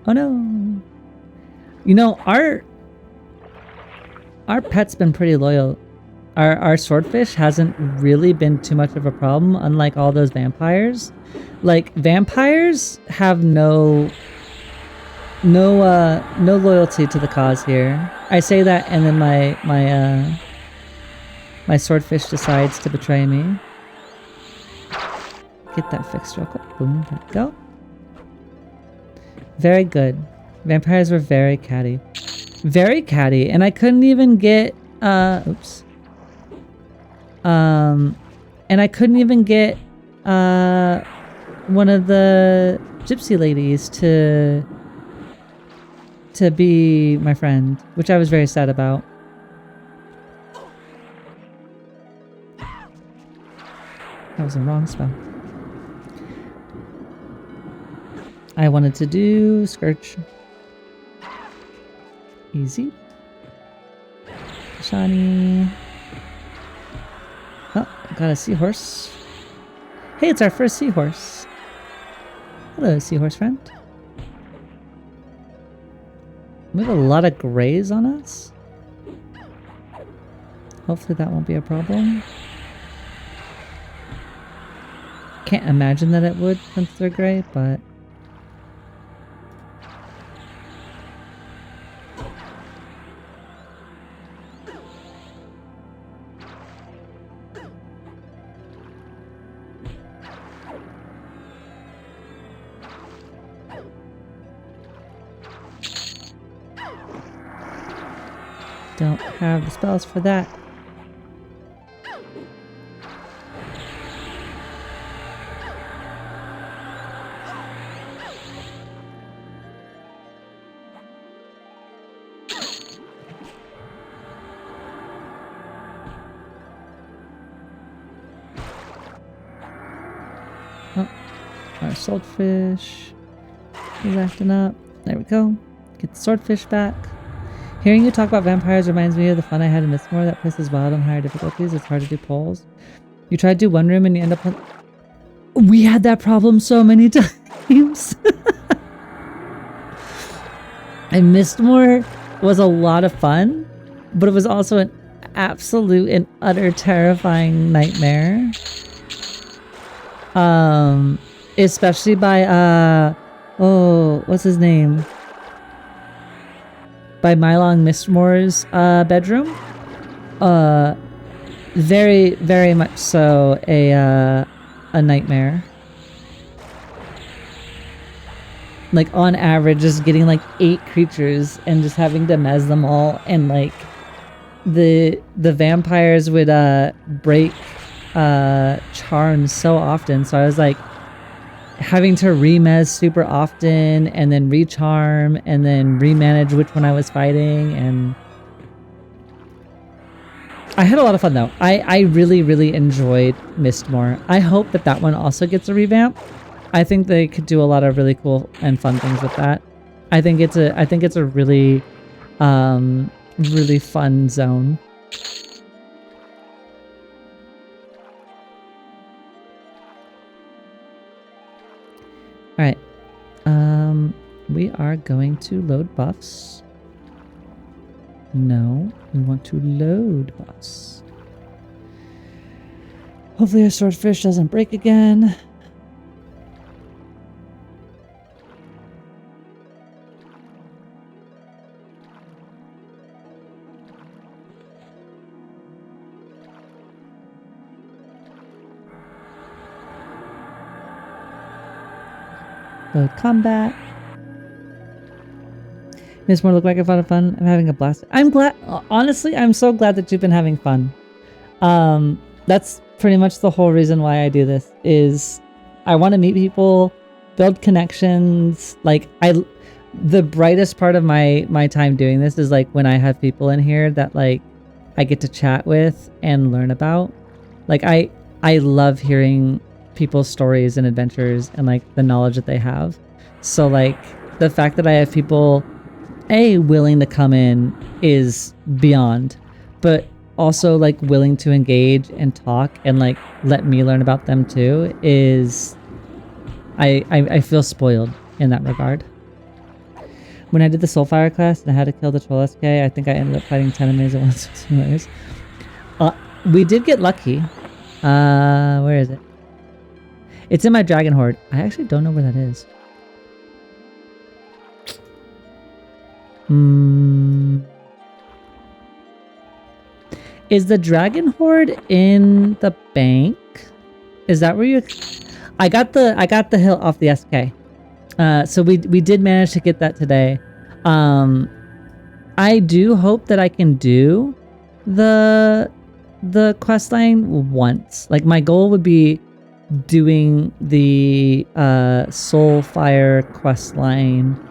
Oh no. You know, our pet's been pretty loyal. Our swordfish hasn't really been too much of a problem, unlike all those vampires. Like, vampires have no loyalty to the cause here. I say that, and then my swordfish decides to betray me. Get that fixed real quick. Boom, there we go. Very good. Vampires were very catty. Very catty, and I couldn't even get oops. And I couldn't even get one of the gypsy ladies to be my friend, which I was very sad about. That was the wrong spell. I wanted to do Scourge. Easy. Shani. Oh, got a seahorse. Hey, it's our first seahorse. Hello, seahorse friend. We have a lot of grays on us. Hopefully that won't be a problem. can't imagine that it would since they're gray, but... Don't have the spells for that. Oh, our swordfish is acting up. There we go. Get the swordfish back. Hearing you talk about vampires reminds me of the fun I had in Mistmoore. That place is wild on higher difficulties. It's hard to do polls. You try to do one room and you end up on... We had that problem so many times. And Mistmoore was a lot of fun, but it was also an absolute and utter terrifying nightmare. Especially by, oh, what's his name? By Mylong Mistmoore's bedroom. Very, very much so a nightmare. Like on average, just getting like 8 creatures and just having to mez them all, and like the vampires would break charms so often. So I was like having to remez super often and then recharm and then remanage which one I was fighting, and I had a lot of fun though. I really, really enjoyed Mistmoore. I hope that that one also gets a revamp. I think they could do a lot of really cool and fun things with that. I think it's a really really fun zone. Alright, we are going to load buffs. No, we want to load buffs. Hopefully our swordfish doesn't break again. Load combat. Mistmoore look like a lot of fun. I'm having a blast. I'm glad. Honestly, I'm so glad that you've been having fun. That's pretty much the whole reason why I do this. Is I want to meet people, build connections. Like the brightest part of my time doing this is like when I have people in here that like I get to chat with and learn about. Like I love hearing people's stories and adventures and like the knowledge that they have. So like the fact that I have people willing to come in is beyond, but also like willing to engage and talk and like let me learn about them too is I feel spoiled in that regard. When I did the Soulfire quest and I had to kill the Troll SK, I think I ended up fighting 10 enemies at once. We did get lucky. Where is it? It's in my Dragon Horde. I actually don't know where that is. Is the Dragon Horde in the bank? Is that where you... I got the hill off the SK. So we did manage to get that today. I do hope that I can do the questline once. Like my goal would be doing the Soulfire questline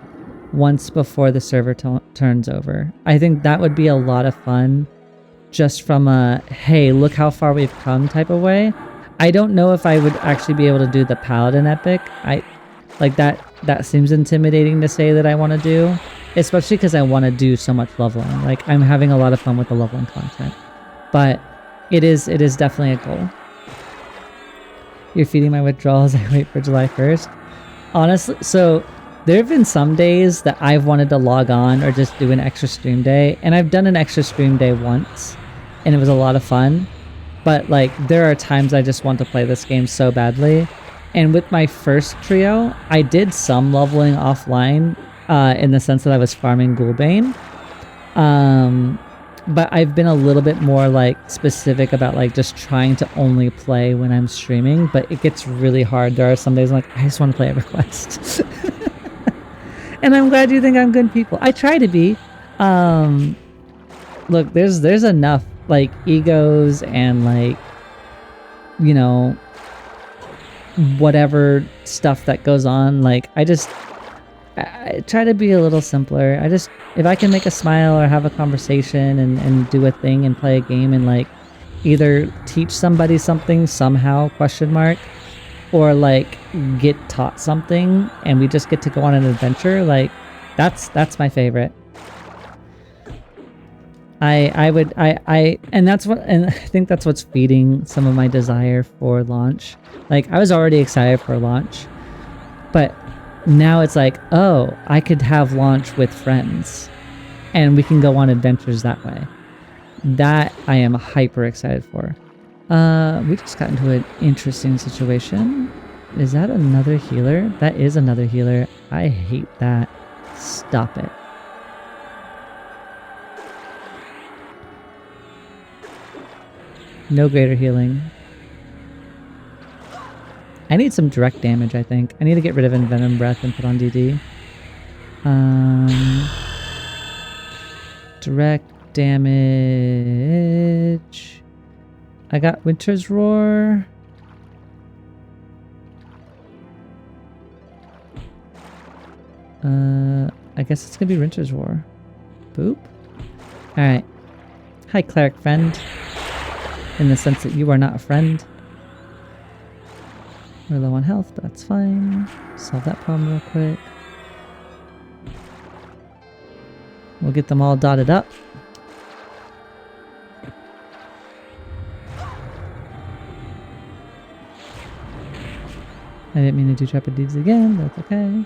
once before the server turns over. I think that would be a lot of fun, just from a hey, look how far we've come type of way. I don't know if I would actually be able to do the Paladin epic. I like that seems intimidating to say that I want to do, especially because I want to do so much leveling. Like I'm having a lot of fun with the leveling content, but it is definitely a goal. You're feeding my withdrawals. I wait for July 1st. Honestly, so there have been some days that I've wanted to log on or just do an extra stream day, and I've done an extra stream day once, and it was a lot of fun. But like, there are times I just want to play this game so badly And with my first trio, I did some leveling offline in the sense that I was farming Ghoulbane. But I've been a little bit more like specific about like just trying to only play when I'm streaming, but it gets really hard. There are some days I'm like, I just want to play EverQuest. And I'm glad you think I'm good people. I try to be. Look, there's enough like egos and like, you know, whatever stuff that goes on. Like I try to be a little simpler. If I can make a smile or have a conversation and do a thing and play a game and like either teach somebody something somehow, question mark, or like get taught something and we just get to go on an adventure, like that's my favorite. And I think that's what's feeding some of my desire for launch. Like I was already excited for launch, but now it's like, oh, I could have launch with friends and we can go on adventures that way. That I am hyper excited for. We just got into an interesting situation. Is that another healer? That is another healer. I hate that. Stop it. No greater healing. I need some direct damage, I think. I need to get rid of Envenom Breath and put on DD. Direct damage. I got Winter's Roar. I guess it's gonna be Winter's Roar. Boop. Alright. Hi, cleric friend. In the sense that you are not a friend. We're low on health, but that's fine. Solve that problem real quick. We'll get them all dotted up. I didn't mean to do Trapid Deeds again, but that's okay.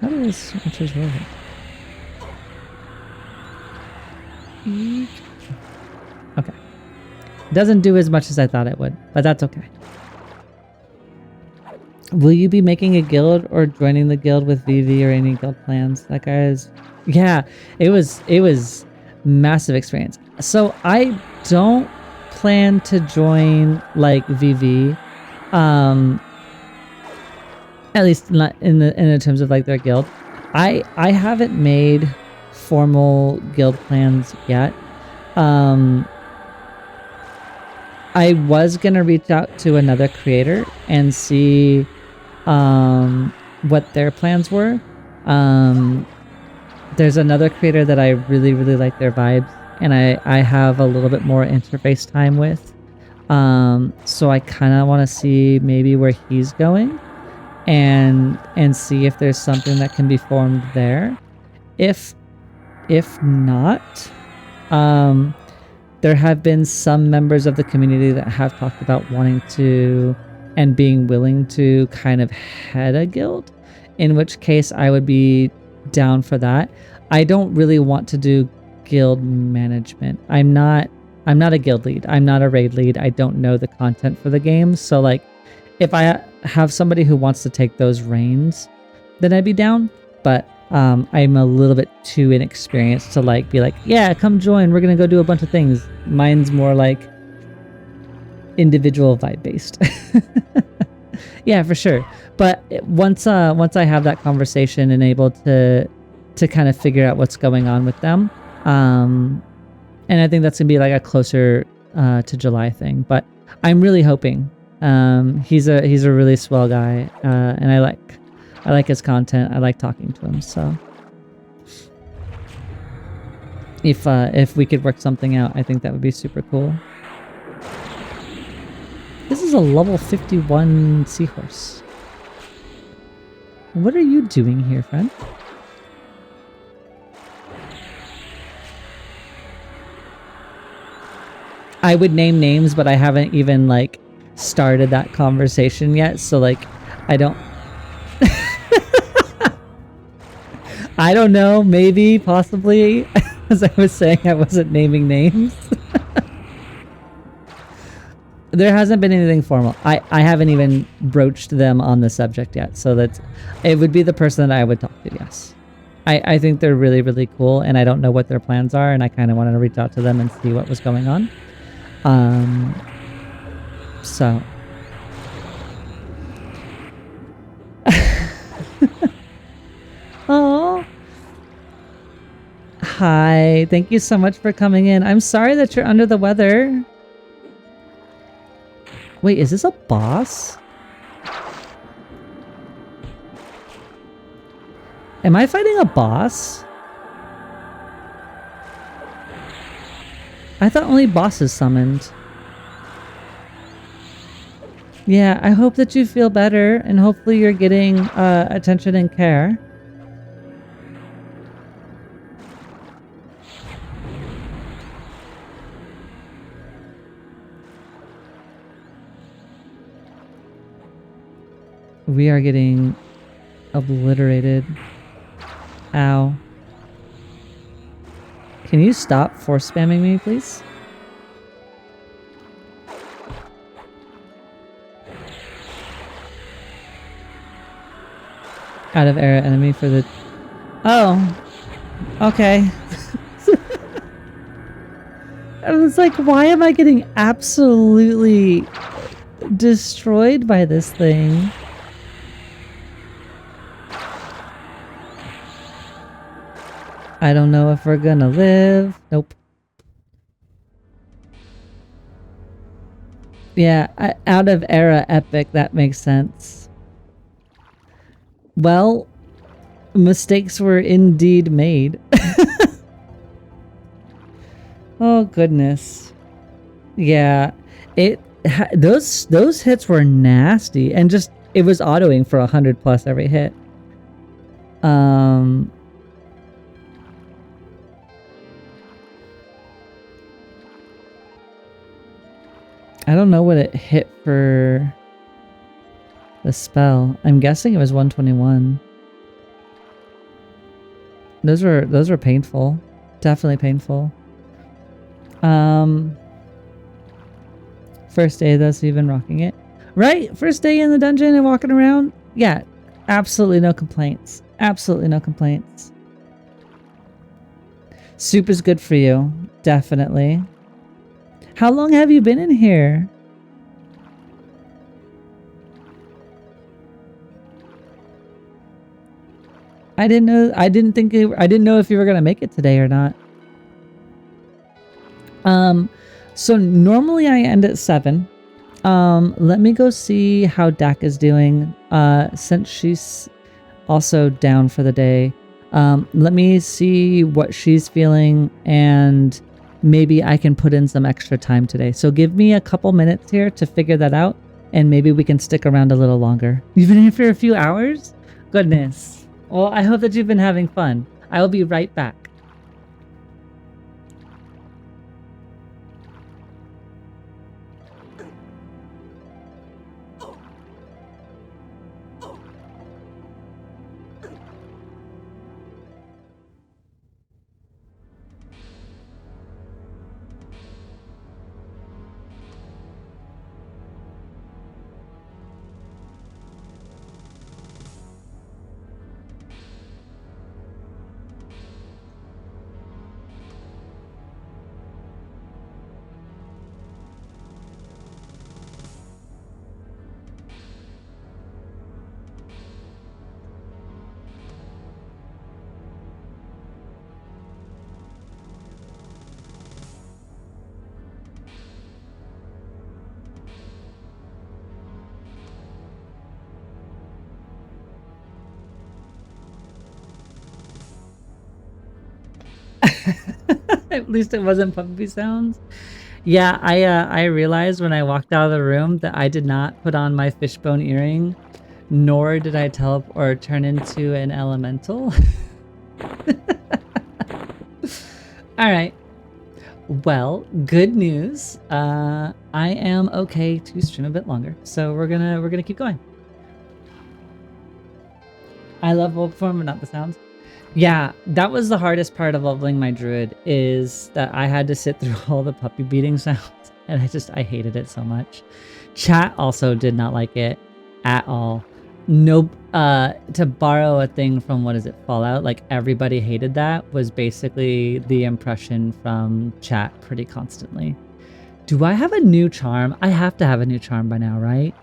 How does Witcher's Roll hit? Okay. Doesn't do as much as I thought it would, but that's okay. Will you be making a guild or joining the guild with VV or any guild plans? That guy is... Yeah, it was massive experience. So I don't plan to join like VV, at least not in the terms of like their guild. I haven't made formal guild plans yet. I was gonna reach out to another creator and see what their plans were. There's another creator that I really like their vibes, and I have a little bit more interface time with. So I kind of want to see maybe where he's going, and see if there's something that can be formed there. If not, there have been some members of the community that have talked about wanting to and being willing to kind of head a guild, in which case I would be down for that. I don't really want to do guild management. I'm not a guild lead. I'm not a raid lead. I don't know the content for the game. So like if I have somebody who wants to take those reins, then I'd be down. But I'm a little bit too inexperienced to like be like, yeah, come join. We're going to go do a bunch of things. Mine's more like individual vibe based. Yeah, for sure. But once I have that conversation and able to kind of figure out what's going on with them, and I think that's gonna be like a closer to July thing. But I'm really hoping. He's a really swell guy, and I like his content. I like talking to him. So if we could work something out, I think that would be super cool. This is a level 51 seahorse. What are you doing here, friend? I would name names, but I haven't even like started that conversation yet. So like, I don't... I don't know, maybe, possibly. As I was saying, I wasn't naming names. There hasn't been anything formal. I haven't even broached them on the subject yet, so that's it would be the person that I would talk to. Yes, I think they're really, really cool, and I don't know what their plans are, and I kind of wanted to reach out to them and see what was going on. So. Oh. Hi, thank you so much for coming in. I'm sorry that you're under the weather. Wait, is this a boss? Am I fighting a boss? I thought only bosses summoned. Yeah, I hope that you feel better and hopefully you're getting attention and care. We are getting obliterated. Ow. Can you stop force spamming me, please? Out of era enemy for the... Oh. Okay. I was like, why am I getting absolutely destroyed by this thing? I don't know if we're gonna live. Nope. Yeah, out of era epic, that makes sense. Well, mistakes were indeed made. Oh goodness. Yeah, those hits were nasty, and just it was autoing for 100+ every hit. I don't know what it hit for the spell. I'm guessing it was 121. Those were painful. Definitely painful. First day though, so you've been rocking it. Right? First day in the dungeon and walking around? Yeah. Absolutely no complaints. Absolutely no complaints. Soup is good for you. Definitely. How long have you been in here? I didn't know if you were gonna make it today or not. So normally I end at 7. Let me go see how Dak is doing. Since she's also down for the day. Let me see what she's feeling, and maybe I can put in some extra time today. So give me a couple minutes here to figure that out, and maybe we can stick around a little longer. You've been here for a few hours? Goodness. Well, I hope that you've been having fun. I will be right back. At least it wasn't puppy sounds. Yeah, I realized when I walked out of the room that I did not put on my fishbone earring, nor did I teleport or turn into an elemental. All right. Well, good news. I am okay to stream a bit longer, so we're gonna keep going. I love vocal form, but not the sounds. Yeah, that was the hardest part of leveling my druid, is that I had to sit through all the puppy beating sounds. and I hated it so much. Chat also did not like it at all. Nope. To borrow a thing from, what is it, Fallout, like everybody hated that, was basically the impression from chat pretty constantly. Do I have a new charm? I have to have a new charm by now, right?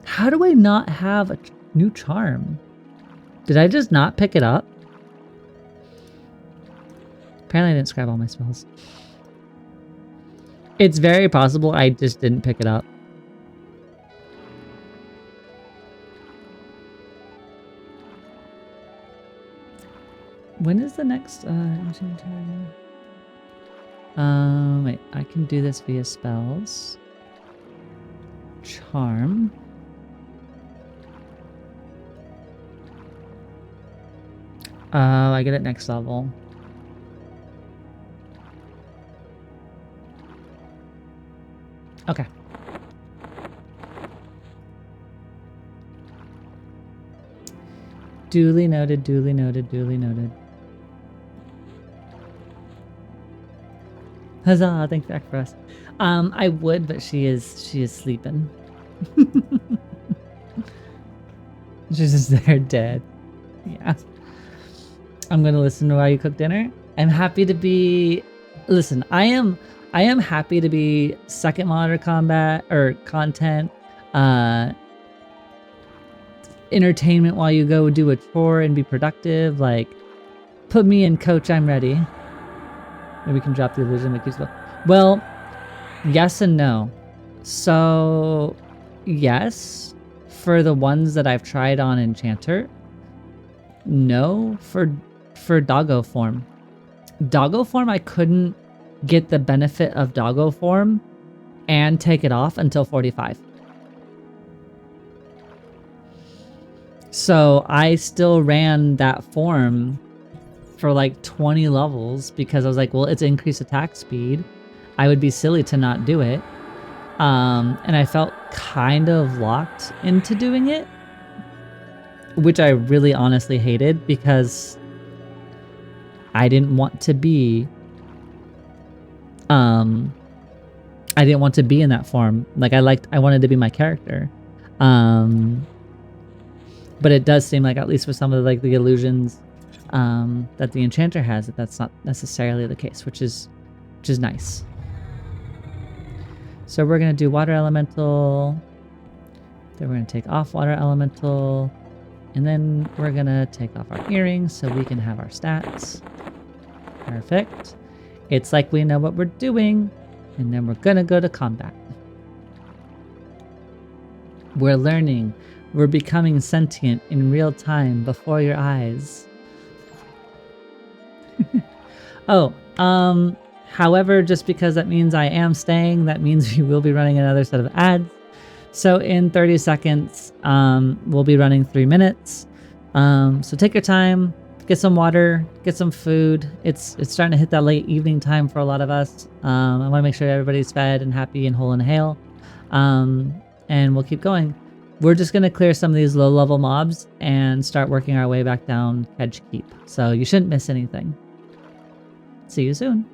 How do I not have a new charm? Did I just not pick it up? Apparently I didn't scrap all my spells. It's very possible I just didn't pick it up. When is the next Enchanter? Wait, I can do this via spells. Charm. I get it next level. Okay. Duly noted, duly noted, duly noted. Huzzah, thanks back for us. I would, but she is sleeping. She's just there dead. Yeah. I'm gonna listen to while you cook dinner. I'm happy to be, listen, I am happy to be second monitor combat or content, entertainment while you go do a chore and be productive. Like, put me in, coach, I'm ready. Maybe we can drop the illusion that keeps going. Well, yes and no. So, yes, for the ones that I've tried on Enchanter. No, for doggo form. Doggo form, I couldn't get the benefit of doggo form and take it off until 45. So I still ran that form for like 20 levels because I was like, well, it's increased attack speed. I would be silly to not do it. And I felt kind of locked into doing it, which I really honestly hated because I didn't want to be I didn't want to be in that form. Like I wanted to be my character. But it does seem like, at least with some of like the illusions that the Enchanter has, that's not necessarily the case, which is nice. So we're gonna do water elemental, then we're gonna take off water elemental, and then we're gonna take off our earrings so we can have our stats. Perfect. It's like we know what we're doing, and then we're gonna go to combat. We're learning. We're becoming sentient in real time before your eyes. Oh, however, just because that means I am staying, that means we will be running another set of ads. So in 30 seconds, we'll be running 3 minutes. So take your time, get some water, get some food. It's starting to hit that late evening time for a lot of us. I want to make sure everybody's fed and happy and whole and hale. And we'll keep going. We're just going to clear some of these low-level mobs and start working our way back down Kedge Keep. So you shouldn't miss anything. See you soon.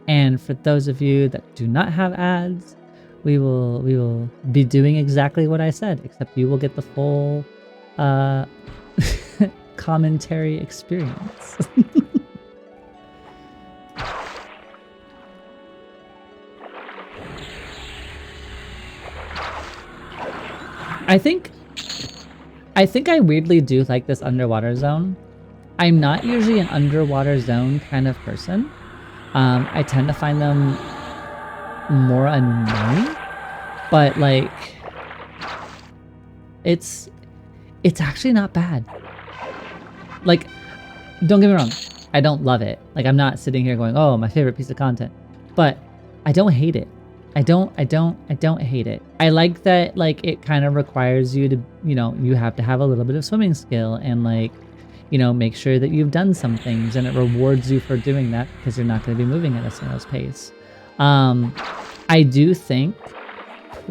And for those of you that do not have ads, we will be doing exactly what I said, except you will get the full commentary experience. I think I weirdly do like this underwater zone. I'm not usually an underwater zone kind of person. I tend to find them more annoying, but like it's actually not bad. Like, don't get me wrong, I don't love it. Like, I'm not sitting here going, oh, my favorite piece of content, but I don't hate it. I don't hate it. I like that, like, it kind of requires you to, you have to have a little bit of swimming skill and, like, make sure that you've done some things, and it rewards you for doing that because you're not going to be moving at a snail's pace. I do think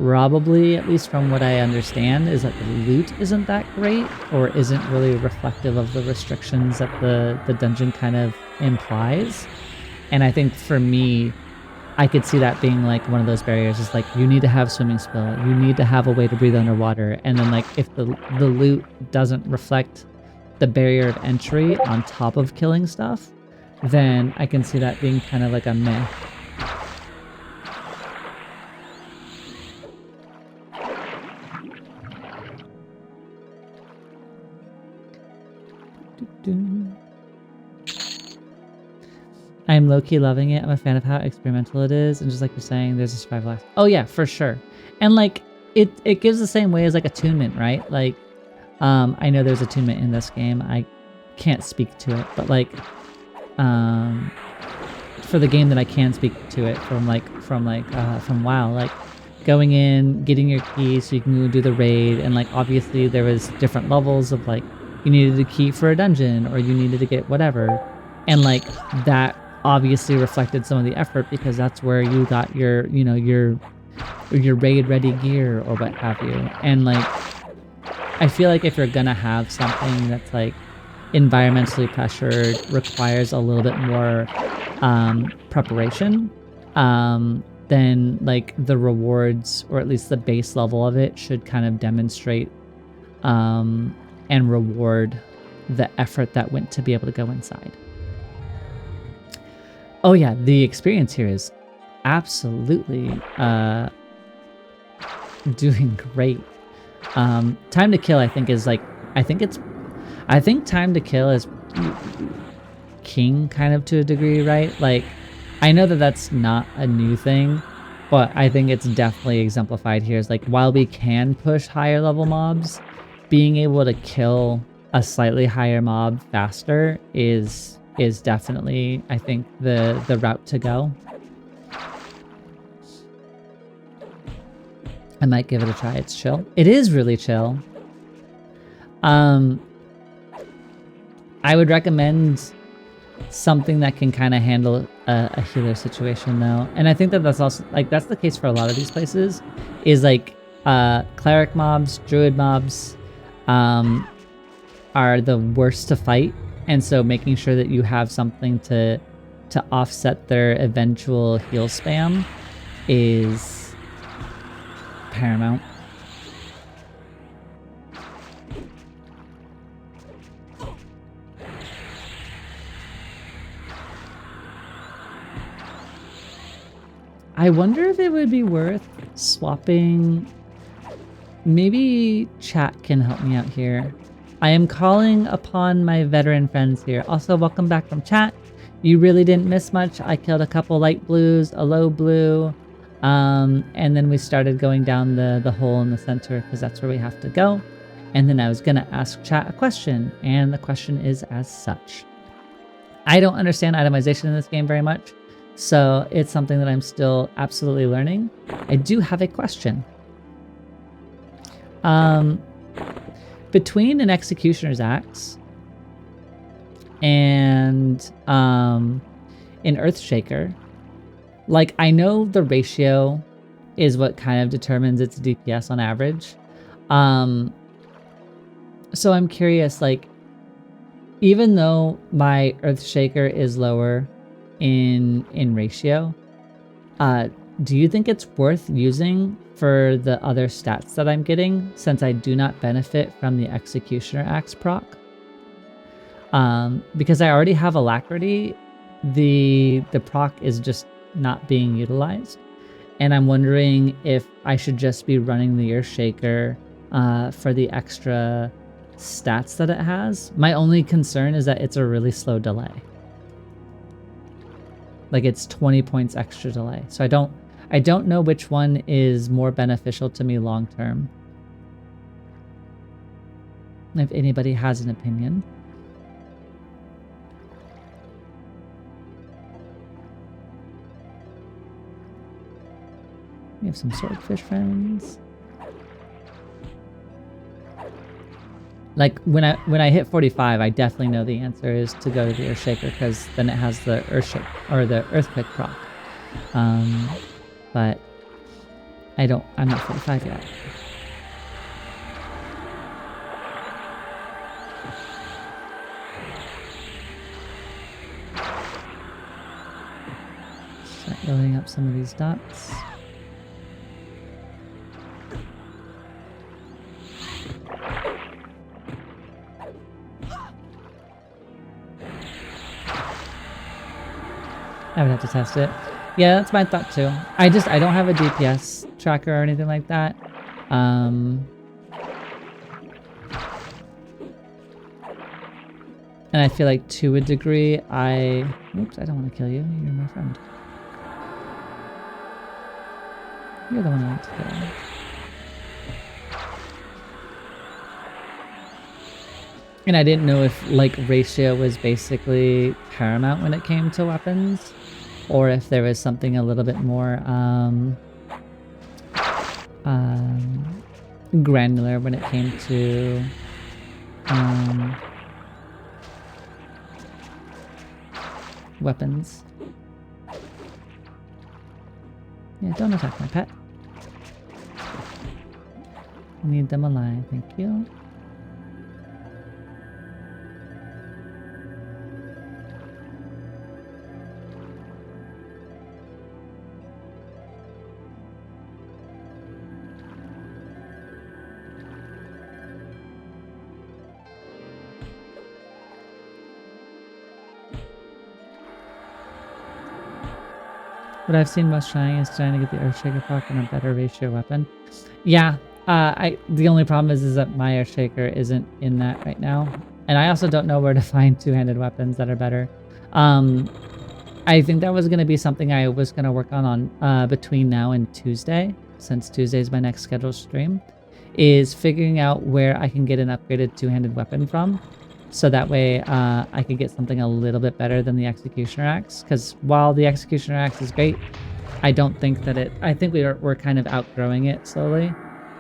probably, at least from what I understand, is that the loot isn't that great or isn't really reflective of the restrictions that the dungeon kind of implies. And I think for me, I could see that being like one of those barriers is like, you need to have swimming skill, you need to have a way to breathe underwater. And then like if the loot doesn't reflect the barrier of entry on top of killing stuff, then I can see that being kind of like a meh. I'm low-key loving it. I'm a fan of how experimental it is, and just like you're saying, there's a survival aspect. Oh yeah, for sure. And like it gives the same way as like attunement, right? Like I know there's attunement in this game. I can't speak to it, but like for the game that I can speak to it from WoW, like going in, getting your key so you can go do the raid, and like obviously there was different levels of like you needed a key for a dungeon or you needed to get whatever, and like that obviously reflected some of the effort because that's where you got your your raid ready gear or what have you. And like I feel like if you're gonna have something that's like environmentally pressured, requires a little bit more preparation, then like the rewards, or at least the base level of it, should kind of demonstrate and reward the effort that went to be able to go inside. Oh yeah, the experience here is absolutely doing great. Time to kill, I think, is like, I think time to kill is king kind of to a degree, right? Like, I know that that's not a new thing, but I think it's definitely exemplified here. Is like, while we can push higher level mobs, being able to kill a slightly higher mob faster is definitely, I think, the route to go. I might give it a try. It's chill. It is really chill. I would recommend something that can kind of handle a healer situation though. And I think that that's also, like, that's the case for a lot of these places, is like cleric mobs, druid mobs are the worst to fight. And so making sure that you have something to offset their eventual heal spam is paramount. I wonder if it would be worth swapping. Maybe chat can help me out here. I am calling upon my veteran friends here. Also, welcome back from chat. You really didn't miss much. I killed a couple light blues, a low blue, and then we started going down the hole in the center because that's where we have to go. And then I was gonna ask chat a question, and the question is as such. I don't understand itemization in this game very much, so it's something that I'm still absolutely learning. I do have a question. Between an executioner's axe and an earthshaker, like, I know the ratio is what kind of determines its DPS on average. So I'm curious, like, even though my earthshaker is lower in ratio, do you think it's worth using for the other stats that I'm getting, since I do not benefit from the Executioner Axe proc? Because I already have Alacrity, the proc is just not being utilized. And I'm wondering if I should just be running the Earthshaker for the extra stats that it has. My only concern is that it's a really slow delay. Like, it's 20 points extra delay. So I don't know which one is more beneficial to me long term. If anybody has an opinion. We have some swordfish friends. Like, when I hit 45, I definitely know the answer is to go to the Earthshaker, because then it has the Earthshake or the Earthquake proc. But I'm not 45 yet. Start building up some of these dots. I would have to test it. Yeah, that's my thought too. I don't have a DPS tracker or anything like that. And I feel like to a degree oops, I don't want to kill you. You're my friend. You're the one I want to kill. And I didn't know if like ratio was basically paramount when it came to weapons, or if there was something a little bit more granular when it came to weapons. Yeah, don't attack my pet. I need them alive, thank you. What I've seen most trying is trying to get the Earthshaker proc and a better ratio weapon. Yeah, the only problem is that my Earthshaker isn't in that right now. And I also don't know where to find two-handed weapons that are better. I think that was going to be something I was going to work on between now and Tuesday, since Tuesday is my next scheduled stream, is figuring out where I can get an upgraded two-handed weapon from. So that way I could get something a little bit better than the Executioner Axe. Because while the Executioner Axe is great, I don't think that I think we're kind of outgrowing it slowly.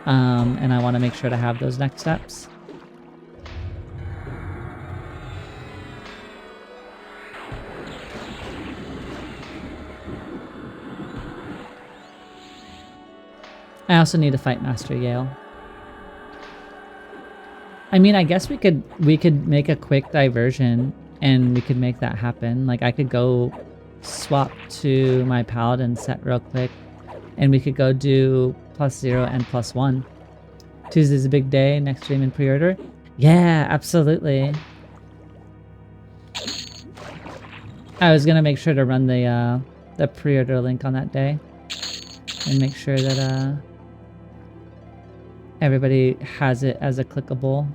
And I want to make sure to have those next steps. I also need to fight Master Yale. I mean, I guess we could make a quick diversion and we could make that happen. Like I could go swap to my paladin set real quick and we could go do +0 and +1. Tuesday's a big day, next stream and pre-order. Yeah, absolutely. I was gonna make sure to run the pre-order link on that day and make sure that everybody has it as a clickable.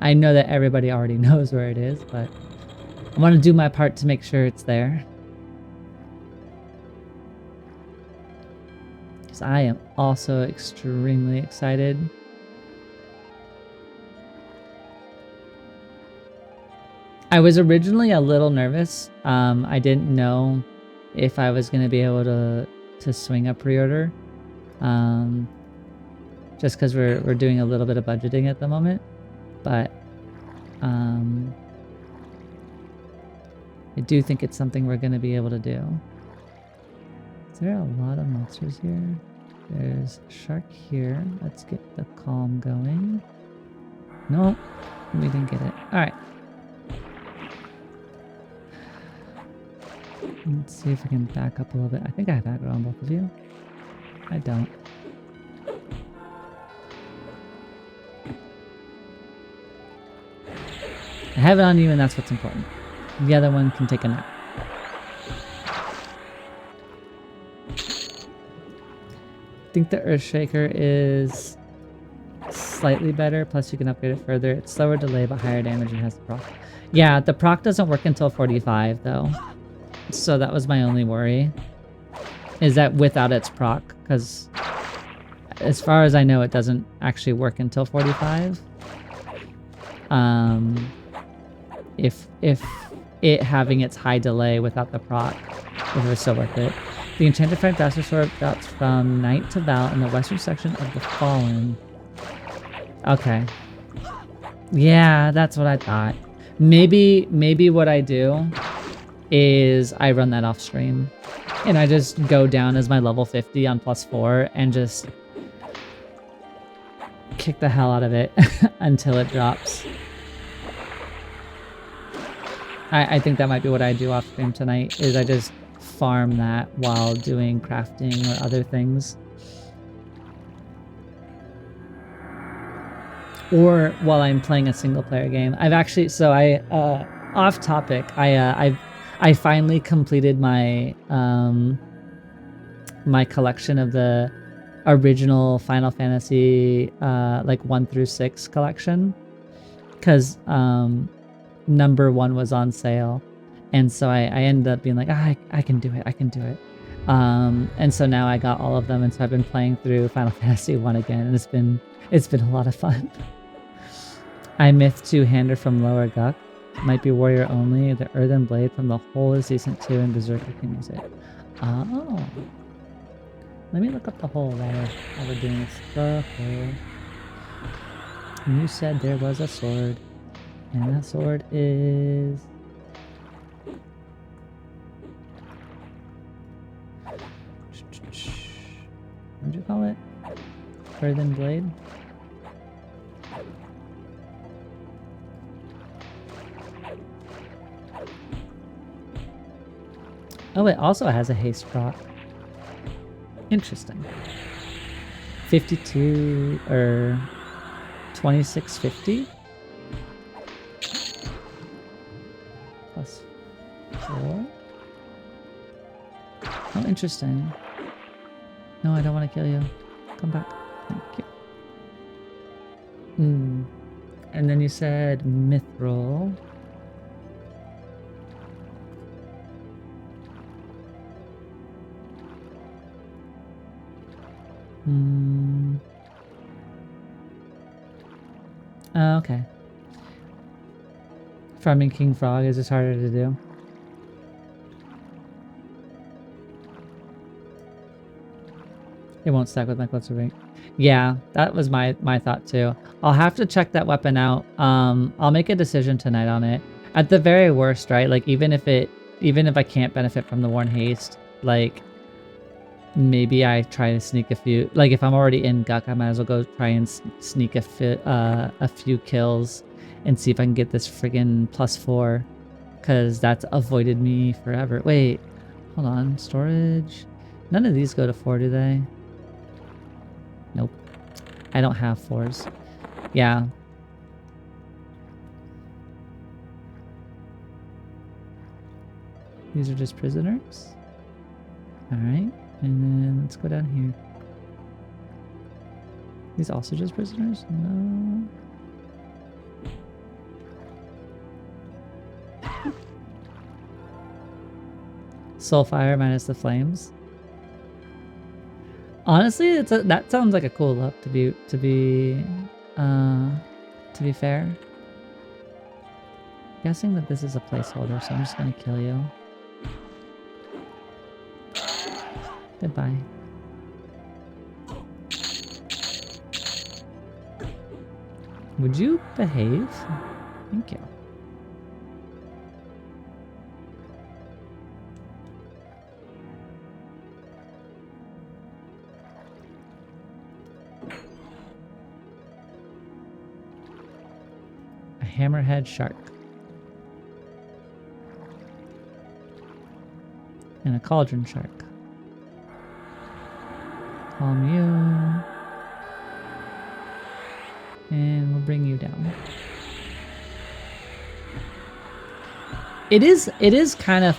I know that everybody already knows where it is, but I want to do my part to make sure it's there. Because I am also extremely excited. I was originally a little nervous. I didn't know if I was going to be able to swing a pre-order. Just because we're doing a little bit of budgeting at the moment, but I do think it's something we're going to be able to do. Is there a lot of monsters here? There's a shark here. Let's get the calm going. No, we didn't get it. All right. Let's see if we can back up a little bit. I think I have aggro on both of you. I don't. I have it on you and that's what's important. The other one can take a nap. I think the Earthshaker is slightly better, plus you can upgrade it further. It's slower delay but higher damage and has the proc. Yeah, the proc doesn't work until 45 though. So that was my only worry. Is that without its proc, because as far as I know it doesn't actually work until 45. If it having its high delay without the proc, if it was still worth it. The Enchanter fight Bastard Sword routes from Night to Val in the western section of the Fallen. Okay. Yeah, that's what I thought. Maybe what I do is I run that off stream. And I just go down as my level 50 on +4 and just kick the hell out of it until it drops. I think that might be what I do off stream tonight, is I just farm that while doing crafting or other things. Or while I'm playing a single player game. I've actually, so I, off topic, I finally completed my, my collection of the original Final Fantasy, like 1 through 6 collection. Cause, number 1 was on sale. And so I ended up being like, I can do it, I can do it. And so now I got all of them, and so I've been playing through Final Fantasy 1 again, and it's been a lot of fun. I myth 2-hander from Lower Guck. Might be warrior only. The earthen blade from the hole is decent too, and berserker can use it. Oh. Let me look up the hole while we're doing this. The hole. And you said there was a sword. And that sword is... What'd you call it? Earthen blade? Oh, it also has a haste proc. Interesting. 52 or 2650 plus 4. Oh, interesting. No, I don't want to kill you. Come back. Thank you. And then you said mithril. Oh, okay. Farming King Frog is just harder to do. It won't stack with my closer ring. Yeah, that was my thought too. I'll have to check that weapon out. I'll make a decision tonight on it. At the very worst, right? Like even if I can't benefit from the Worn Haste, like maybe I try to sneak a few. Like if I'm already in Guck, I might as well go try and sneak a few kills and see if I can get this friggin' +4, because that's avoided me forever. Wait, hold on. Storage. None of these go to 4, do they? Nope. I don't have 4s. Yeah. These are just prisoners. Alright. And then let's go down here. These also just prisoners? No. Soulfire minus the flames. Honestly, that sounds like a cool look to be fair. Guessing that this is a placeholder, so I'm just gonna kill you. Goodbye. Would you behave? Thank you. A hammerhead shark. And a cauldron shark. Calm you. And we'll bring you down. It is kind of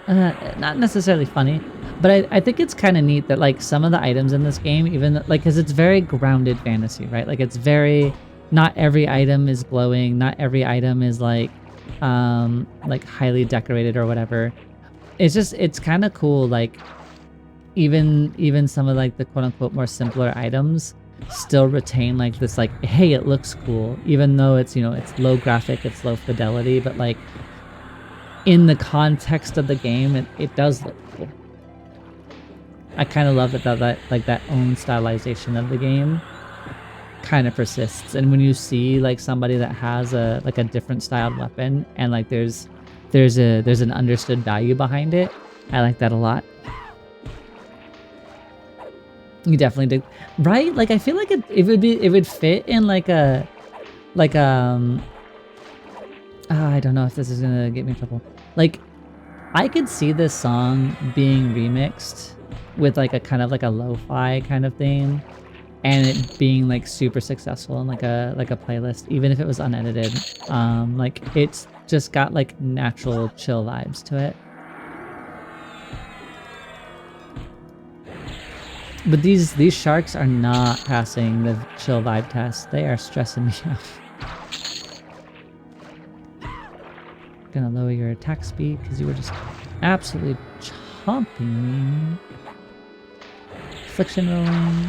not necessarily funny, but I think it's kind of neat that like some of the items in this game, even like, because it's very grounded fantasy, right? Like it's very, not every item is glowing, not every item is like highly decorated or whatever. It's kind of cool, like even some of like the quote-unquote more simpler items still retain like this, like, hey, it looks cool, even though it's, you know, it's low graphic, it's low fidelity, but like in the context of the game, it does look cool. I kind of love that like that own stylization of the game kind of persists. And when you see like somebody that has a like a different styled weapon and like there's an understood value behind it, I like that a lot. You definitely did, right? Like I feel like it would fit in like a I don't know if this is gonna get me in trouble. Like I could see this song being remixed with like a kind of like a lo-fi kind of theme, and it being like super successful in like a playlist, even if it was unedited. Like it's just got like natural chill vibes to it. But these sharks are not passing the chill vibe test. They are stressing me out. Gonna lower your attack speed because you were just absolutely chomping me. Affliction rolling.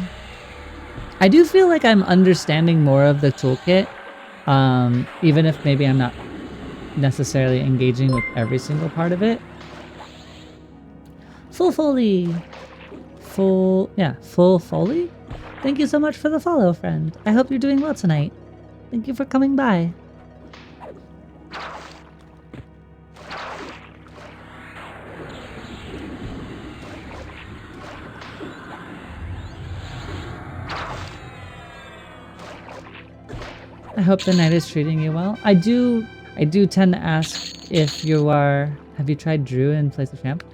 I do feel like I'm understanding more of the toolkit, even if maybe I'm not necessarily engaging with every single part of it. Full Foley! Full Foley? Thank you so much for the follow, friend. I hope you're doing well tonight. Thank you for coming by. I hope the night is treating you well. I do tend to ask if you are... Have you tried Druid in place of Champ?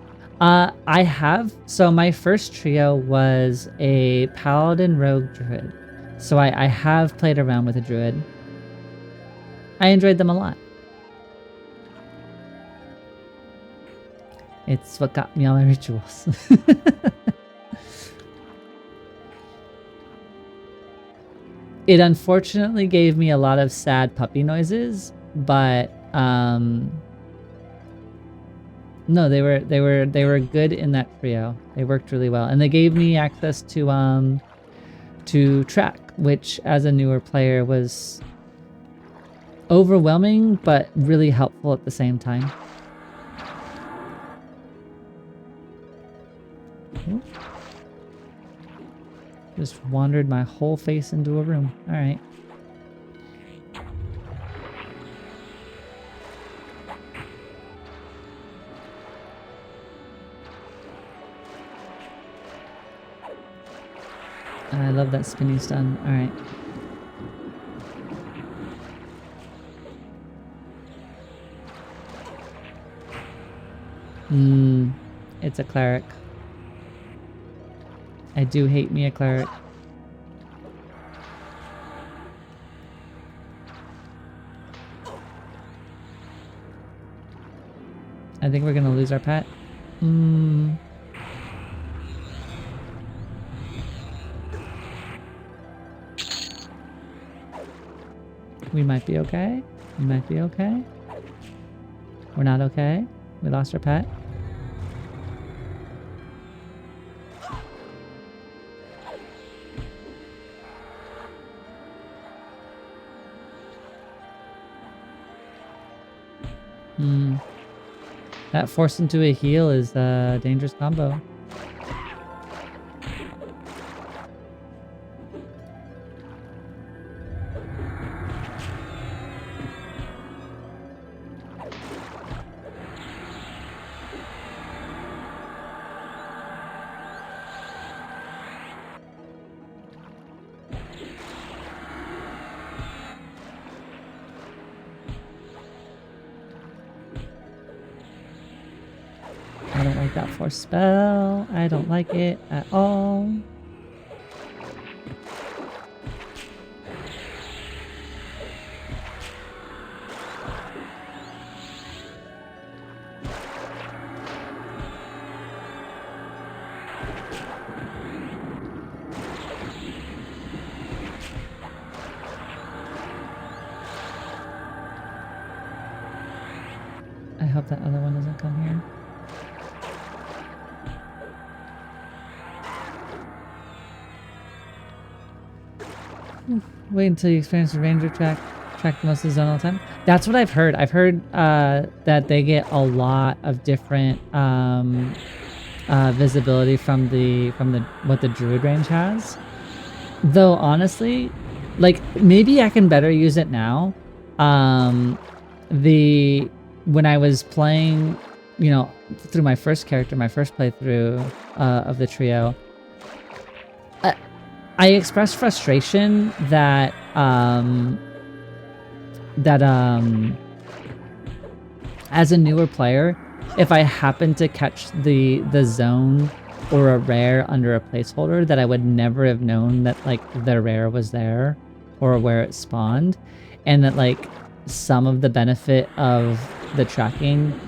I have. So my first trio was a Paladin Rogue Druid. So I have played around with a Druid. I enjoyed them a lot. It's what got me all my rituals. It unfortunately gave me a lot of sad puppy noises, but no, they were good in that trio. They worked really well, and they gave me access to track, which as a newer player was overwhelming but really helpful at the same time. Ooh. Just wandered my whole face into a room. All right. I love that spinny stun. All right. It's a cleric. I do hate me a cleric. I think we're gonna lose our pet. We might be okay. We might be okay. We're not okay. We lost our pet. That forced into a heal is a dangerous combo. I don't like that force spell. I don't like it at all. I hope that other one doesn't come here. Wait until you experience the ranger track the most of the zone all the time. That's what I've heard. I've heard that they get a lot of different visibility from the what the druid range has. Though honestly, like maybe I can better use it now. When I was playing you know, through my first character, my first playthrough of the trio, I expressed frustration that as a newer player, if I happened to catch the zone or a rare under a placeholder, that I would never have known that like the rare was there or where it spawned, and that like some of the benefit of the tracking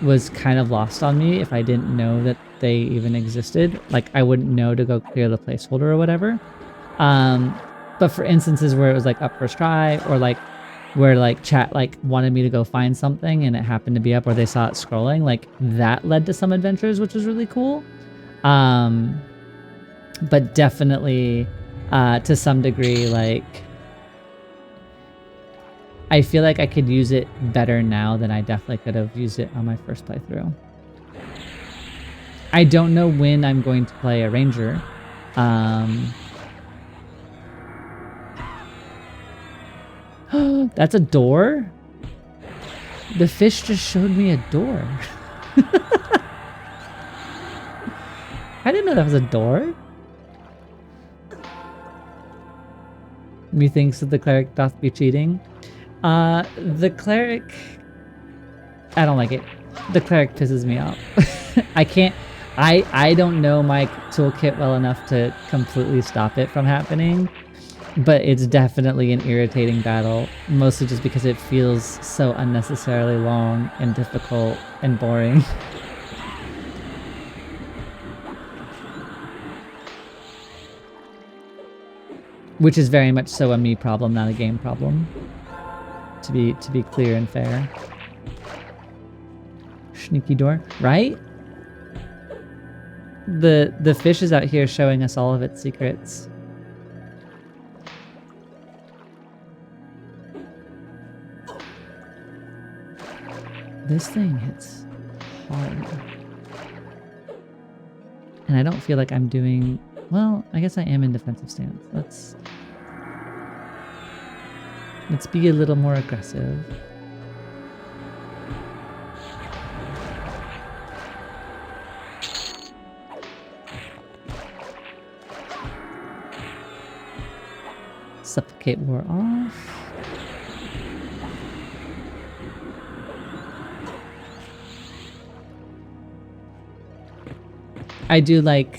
was kind of lost on me if I didn't know that they even existed. Like I wouldn't know to go clear the placeholder or whatever. But for instances where it was like up first try, or like where like chat like wanted me to go find something and it happened to be up, or they saw it scrolling, like that led to some adventures, which was really cool. But definitely to some degree, like I feel like I could use it better now than I definitely could have used it on my first playthrough. I don't know when I'm going to play a ranger. That's a door? The fish just showed me a door. I didn't know that was a door. Methinks that the cleric doth be cheating. The cleric... I don't like it. The cleric pisses me off. I can't... I don't know my toolkit well enough to completely stop it from happening, but it's definitely an irritating battle, mostly just because it feels so unnecessarily long and difficult and boring. Which is very much so a me problem, not a game problem. To be clear and fair. Sneaky door, right? The fish is out here showing us all of its secrets. This thing hits hard. And I don't feel like I'm doing... Well, I guess I am in defensive stance. Let's be a little more aggressive. Suffocate war off. I do like...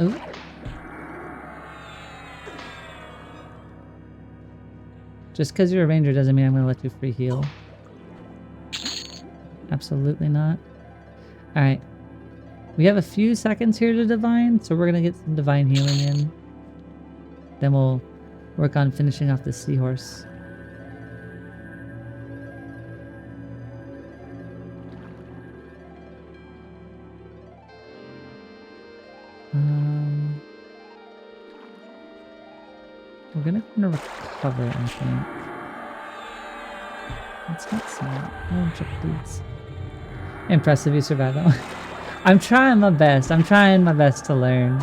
Oh. Just because you're a ranger doesn't mean I'm going to let you free heal. Absolutely not. Alright. We have a few seconds here to divine, so we're going to get some divine healing in. Then we'll work on finishing off this seahorse. We're gonna recover, I think. Let's not see that. Oh, please. Impressive you survived that one. I'm trying my best. I'm trying my best to learn.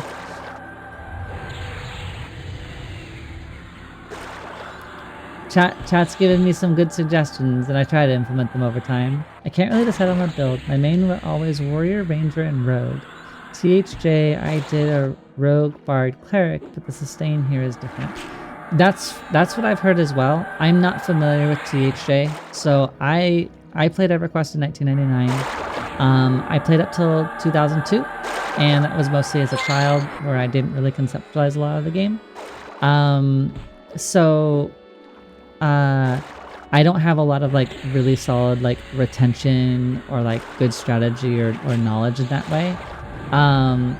Chat's given me some good suggestions, and I try to implement them over time. I can't really decide on my build. My main were always warrior, ranger, and rogue. THJ, I did a rogue, bard, cleric, but the sustain here is different. That's what I've heard as well. I'm not familiar with THJ, so I played Everquest in 1999. I played up till 2002, and that was mostly as a child, where I didn't really conceptualize a lot of the game. I don't have a lot of like really solid like retention or like good strategy or knowledge in that way. I've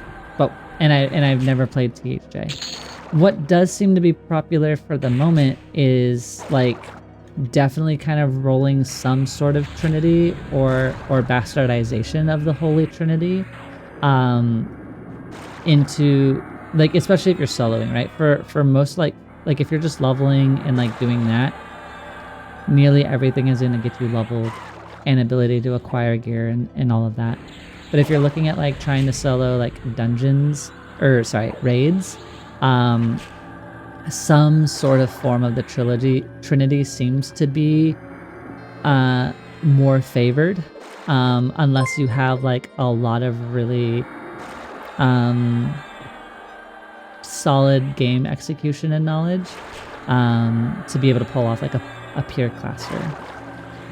never played THJ. What does seem to be popular for the moment is like definitely kind of rolling some sort of trinity or bastardization of the Holy Trinity into like, especially if you're soloing, right? For most like if you're just leveling and like doing that, nearly everything is going to get you leveled and ability to acquire gear and all of that. But if you're looking at like trying to solo like dungeons, or sorry, raids, some sort of form of the trinity seems to be more favored, unless you have like a lot of really solid game execution and knowledge, to be able to pull off like a pure cluster.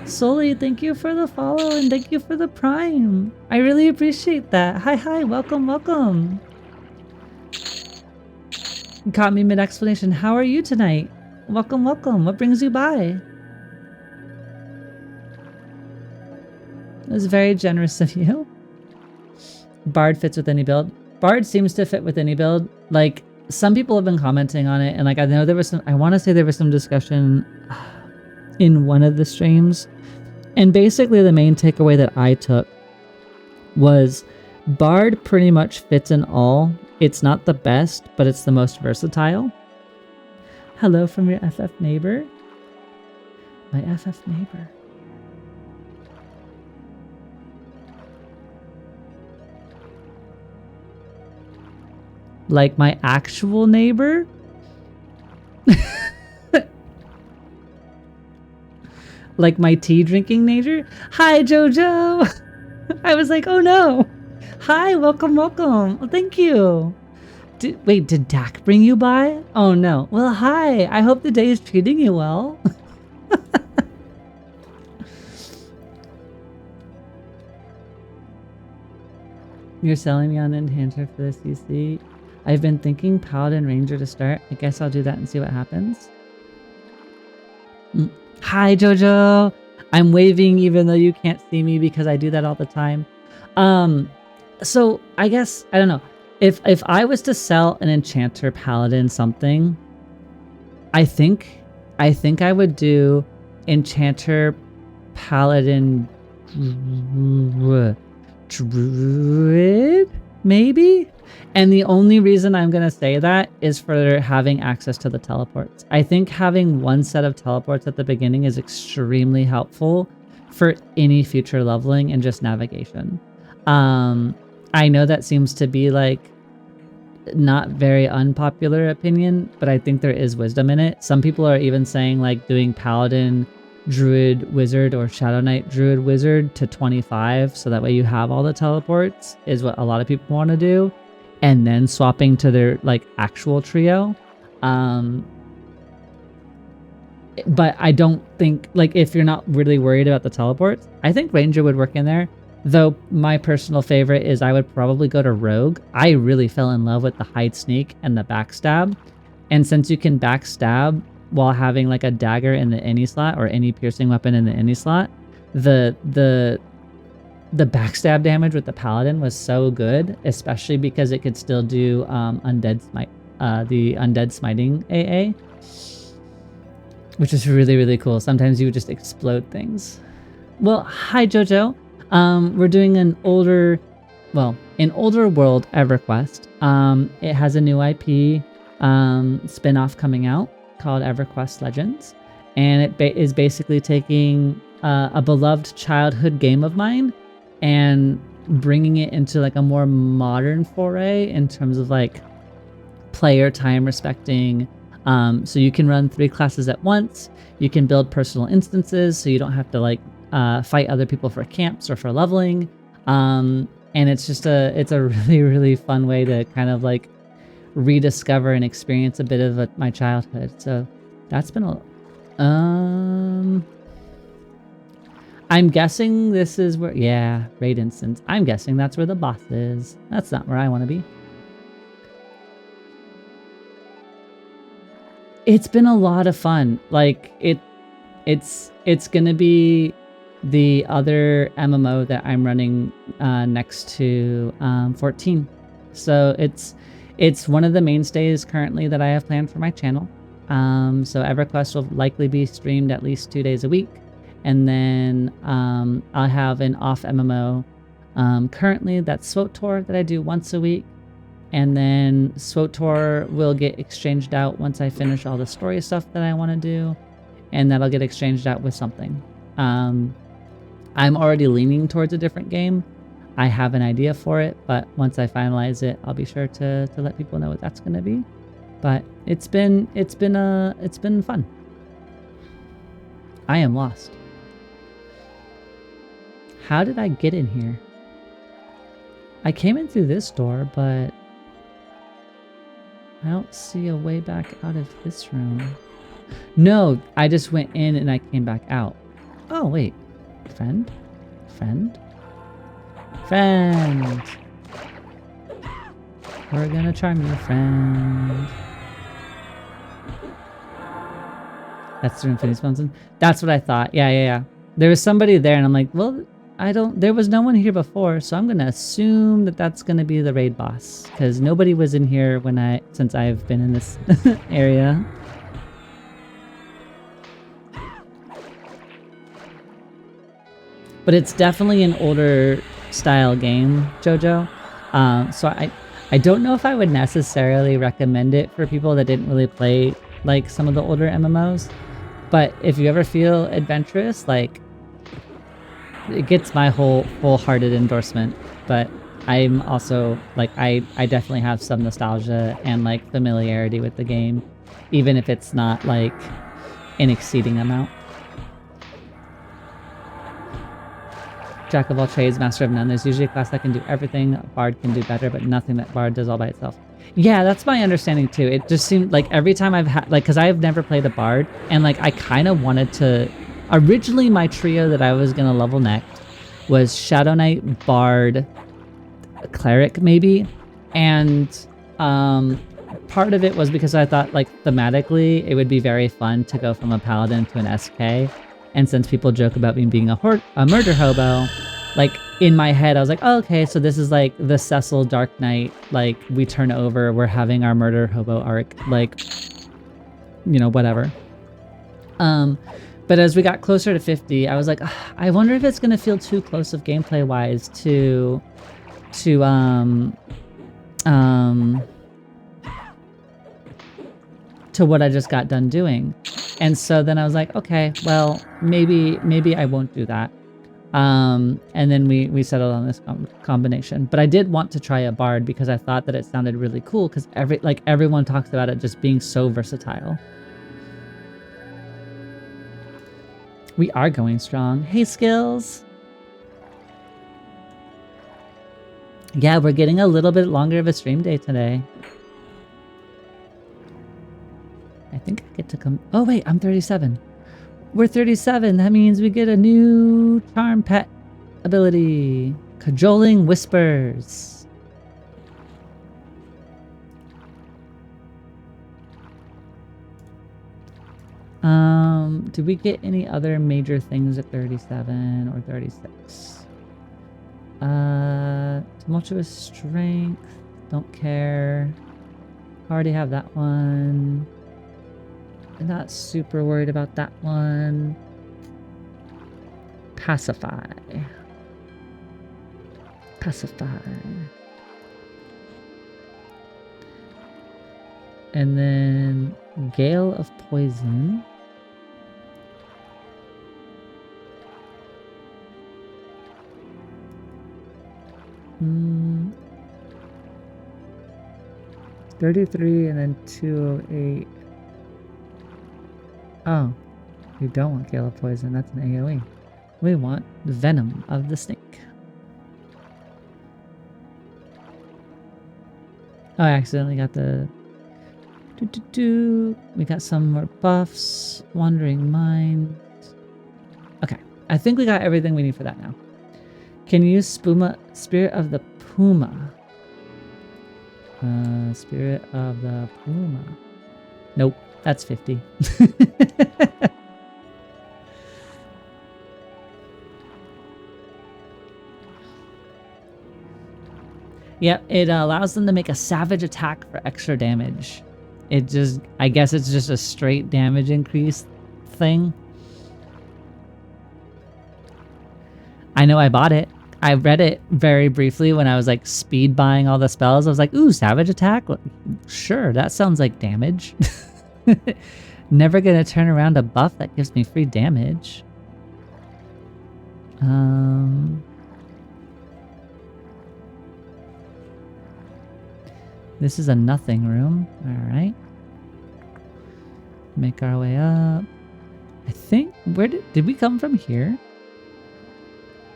Sully, thank you for the follow and thank you for the prime. I really appreciate that. Hi, welcome. You caught me mid-explanation. How are you tonight? Welcome. What brings you by? It was very generous of you. Bard fits with any build. Bard seems to fit with any build. Like, some people have been commenting on it, and like I know there was some, I want to say there was some discussion in one of the streams. And basically the main takeaway that I took was Bard pretty much fits in all. It's not the best, but it's the most versatile. Hello from your FF neighbor. My FF neighbor. Like my actual neighbor? Like my tea drinking neighbor? Hi, Jojo! I was like, oh no! Hi, welcome. Well, thank you. Wait, did Dak bring you by? Oh no. Well, hi. I hope the day is treating you well. You're selling me on Enchanter for the CC. I've been thinking Paladin Ranger to start. I guess I'll do that and see what happens. Hi, Jojo. I'm waving even though you can't see me because I do that all the time. So I guess, I don't know. If I was to sell an Enchanter Paladin something, I think I would do Enchanter Paladin Druid, maybe? And the only reason I'm going to say that is for having access to the teleports. I think having one set of teleports at the beginning is extremely helpful for any future leveling and just navigation. I know that seems to be like not very unpopular opinion, but I think there is wisdom in it. Some people are even saying like doing Paladin Druid Wizard or Shadow Knight Druid Wizard to 25, so that way you have all the teleports, is what a lot of people want to do, and then swapping to their like actual trio. But I don't think, like, if you're not really worried about the teleports, I think Ranger would work in there. Though my personal favorite is I would probably go to Rogue. I really fell in love with the Hide Sneak and the Backstab. And since you can backstab while having like a dagger in the any slot or any piercing weapon in the any slot, the backstab damage with the Paladin was so good, especially because it could still do Undead Smite, the Undead Smiting AA, which is really, really cool. Sometimes you would just explode things. Well, hi, Jojo. We're doing an older world EverQuest. It has a new IP spin-off coming out called EverQuest Legends, and it is basically taking a beloved childhood game of mine and bringing it into like a more modern foray in terms of like player time respecting. So you can run 3 classes at once. You can build personal instances, so you don't have to like fight other people for camps or for leveling. And it's just it's a really, really fun way to kind of like rediscover and experience a bit of my childhood. So that's been a I'm guessing this is where, yeah, raid instance. I'm guessing that's where the boss is. That's not where I want to be. It's been a lot of fun. Like it's gonna be the other MMO that I'm running next to 14. So it's one of the mainstays currently that I have planned for my channel. So EverQuest will likely be streamed at least 2 days a week. And then I'll have an off MMO currently, that's SWOTOR, that I do once a week. And then SWOTOR will get exchanged out once I finish all the story stuff that I want to do. And that'll get exchanged out with something. I'm already leaning towards a different game. I have an idea for it, but once I finalize it, I'll be sure to let people know what that's going to be. But it's been fun. I am lost. How did I get in here? I came in through this door, but I don't see a way back out of this room. No, I just went in and I came back out. Oh, wait. Friend? Friend? Friend! We're gonna charm your friend. That's the room Finney spawns in. That's what I thought. Yeah. There was somebody there and I'm like, well, there was no one here before, so I'm gonna assume that that's gonna be the raid boss. Because nobody was in here since I've been in this area. But it's definitely an older style game, JoJo. So I don't know if I would necessarily recommend it for people that didn't really play like some of the older MMOs. But if you ever feel adventurous, like, it gets my wholehearted endorsement. But I'm also like, I definitely have some nostalgia and like familiarity with the game, even if it's not like an exceeding amount. Jack of all trades, master of none. There's usually a class that can do everything. A bard can do better, but nothing that bard does all by itself. Yeah, that's my understanding too. It just seemed like every time I've had, like, because I've never played a bard, and like I kind of wanted to. Originally, my trio that I was gonna level next was Shadow Knight, Bard, Cleric maybe, and part of it was because I thought like thematically it would be very fun to go from a paladin to an SK. And since people joke about me being a murder hobo, like in my head, I was like, oh, okay, so this is like the Cecil Dark Knight, like we turn over, we're having our murder hobo arc, like, you know, whatever. But as we got closer to 50, I was like, I wonder if it's gonna feel too close of gameplay wise to what I just got done doing. And so then I was like, okay, well, maybe I won't do that. And then we settled on this combination. But I did want to try a bard because I thought that it sounded really cool because everyone talks about it just being so versatile. We are going strong. Hey, Skills. Yeah, we're getting a little bit longer of a stream day today. I think I get to come. Oh, wait, I'm 37. We're 37. That means we get a new charm pet ability. Cajoling Whispers. Did we get any other major things at 37 or 36? Tumultuous Strength. Don't care. Already have that one. I'm not super worried about that one. Pacify. And then Gale of Poison. Hmm. 33 and then 208. Oh, we don't want Gale of Poison. That's an AoE. We want Venom of the Snake. Oh, I accidentally got the... We got some more buffs. Wandering Mind. Okay, I think we got everything we need for that now. Can you use Spirit of the Puma? Spirit of the Puma. Nope, that's 50. Yep, it allows them to make a savage attack for extra damage. I guess it's just a straight damage increase thing. I know I bought it. I read it very briefly when I was like speed buying all the spells. I was like, ooh, savage attack? Sure, that sounds like damage. Never gonna turn around a buff that gives me free damage. This is a nothing room. Alright. Make our way up. I think, did we come from here?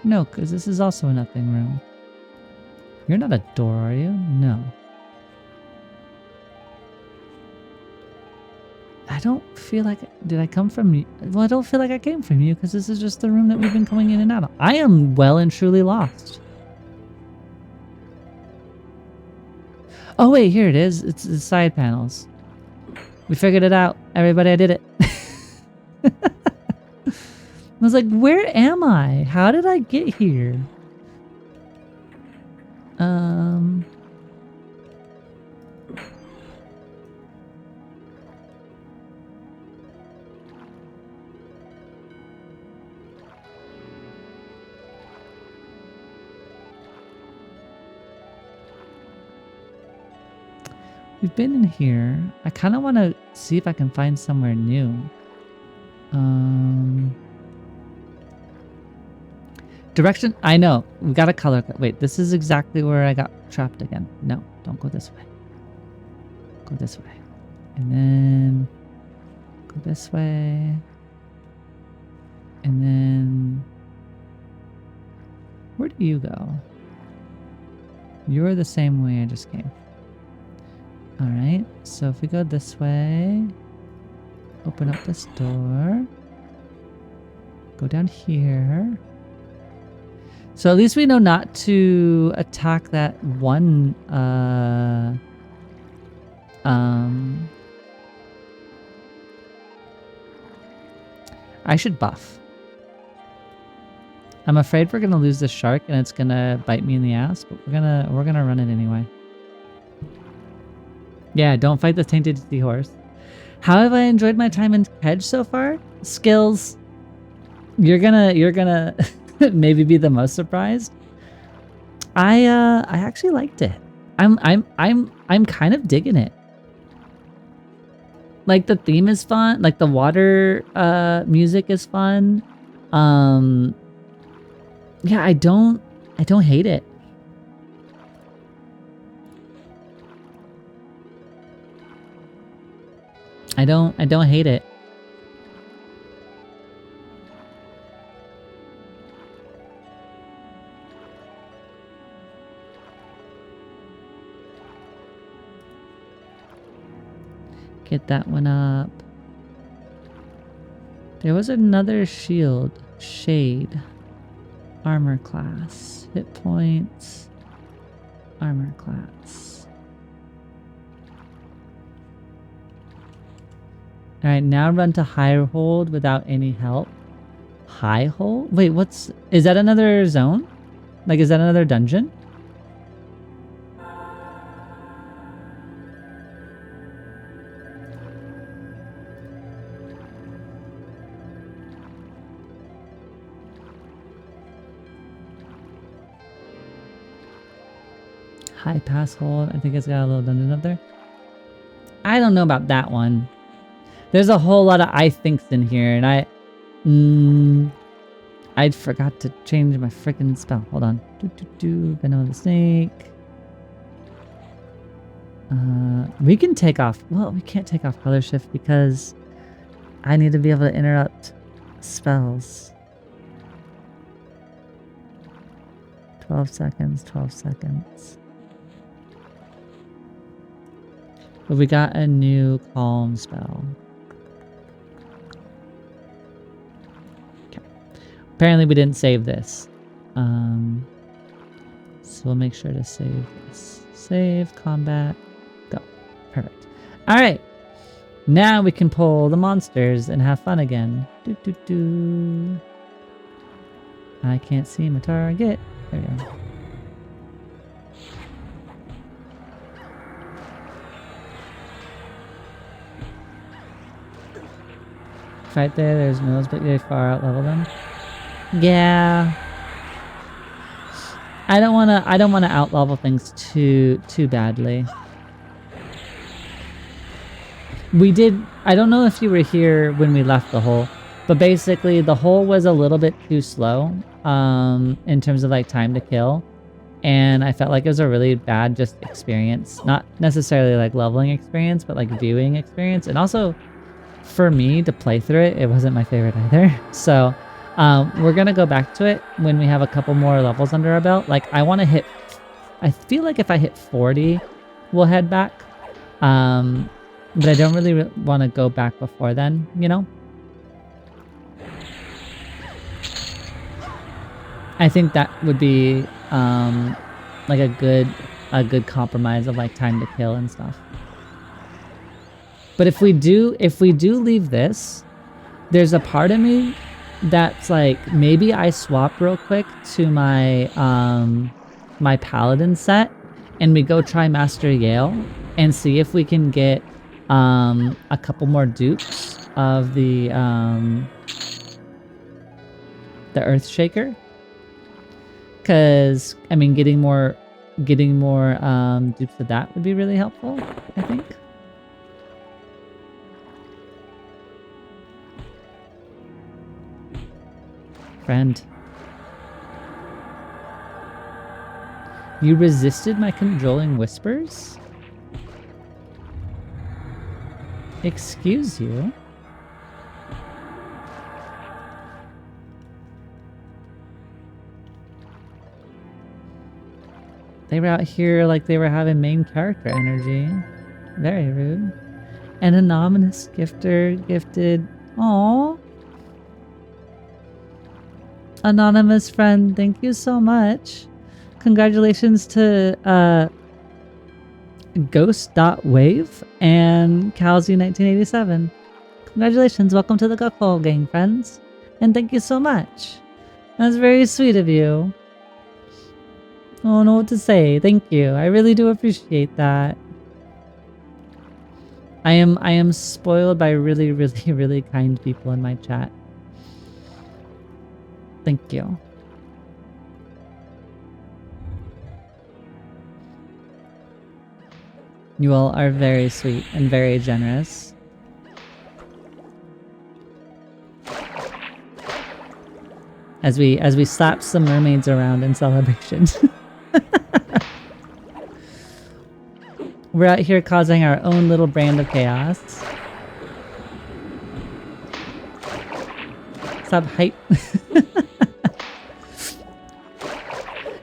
No, because this is also a nothing room. You're not a door, are you? No. I don't feel like... Did I come from you? Well, I don't feel like I came from you because this is just the room that we've been coming in and out of. I am well and truly lost. Oh, wait, here it is. It's the side panels. We figured it out. Everybody, I did it. I was like, where am I? How did I get here? We've been in here. I kind of want to see if I can find somewhere new. Direction? I know. We got a color. Wait, this is exactly where I got trapped again. No, don't go this way. Go this way. And then go this way. And then where do you go? You're the same way I just came. Alright, so if we go this way, open up this door, go down here. So at least we know not to attack that one, I should buff. I'm afraid we're gonna lose this shark and it's gonna bite me in the ass, but we're gonna run it anyway. Yeah, don't fight the tainted seahorse. How have I enjoyed my time in Kedge so far? Skills. You're gonna maybe be the most surprised. I actually liked it. I'm kind of digging it. Like the theme is fun. Like the water music is fun. Yeah, I don't hate it. I don't hate it. Get that one up. There was another shield. Shade. Armor class. Hit points. Armor class. Alright, now run to high hold without any help. High hold? Wait, is that another zone? Like, is that another dungeon? High pass hold. I think it's got a little dungeon up there. I don't know about that one. There's a whole lot of I thinks in here, and I forgot to change my freaking spell. Hold on. Venom of the snake. We can take off. Well, we can't take off color shift because I need to be able to interrupt spells. 12 seconds, 12 seconds. But we got a new calm spell. Apparently we didn't save this. So we'll make sure to save this. Save, combat, go. Perfect. Alright. Now we can pull the monsters and have fun again. I can't see my target. There we go. Right there's nose, but you're far out level them. Yeah. I don't wanna out level things too badly. We did, I don't know if you were here when we left the hole, but basically the hole was a little bit too slow in terms of like time to kill. And I felt like it was a really bad just experience. Not necessarily like leveling experience, but like viewing experience. And also for me to play through it, it wasn't my favorite either. So We're gonna go back to it when we have a couple more levels under our belt. Like, I want to hit... I feel like if I hit 40, we'll head back. But I don't really want to go back before then, you know? I think that would be like a good compromise of like time to kill and stuff. But if we do leave this, there's a part of me that's like, maybe I swap real quick to my my paladin set and we go try Master Yale and see if we can get a couple more dupes of the Earthshaker. Because I mean, getting more dupes of that would be really helpful, I think. Friend. You resisted my cajoling whispers? Excuse you? They were out here like they were having main character energy. Very rude. An anonymous gifter gifted... Aww. Anonymous friend, thank you so much. Congratulations to Ghost.wave and Calzy1987. Congratulations, welcome to the Guckhole gang, friends. And thank you so much. That's very sweet of you. I don't know what to say. Thank you. I really do appreciate that. I am spoiled by really, really, really kind people in my chat. Thank you. You all are very sweet and very generous. As we slap some mermaids around in celebration. We're out here causing our own little brand of chaos. Stop hype.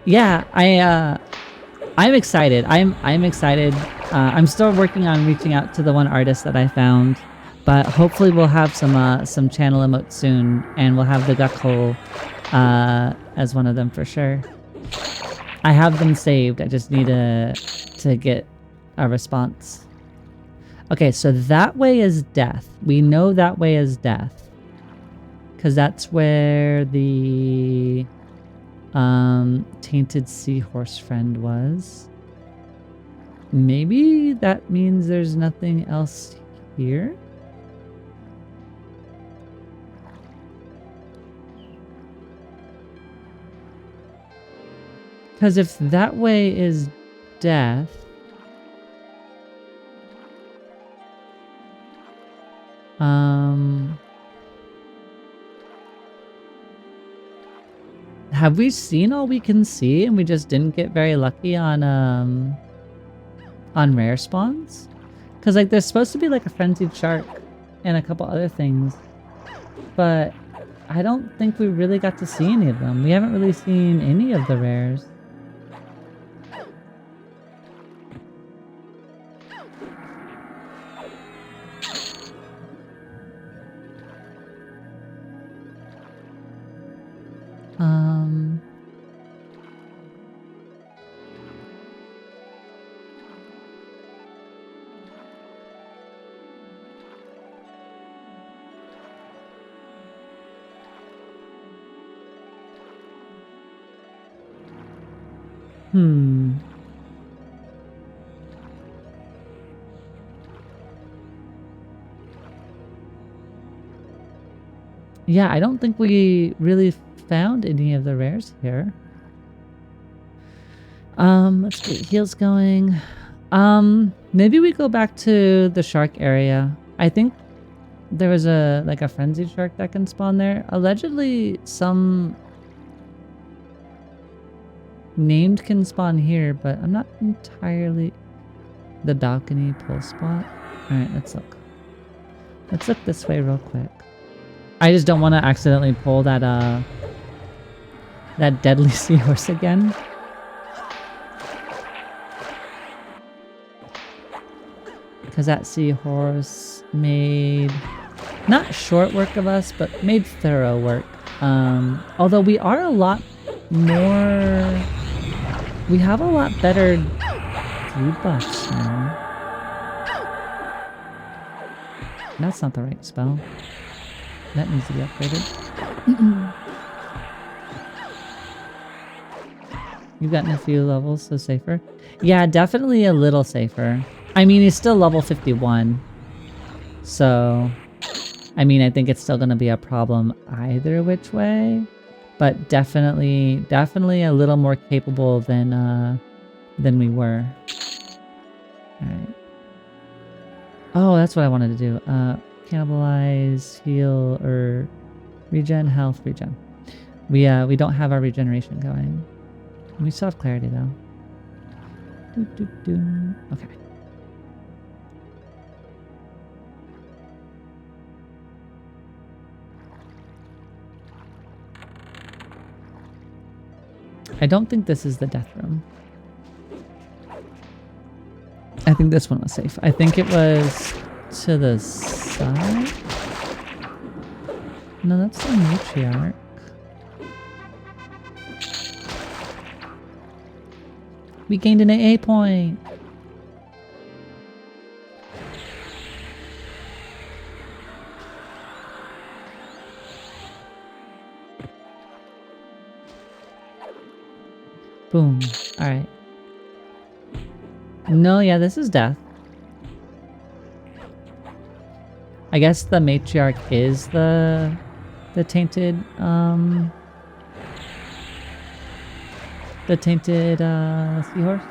Yeah, I'm excited. I'm excited. I'm still working on reaching out to the one artist that I found, but hopefully we'll have some channel emotes soon, and we'll have the Guckhole as one of them for sure. I have them saved. I just need to get a response. Okay, so that way is death. We know that way is death, because that's where the tainted seahorse friend was. Maybe that means there's nothing else here. Because if that way is death, have we seen all we can see and we just didn't get very lucky on rare spawns? Because like there's supposed to be like a frenzied shark and a couple other things, but I don't think we really got to see any of them. We haven't really seen any of the rares. Yeah, I don't think we really found any of the rares here. Let's get heals going. Maybe we go back to the shark area. I think there was like a frenzied shark that can spawn there. Allegedly, some named can spawn here, but I'm not entirely... The balcony pull spot. Alright, let's look. Let's look this way real quick. I just don't want to accidentally pull that that deadly seahorse again. Because that seahorse made not short work of us, but made thorough work. Although we are a lot more, we have a lot better debuffs now. That's not the right spell. That needs to be upgraded. You've gotten a few levels, so safer. Yeah, definitely a little safer. I mean, he's still level 51. So, I mean, I think it's still going to be a problem either which way. But definitely a little more capable than we were. Alright. Oh, that's what I wanted to do. Cannibalize, heal, or regen, health, regen. We don't have our regeneration going. We still have clarity though. Okay. I don't think this is the death room. I think this one was safe. I think it was to the side. No, that's the matriarch. We gained an AA point. Boom. Alright. No, yeah, this is death. I guess the matriarch is the tainted seahorse,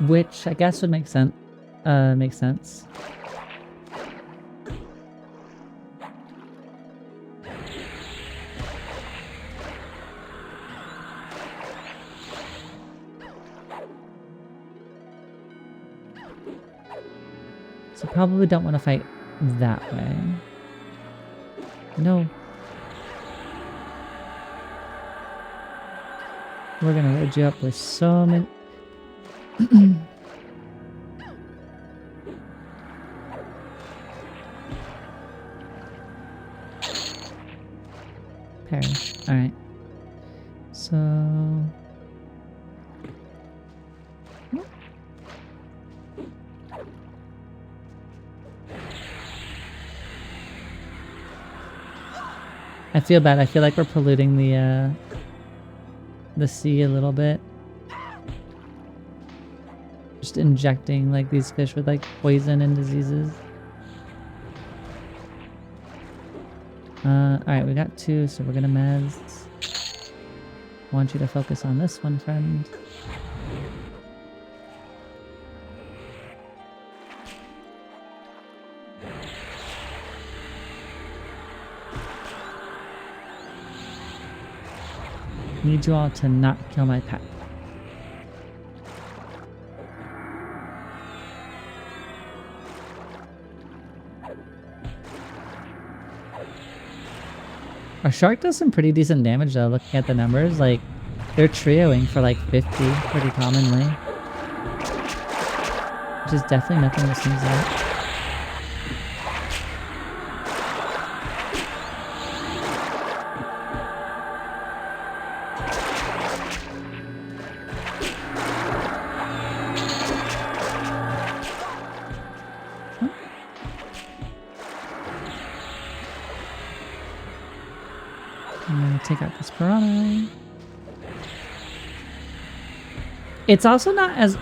which I guess would make sense. Makes sense. So probably don't want to fight that way. No. We're gonna load you up with so many... Perish. Alright. So... I feel bad. I feel like we're polluting the sea a little bit. Just injecting like these fish with like poison and diseases. Alright, we got 2, so we're gonna mez. I want you to focus on this one, friend. Need you all to not kill my pet. Our shark does some pretty decent damage though, looking at the numbers. Like, they're trioing for like 50 pretty commonly. Which is definitely nothing to sneeze at. Take out this piranha. It's also not as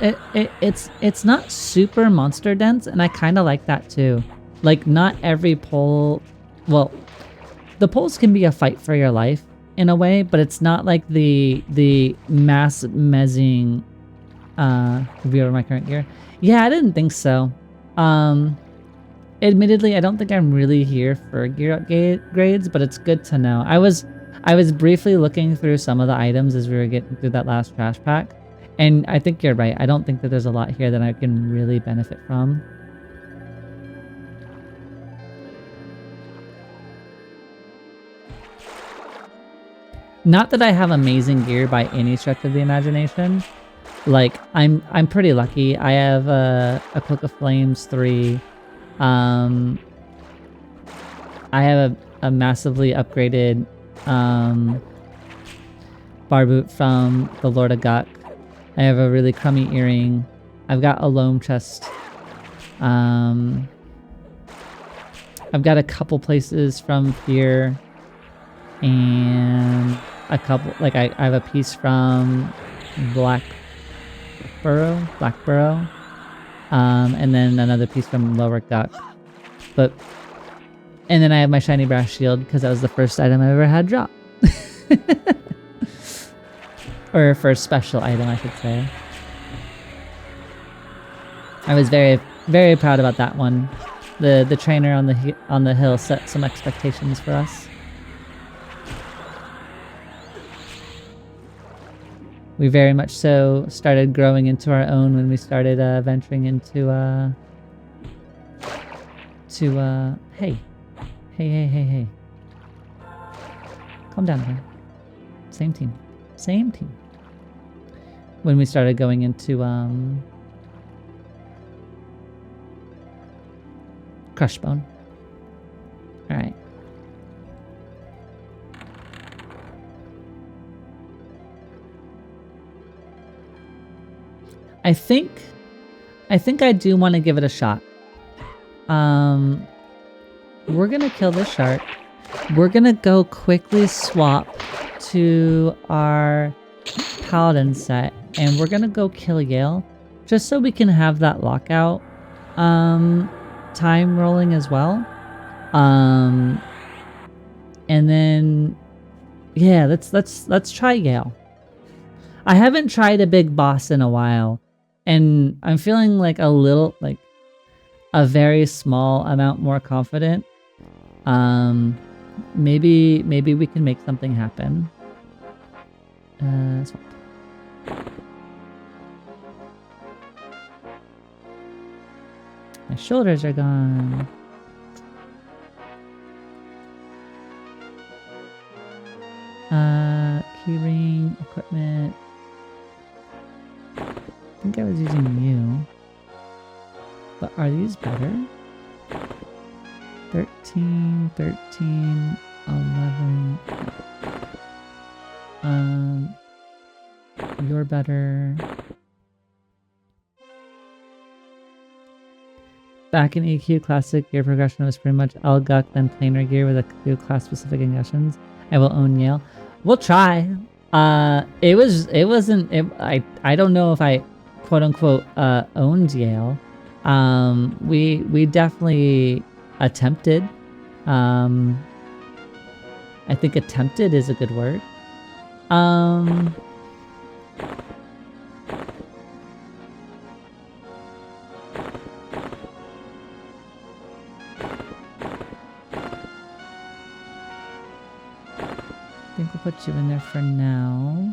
it's not super monster dense, and I kind of like that too. Like, not every pole, well, the poles can be a fight for your life in a way, but it's not like the mass mezzing review of my current gear. Yeah, I didn't think so. Admittedly, I don't think I'm really here for gear upgrades, but it's good to know. I was briefly looking through some of the items as we were getting through that last trash pack, and I think you're right. I don't think that there's a lot here that I can really benefit from. Not that I have amazing gear by any stretch of the imagination. Like, I'm pretty lucky. I have a Cloak of Flames 3. I have a massively upgraded bar boot from the Lord of Guk. I have a really crummy earring. I've got a loam chest. I've got a couple places from here, and a couple, like I have a piece from Blackburrow, and then another piece from Lower Guk. And then I have my shiny brass shield because that was the first item I ever had drop. Or first special item, I should say. I was very, very proud about that one. The trainer on the hill set some expectations for us. We very much so started growing into our own when we started venturing into hey. Calm down, man. Same team. When we started going into Crushbone. Alright. I think I do want to give it a shot. We're gonna kill this shark. We're gonna go quickly swap to our Paladin set, and we're gonna go kill Yale, just so we can have that lockout time rolling as well. And then yeah, let's try Yale. I haven't tried a big boss in a while, and I'm feeling like a very small amount more confident. Maybe we can make something happen. Swap. My shoulders are gone. Keyring, equipment. I think I was using you. But are these better? 13, 11. You're better. Back in EQ, classic gear progression was pretty much L-Guk, then planar gear with a few class-specific concussions. I will own Yale. We'll try. I don't know if I quote-unquote owned Yale. We definitely attempted. I think attempted is a good word. I think we'll put you in there for now.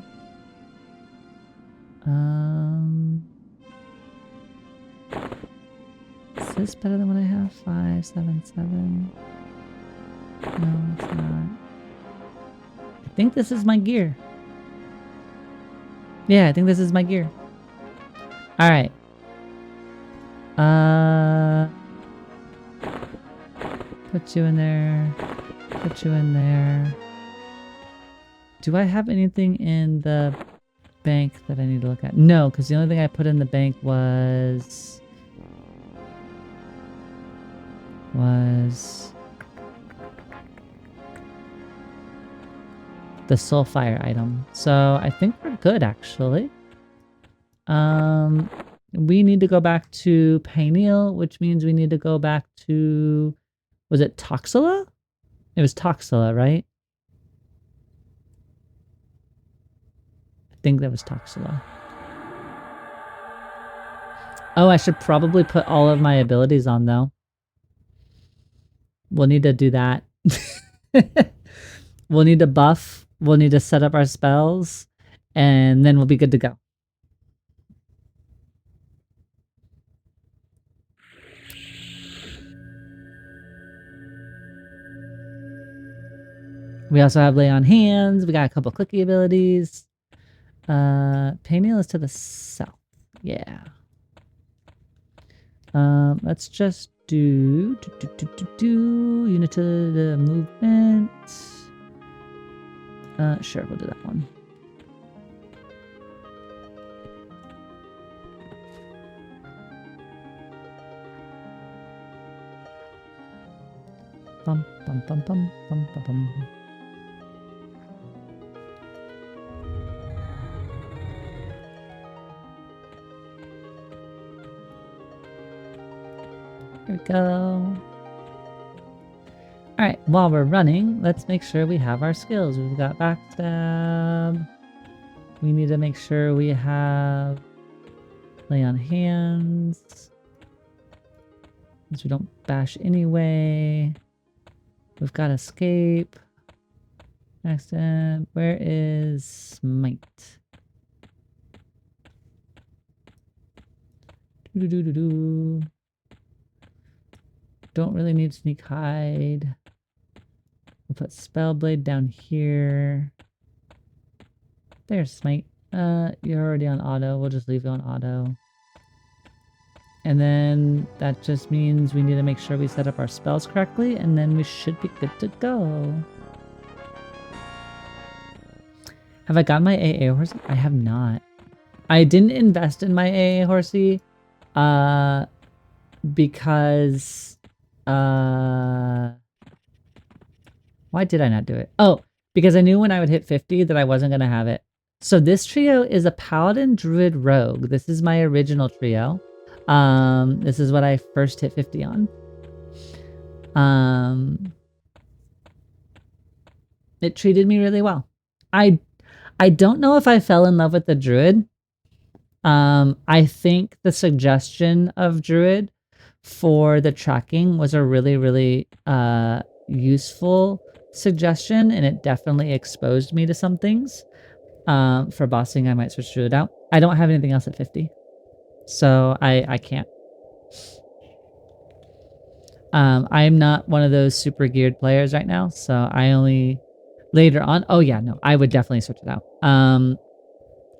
Is this better than what I have? 5, 7, 7. No, it's not. I think this is my gear. Yeah, I think this is my gear. Alright. Put you in there. Put you in there. Do I have anything in the bank that I need to look at? No, because the only thing I put in the bank was the Soulfire item. So I think we're good, actually. We need to go back to Pineal, which means we need to go back to... Was it Toxila? It was Toxila, right? I think that was Toxila. Oh, I should probably put all of my abilities on, though. We'll need to do that. We'll need to buff. We'll need to set up our spells. And then we'll be good to go. We also have Lay on Hands. We got a couple clicky abilities. Paynail is to the south. Yeah. Let's just do unit to the movement. Sure, we'll do that one. Bum bum bum bum bum bum bum. Here we go. Alright, while we're running, let's make sure we have our skills. We've got backstab. We need to make sure we have Lay on Hands. Since we don't bash anyway. We've got Escape. Accent. Where is Smite? Doo-doo-doo-doo-doo. Don't really need Sneak Hide. We'll put Spellblade down here. There's Smite. You're already on auto. We'll just leave you on auto. And then that just means we need to make sure we set up our spells correctly, and then we should be good to go. Have I got my AA horsey? I have not. I didn't invest in my AA horsey because why did I not do it? Oh, because I knew when I would hit 50 that I wasn't going to have it. So this trio is a Paladin, Druid, Rogue. This is my original trio. This is what I first hit 50 on. It treated me really well. I don't know if I fell in love with the Druid. I think the suggestion of Druid for the tracking was a really, really useful suggestion, and it definitely exposed me to some things. For bossing, I might switch Druid out. I don't have anything else at 50. So I can't. I'm not one of those super geared players right now, so I only later on. Oh yeah, no, I would definitely switch it out.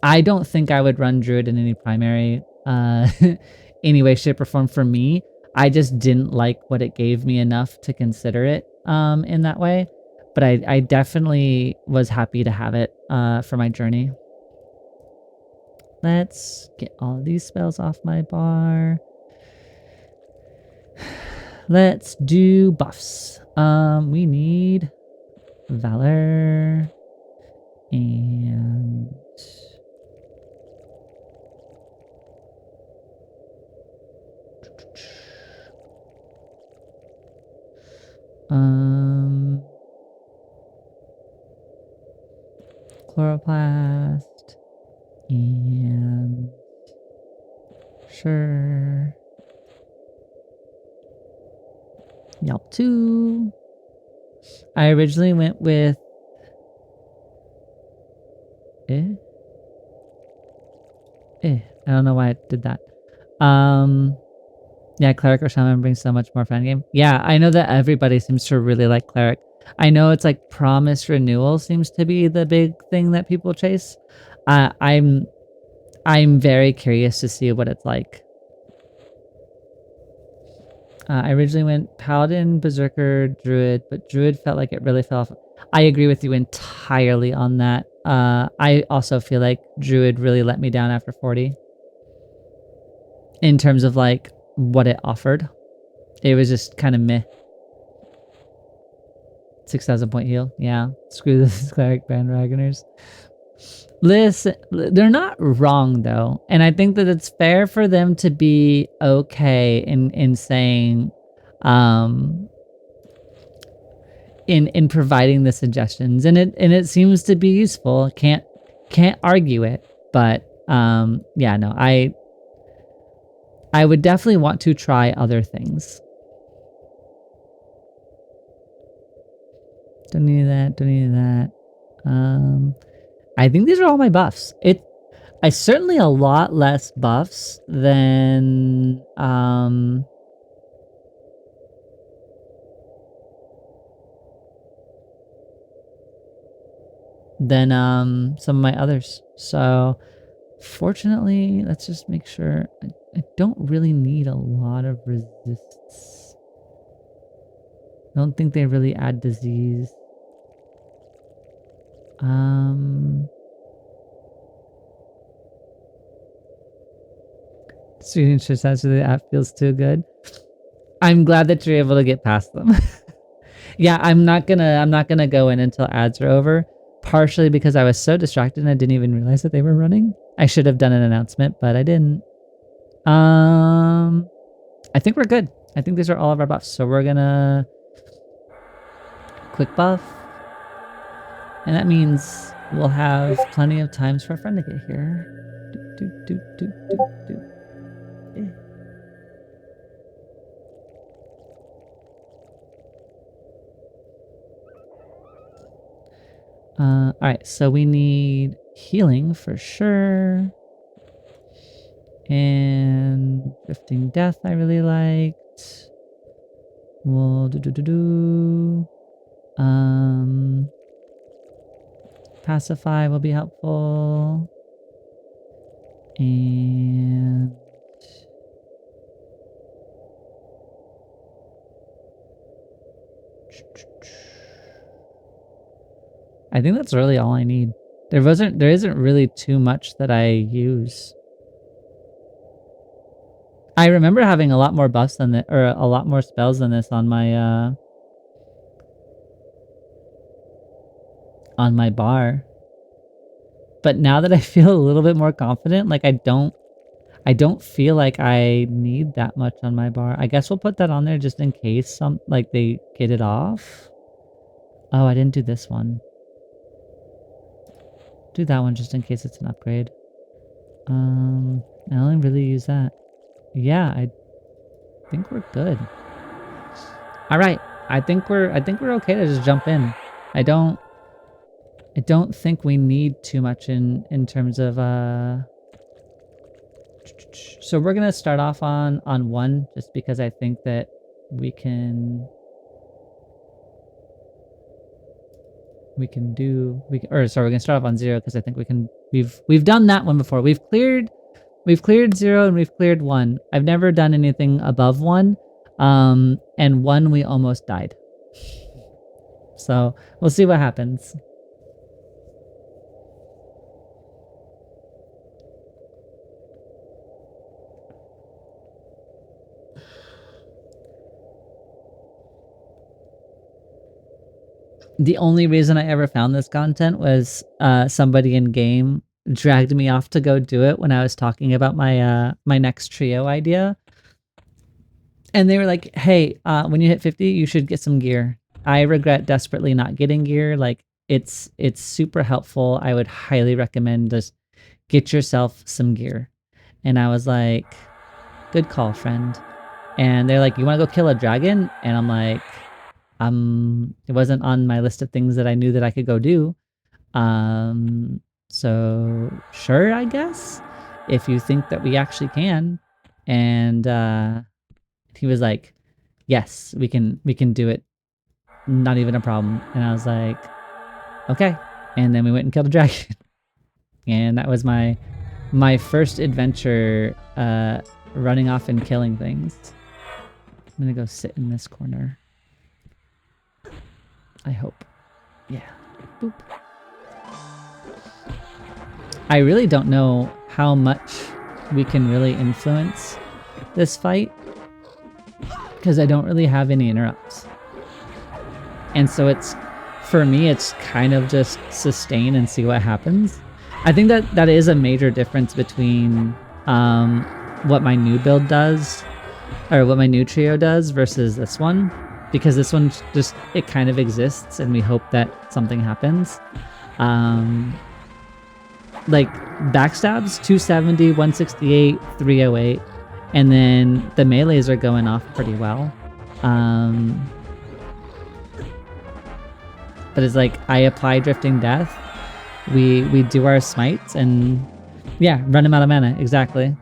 I don't think I would run Druid in any primary any way, shape, or form for me. I just didn't like what it gave me enough to consider it in that way. But I definitely was happy to have it for my journey. Let's get all of these spells off my bar. Let's do buffs. We need Valor and Chloroplast and sure. Yelp 2. I originally went with I don't know why I did that. Yeah, Cleric or Shaman brings so much more fun game. Yeah, I know that everybody seems to really like Cleric. I know it's like Promise Renewal seems to be the big thing that people chase. I'm very curious to see what it's like. I originally went Paladin, Berserker, Druid, but Druid felt like it really fell off. I agree with you entirely on that. I also feel like Druid really let me down after 40. In terms of like what it offered. It was just kind of meh. 6,000 point heal. Yeah. Screw this cleric bandwagoners. Listen, they're not wrong though. And I think that it's fair for them to be okay in saying in providing the suggestions. And it seems to be useful. Can't argue it. But yeah, no, I would definitely want to try other things. Don't need that. Don't need that. I think these are all my buffs. I certainly a lot less buffs than than some of my others. So fortunately, let's just make sure I don't really need a lot of resists. I don't think they really add disease. Student success of the app feels too good. I'm glad that you're able to get past them. Yeah, I'm not gonna go in until ads are over. Partially because I was so distracted and I didn't even realize that they were running. I should have done an announcement, but I didn't. I think we're good. I think these are all of our buffs. So we're gonna quick buff. And that means we'll have plenty of times for a friend to get here. Alright, so we need healing for sure. And Drifting Death I really liked. We'll Pacify will be helpful. And I think that's really all I need. There isn't really too much that I use. I remember having a lot more buffs than that, or a lot more spells than this on my bar. But now that I feel a little bit more confident, like I don't feel like I need that much on my bar. I guess we'll put that on there just in case they get it off. Oh, I didn't do this one. Do that one just in case it's an upgrade. I only really use that. Yeah, I think we're good. All right, I think we're okay to just jump in. I don't think we need too much in terms of So we're gonna start off on 1 just because I think that we can we're gonna start off on 0 because I think we can. We've done that one before. We've cleared 0 and we've cleared 1. I've never done anything above 1, and 1 we almost died. So we'll see what happens. The only reason I ever found this content was somebody in game dragged me off to go do it when I was talking about my my next trio idea. And they were like, hey, when you hit 50, you should get some gear. I regret desperately not getting gear. Like it's super helpful. I would highly recommend just get yourself some gear. And I was like, good call, friend. And they're like, you want to go kill a dragon? And I'm like, it wasn't on my list of things that I knew that I could go do. So sure, I guess, if you think that we actually can. And he was like, yes, we can do it. Not even a problem. And I was like, okay. And then we went and killed a dragon. And that was my first adventure running off and killing things. I'm gonna go sit in this corner. I hope. Yeah. Boop. I really don't know how much we can really influence this fight because I don't really have any interrupts. And so for me, it's kind of just sustain and see what happens. I think that is a major difference between what my new build does, or what my new trio does versus this one. Because this one just, it kind of exists and we hope that something happens. Like backstabs, 270, 168, 308. And then the melees are going off pretty well. But it's like, I apply Drifting Death. We do our smites and yeah, run them out of mana, exactly.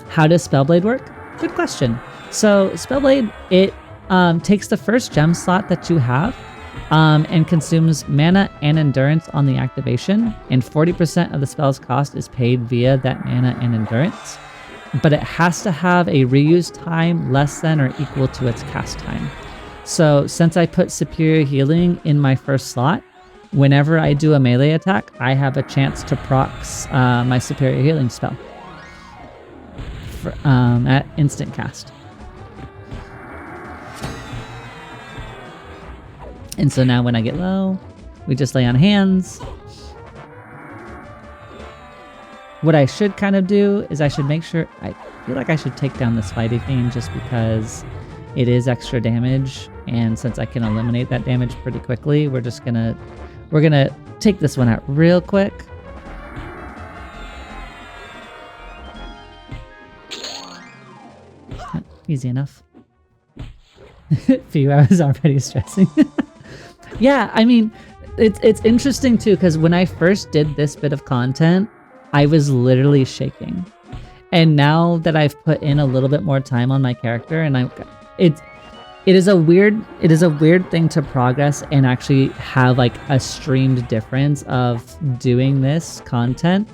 How does Spellblade work? Good question. So Spellblade, it takes the first gem slot that you have and consumes mana and endurance on the activation, and 40% of the spell's cost is paid via that mana and endurance, but it has to have a reuse time less than or equal to its cast time. So since I put Superior Healing in my first slot, whenever I do a melee attack, I have a chance to procs my Superior Healing spell at instant cast. And so now when I get low, we just lay on hands. What I should kind of do is I should make sure, I feel like I should take down this Fighting Fiend just because it is extra damage. And since I can eliminate that damage pretty quickly, we're gonna take this one out real quick. Easy enough. Phew, I was already stressing. Yeah, I mean, it's interesting too, because when I first did this bit of content, I was literally shaking. And now that I've put in a little bit more time on my character, and it is a weird thing to progress and actually have like a streamed difference of doing this content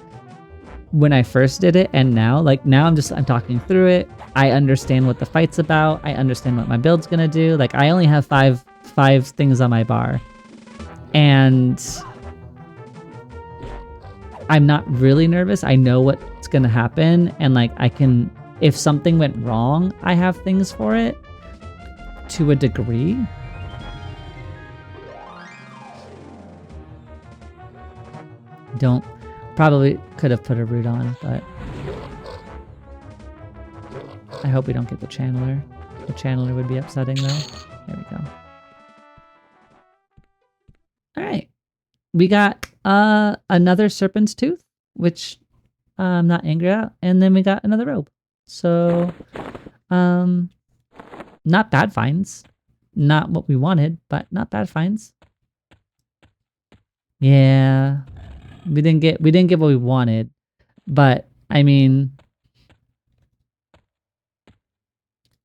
when I first did it and now. Like now I'm talking through it. I understand what the fight's about. I understand what my build's gonna do. Like I only have five things on my bar, and I'm not really nervous. I know what's gonna happen, and like I can, if something went wrong, I have things for it to a degree. Probably could have put a root on, but I hope we don't get the channeler. The channeler would be upsetting though. There we go. All right, we got another Serpent's Tooth, which I'm not angry at, and then we got another robe. So, not bad finds. Not what we wanted, but not bad finds. Yeah, we didn't get what we wanted, but I mean,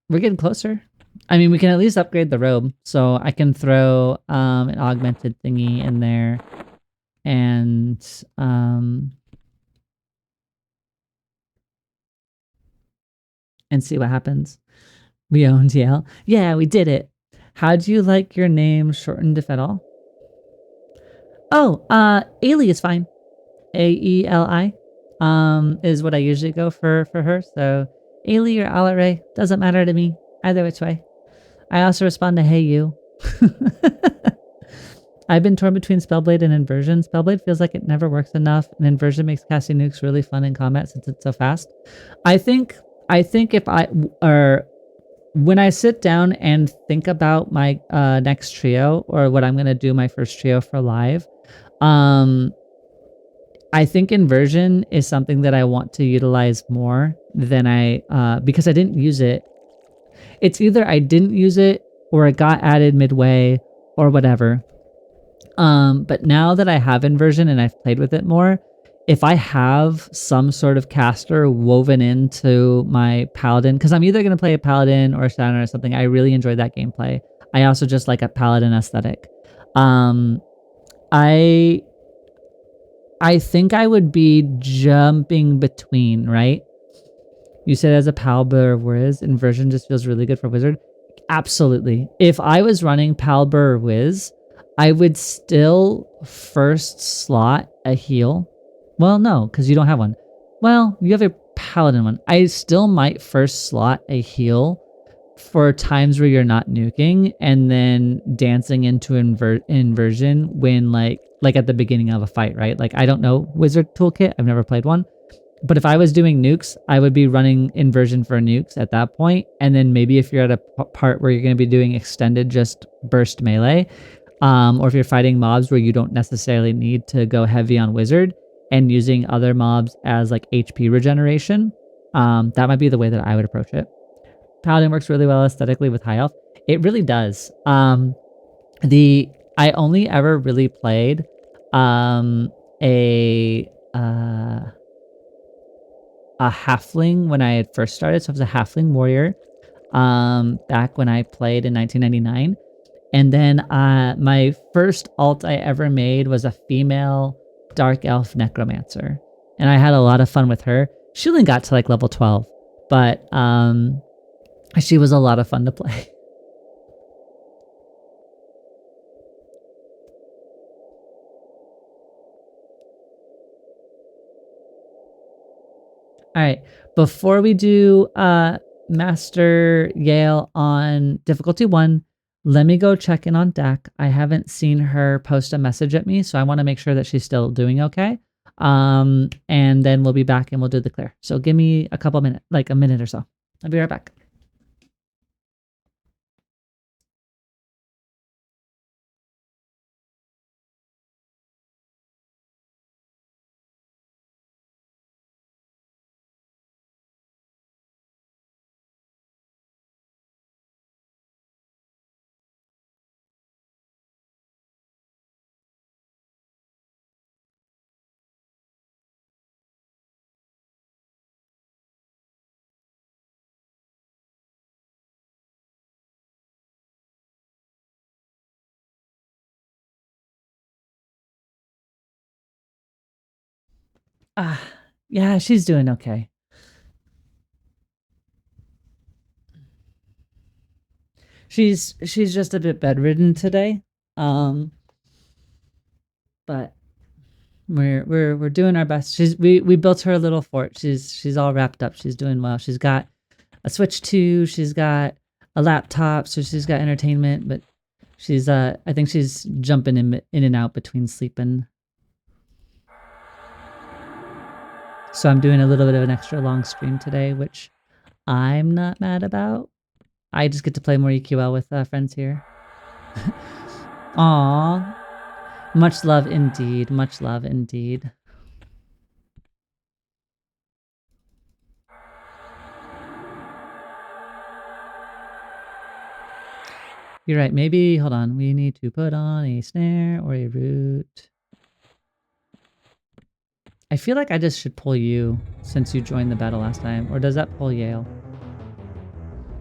we're getting closer. I mean, we can at least upgrade the robe, so I can throw an augmented thingy in there, and see what happens. We owned Yale. Yeah, we did it. How'd you like your name shortened, if at all? Oh, Ailey is fine. Aeli is what I usually go for her. So Ailey or Alaray, doesn't matter to me. Either which way. I also respond to hey you. I've been torn between Spellblade and Inversion. Spellblade feels like it never works enough, and Inversion makes casting nukes really fun in combat since it's so fast. I think if when I sit down and think about my next trio, or what I'm gonna do my first trio for live, I think Inversion is something that I want to utilize more than because I didn't use it. It's either I didn't use it or it got added midway or whatever. But now that I have Inversion and I've played with it more, if I have some sort of caster woven into my Paladin, because I'm either going to play a Paladin or a Shaman or something, I really enjoy that gameplay. I also just like a Paladin aesthetic. I think I would be jumping between, right? You said as a Palbur or Wiz, Inversion just feels really good for Wizard. Absolutely. If I was running Palbur or Wiz, I would still first slot a heal. Well, no, because you don't have one. Well, you have a Paladin one. I still might first slot a heal for times where you're not nuking, and then dancing into Inversion when like at the beginning of a fight, right? Like I don't know Wizard Toolkit. I've never played one. But if I was doing nukes, I would be running Inversion for nukes at that point. And then maybe if you're at a part where you're going to be doing extended just burst melee, or if you're fighting mobs where you don't necessarily need to go heavy on Wizard and using other mobs as like HP regeneration, that might be the way that I would approach it. Paladin works really well aesthetically with high elf. It really does. I only ever really played a halfling when I had first started. So I was a halfling warrior back when I played in 1999. And then my first alt I ever made was a female dark elf necromancer. And I had a lot of fun with her. She only got to like level 12, but she was a lot of fun to play. All right, before we do Master Yale on difficulty 1, let me go check in on Dak. I haven't seen her post a message at me, so I want to make sure that she's still doing okay. And then we'll be back and we'll do the clear. So give me a couple minutes, like a minute or so. I'll be right back. Yeah, she's doing okay. She's just a bit bedridden today. But we're doing our best. We built her a little fort. She's all wrapped up. She's doing well. She's got a Switch 2, she's got a laptop, so she's got entertainment, but she's I think she's jumping in and out between sleeping. So I'm doing a little bit of an extra long stream today, which I'm not mad about. I just get to play more EQL with friends here. Aww. Much love indeed. Much love indeed. You're right. Maybe, hold on. We need to put on a snare or a root. I feel like I just should pull you since you joined the battle last time. Or does that pull Yale?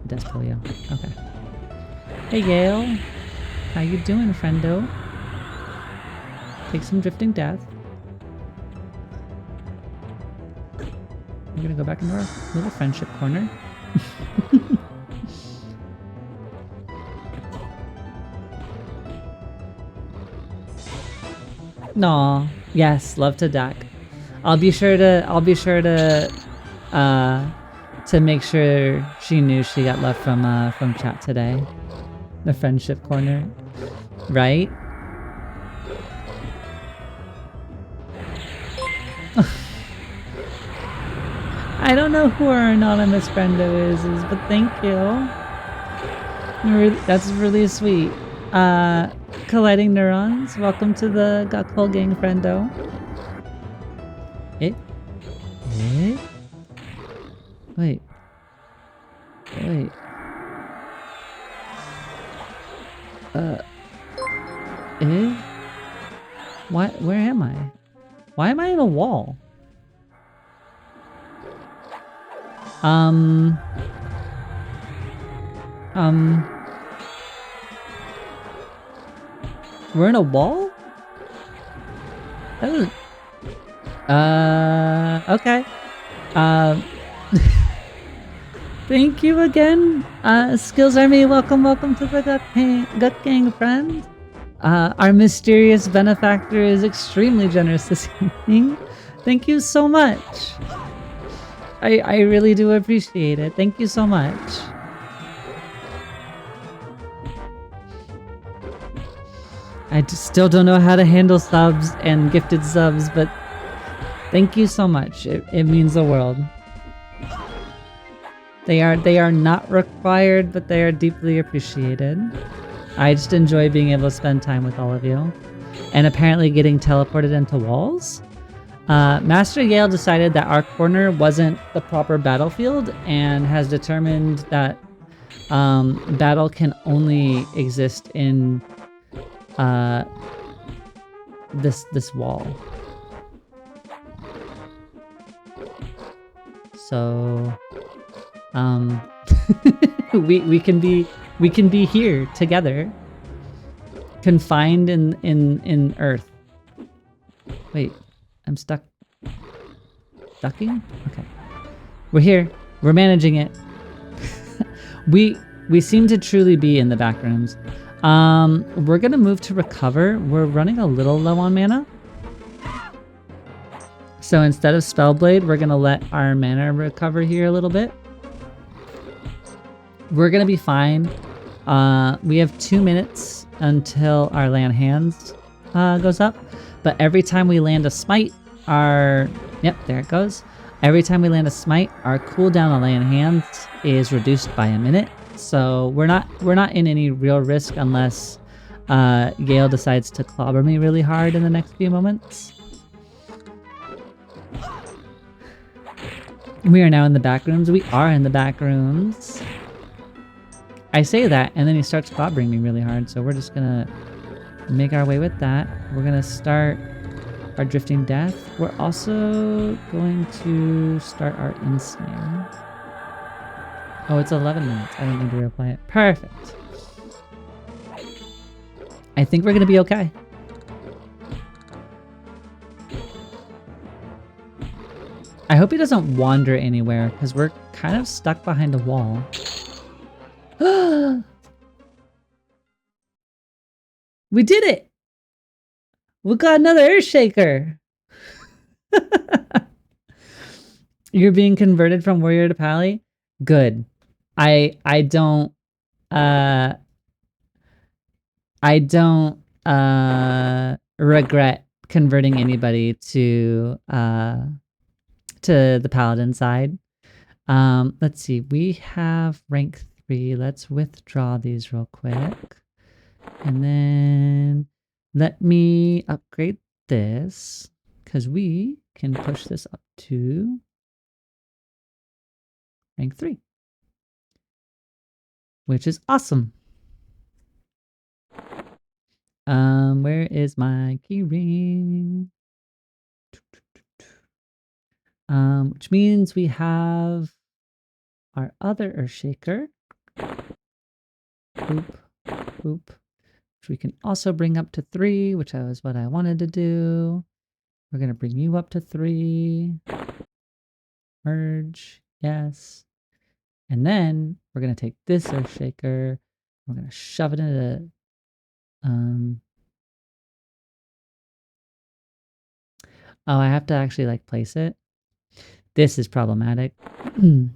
It does pull Yale. Okay. Hey, Yale. How you doing, friendo? Take some drifting death. We're gonna go back into our little friendship corner. Nah. Yes, love to Dak. I'll be sure to make sure she knew she got love from chat today. The friendship corner. Right? I don't know who our anonymous friendo is, but thank you. That's really sweet. Colliding Neurons, welcome to the Gakul Gang friendo. Wait. Where am I? Why am I in a wall? We're in a wall? That was... okay. Thank you again, Skills Army. Welcome to the Gut Gang friend. Our mysterious benefactor is extremely generous this evening. Thank you so much. I really do appreciate it. Thank you so much. I just still don't know how to handle subs and gifted subs, but thank you so much. It means the world. They are not required, but they are deeply appreciated. I just enjoy being able to spend time with all of you. And apparently getting teleported into walls. Master Yale decided that our corner wasn't the proper battlefield and has determined that battle can only exist in this wall. So we can be here together. confined in Earth. Wait, I'm stuck. Ducking? Okay. We're here. We're managing it. We seem to truly be in the back rooms. We're gonna move to recover. We're running a little low on mana. So instead of Spellblade, we're gonna let our mana recover here a little bit. We're gonna be fine. We have 2 minutes until our land hands goes up. But every time we land a smite, yep, there it goes. Every time we land a smite, our cooldown on land hands is reduced by a minute. So we're not in any real risk unless Gale decides to clobber me really hard in the next few moments. We are now in the back rooms. We are in the back rooms. I say that, and then he starts clobbering me really hard. So we're just gonna make our way with that. We're gonna start our Drifting Death. We're also going to start our Ensnare. Oh, it's 11 minutes. I don't need to reapply it. Perfect. I think we're gonna be okay. I hope he doesn't wander anywhere, because we're kind of stuck behind a wall. We did it! We got another Earthshaker! You're being converted from warrior to pally? Good. I don't regret converting anybody to the paladin side. Let's see. We have rank 3. Let's withdraw these real quick. And then let me upgrade this, because we can push this up to rank 3, which is awesome. Where is my key ring? Which means we have our other Earthshaker. Boop, boop. Which we can also bring up to 3, which was what I wanted to do. We're gonna bring you up to 3. Merge, yes. And then we're gonna take this Earthshaker. We're gonna shove it into oh, I have to actually like place it. This is problematic. Boop.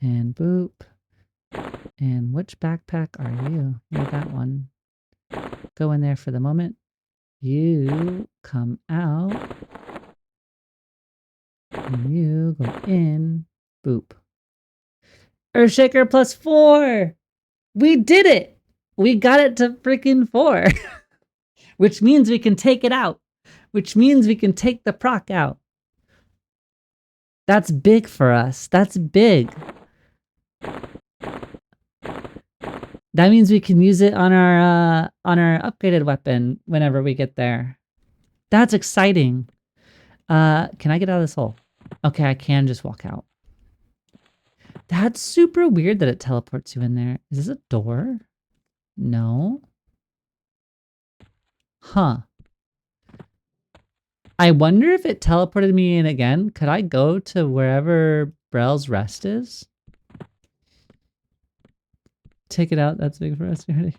And boop. And which backpack are you? You're that one. Go in there for the moment. You come out. And you go in. Boop. Earthshaker +4! We did it! We got it to freaking 4. Which means we can take it out. Which means we can take the proc out. That's big for us. That's big. That means we can use it on our upgraded weapon whenever we get there. That's exciting. Can I get out of this hole? Okay, I can just walk out. That's super weird that it teleports you in there. Is this a door? No. Huh. I wonder if it teleported me in again. Could I go to wherever Brel's Rest is? Take it out. That's big for us already.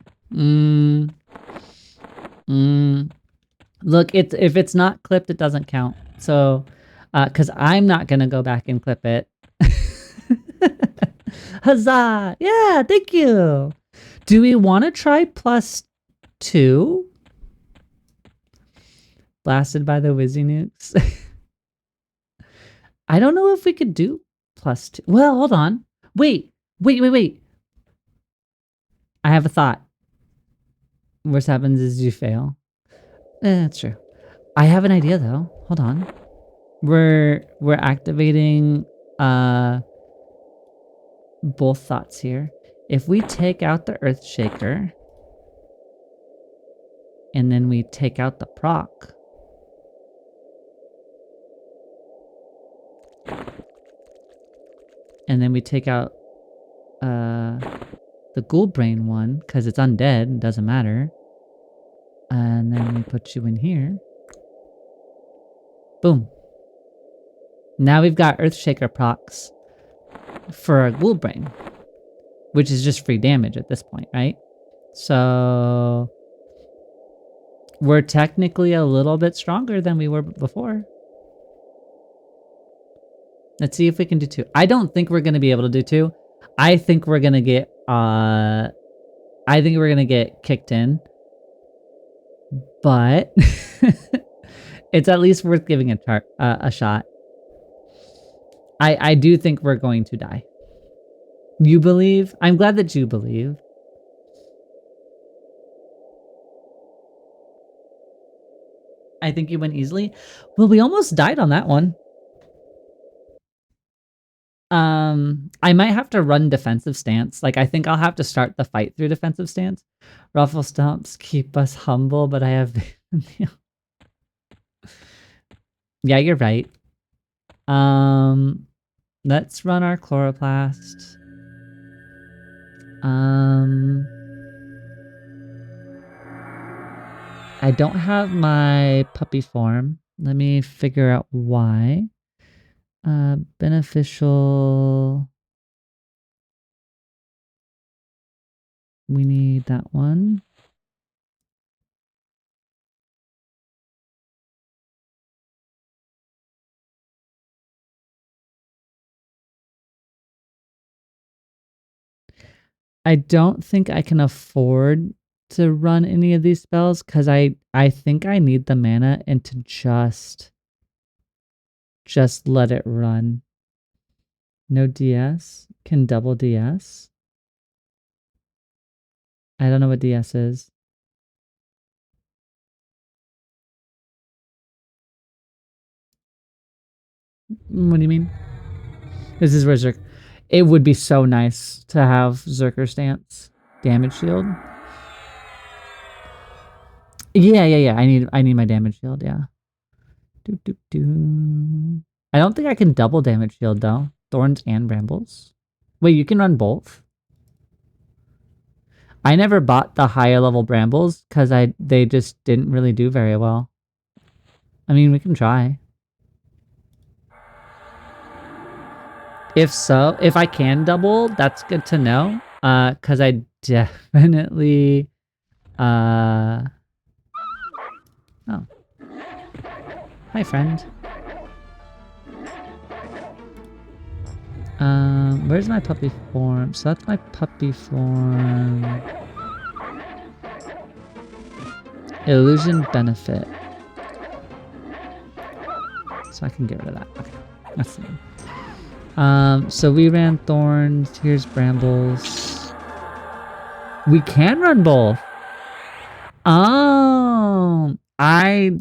Look, if it's not clipped, it doesn't count. So, because I'm not going to go back and clip it. Huzzah! Yeah, thank you. Do we want to try +2? Blasted by the Wizzy nukes. I don't know if we could do +2. Well, hold on. Wait. I have a thought. Worst happens is you fail. That's true. I have an idea though. Hold on. We're activating both thoughts here. If we take out the Earthshaker and then we take out the proc, and then we take out the the Ghoul Brain one, because it's undead, doesn't matter. And then we put you in here. Boom. Now we've got Earthshaker procs for a Ghoul Brain, which is just free damage at this point, right? So we're technically a little bit stronger than we were before. Let's see if we can do 2. I don't think we're going to be able to do 2. I think we're going to get kicked in. But it's at least worth giving a shot. I do think we're going to die. You believe? I'm glad that you believe. I think you went easily. Well, we almost died on that one. I might have to run defensive stance. Like, I think I'll have to start the fight through defensive stance. Ruffle stomps keep us humble, but I have... Yeah, you're right. Let's run our chloroplast. I don't have my puppy form. Let me figure out why. Beneficial. We need that one. I don't think I can afford to run any of these spells because I think I need the mana and to just let it run. No DS. Can double DS. I don't know what DS is. What do you mean? This is where Zerk. It would be so nice to have Zerker stance. Damage shield. Yeah. I need my damage shield, yeah. I don't think I can double damage shield though. Thorns and brambles. Wait, you can run both? I never bought the higher level brambles because they just didn't really do very well. I mean, we can try. If so, if I can double, that's good to know. Because I definitely... Oh. Hi, friend. Where's my puppy form? So that's my puppy form. Illusion benefit. So I can get rid of that. Okay, that's the one. So we ran thorns. Here's brambles. We can run both. Oh, I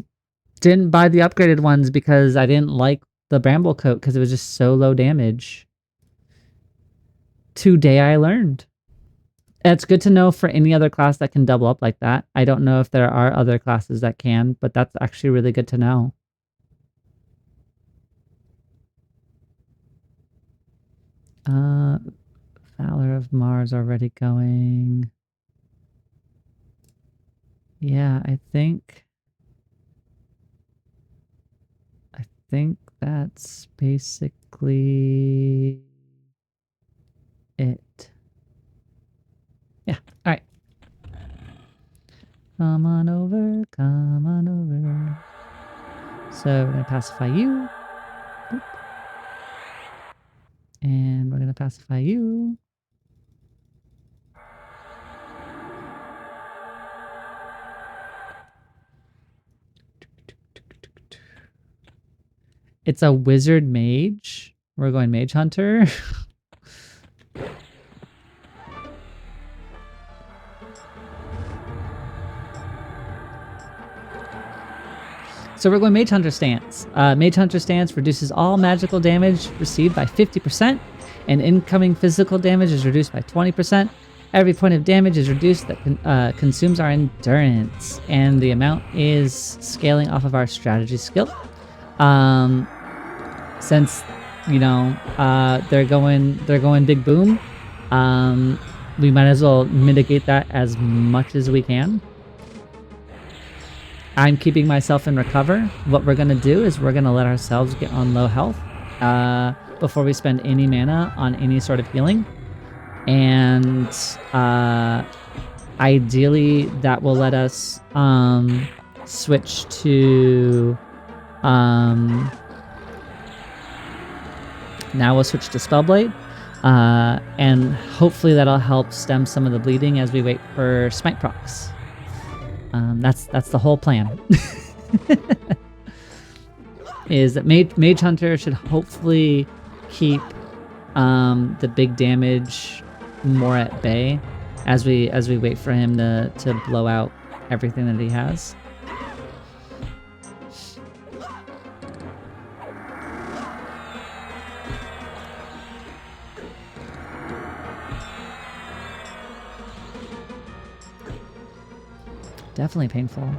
didn't buy the upgraded ones because I didn't like the bramble coat because it was just so low damage. Today I learned. It's good to know for any other class that can double up like that. I don't know if there are other classes that can, but that's actually really good to know. Valor of Mars already going. Yeah, I think that's basically it. Yeah, all right. Come on over, come on over. So we're gonna pacify you. Boop. And we're gonna pacify you. It's a wizard mage. We're going mage hunter. So we're going Mage Hunter stance. Mage Hunter stance reduces all magical damage received by 50%, and incoming physical damage is reduced by 20%. Every point of damage is reduced that consumes our endurance, and the amount is scaling off of our strategy skill. Since you know they're going big boom, we might as well mitigate that as much as we can. I'm keeping myself in recover. What we're going to do is we're going to let ourselves get on low health before we spend any mana on any sort of healing. And ideally, that will let us switch to... now we'll switch to Spellblade. And hopefully that'll help stem some of the bleeding as we wait for Smite procs. That's the whole plan. Is that Mage Hunter should hopefully keep the big damage more at bay as we wait for him to blow out everything that he has. Definitely painful.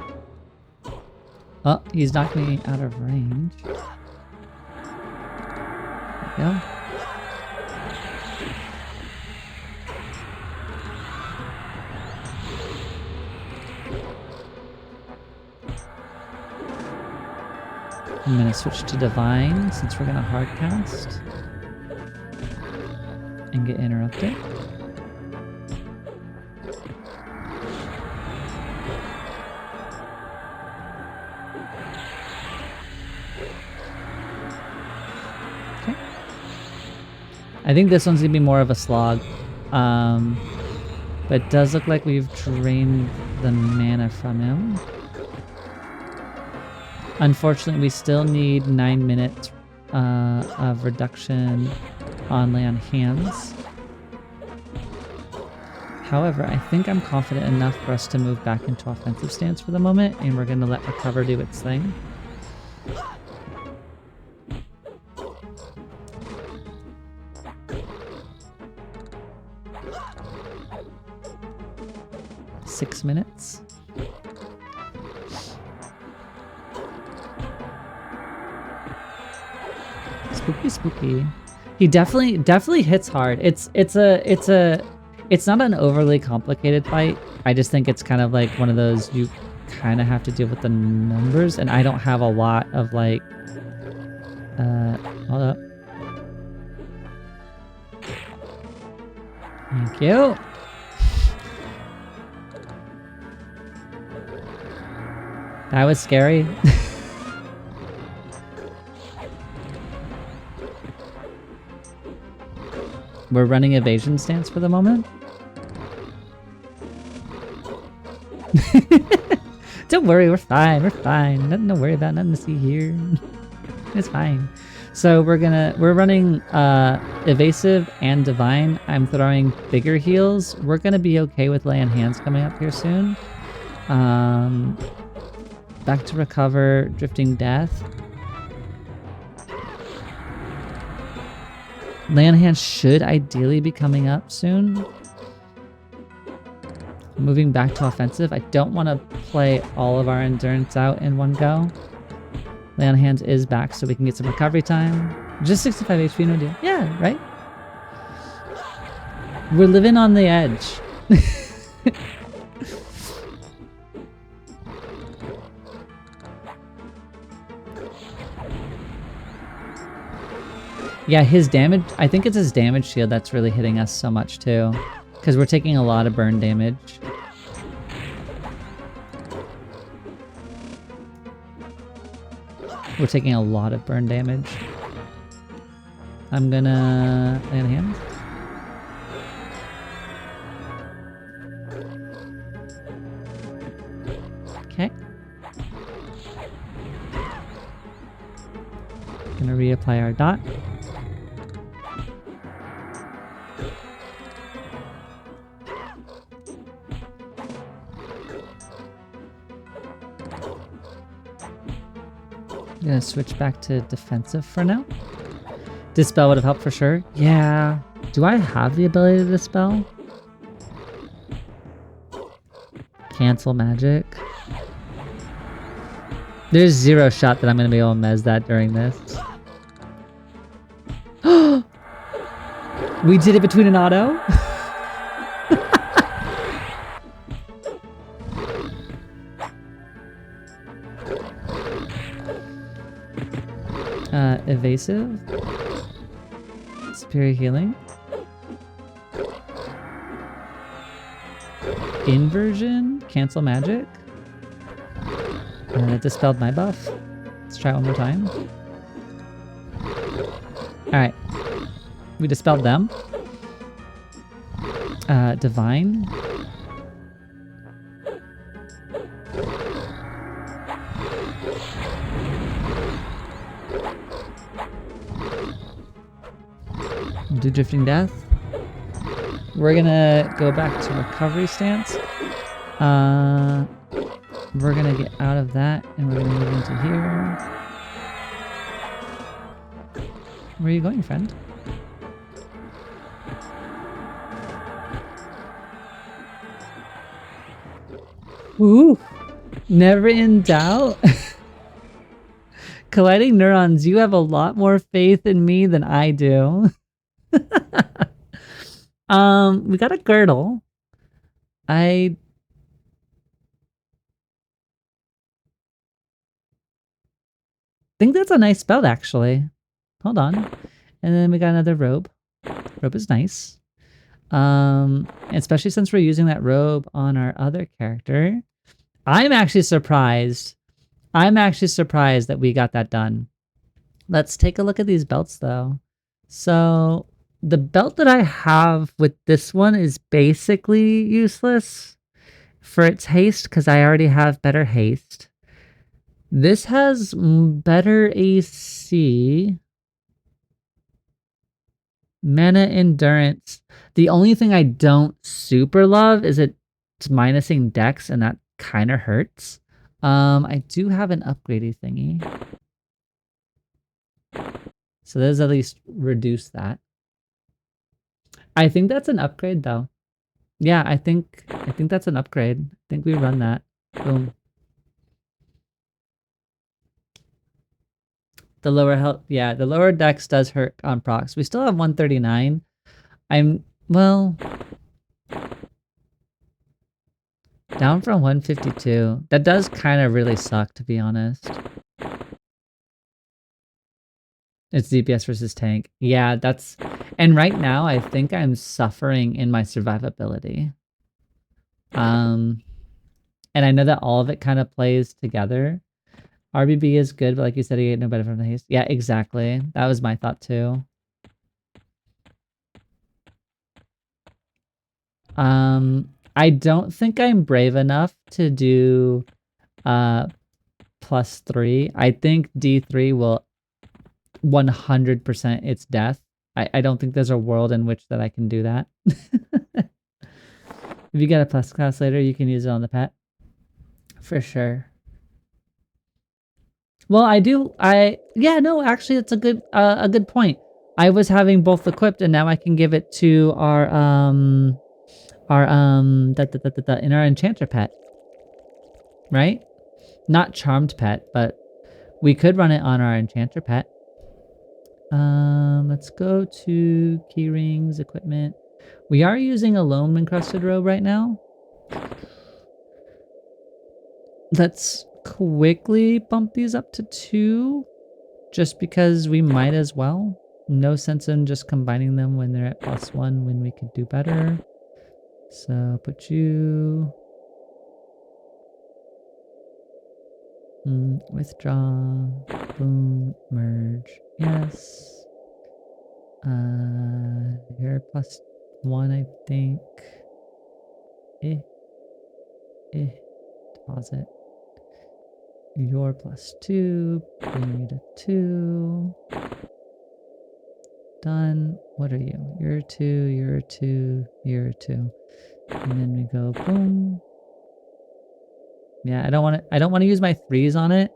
Oh, he's knocked me out of range. There we go. I'm gonna switch to Divine since we're gonna hard cast and get interrupted. I think this one's gonna be more of a slog, but it does look like we've drained the mana from him. Unfortunately, we still need 9 minutes of reduction on lay on hands. However, I think I'm confident enough for us to move back into offensive stance for the moment, and we're gonna let recover do its thing. Six minutes. Spooky, spooky. He definitely hits hard. It's not an overly complicated fight. I just think it's kind of like one of those you kind of have to deal with the numbers, and I don't have a lot of like. Hold up. Thank you. That was scary. We're running evasion stance for the moment. Don't worry, we're fine. We're fine. Nothing to worry about. Nothing to see here. It's fine. So we're running evasive and divine. I'm throwing bigger heals. We're gonna be okay with lay on hands coming up here soon. Back to recover, drifting death. Lay on hands should ideally be coming up soon. Moving back to offensive. I don't want to play all of our endurance out in one go. Lay on hands is back so we can get some recovery time. Just 65 HP, no deal. Yeah, right? We're living on the edge. Yeah, his damage, I think it's his damage shield that's really hitting us so much too. Because we're taking a lot of burn damage. We're taking a lot of burn damage. I'm gonna lay on hands. Okay. Gonna reapply our dot. I'm gonna switch back to defensive for now. Dispel would have helped for sure. Yeah. Do I have the ability to dispel? Cancel magic. There's zero shot that I'm gonna be able to mez that during this. We did it between an auto. Evasive. Superior healing. Inversion. Cancel magic. That dispelled my buff. Let's try it one more time. Alright. We dispelled them. Divine. We'll do Drifting Death. We're gonna go back to recovery stance. We're gonna get out of that and we're gonna move into here. Where are you going, friend? Ooh, never in doubt. Colliding neurons, you have a lot more faith in me than I do. We got a girdle. I think that's a nice spell, actually. Hold on. And then we got another robe. Robe is nice. Especially since we're using that robe on our other character. I'm actually surprised. I'm actually surprised that we got that done. Let's take a look at these belts, though. So the belt that I have with this one is basically useless for its haste because I already have better haste. This has better AC. Mana endurance. The only thing I don't super love is it's minusing dex, and that kind of hurts. I do have an upgradey thingy. So there's at least reduce that. I think that's an upgrade though. Yeah, I think that's an upgrade. I think we run that. Boom. The lower health, yeah, the lower dex does hurt on procs. We still have 139. Well, down from 152. That does kind of really suck, to be honest. It's DPS versus tank. Yeah, that's... And right now, I think I'm suffering in my survivability. And I know that all of it kind of plays together. RBB is good, but like you said, he ain't no better from the haste. Yeah, exactly. That was my thought too. I don't think I'm brave enough to do +3. I think D3 will 100% its death. I don't think there's a world in which that I can do that. If you get a plus class later, you can use it on the pet. For sure. Well, yeah, no, actually it's a good point. I was having both equipped and now I can give it to our in our Enchanter pet. Right? Not Charmed pet, but we could run it on our Enchanter pet. Let's go to keyrings, equipment. We are using a loam encrusted robe right now. Let's quickly bump these up to 2, just because we might as well. No sense in just combining them when they're at +1 when we could do better. So put you... withdraw, boom, merge, yes. You're +1, I think. Deposit. You're +2, bring you to 2. Done. What are you? You're 2, you're 2, you're 2. And then we go boom. Yeah, I don't want to use my 3s on it.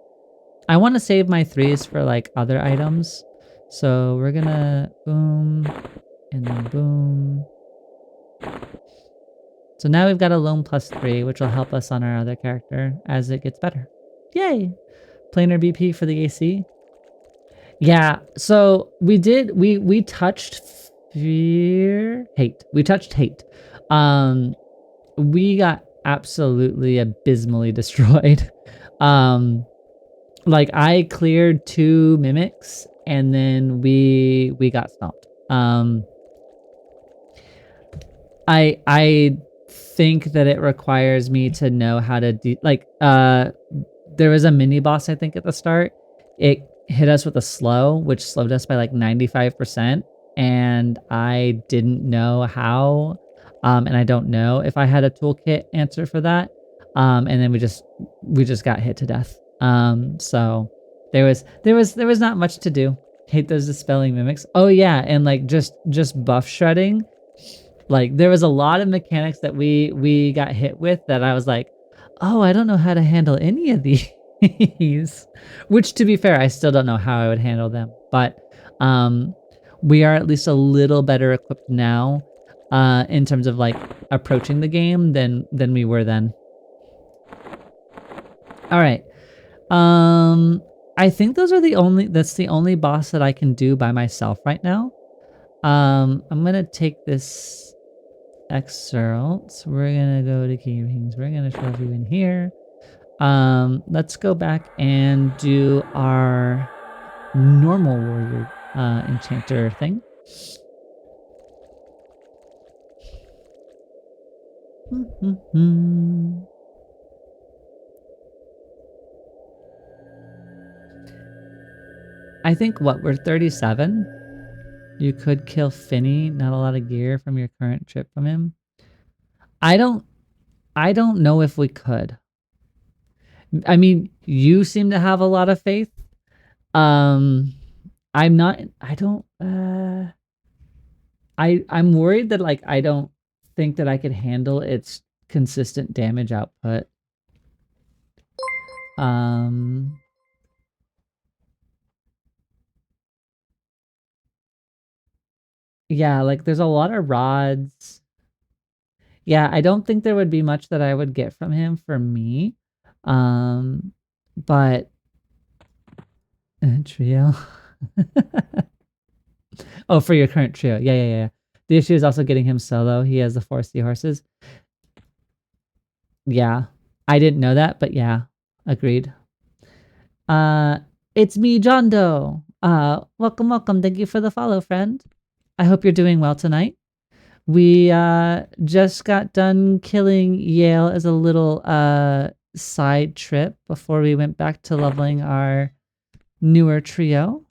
I want to save my 3s for like other items. So we're gonna boom and then boom. So now we've got a loam +3, which will help us on our other character as it gets better. Yay! Planar BP for the AC. Yeah, so we touched hate. We touched hate. We got absolutely abysmally destroyed. Like I cleared 2 mimics and then we got stomped. I think that it requires me to know how to there was a mini boss I think at the start. It hit us with a slow, which slowed us by like 95%, and I didn't know how, and I don't know if I had a toolkit answer for that. And then we just got hit to death. So there was not much to do. Hate those dispelling mimics. Oh yeah, and like just buff shredding. Like there was a lot of mechanics that we got hit with that I was like, oh, I don't know how to handle any of these. Which to be fair, I still don't know how I would handle them. But we are at least a little better equipped now in terms of like approaching the game than we were then. All right. I think that's the only boss that I can do by myself right now. I'm gonna take this excerpt. We're gonna go to key rings. We're gonna shove you in here. Let's go back and do our normal warrior enchanter thing. I think we're 37. You could kill Finny, not a lot of gear from your current trip from him. I don't know if we could. I mean, you seem to have a lot of faith. I'm worried that like I don't think that I could handle its consistent damage output. Yeah, like there's a lot of rods. Yeah, I don't think there would be much that I would get from him for me. But trio. Oh, for your current trio. Yeah. The issue is also getting him solo. He has the 4 seahorses. Yeah. I didn't know that, but yeah. Agreed. It's me, John Doe. Welcome. Thank you for the follow, friend. I hope you're doing well tonight. We just got done killing Yale as a little side trip before we went back to leveling our newer trio.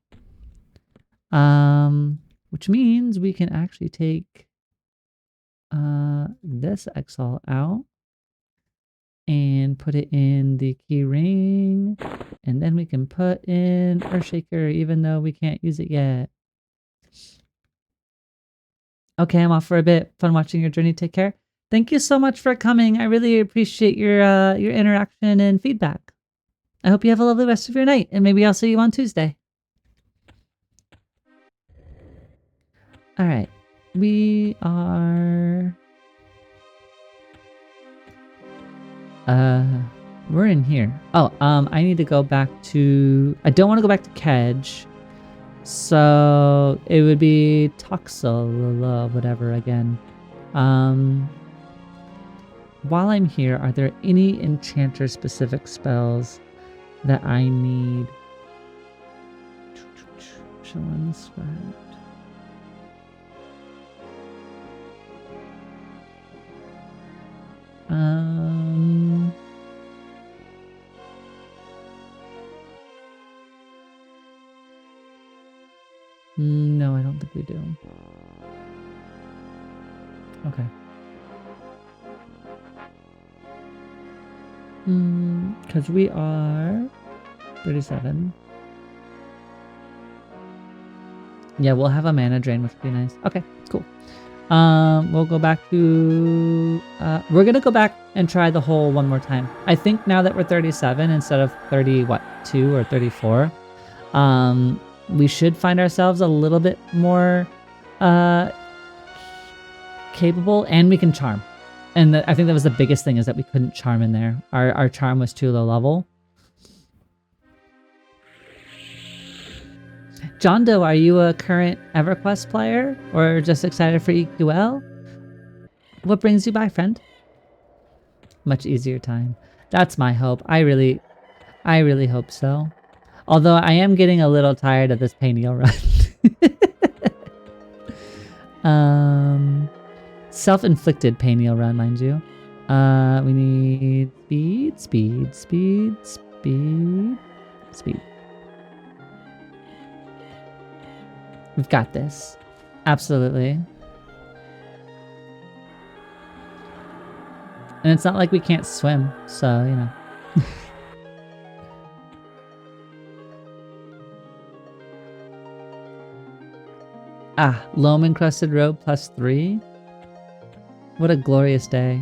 Which means we can actually take this Exalt out and put it in the key ring, and then we can put in Earthshaker even though we can't use it yet. Okay, I'm off for a bit. Fun watching your journey. Take care. Thank you so much for coming. I really appreciate your interaction and feedback. I hope you have a lovely rest of your night, and maybe I'll see you on Tuesday. All right, we are. We're in here. Oh, I need to go back to. I don't want to go back to Kedge, so it would be Toxel, whatever again. While I'm here, are there any enchanter specific spells that I need? Show unscribed. No, I don't think we do. Okay. Because we are 37. Yeah, we'll have a mana drain, which would be nice. Okay, cool. We'll go back to... we're going to go back and try the hole one more time. I think now that we're 37 instead of 2 or 34, we should find ourselves a little bit more capable, and we can charm. And I think that was the biggest thing, is that we couldn't charm in there. Our charm was too low level. John Doe, are you a current EverQuest player or just excited for EQL? What brings you by, friend? Much easier time. That's my hope. I really hope so. Although I am getting a little tired of this Peniel run. Self-inflicted Peniel run, mind you. We need speed. We've got this. Absolutely. And it's not like we can't swim, so, you know. Loam encrusted robe +3. What a glorious day.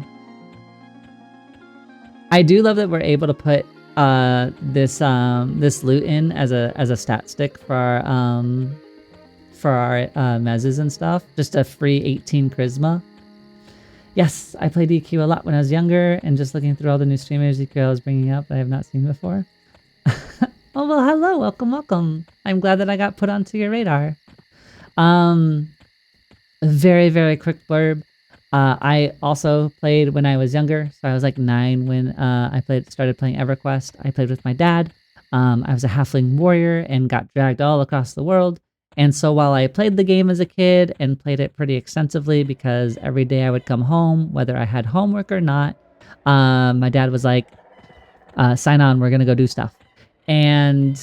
I do love that we're able to put this loot in as a stat stick for our mezzes and stuff. Just a free 18 charisma. Yes, I played EQ a lot when I was younger, and just looking through all the new streamers EQ is bringing up I have not seen before. Oh, well, hello, welcome. I'm glad that I got put onto your radar. Very, very quick blurb. I also played when I was younger, so I was like 9 when I started playing EverQuest. I played with my dad. I was a halfling warrior and got dragged all across the world. And so while I played the game as a kid and played it pretty extensively because every day I would come home, whether I had homework or not, my dad was like, sign on, we're going to go do stuff. And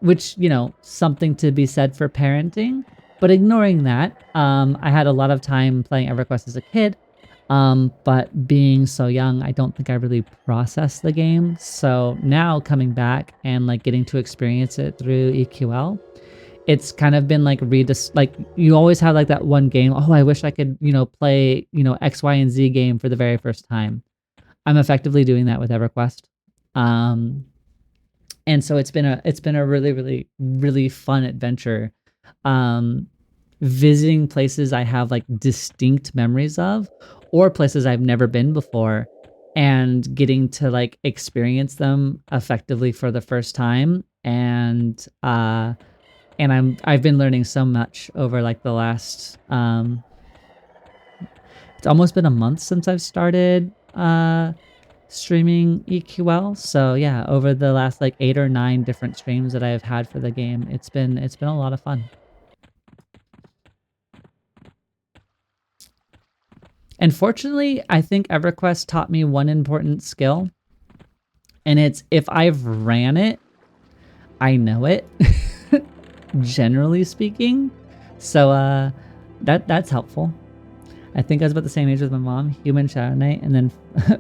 which, you know, something to be said for parenting. But ignoring that, I had a lot of time playing EverQuest as a kid. But being so young, I don't think I really processed the game. So now coming back and like getting to experience it through EQL, it's kind of been like like you always have like that one game. Oh, I wish I could, you know, play, you know, X, Y, and Z game for the very first time. I'm effectively doing that with EverQuest. And so it's been a really, really, really fun adventure. Visiting places I have like distinct memories of, or places I've never been before, and getting to like experience them effectively for the first time. And I've been learning so much over like the last it's almost been a month since I've started streaming EQL. So yeah, over the last like 8 or 9 different streams that I've had for the game, it's been a lot of fun. And fortunately, I think EverQuest taught me one important skill, and it's if I've ran it, I know it. Generally speaking. So that's helpful. I think I was about the same age with my mom, Human Shadow Knight, and then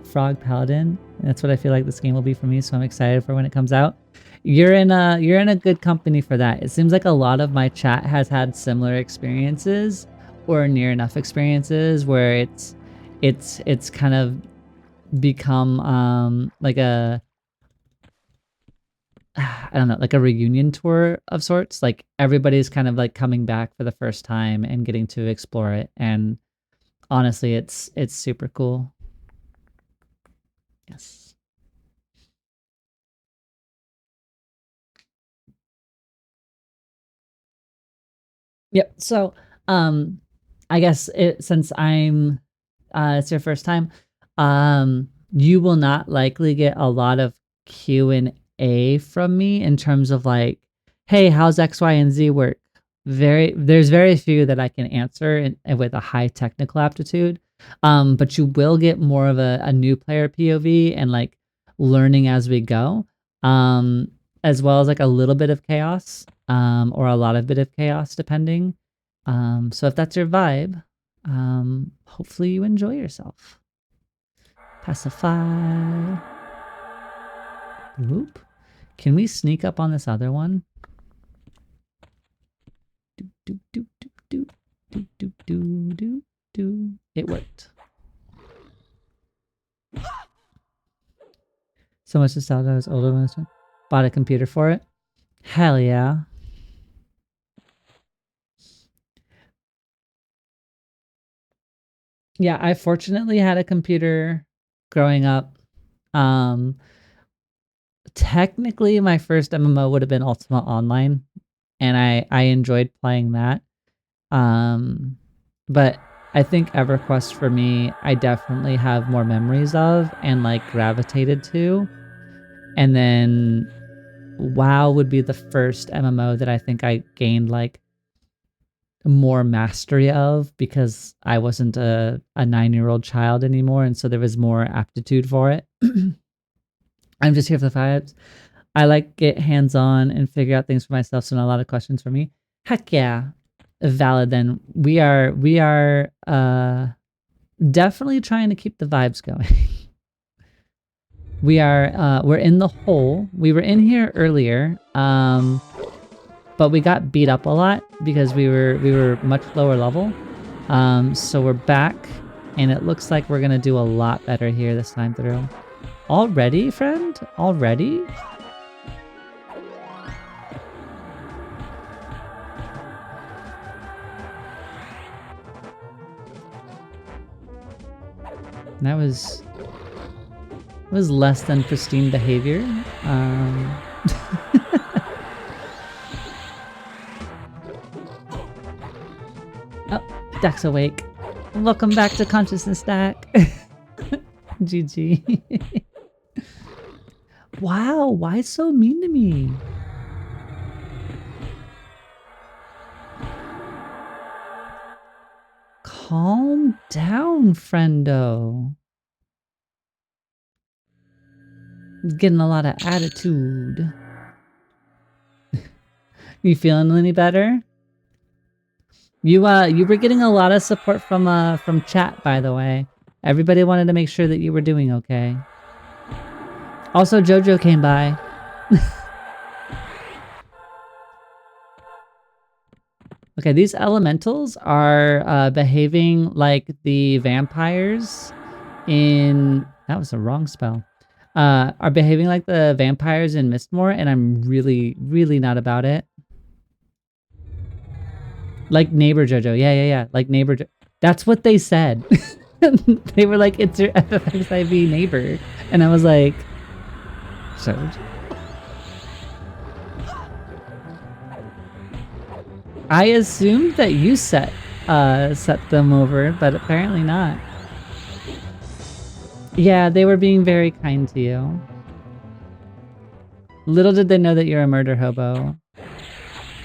Frog Paladin. And that's what I feel like this game will be for me, so I'm excited for when it comes out. You're in a good company for that. It seems like a lot of my chat has had similar experiences or near enough experiences where it's kind of become like a I don't know, like a reunion tour of sorts. Like everybody's kind of like coming back for the first time and getting to explore it. And honestly, it's super cool. Yes. Yep. So, I guess since it's your first time, you will not likely get a lot of Q&A from me in terms of like, hey, how's X, Y, and Z work? There's very few that I can answer and with a high technical aptitude. But you will get more of a new player POV and like learning as we go. As well as like a little bit of chaos, or a lot of bit of chaos depending. So if that's your vibe, hopefully you enjoy yourself. Pacify. Whoop. Can we sneak up on this other one? It worked. So much nostalgia. I was older when I was bought a computer for it. Hell yeah. Yeah, I fortunately had a computer growing up. Technically my first MMO would have been Ultima Online, and I enjoyed playing that. But I think EverQuest for me, I definitely have more memories of and like gravitated to. And then WoW would be the first MMO that I think I gained like more mastery of, because I wasn't a 9-year-old child anymore, and so there was more aptitude for it. I'm just here for the vibes. I like get hands-on and figure out things for myself, so not a lot of questions for me. Heck yeah. Valid then. We are definitely trying to keep the vibes going. We're in the hole. We were in here earlier, but we got beat up a lot because we were much lower level. So we're back, and it looks like we're gonna do a lot better here this time through. Already, friend? Already? That was less than pristine behavior. Oh, Deck's awake. Welcome back to Consciousness Stack. GG. Wow, why so mean to me? Calm down, friendo. Getting a lot of attitude. You feeling any better? You were getting a lot of support from chat, by the way. Everybody wanted to make sure that you were doing okay. Also, Jojo came by. Okay, these elementals are behaving like the vampires in... That was the wrong spell. Are behaving like the vampires in Mistmoore, and I'm really, really not about it. Like neighbor Jojo. Yeah. Like neighbor That's what they said. They were like, it's your FFXIV neighbor. And I was like... So... I assumed that you set them over, but apparently not. Yeah, they were being very kind to you. Little did they know that you're a murder hobo.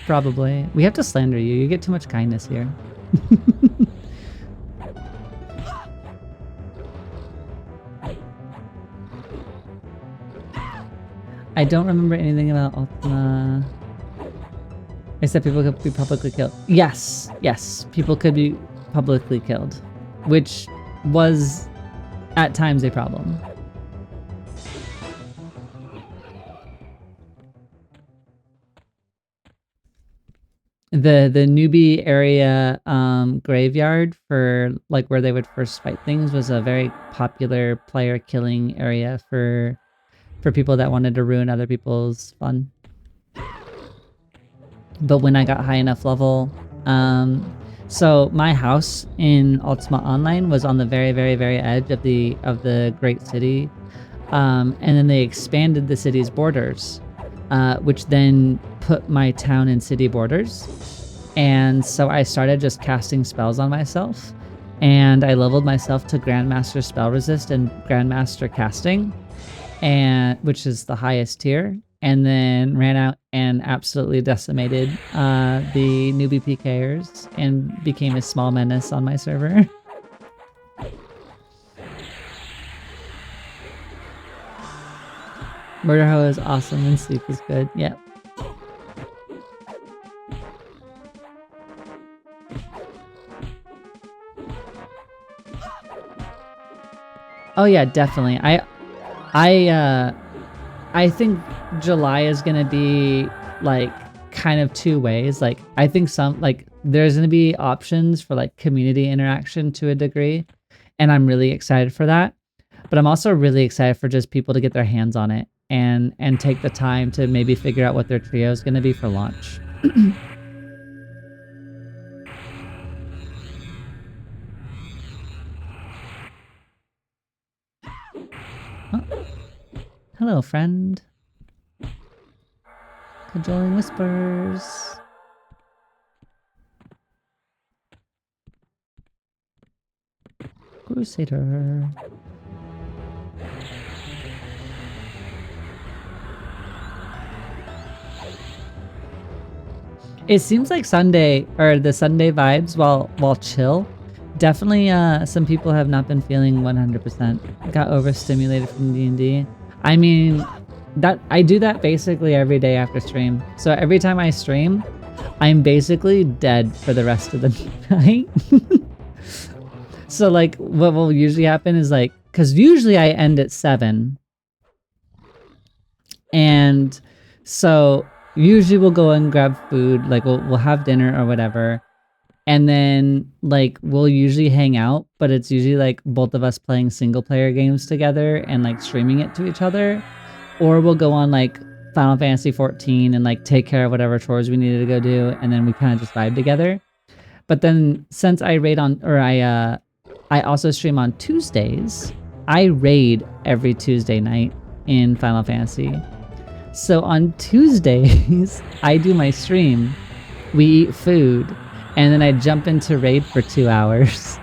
Probably. We have to slander you. You get too much kindness here. I don't remember anything about Ultima. Except people could be publicly killed. Yes, people could be publicly killed, which was at times a problem. The newbie area graveyard for like where they would first fight things was a very popular player killing area for people that wanted to ruin other people's fun. But when I got high enough level, so my house in Ultima Online was on the very, very, very edge of the great city, and then they expanded the city's borders, which then put my town in city borders, and so I started just casting spells on myself, and I leveled myself to Grandmaster Spell Resist and Grandmaster Casting, and which is the highest tier. And then ran out and absolutely decimated the newbie PKers and became a small menace on my server. Murder Ho is awesome and sleep is good. Yeah. Oh yeah, definitely. I think July is gonna be like kind of two ways. Like I think there's gonna be options for like community interaction to a degree, and I'm really excited for that. But I'm also really excited for just people to get their hands on it and take the time to maybe figure out what their trio is gonna be for launch. Oh. Hello, friend. Cajoling Whispers. Crusader. It seems like Sunday, or the Sunday vibes, while chill, definitely some people have not been feeling 100%. Got overstimulated from D&D. I mean, that I do that basically every day after stream. So every time I stream, I'm basically dead for the rest of the night. So like what will usually happen is like, because usually I end at 7. And so usually we'll go and grab food, like we'll have dinner or whatever. And then like we'll usually hang out, but it's usually like both of us playing single player games together and like streaming it to each other. Or we'll go on like Final Fantasy 14 and like take care of whatever chores we needed to go do, and then we kind of just vibe together. But then since I raid on, or I also stream on Tuesdays, I raid every Tuesday night in Final Fantasy. So on Tuesdays, I do my stream, we eat food, and then I jump into raid for 2 hours.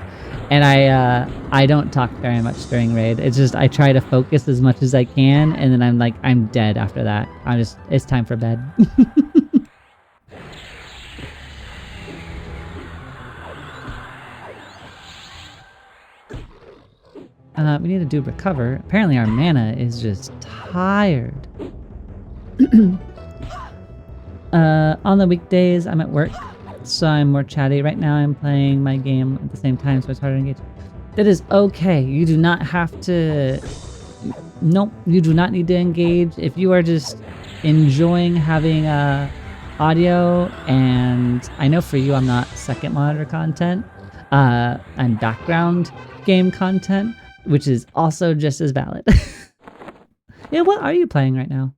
And I don't talk very much during raid. It's just I try to focus as much as I can, and then I'm dead after that. It's time for bed. We need to do recover. Apparently our mana is just tired. On the weekdays, I'm at work, so I'm more chatty. Right now I'm playing my game at the same time, so it's harder to engage. That is okay. You do not have to... Nope, you do not need to engage. If you are just enjoying having audio, and I know for you I'm not second monitor content, I'm background game content, which is also just as valid. Yeah, what are you playing right now?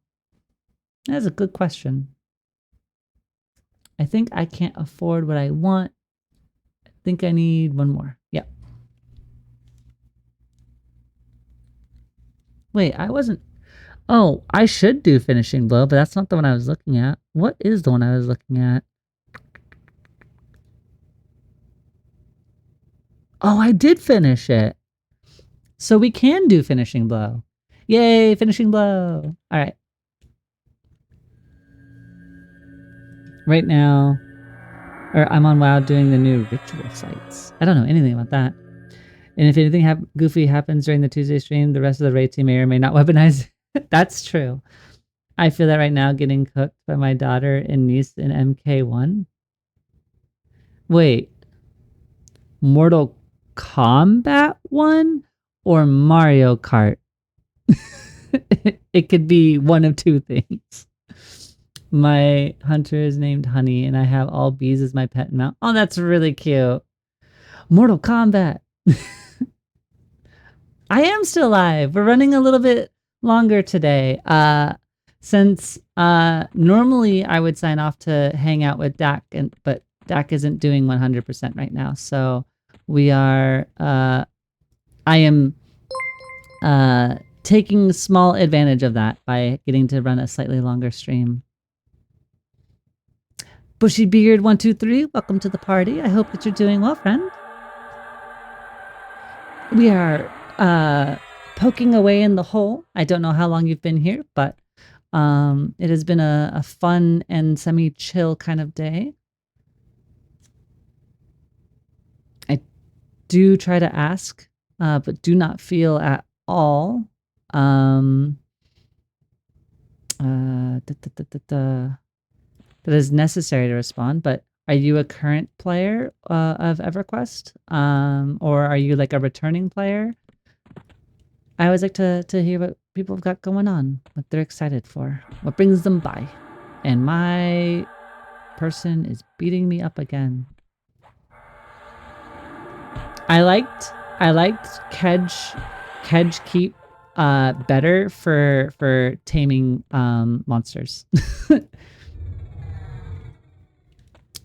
That's a good question. I think I can't afford what I want. I think I need one more. Yeah. Wait, I wasn't... Oh, I should do Finishing Blow, but that's not the one I was looking at. What is the one I was looking at? Oh, I did finish it. So we can do Finishing Blow. Yay, Finishing Blow. All right. Right now, or I'm on WoW doing the new ritual sites. I don't know anything about that. And if anything goofy happens during the Tuesday stream, the rest of the raid team may or may not weaponize. That's true. I feel that right now, getting cooked by my daughter and niece in MK1. Wait. Mortal Kombat 1 or Mario Kart? It could be one of two things. My hunter is named Honey, and I have all bees as my pet mount. Oh, that's really cute. Mortal Kombat. I am still alive. We're running a little bit longer today. Since normally I would sign off to hang out with Dak, but Dak isn't doing 100% right now. So we are, I am taking small advantage of that by getting to run a slightly longer stream. Bushy Beard 123, welcome to the party. I hope that you're doing well, friend. We are poking away in the hole. I don't know how long you've been here, but it has been a fun and semi-chill kind of day. I do try to ask, but do not feel at all that is necessary to respond. But are you a current player of EverQuest? Or are you like a returning player? I always like to hear what people have got going on, what they're excited for, what brings them by. And my person is beating me up again. I liked Kedge Keep better for taming monsters.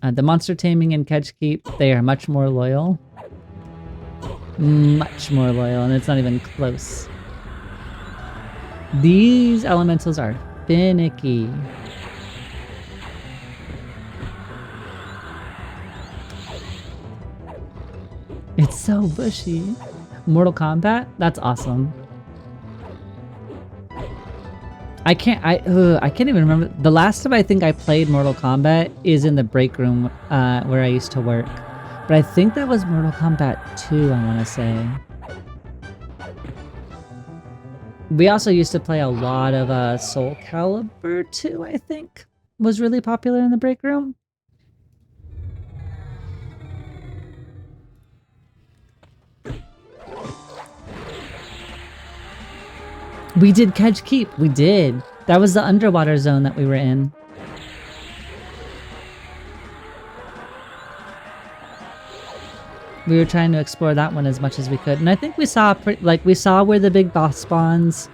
The monster taming in Kedge Keep, they are much more loyal. Much more loyal, and it's not even close. These elementals are finicky. It's so bushy. Mortal Kombat? That's awesome. I can't even remember. The last time I think I played Mortal Kombat is in the break room where I used to work. But I think that was Mortal Kombat 2, I want to say. We also used to play a lot of Soul Calibur 2, I think, was really popular in the break room. We did Kedge Keep. We did. That was the underwater zone that we were in. We were trying to explore that one as much as we could, and I think we saw we saw where the big boss spawns.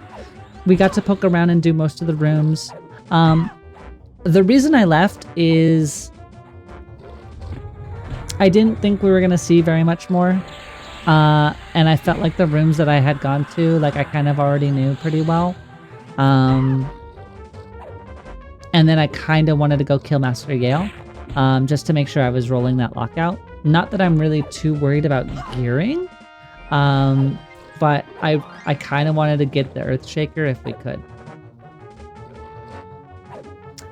We got to poke around and do most of the rooms. The reason I left is I didn't think we were gonna see very much more, and I felt like the rooms that I had gone to, like I kind of already knew pretty well. And then I kind of wanted to go kill Master Yale, just to make sure I was rolling that lockout. Not that I'm really too worried about gearing, but I kind of wanted to get the Earthshaker if we could.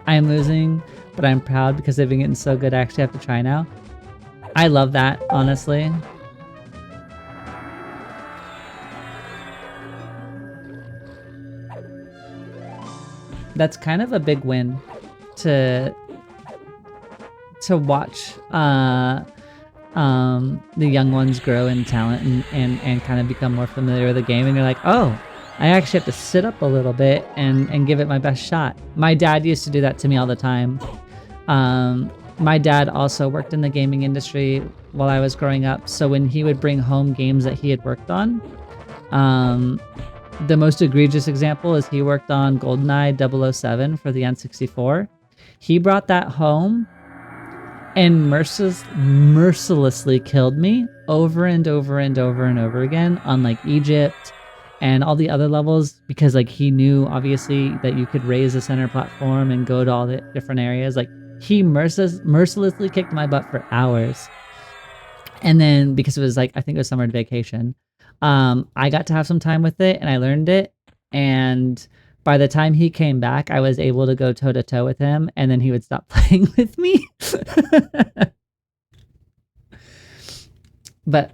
I am losing, but I'm proud because they've been getting so good I actually have to try now. I love that, honestly. That's kind of a big win to watch the young ones grow in talent and kind of become more familiar with the game, and you're like, oh, I actually have to sit up a little bit and give it my best shot. My dad used to do that to me all the time. My dad also worked in the gaming industry while I was growing up, so when he would bring home games that he had worked on, the most egregious example is he worked on GoldenEye 007 for the N64. He brought that home and mercilessly killed me over and over and over and over again on like Egypt and all the other levels, because like he knew obviously that you could raise a center platform and go to all the different areas. Like he mercilessly kicked my butt for hours. And then because it was like, I think it was summer vacation, I got to have some time with it and I learned it. And by the time he came back, I was able to go toe to toe with him, and then he would stop playing with me. But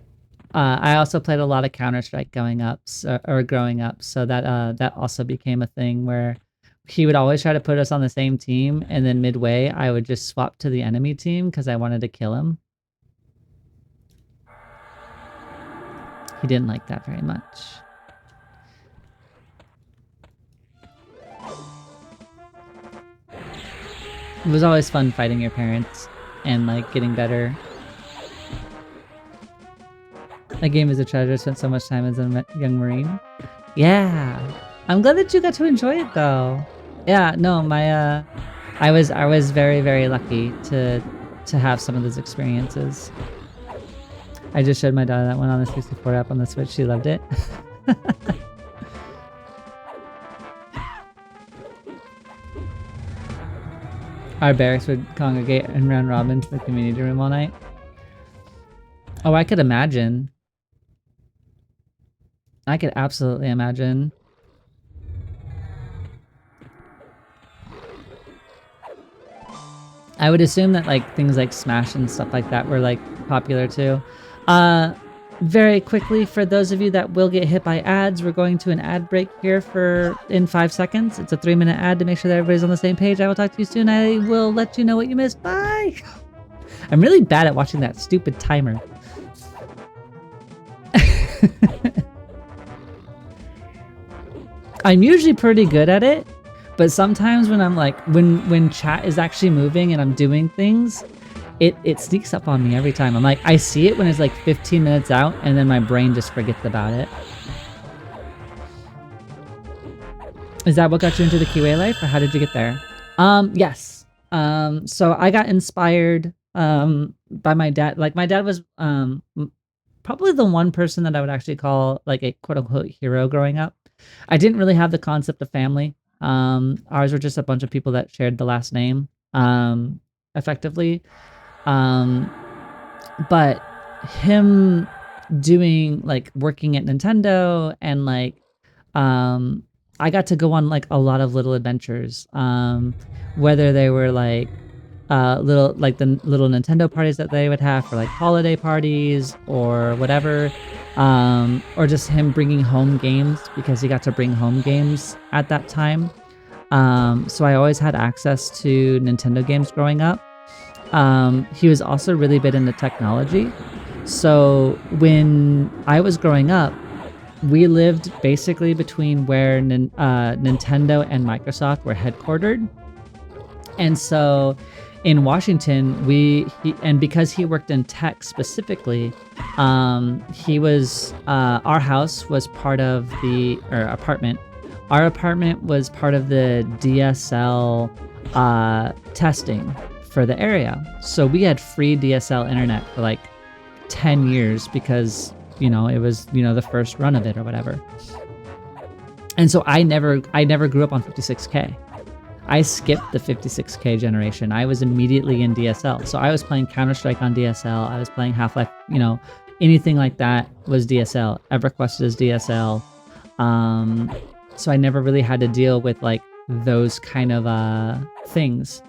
I also played a lot of Counter-Strike growing up, so that also became a thing where he would always try to put us on the same team, and then midway I would just swap to the enemy team because I wanted to kill him. He didn't like that very much. It was always fun fighting your parents and like getting better. That game is a treasure. Spent so much time as a young Marine. Yeah, I'm glad that you got to enjoy it though. Yeah, no, I was very, very lucky to have some of those experiences. I just showed my daughter that one on the 64 app on the Switch. She loved it. Our barracks would congregate and round robin to the community room all night. Oh, I could imagine. I could absolutely imagine. I would assume that like things like Smash and stuff like that were like popular too. Very quickly, for those of you that will get hit by ads, we're going to an ad break here in 5 seconds. It's a 3-minute ad to make sure that everybody's on the same page. I will talk to you soon. I will let you know what you missed. Bye! I'm really bad at watching that stupid timer. I'm usually pretty good at it, but sometimes when I'm like, when chat is actually moving and I'm doing things, it sneaks up on me every time. I'm like, I see it when it's like 15 minutes out, and then my brain just forgets about it. Is that what got you into the QA life, or how did you get there? Yes. So I got inspired by my dad. Like my dad was probably the one person that I would actually call like a quote unquote hero growing up. I didn't really have the concept of family. Ours were just a bunch of people that shared the last name, effectively. But him doing like working at Nintendo and like, I got to go on like a lot of little adventures, whether they were like little like the little Nintendo parties that they would have for like holiday parties or whatever, or just him bringing home games because he got to bring home games at that time. So I always had access to Nintendo games growing up. He was also really big into technology. So when I was growing up, we lived basically between where Nintendo and Microsoft were headquartered. And so in Washington, and because he worked in tech specifically, he was, our house was part of or apartment. Our apartment was part of the DSL testing for the area. So we had free DSL internet for like 10 years because, it was, the first run of it or whatever. And so I never grew up on 56K. I skipped the 56K generation. I was immediately in DSL. So I was playing Counter-Strike on DSL. I was playing Half-Life, anything like that was DSL. EverQuest is DSL. So I never really had to deal with like those kind of things.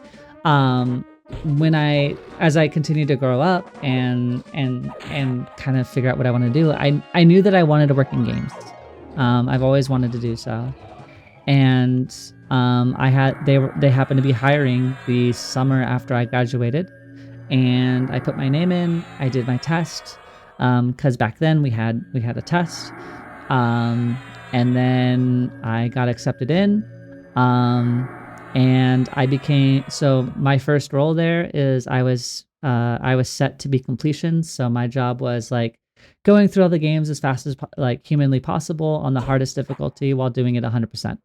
As I continued to grow up and kind of figure out what I want to do, I knew that I wanted to work in games. I've always wanted to do so. And they happened to be hiring the summer after I graduated, and I put my name in. I did my test, because back then we had a test, and then I got accepted in, and my first role there is I was set to be completion. So my job was like going through all the games as fast as like humanly possible on the hardest difficulty while doing it 100%.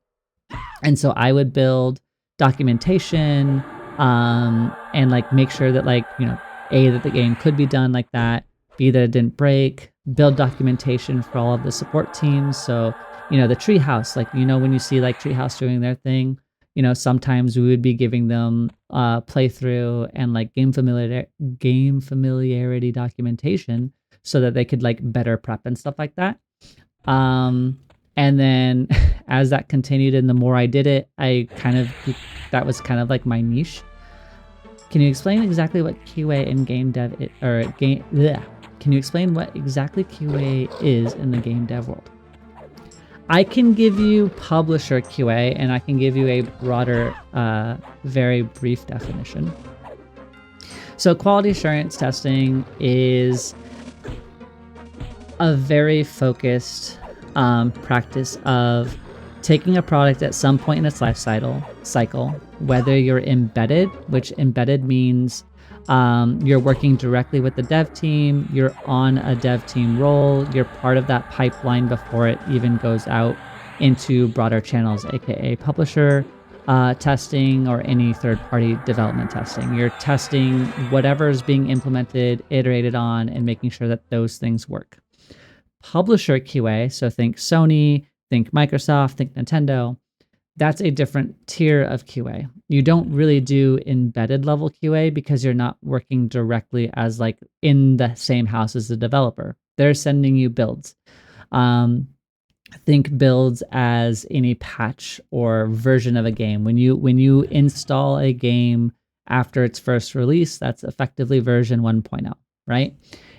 And so I would build documentation, and like make sure that like, A, that the game could be done like that, B, that it didn't break, build documentation for all of the support teams. So, the treehouse, like, when you see like treehouse doing their thing, sometimes we would be giving them playthrough and like game familiarity documentation so that they could like better prep and stuff like that. And then as that continued and the more I did it, that was kind of like my niche. Can you explain exactly what QA in game dev Can you explain what exactly QA is in the game dev world? I can give you publisher QA, and I can give you a broader, very brief definition. So quality assurance testing is a very focused practice of taking a product at some point in its life cycle, whether you're embedded, which embedded means you're working directly with the dev team, you're on a dev team role, you're part of that pipeline before it even goes out into broader channels, aka publisher testing or any third-party development testing. You're testing whatever's being implemented, iterated on, and making sure that those things work. Publisher QA, so think Sony, think Microsoft, think Nintendo, that's a different tier of QA. You don't really do embedded level QA because you're not working directly as like in the same house as the developer. They're sending you builds. Think builds as any patch or version of a game. When you install a game after its first release, that's effectively version 1.0, right?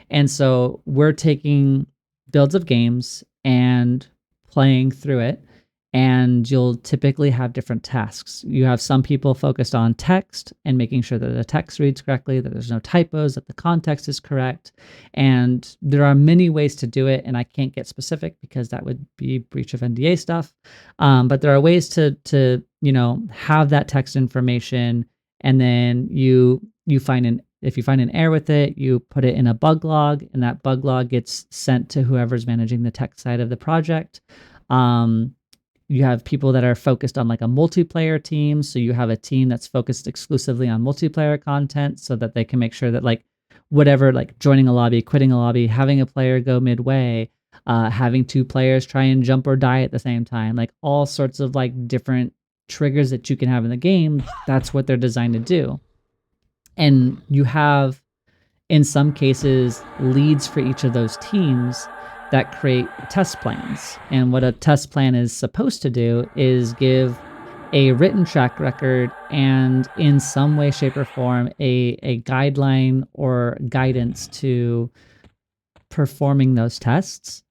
And so we're taking builds of games and playing through it, and you'll typically have different tasks. You have some people focused on text and making sure that the text reads correctly, that there's no typos, that the context is correct. And there are many ways to do it, and I can't get specific because that would be breach of NDA stuff. But there are ways to have that text information, and then if you find an error with it, you put it in a bug log, and that bug log gets sent to whoever's managing the tech side of the project. You have people that are focused on like a multiplayer team. So you have a team that's focused exclusively on multiplayer content so that they can make sure that like whatever, like joining a lobby, quitting a lobby, having a player go midway, having two players try and jump or die at the same time, like all sorts of like different triggers that you can have in the game. That's what they're designed to do. And you have, in some cases, leads for each of those teams that create test plans. And what a test plan is supposed to do is give a written track record and in some way, shape, or form a guideline or guidance to performing those tests.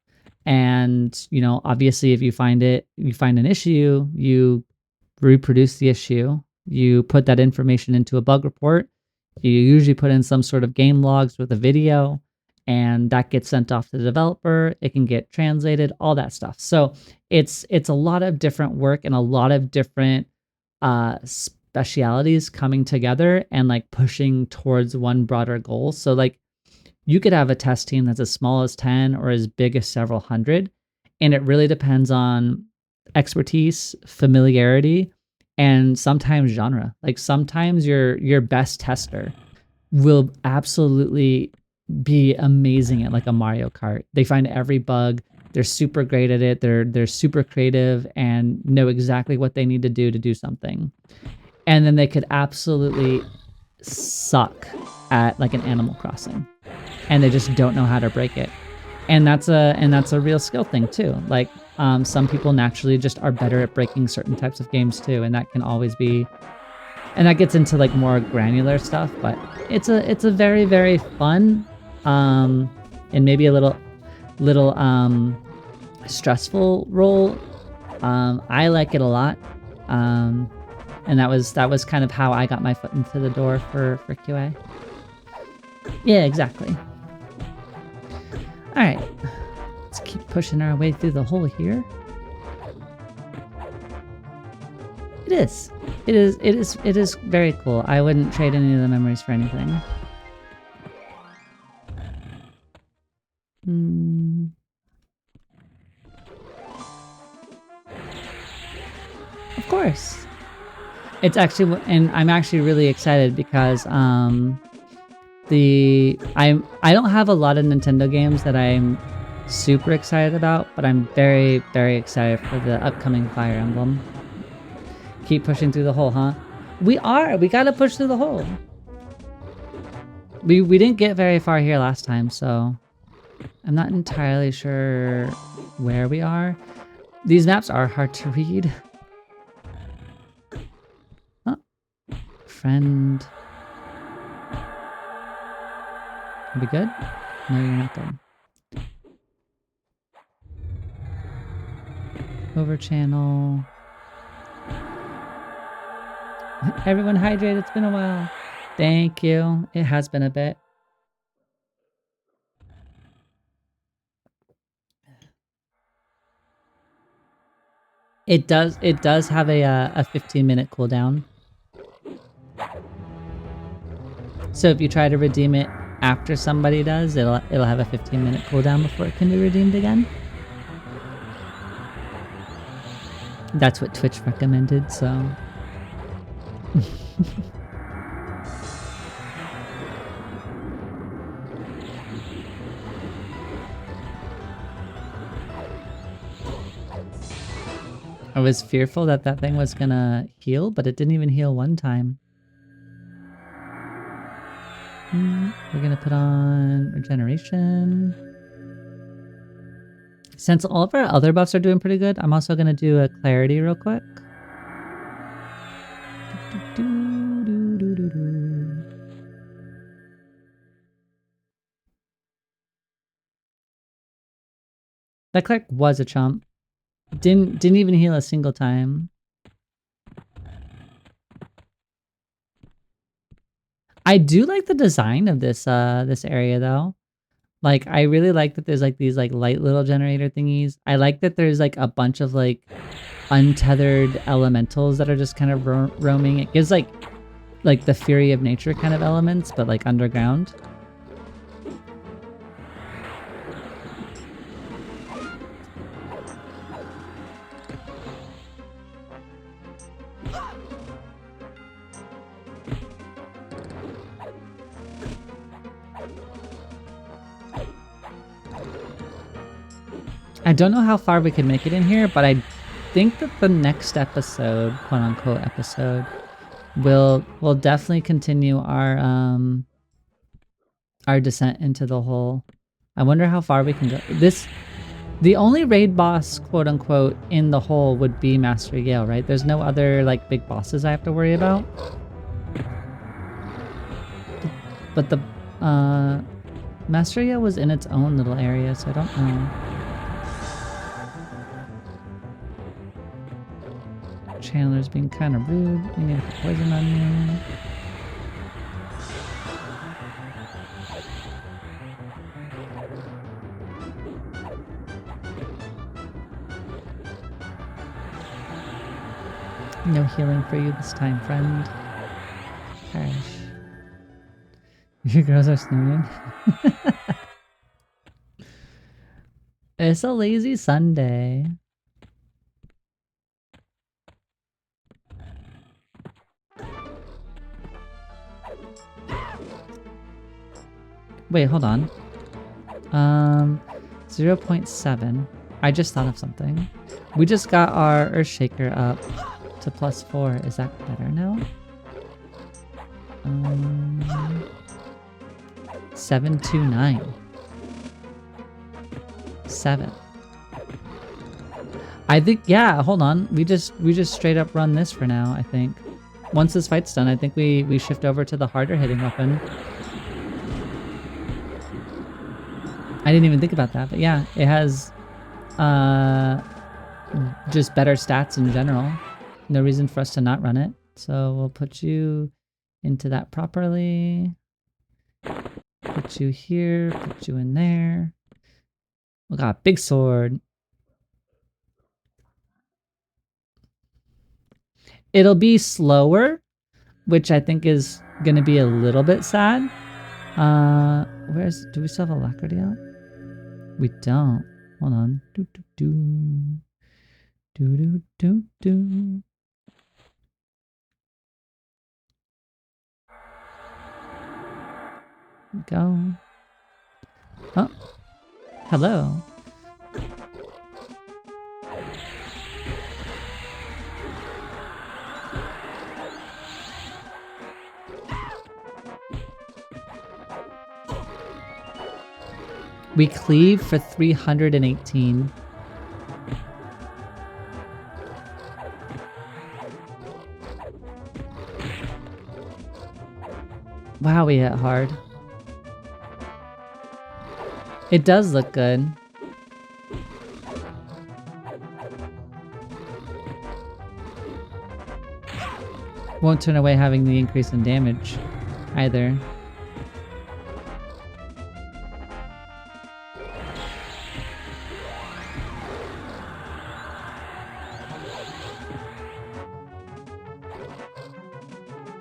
And, you know, obviously if you find an issue, you reproduce the issue, you put that information into a bug report, you usually put in some sort of game logs with a video, and that gets sent off to the developer. It can get translated, all that stuff. So it's a lot of different work and a lot of different specialities coming together and like pushing towards one broader goal. So like you could have a test team that's as small as 10 or as big as several hundred, and it really depends on expertise, familiarity, and sometimes genre. Like sometimes your best tester will absolutely be amazing at like a Mario Kart. They find every bug. They're super great at it. They're super creative and know exactly what they need to do something. And then they could absolutely suck at like an Animal Crossing, and they just don't know how to break it. And that's a real skill thing too. Like some people naturally just are better at breaking certain types of games too, and that can always be. And that gets into like more granular stuff, but it's a very, very fun and maybe a little stressful role. I like it a lot. And that was kind of how I got my foot into the door for QA. Yeah, exactly. All right, let's keep pushing our way through the hole here. It is very cool. I wouldn't trade any of the memories for anything. Of course. It's actually, and I'm actually really excited because I don't have a lot of Nintendo games that I'm super excited about, but I'm very, very excited for the upcoming Fire Emblem. Keep pushing through the hole, huh? We gotta push through the hole. We didn't get very far here last time, so I'm not entirely sure where we are. These maps are hard to read. Oh, friend. Are we good? No, you're not good. Over channel. Everyone hydrate, it's been a while. Thank you. It has been a bit. It does have a 15-minute cooldown. So if you try to redeem it after somebody does, it'll have a 15-minute cooldown before it can be redeemed again. That's what Twitch recommended, so. I was fearful that that thing was gonna heal, but it didn't even heal one time. We're gonna put on regeneration. Since all of our other buffs are doing pretty good, I'm also gonna do a clarity real quick. That cleric was a chump. Didn't even heal a single time. I do like the design of this this area though. Like I really like that there's like these like light little generator thingies. I like that there's like a bunch of like untethered elementals that are just kind of roaming. It gives like the Fury of Nature kind of elements, but like underground. I don't know how far we can make it in here, but I think that the next episode, quote unquote episode, will definitely continue our descent into the hole. I wonder how far we can go. This The only raid boss, quote unquote, in the hole would be Master Yale, right? There's no other like big bosses I have to worry about. But the Master Yale was in its own little area, so I don't know. Chandler's being kind of rude. We need to put poison on you. No healing for you this time, friend. Perish. Your girls are snoring. It's a lazy Sunday. Wait, hold on. 0.7. I just thought of something. We just got our Earthshaker up to +4. Is that better now? 729. 7. I think, yeah, hold on. We just straight up run this for now, I think. Once this fight's done, I think we shift over to the harder hitting weapon. I didn't even think about that, but yeah, it has just better stats in general. No reason for us to not run it. So we'll put you into that properly. Put you here, put you in there. We got a big sword. It'll be slower, which I think is gonna be a little bit sad. Do we still have Alacrity out? We don't. Hold on. Do do do. Do do do do. Go. Oh. Hello. We cleave for 318. Wow, we hit hard. It does look good. Won't turn away having the increase in damage either.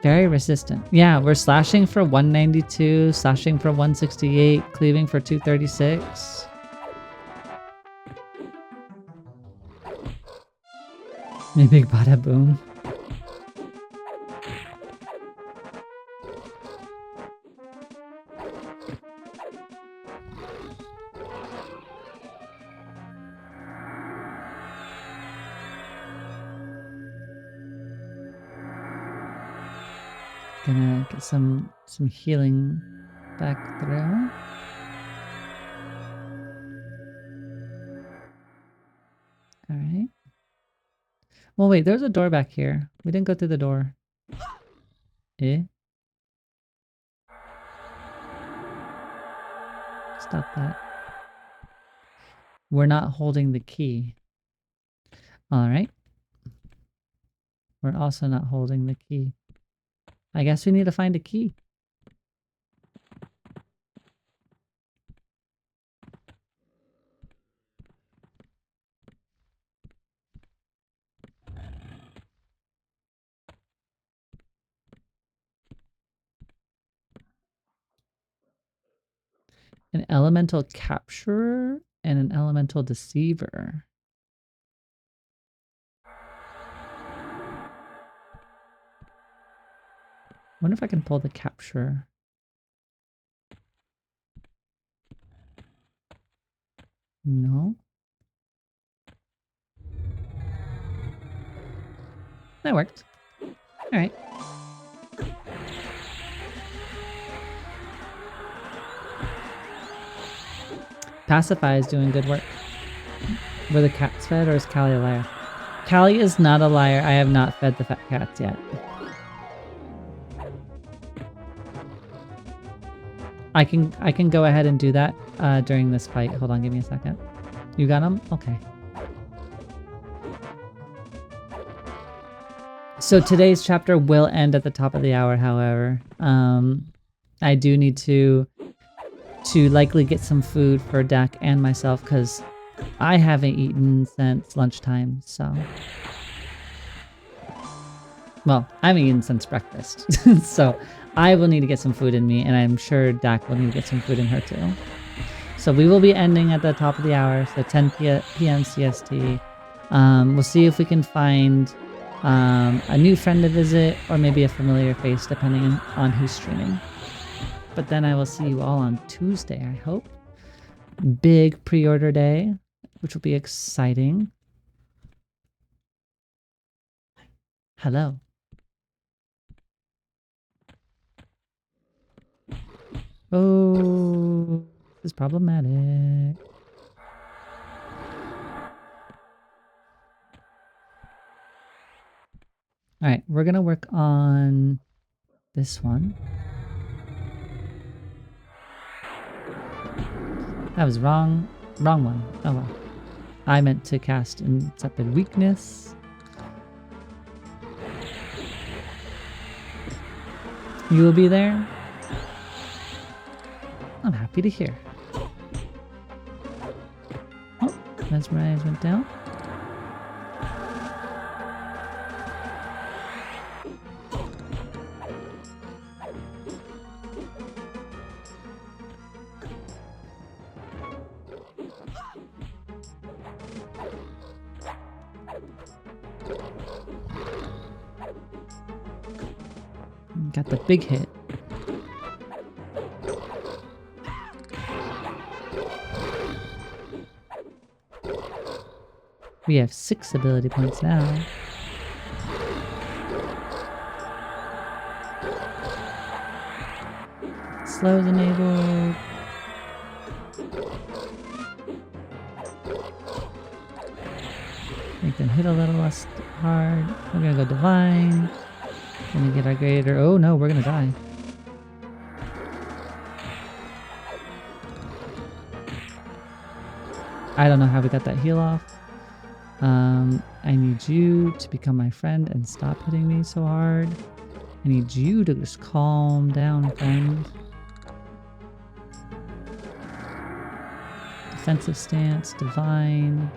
Very resistant. Yeah, we're slashing for 192, slashing for 168, cleaving for 236. Maybe bada boom. Gonna get some healing back through. All right. Well, wait, there's a door back here. We didn't go through the door. Eh? Stop that. We're not holding the key. All right. We're also not holding the key. I guess we need to find a key. An elemental capturer and an elemental deceiver. Wonder if I can pull the capturer. No. That worked. All right. Pacify is doing good work. Were the cats fed, or is Callie a liar? Callie is not a liar. I have not fed the fat cats yet. I can go ahead and do that during this fight. Hold on, give me a second. You got them? Okay. So today's chapter will end at the top of the hour, however. I do need to likely get some food for Dak and myself because I haven't eaten since lunchtime, so... Well, I haven't eaten since breakfast, so I will need to get some food in me, and I'm sure Dak will need to get some food in her too. So we will be ending at the top of the hour, so 10 p.m. CST. We'll see if we can find a new friend to visit, or maybe a familiar face, depending on who's streaming. But then I will see you all on Tuesday, I hope. Big pre-order day, which will be exciting. Hello. Oh, this is problematic. All right, we're gonna work on this one. That was wrong one. Oh well. I meant to cast Incepted Weakness. You will be there? I'm happy to hear. Oh, Mesmerize went down. Got the big hit. We have 6 ability points now. Slow's enabled. Make them hit a little less hard. We're gonna go Divine. Gonna get our greater. Oh no, we're gonna die. I don't know how we got that heal off. I need you to become my friend and stop hitting me so hard. I need you to just calm down, friend. Defensive stance, divine.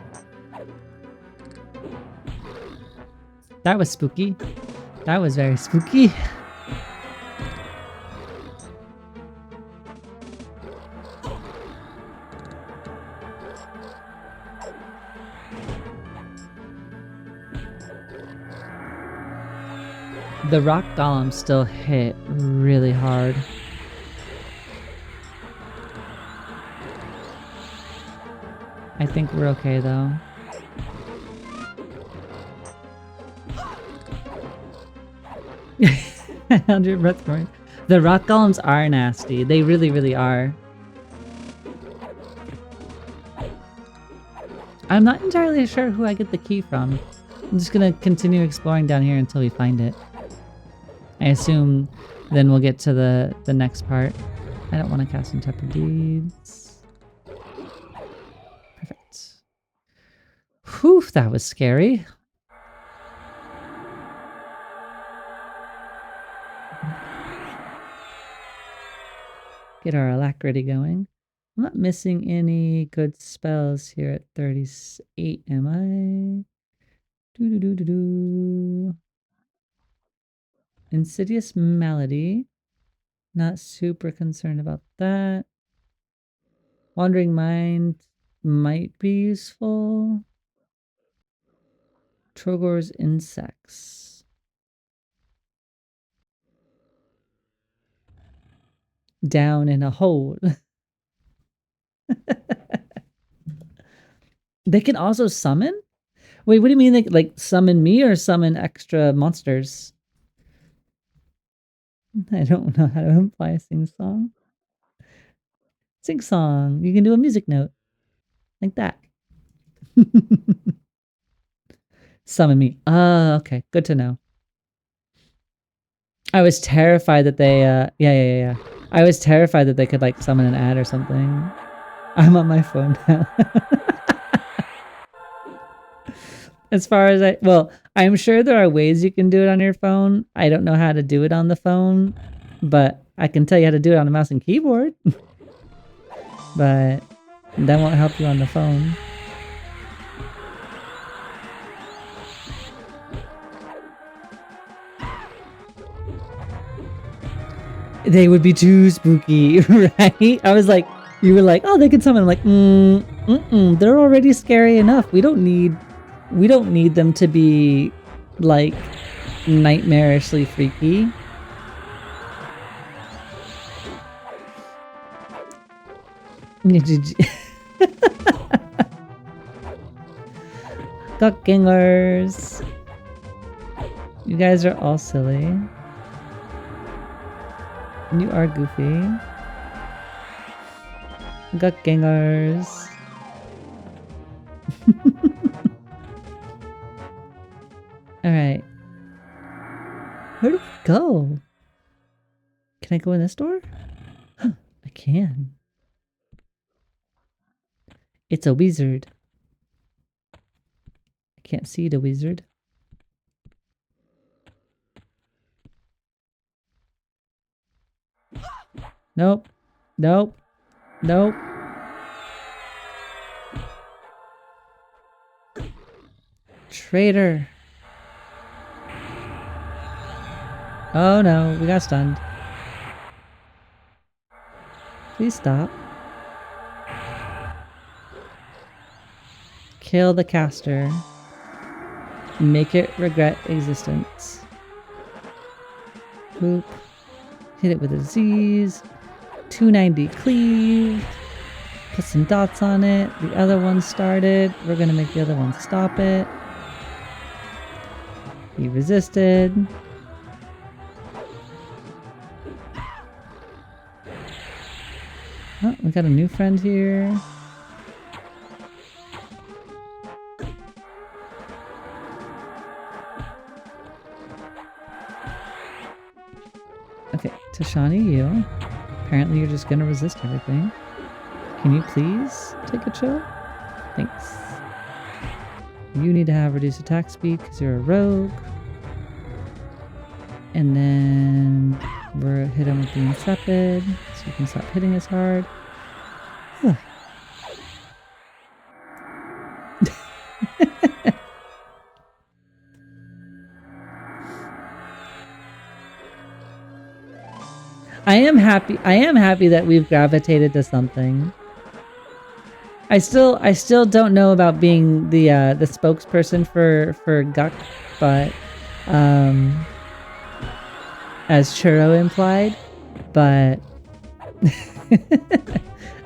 That was spooky. That was very spooky. The rock golem still hit really hard. I think we're okay though. Under breath going. The rock golems are nasty. They really, really are. I'm not entirely sure who I get the key from. I'm just gonna continue exploring down here until we find it. I assume then we'll get to the next part. I don't want to cast Intemper Deeds. Perfect. Whew, that was scary. Get our alacrity going. I'm not missing any good spells here at 38, am I? Doo-doo-doo-doo-doo. Insidious Malady. Not super concerned about that. Wandering Mind might be useful. Trogor's Insects. Down in a hole. They can also summon? Wait, what do you mean they like summon me or summon extra monsters? I don't know how to imply a sing-song. Sing-song. You can do a music note. Like that. Summon me. Okay. Good to know. I was terrified that they, yeah. I was terrified that they could, like, summon an ad or something. I'm on my phone now. As far as well, I'm sure there are ways you can do it on your phone. I don't know how to do it on the phone, but I can tell you how to do it on the mouse and keyboard. But that won't help you on the phone. They would be too spooky, right? I was like, you were like, oh, they could summon. I'm like, they're already scary enough. We don't need them to be like nightmarishly freaky. Got gingers. You guys are all silly. You are goofy. Got gingers. Alright. Where do we go? Can I go in this door? I can. It's a wizard. I can't see the wizard. Nope. Nope. Nope. Traitor. Oh no, we got stunned. Please stop. Kill the caster. Make it regret existence. Boop. Hit it with a disease. 290 cleave. Put some dots on it. The other one started. We're gonna make the other one stop it. He resisted. Oh, we got a new friend here. Okay, Tashani, you. Apparently you're just gonna resist everything. Can you please take a chill? Thanks. You need to have reduced attack speed because you're a rogue. And then we're hit him with the Intrepid, so you can stop hitting as hard. I am happy that we've gravitated to something. I still don't know about being the spokesperson for Guck, but as Churro implied, but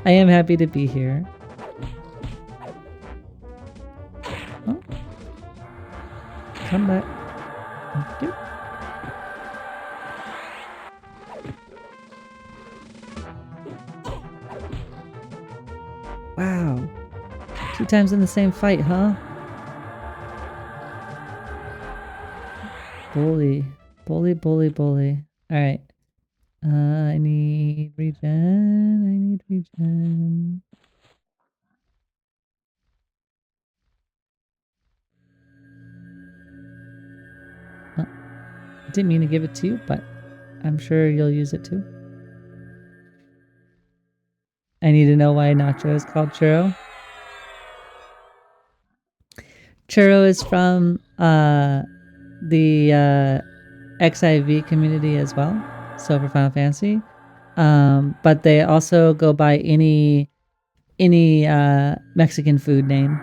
I am happy to be here. Oh. Come back. Thank you. Wow. 2 times in the same fight, huh? Bully. Bully. Alright. I need regen. Oh, didn't mean to give it to you, but I'm sure you'll use it too. I need to know why Nacho is called Churro. Churro is from the XIV community as well, so for Final Fantasy. But they also go by any Mexican food name,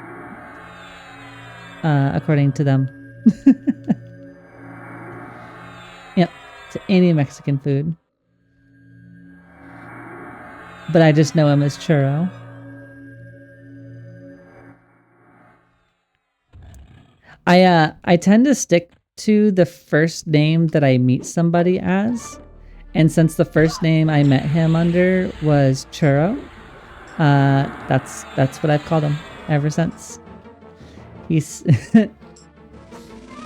according to them. Yep, to any Mexican food. But I just know him as Churro. I tend to stick to the first name that I meet somebody as. And since the first name I met him under was Churro, that's what I've called him ever since. He's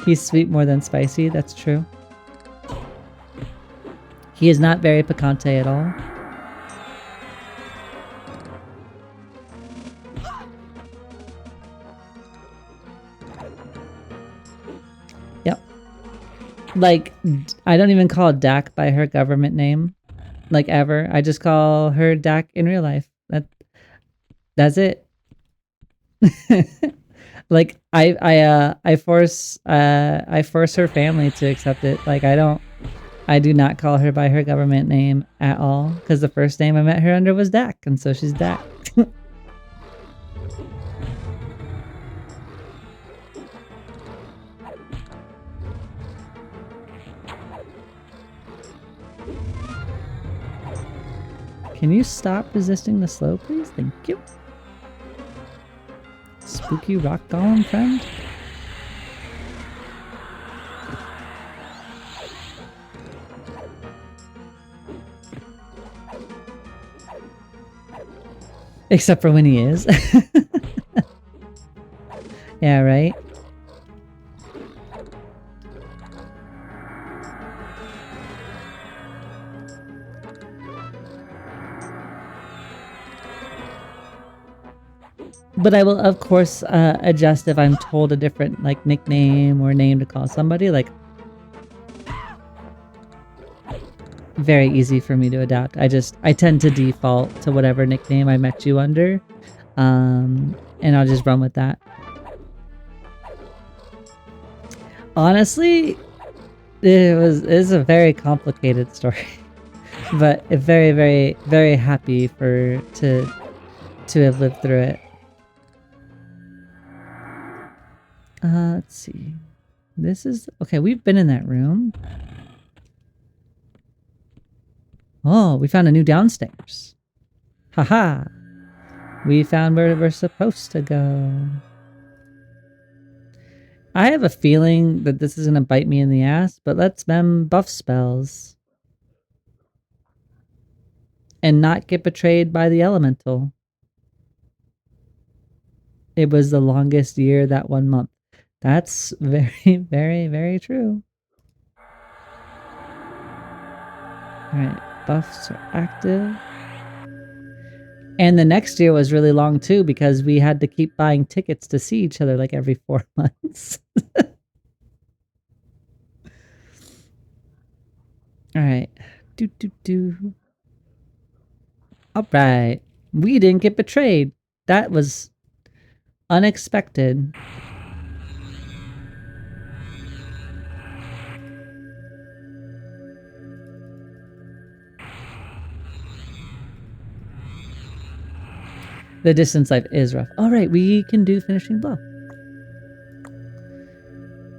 he's sweet more than spicy, that's true. He is not very picante at all. Yep. Like, I don't even call Dak by her government name, like, ever. I just call her Dak in real life. That's it. Like, I force her family to accept it. Like, I do not call her by her government name at all, because the first name I met her under was Dak, and so she's Dak. Can you stop resisting the slow, please? Thank you. Spooky rock golem friend? Except for when he is. Yeah, right? But I will, of course, adjust if I'm told a different, like, nickname or name to call somebody. Like, very easy for me to adapt. I tend to default to whatever nickname I met you under. And I'll just run with that. Honestly, it's a very complicated story. But very, very, very happy to have lived through it. Let's see. This is... Okay, we've been in that room. Oh, we found a new downstairs. Haha. We found where we're supposed to go. I have a feeling that this is going to bite me in the ass, but let's mem buff spells. And not get betrayed by the elemental. It was the longest year that 1 month. That's very, very, very true. Alright, buffs are active. And the next year was really long too, because we had to keep buying tickets to see each other like every 4 months. Alright. Alright. We didn't get betrayed. That was unexpected. The distance life is rough. Alright, we can do finishing blow.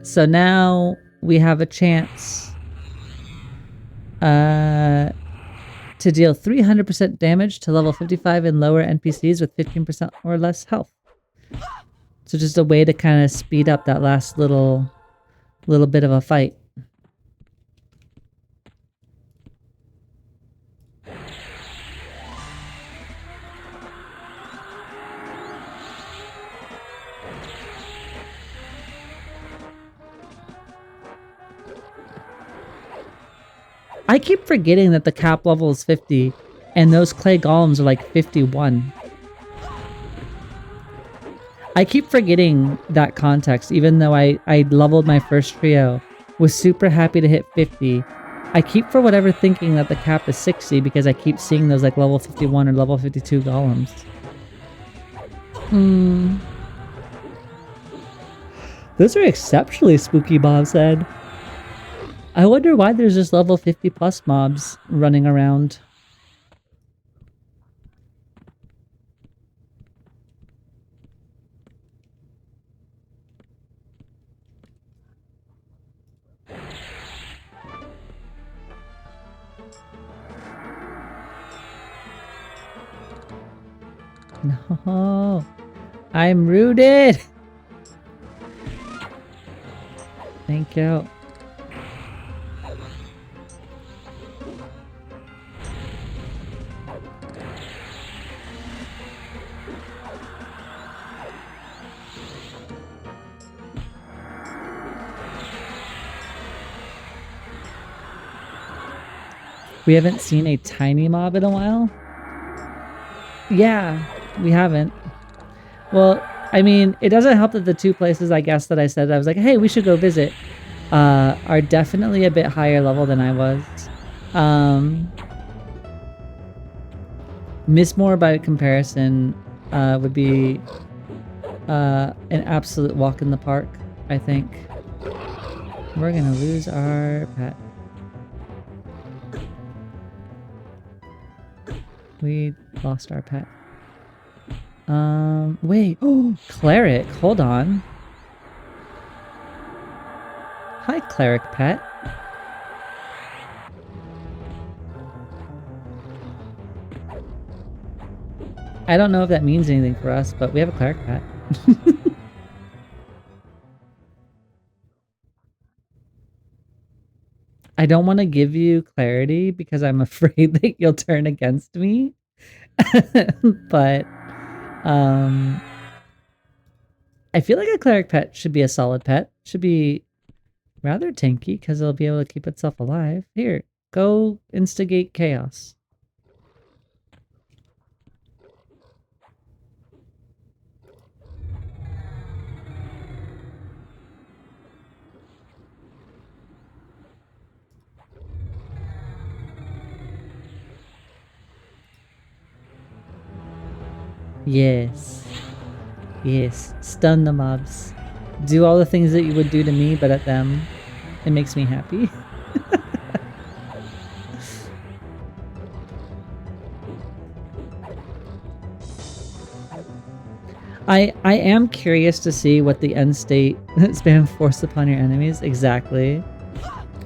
So now we have a chance to deal 300% damage to level 55 and lower NPCs with 15% or less health. So just a way to kind of speed up that last little bit of a fight. I keep forgetting that the cap level is 50 and those clay golems are like 51. I keep forgetting that context, even though I leveled my first trio, was super happy to hit 50. I keep for whatever thinking that the cap is 60 because I keep seeing those like level 51 or level 52 golems. Those are exceptionally spooky, Bob said. I wonder why there's just level 50 plus mobs running around. No, I'm rooted. Thank you. We haven't seen a tiny mob in a while. Yeah, we haven't. Well, I mean, it doesn't help that the two places, I guess, that I said I was like, hey, we should go visit, are definitely a bit higher level than I was. Mistmoore, by comparison, would be an absolute walk in the park, I think. We're gonna lose our pet. We lost our pet. Wait. Oh, cleric. Hold on. Hi, cleric pet. I don't know if that means anything for us, but we have a cleric pet. I don't want to give you clarity because I'm afraid that you'll turn against me. But I feel like a cleric pet should be a solid pet. Should be rather tanky because it'll be able to keep itself alive. Here, go instigate chaos. Yes. Yes. Stun the mobs. Do all the things that you would do to me, but at them. It makes me happy. I am curious to see what the end state spam force upon your enemies exactly.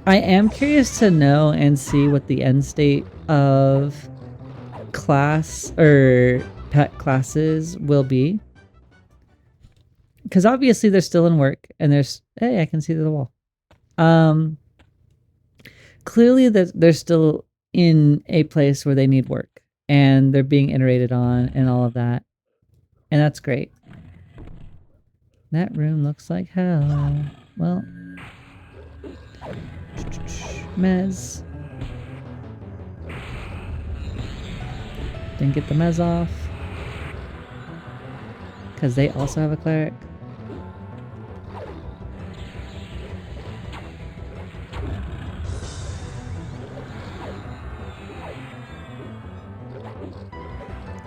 I am curious to know and see what the end state of class or pet classes will be. Because obviously they're still in work and there's hey, I can see the wall. Clearly that they're still in a place where they need work and they're being iterated on and all of that. And that's great. That room looks like hell. Well, Mez. Didn't get the Mez off. Because they also have a cleric.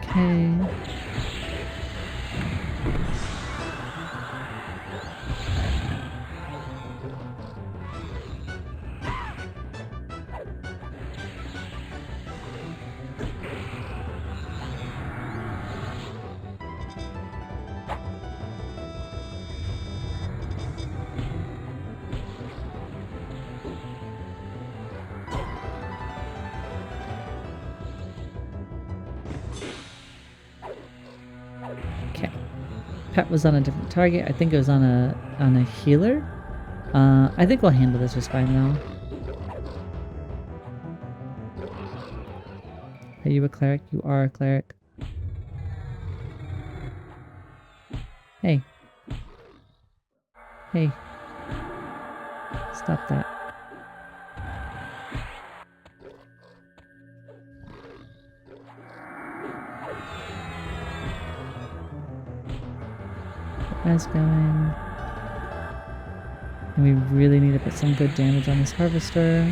Okay. Pet was on a different target. I think it was on a healer. I think we'll handle this just fine though. Are you a cleric? You are a cleric. Hey. Hey. Stop that. That's going. And we really need to put some good damage on this harvester.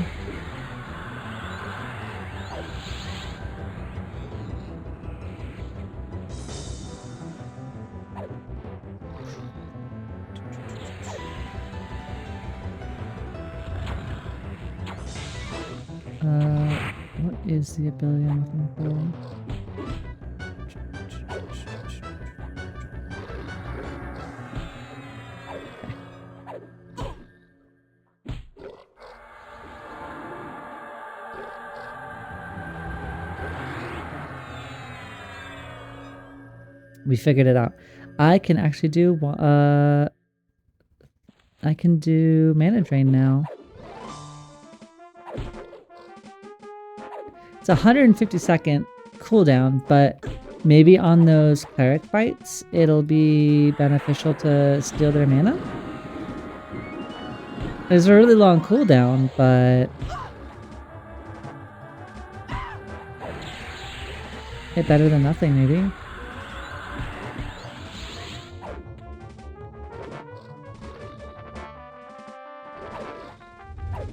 What is the ability I'm looking for? We figured it out. I can actually do I can do mana drain now. It's a 150-second cooldown, but maybe on those cleric fights it'll be beneficial to steal their mana. There's a really long cooldown, but It better than nothing, maybe.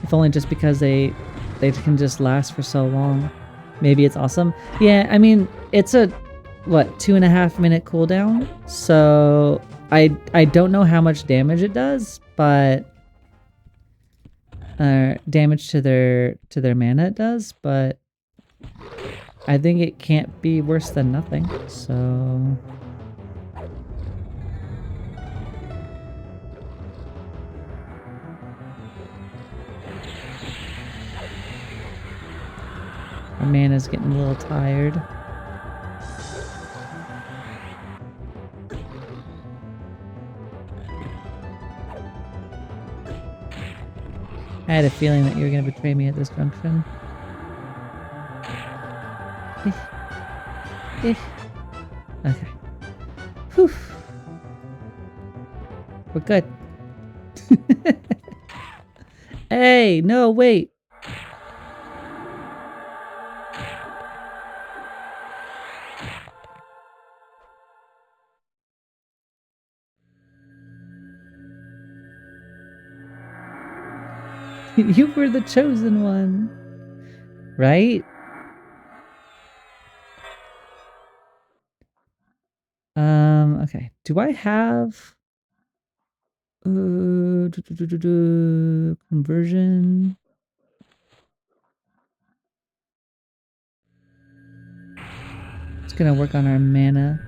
If only just because they can just last for so long. Maybe it's awesome. Yeah, I mean, it's a, what, 2.5 minute cooldown? So I don't know how much damage it does, but damage to their mana it does, but I think it can't be worse than nothing. So our mana's getting a little tired. I had a feeling that you were going to betray me at this junction. Okay. Whew. We're good. Hey, no, wait. You were the chosen one. Right? Okay. Do I have conversion? It's gonna work on our mana.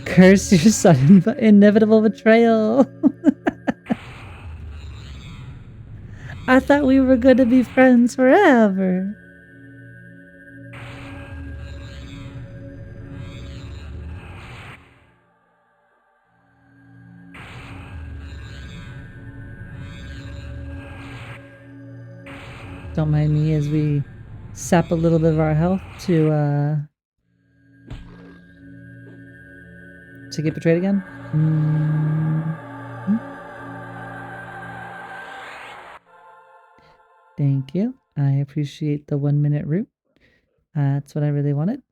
Curse your sudden inevitable betrayal. I thought we were gonna be friends forever. Don't mind me as we sap a little bit of our health to get betrayed again. Thank you. I appreciate the 1 minute route. That's what I really wanted.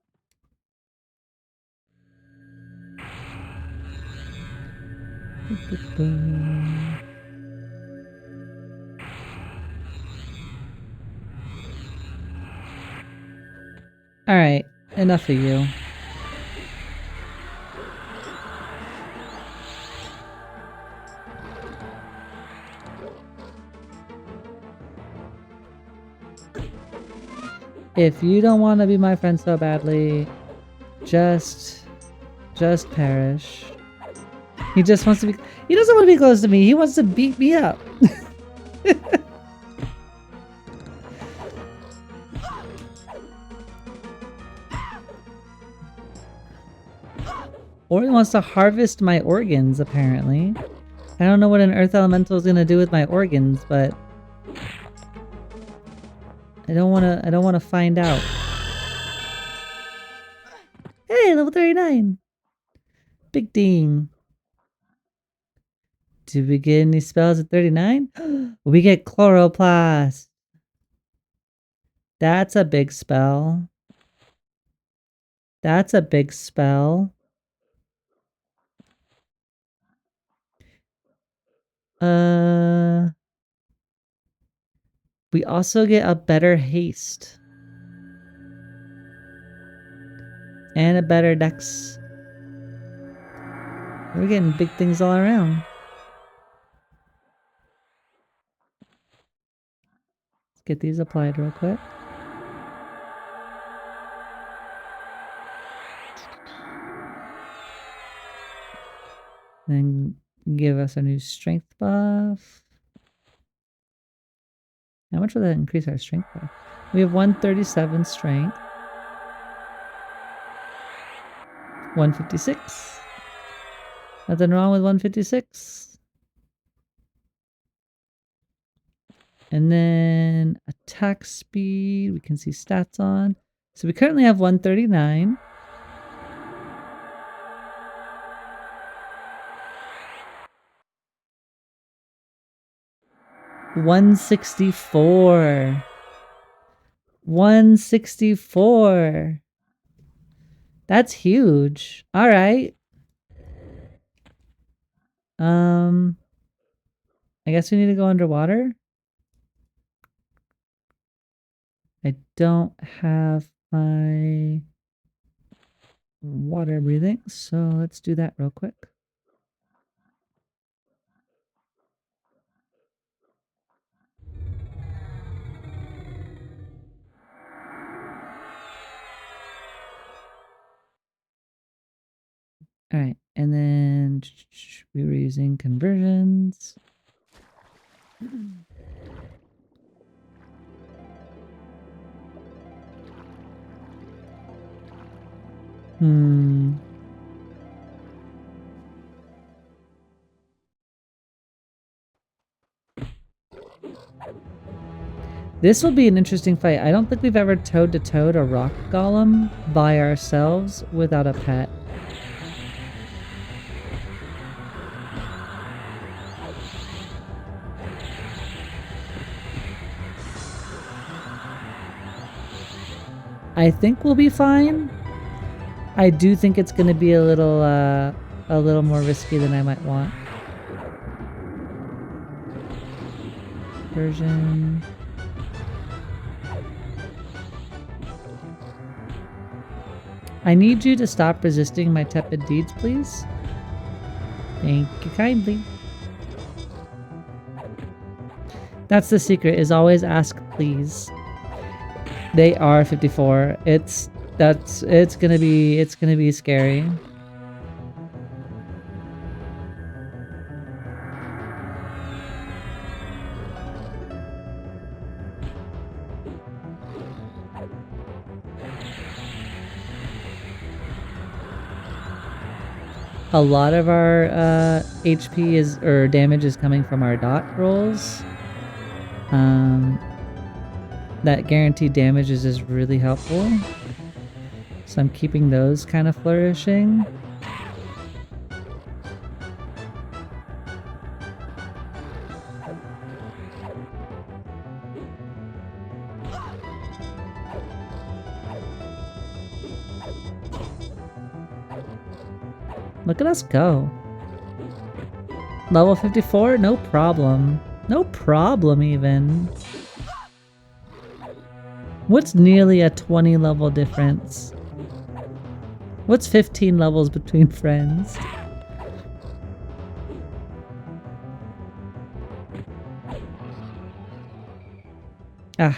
Alright, enough of you. If you don't want to be my friend so badly, just perish. He just wants to be, he doesn't want to be close to me, he wants to beat me up. Or he wants to harvest my organs, apparently. I don't know what an earth elemental is gonna do with my organs, but I don't wanna find out. Hey, level 39! Big ding. Did we get any spells at 39? We get Chloroplast. That's a big spell. That's a big spell. We also get a better haste. And a better dex. We're getting big things all around. Let's get these applied real quick. Then give us a new strength buff. How much will that increase our strength by? We have 137 strength. 156. Nothing wrong with 156. And then attack speed, we can see stats on. So we currently have 139. $164. That's huge. All right. I guess we need to go underwater. I don't have my water breathing, so let's do that real quick. All right, and then we were using conversions. This will be an interesting fight. I don't think we've ever toe-to-toed a rock golem by ourselves without a pet. I think we'll be fine. I do think it's going to be a little more risky than I might want. Version. I need you to stop resisting my tepid deeds, please. Thank you kindly. That's the secret, is always ask please. They are 54. It's gonna be scary. A lot of our HP or damage is coming from our dot rolls. That guaranteed damage is just really helpful. So I'm keeping those kind of flourishing. Look at us go. Level 54? No problem. No problem even. What's nearly a 20 level difference? What's 15 levels between friends? Ah.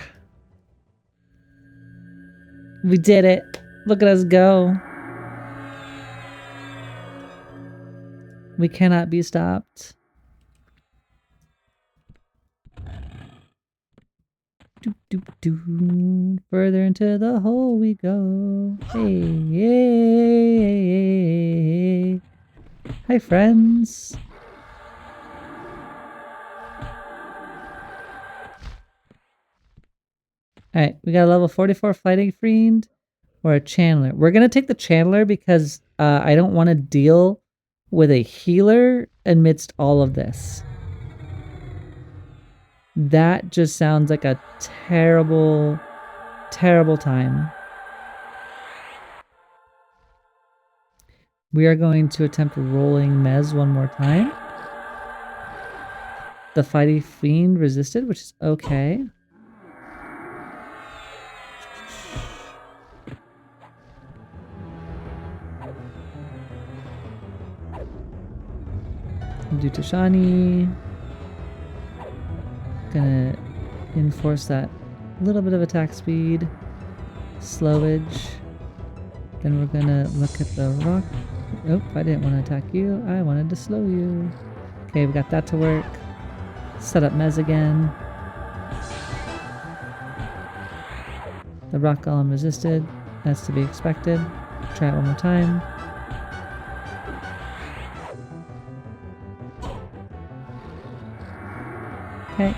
We did it. Look at us go. We cannot be stopped. Doop, doop, doop. Further into the hole we go. Hey, hey, hey, hey. Hi, friends. Alright, we got a level 44 fighting fiend or a channeler. We're going to take the channeler because I don't want to deal with a healer amidst all of this. That just sounds like a terrible, terrible time. We are going to attempt rolling Mez one more time. The fighting fiend resisted, which is okay. Do Tashani. Gonna enforce that little bit of attack speed. Slowage. Then we're gonna look at the rock. Oh, I didn't want to attack you. I wanted to slow you. Okay, we got that to work. Set up Mez again. The rock golem resisted. That's to be expected. Try it one more time. Okay.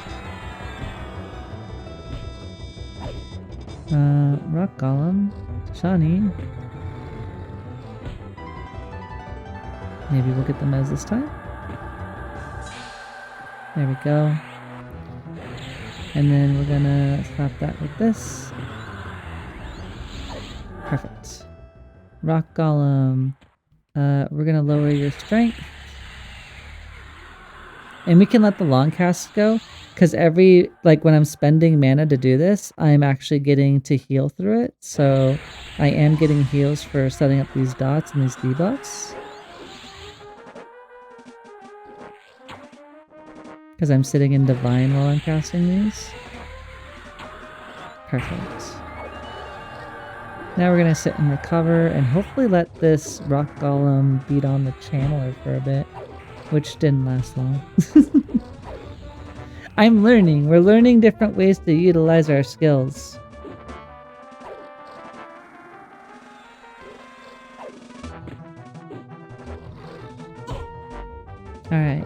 Rock golem. Shani. Maybe we'll get the Mez this time. There we go. And then we're gonna slap that with this. Perfect. Rock Golem. We're gonna lower your strength. And we can let the long cast go, because when I'm spending mana to do this, I'm actually getting to heal through it. So I am getting heals for setting up these dots and these debuffs. Because I'm sitting in Divine while I'm casting these. Perfect. Now we're gonna sit and recover and hopefully let this Rock Golem beat on the Channeler for a bit, which didn't last long. I'm learning. We're learning different ways to utilize our skills. Alright.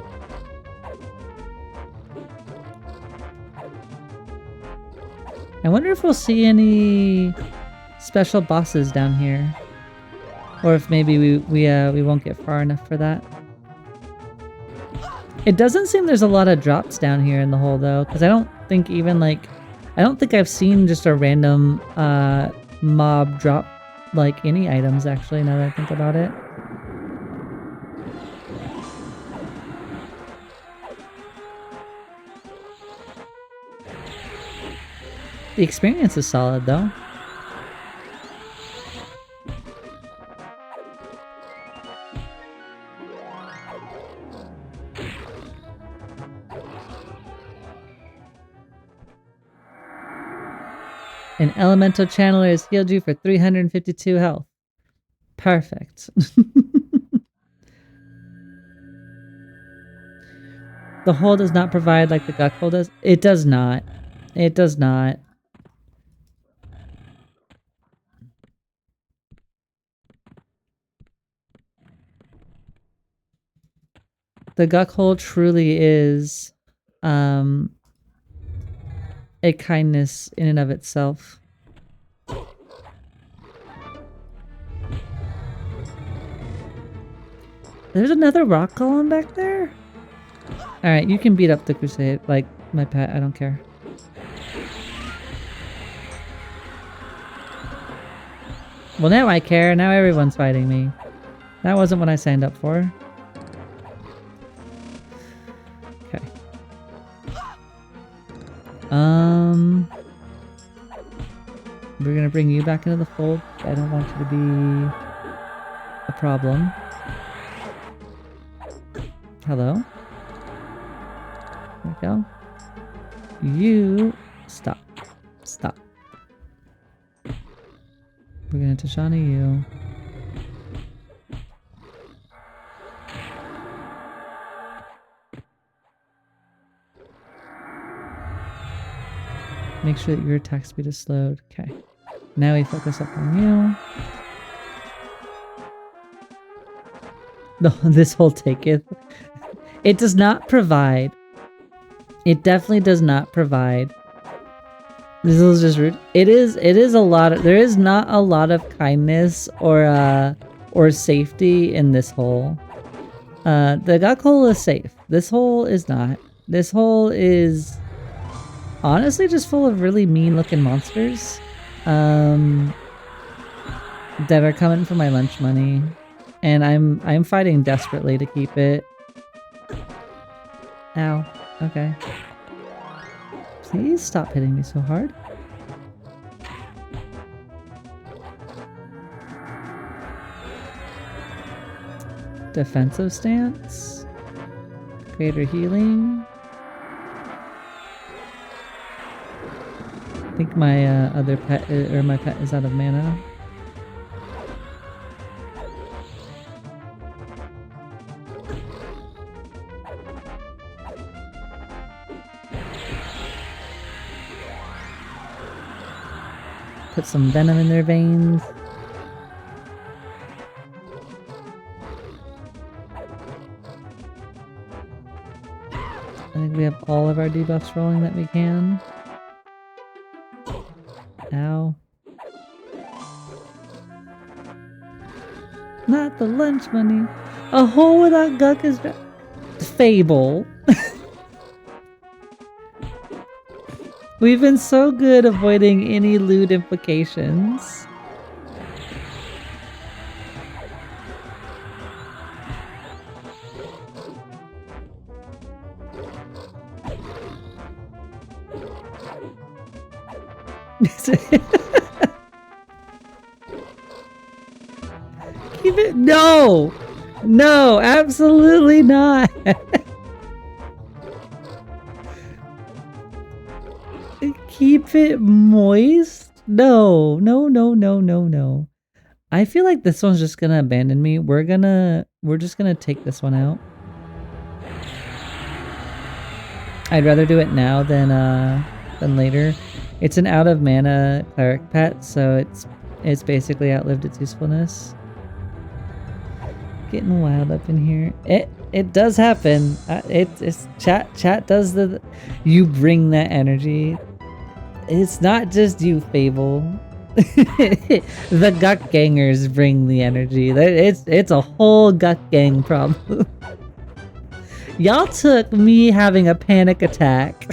I wonder if we'll see any special bosses down here. Or if maybe we won't get far enough for that. It doesn't seem there's a lot of drops down here in the hole though, because I don't think I've seen just a random mob drop like any items actually, now that I think about it. The experience is solid though. An elemental channeler has healed you for 352 health. Perfect. The hole does not provide like the Guk hole does. It does not. It does not. The Guk hole truly is a kindness in and of itself. There's another rock golem back there? Alright, you can beat up the crusade, like my pet, I don't care. Well, now I care. Now everyone's fighting me. That wasn't what I signed up for. Okay. We're gonna bring you back into the fold. I don't want you to be a problem. Hello? There we go. You stop. Stop. We're gonna Tashana you. Make sure that your attack speed is slowed. Okay. Now we focus up on you. No, this whole taketh. It does not provide. It definitely does not provide. This is just rude. It is a lot of, there is not a lot of kindness or safety in this hole. The Guk hole is safe. This hole is not. This hole is honestly just full of really mean looking monsters that are coming for my lunch money, and I'm fighting desperately to keep it. Ow. Okay. Please stop hitting me so hard. Defensive stance. Greater healing. I think my other pet, or my pet is out of mana. Put some venom in their veins. I think we have all of our debuffs rolling that we can. Ow. Not the lunch money. A hole without Guk is Fable. We've been so good avoiding any loot implications. Keep it. No! No, absolutely not. Keep it moist? No, no, no, no, no, no. I feel like this one's just gonna abandon me. We're just gonna take this one out. I'd rather do it now than later. It's an out of mana cleric pet, so it's basically outlived its usefulness. Getting wild up in here. It does happen. It's chat does the. You bring that energy. It's not just you, Fable. The gut gangers bring the energy. It's a whole gut gang problem. Y'all took me having a panic attack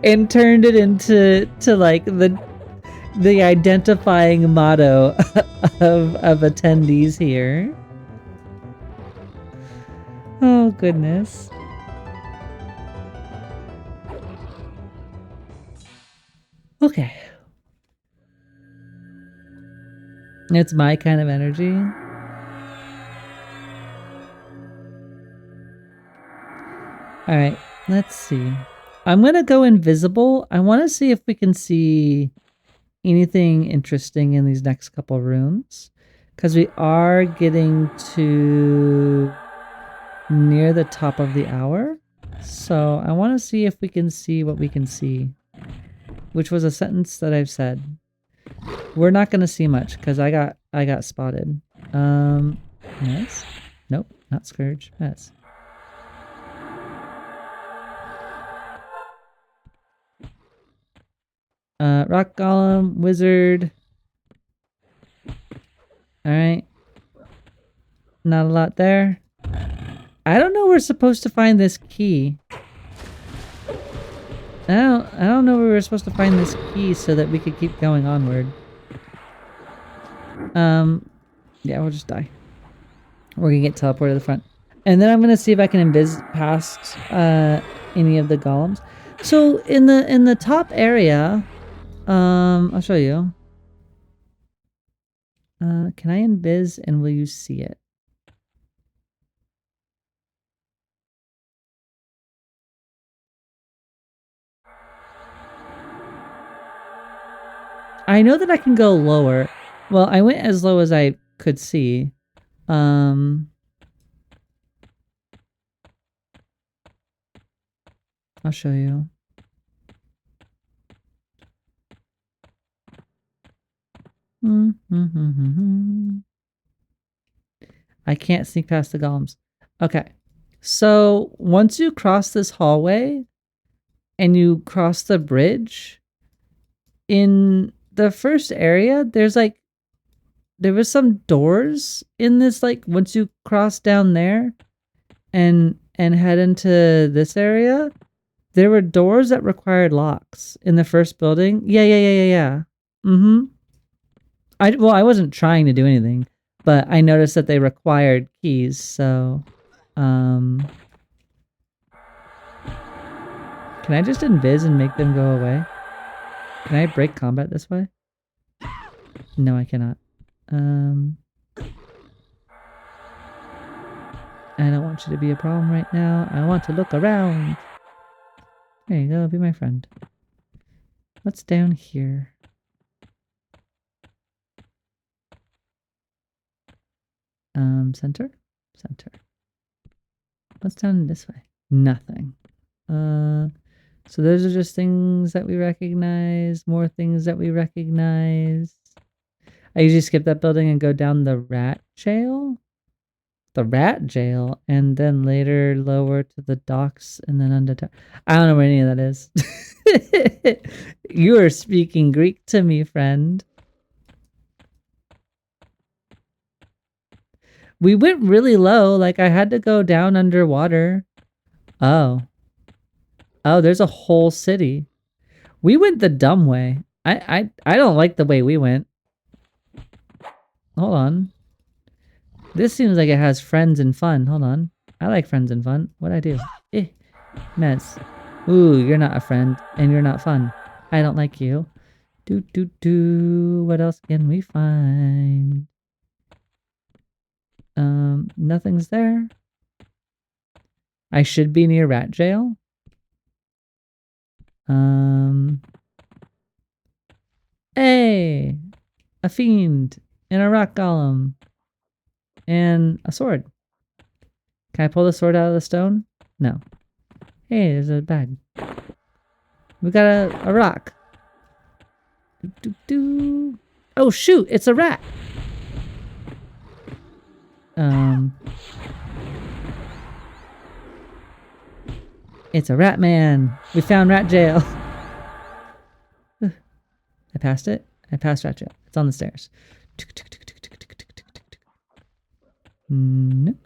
and turned it into like the identifying motto of attendees here. Oh goodness. Okay. It's my kind of energy. Alright, let's see. I'm gonna go invisible. I want to see if we can see anything interesting in these next couple rooms. Because we are getting to near the top of the hour. So I want to see if we can see what we can see. Which was a sentence that I've said. We're not gonna see much because I got spotted. Yes. Nope, not Scourge. Yes. Rock Golem, Wizard. Alright. Not a lot there. I don't know where we're supposed to find this key. I don't know where we're supposed to find this key so that we could keep going onward. Yeah, we'll just die. We're gonna get teleported to the front. And then I'm gonna see if I can invis past any of the golems. So in the top area, I'll show you. Can I invis and will you see it? I know that I can go lower. Well, I went as low as I could see. I'll show you. I can't sneak past the golems. Okay. So once you cross this hallway and you cross the bridge, in the first area, there was some doors in this, like, once you cross down there and head into this area, there were doors that required locks in the first building. Yeah. I wasn't trying to do anything, but I noticed that they required keys, so can I just invis and make them go away? Can I break combat this way? No, I cannot. I don't want you to be a problem right now. I want to look around. There you go, be my friend. What's down here? Center? Center. What's down this way? Nothing. So those are just things that we recognize, more things that we recognize. I usually skip that building and go down the rat jail. The rat jail, and then later lower to the docks and then under. I don't know where any of that is. You are speaking Greek to me, friend. We went really low, like I had to go down underwater. Oh. Oh, there's a whole city. We went the dumb way. I don't like the way we went. Hold on. This seems like it has friends and fun. Hold on. I like friends and fun. What'd I do? Mez. Ooh, you're not a friend, and you're not fun. I don't like you. What else can we find? Nothing's there. I should be near rat jail. Hey, a fiend and a rock golem and a sword. Can I pull the sword out of the stone? No. Hey, there's a bag. We got a rock. Oh shoot, it's a rat. It's a rat man. We found rat jail. I passed it. I passed rat jail. It's on the stairs. Nope.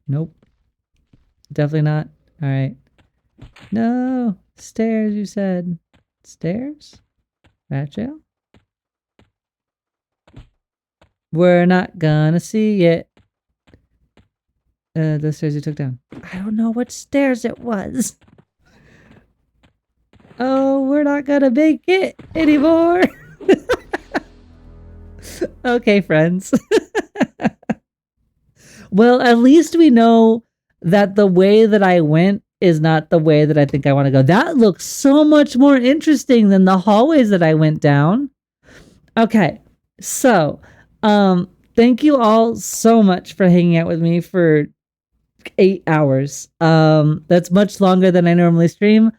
Nope. Definitely not. All right. No. Stairs, you said. Stairs? Rat jail? We're not gonna see it. The stairs you took down. I don't know what stairs it was. Oh, we're not gonna make it anymore. Okay, friends. Well, at least we know that the way that I went is not the way that I think I want to go. That looks so much more interesting than the hallways that I went down. Okay, so thank you all so much for hanging out with me for 8 hours. That's much longer than I normally stream.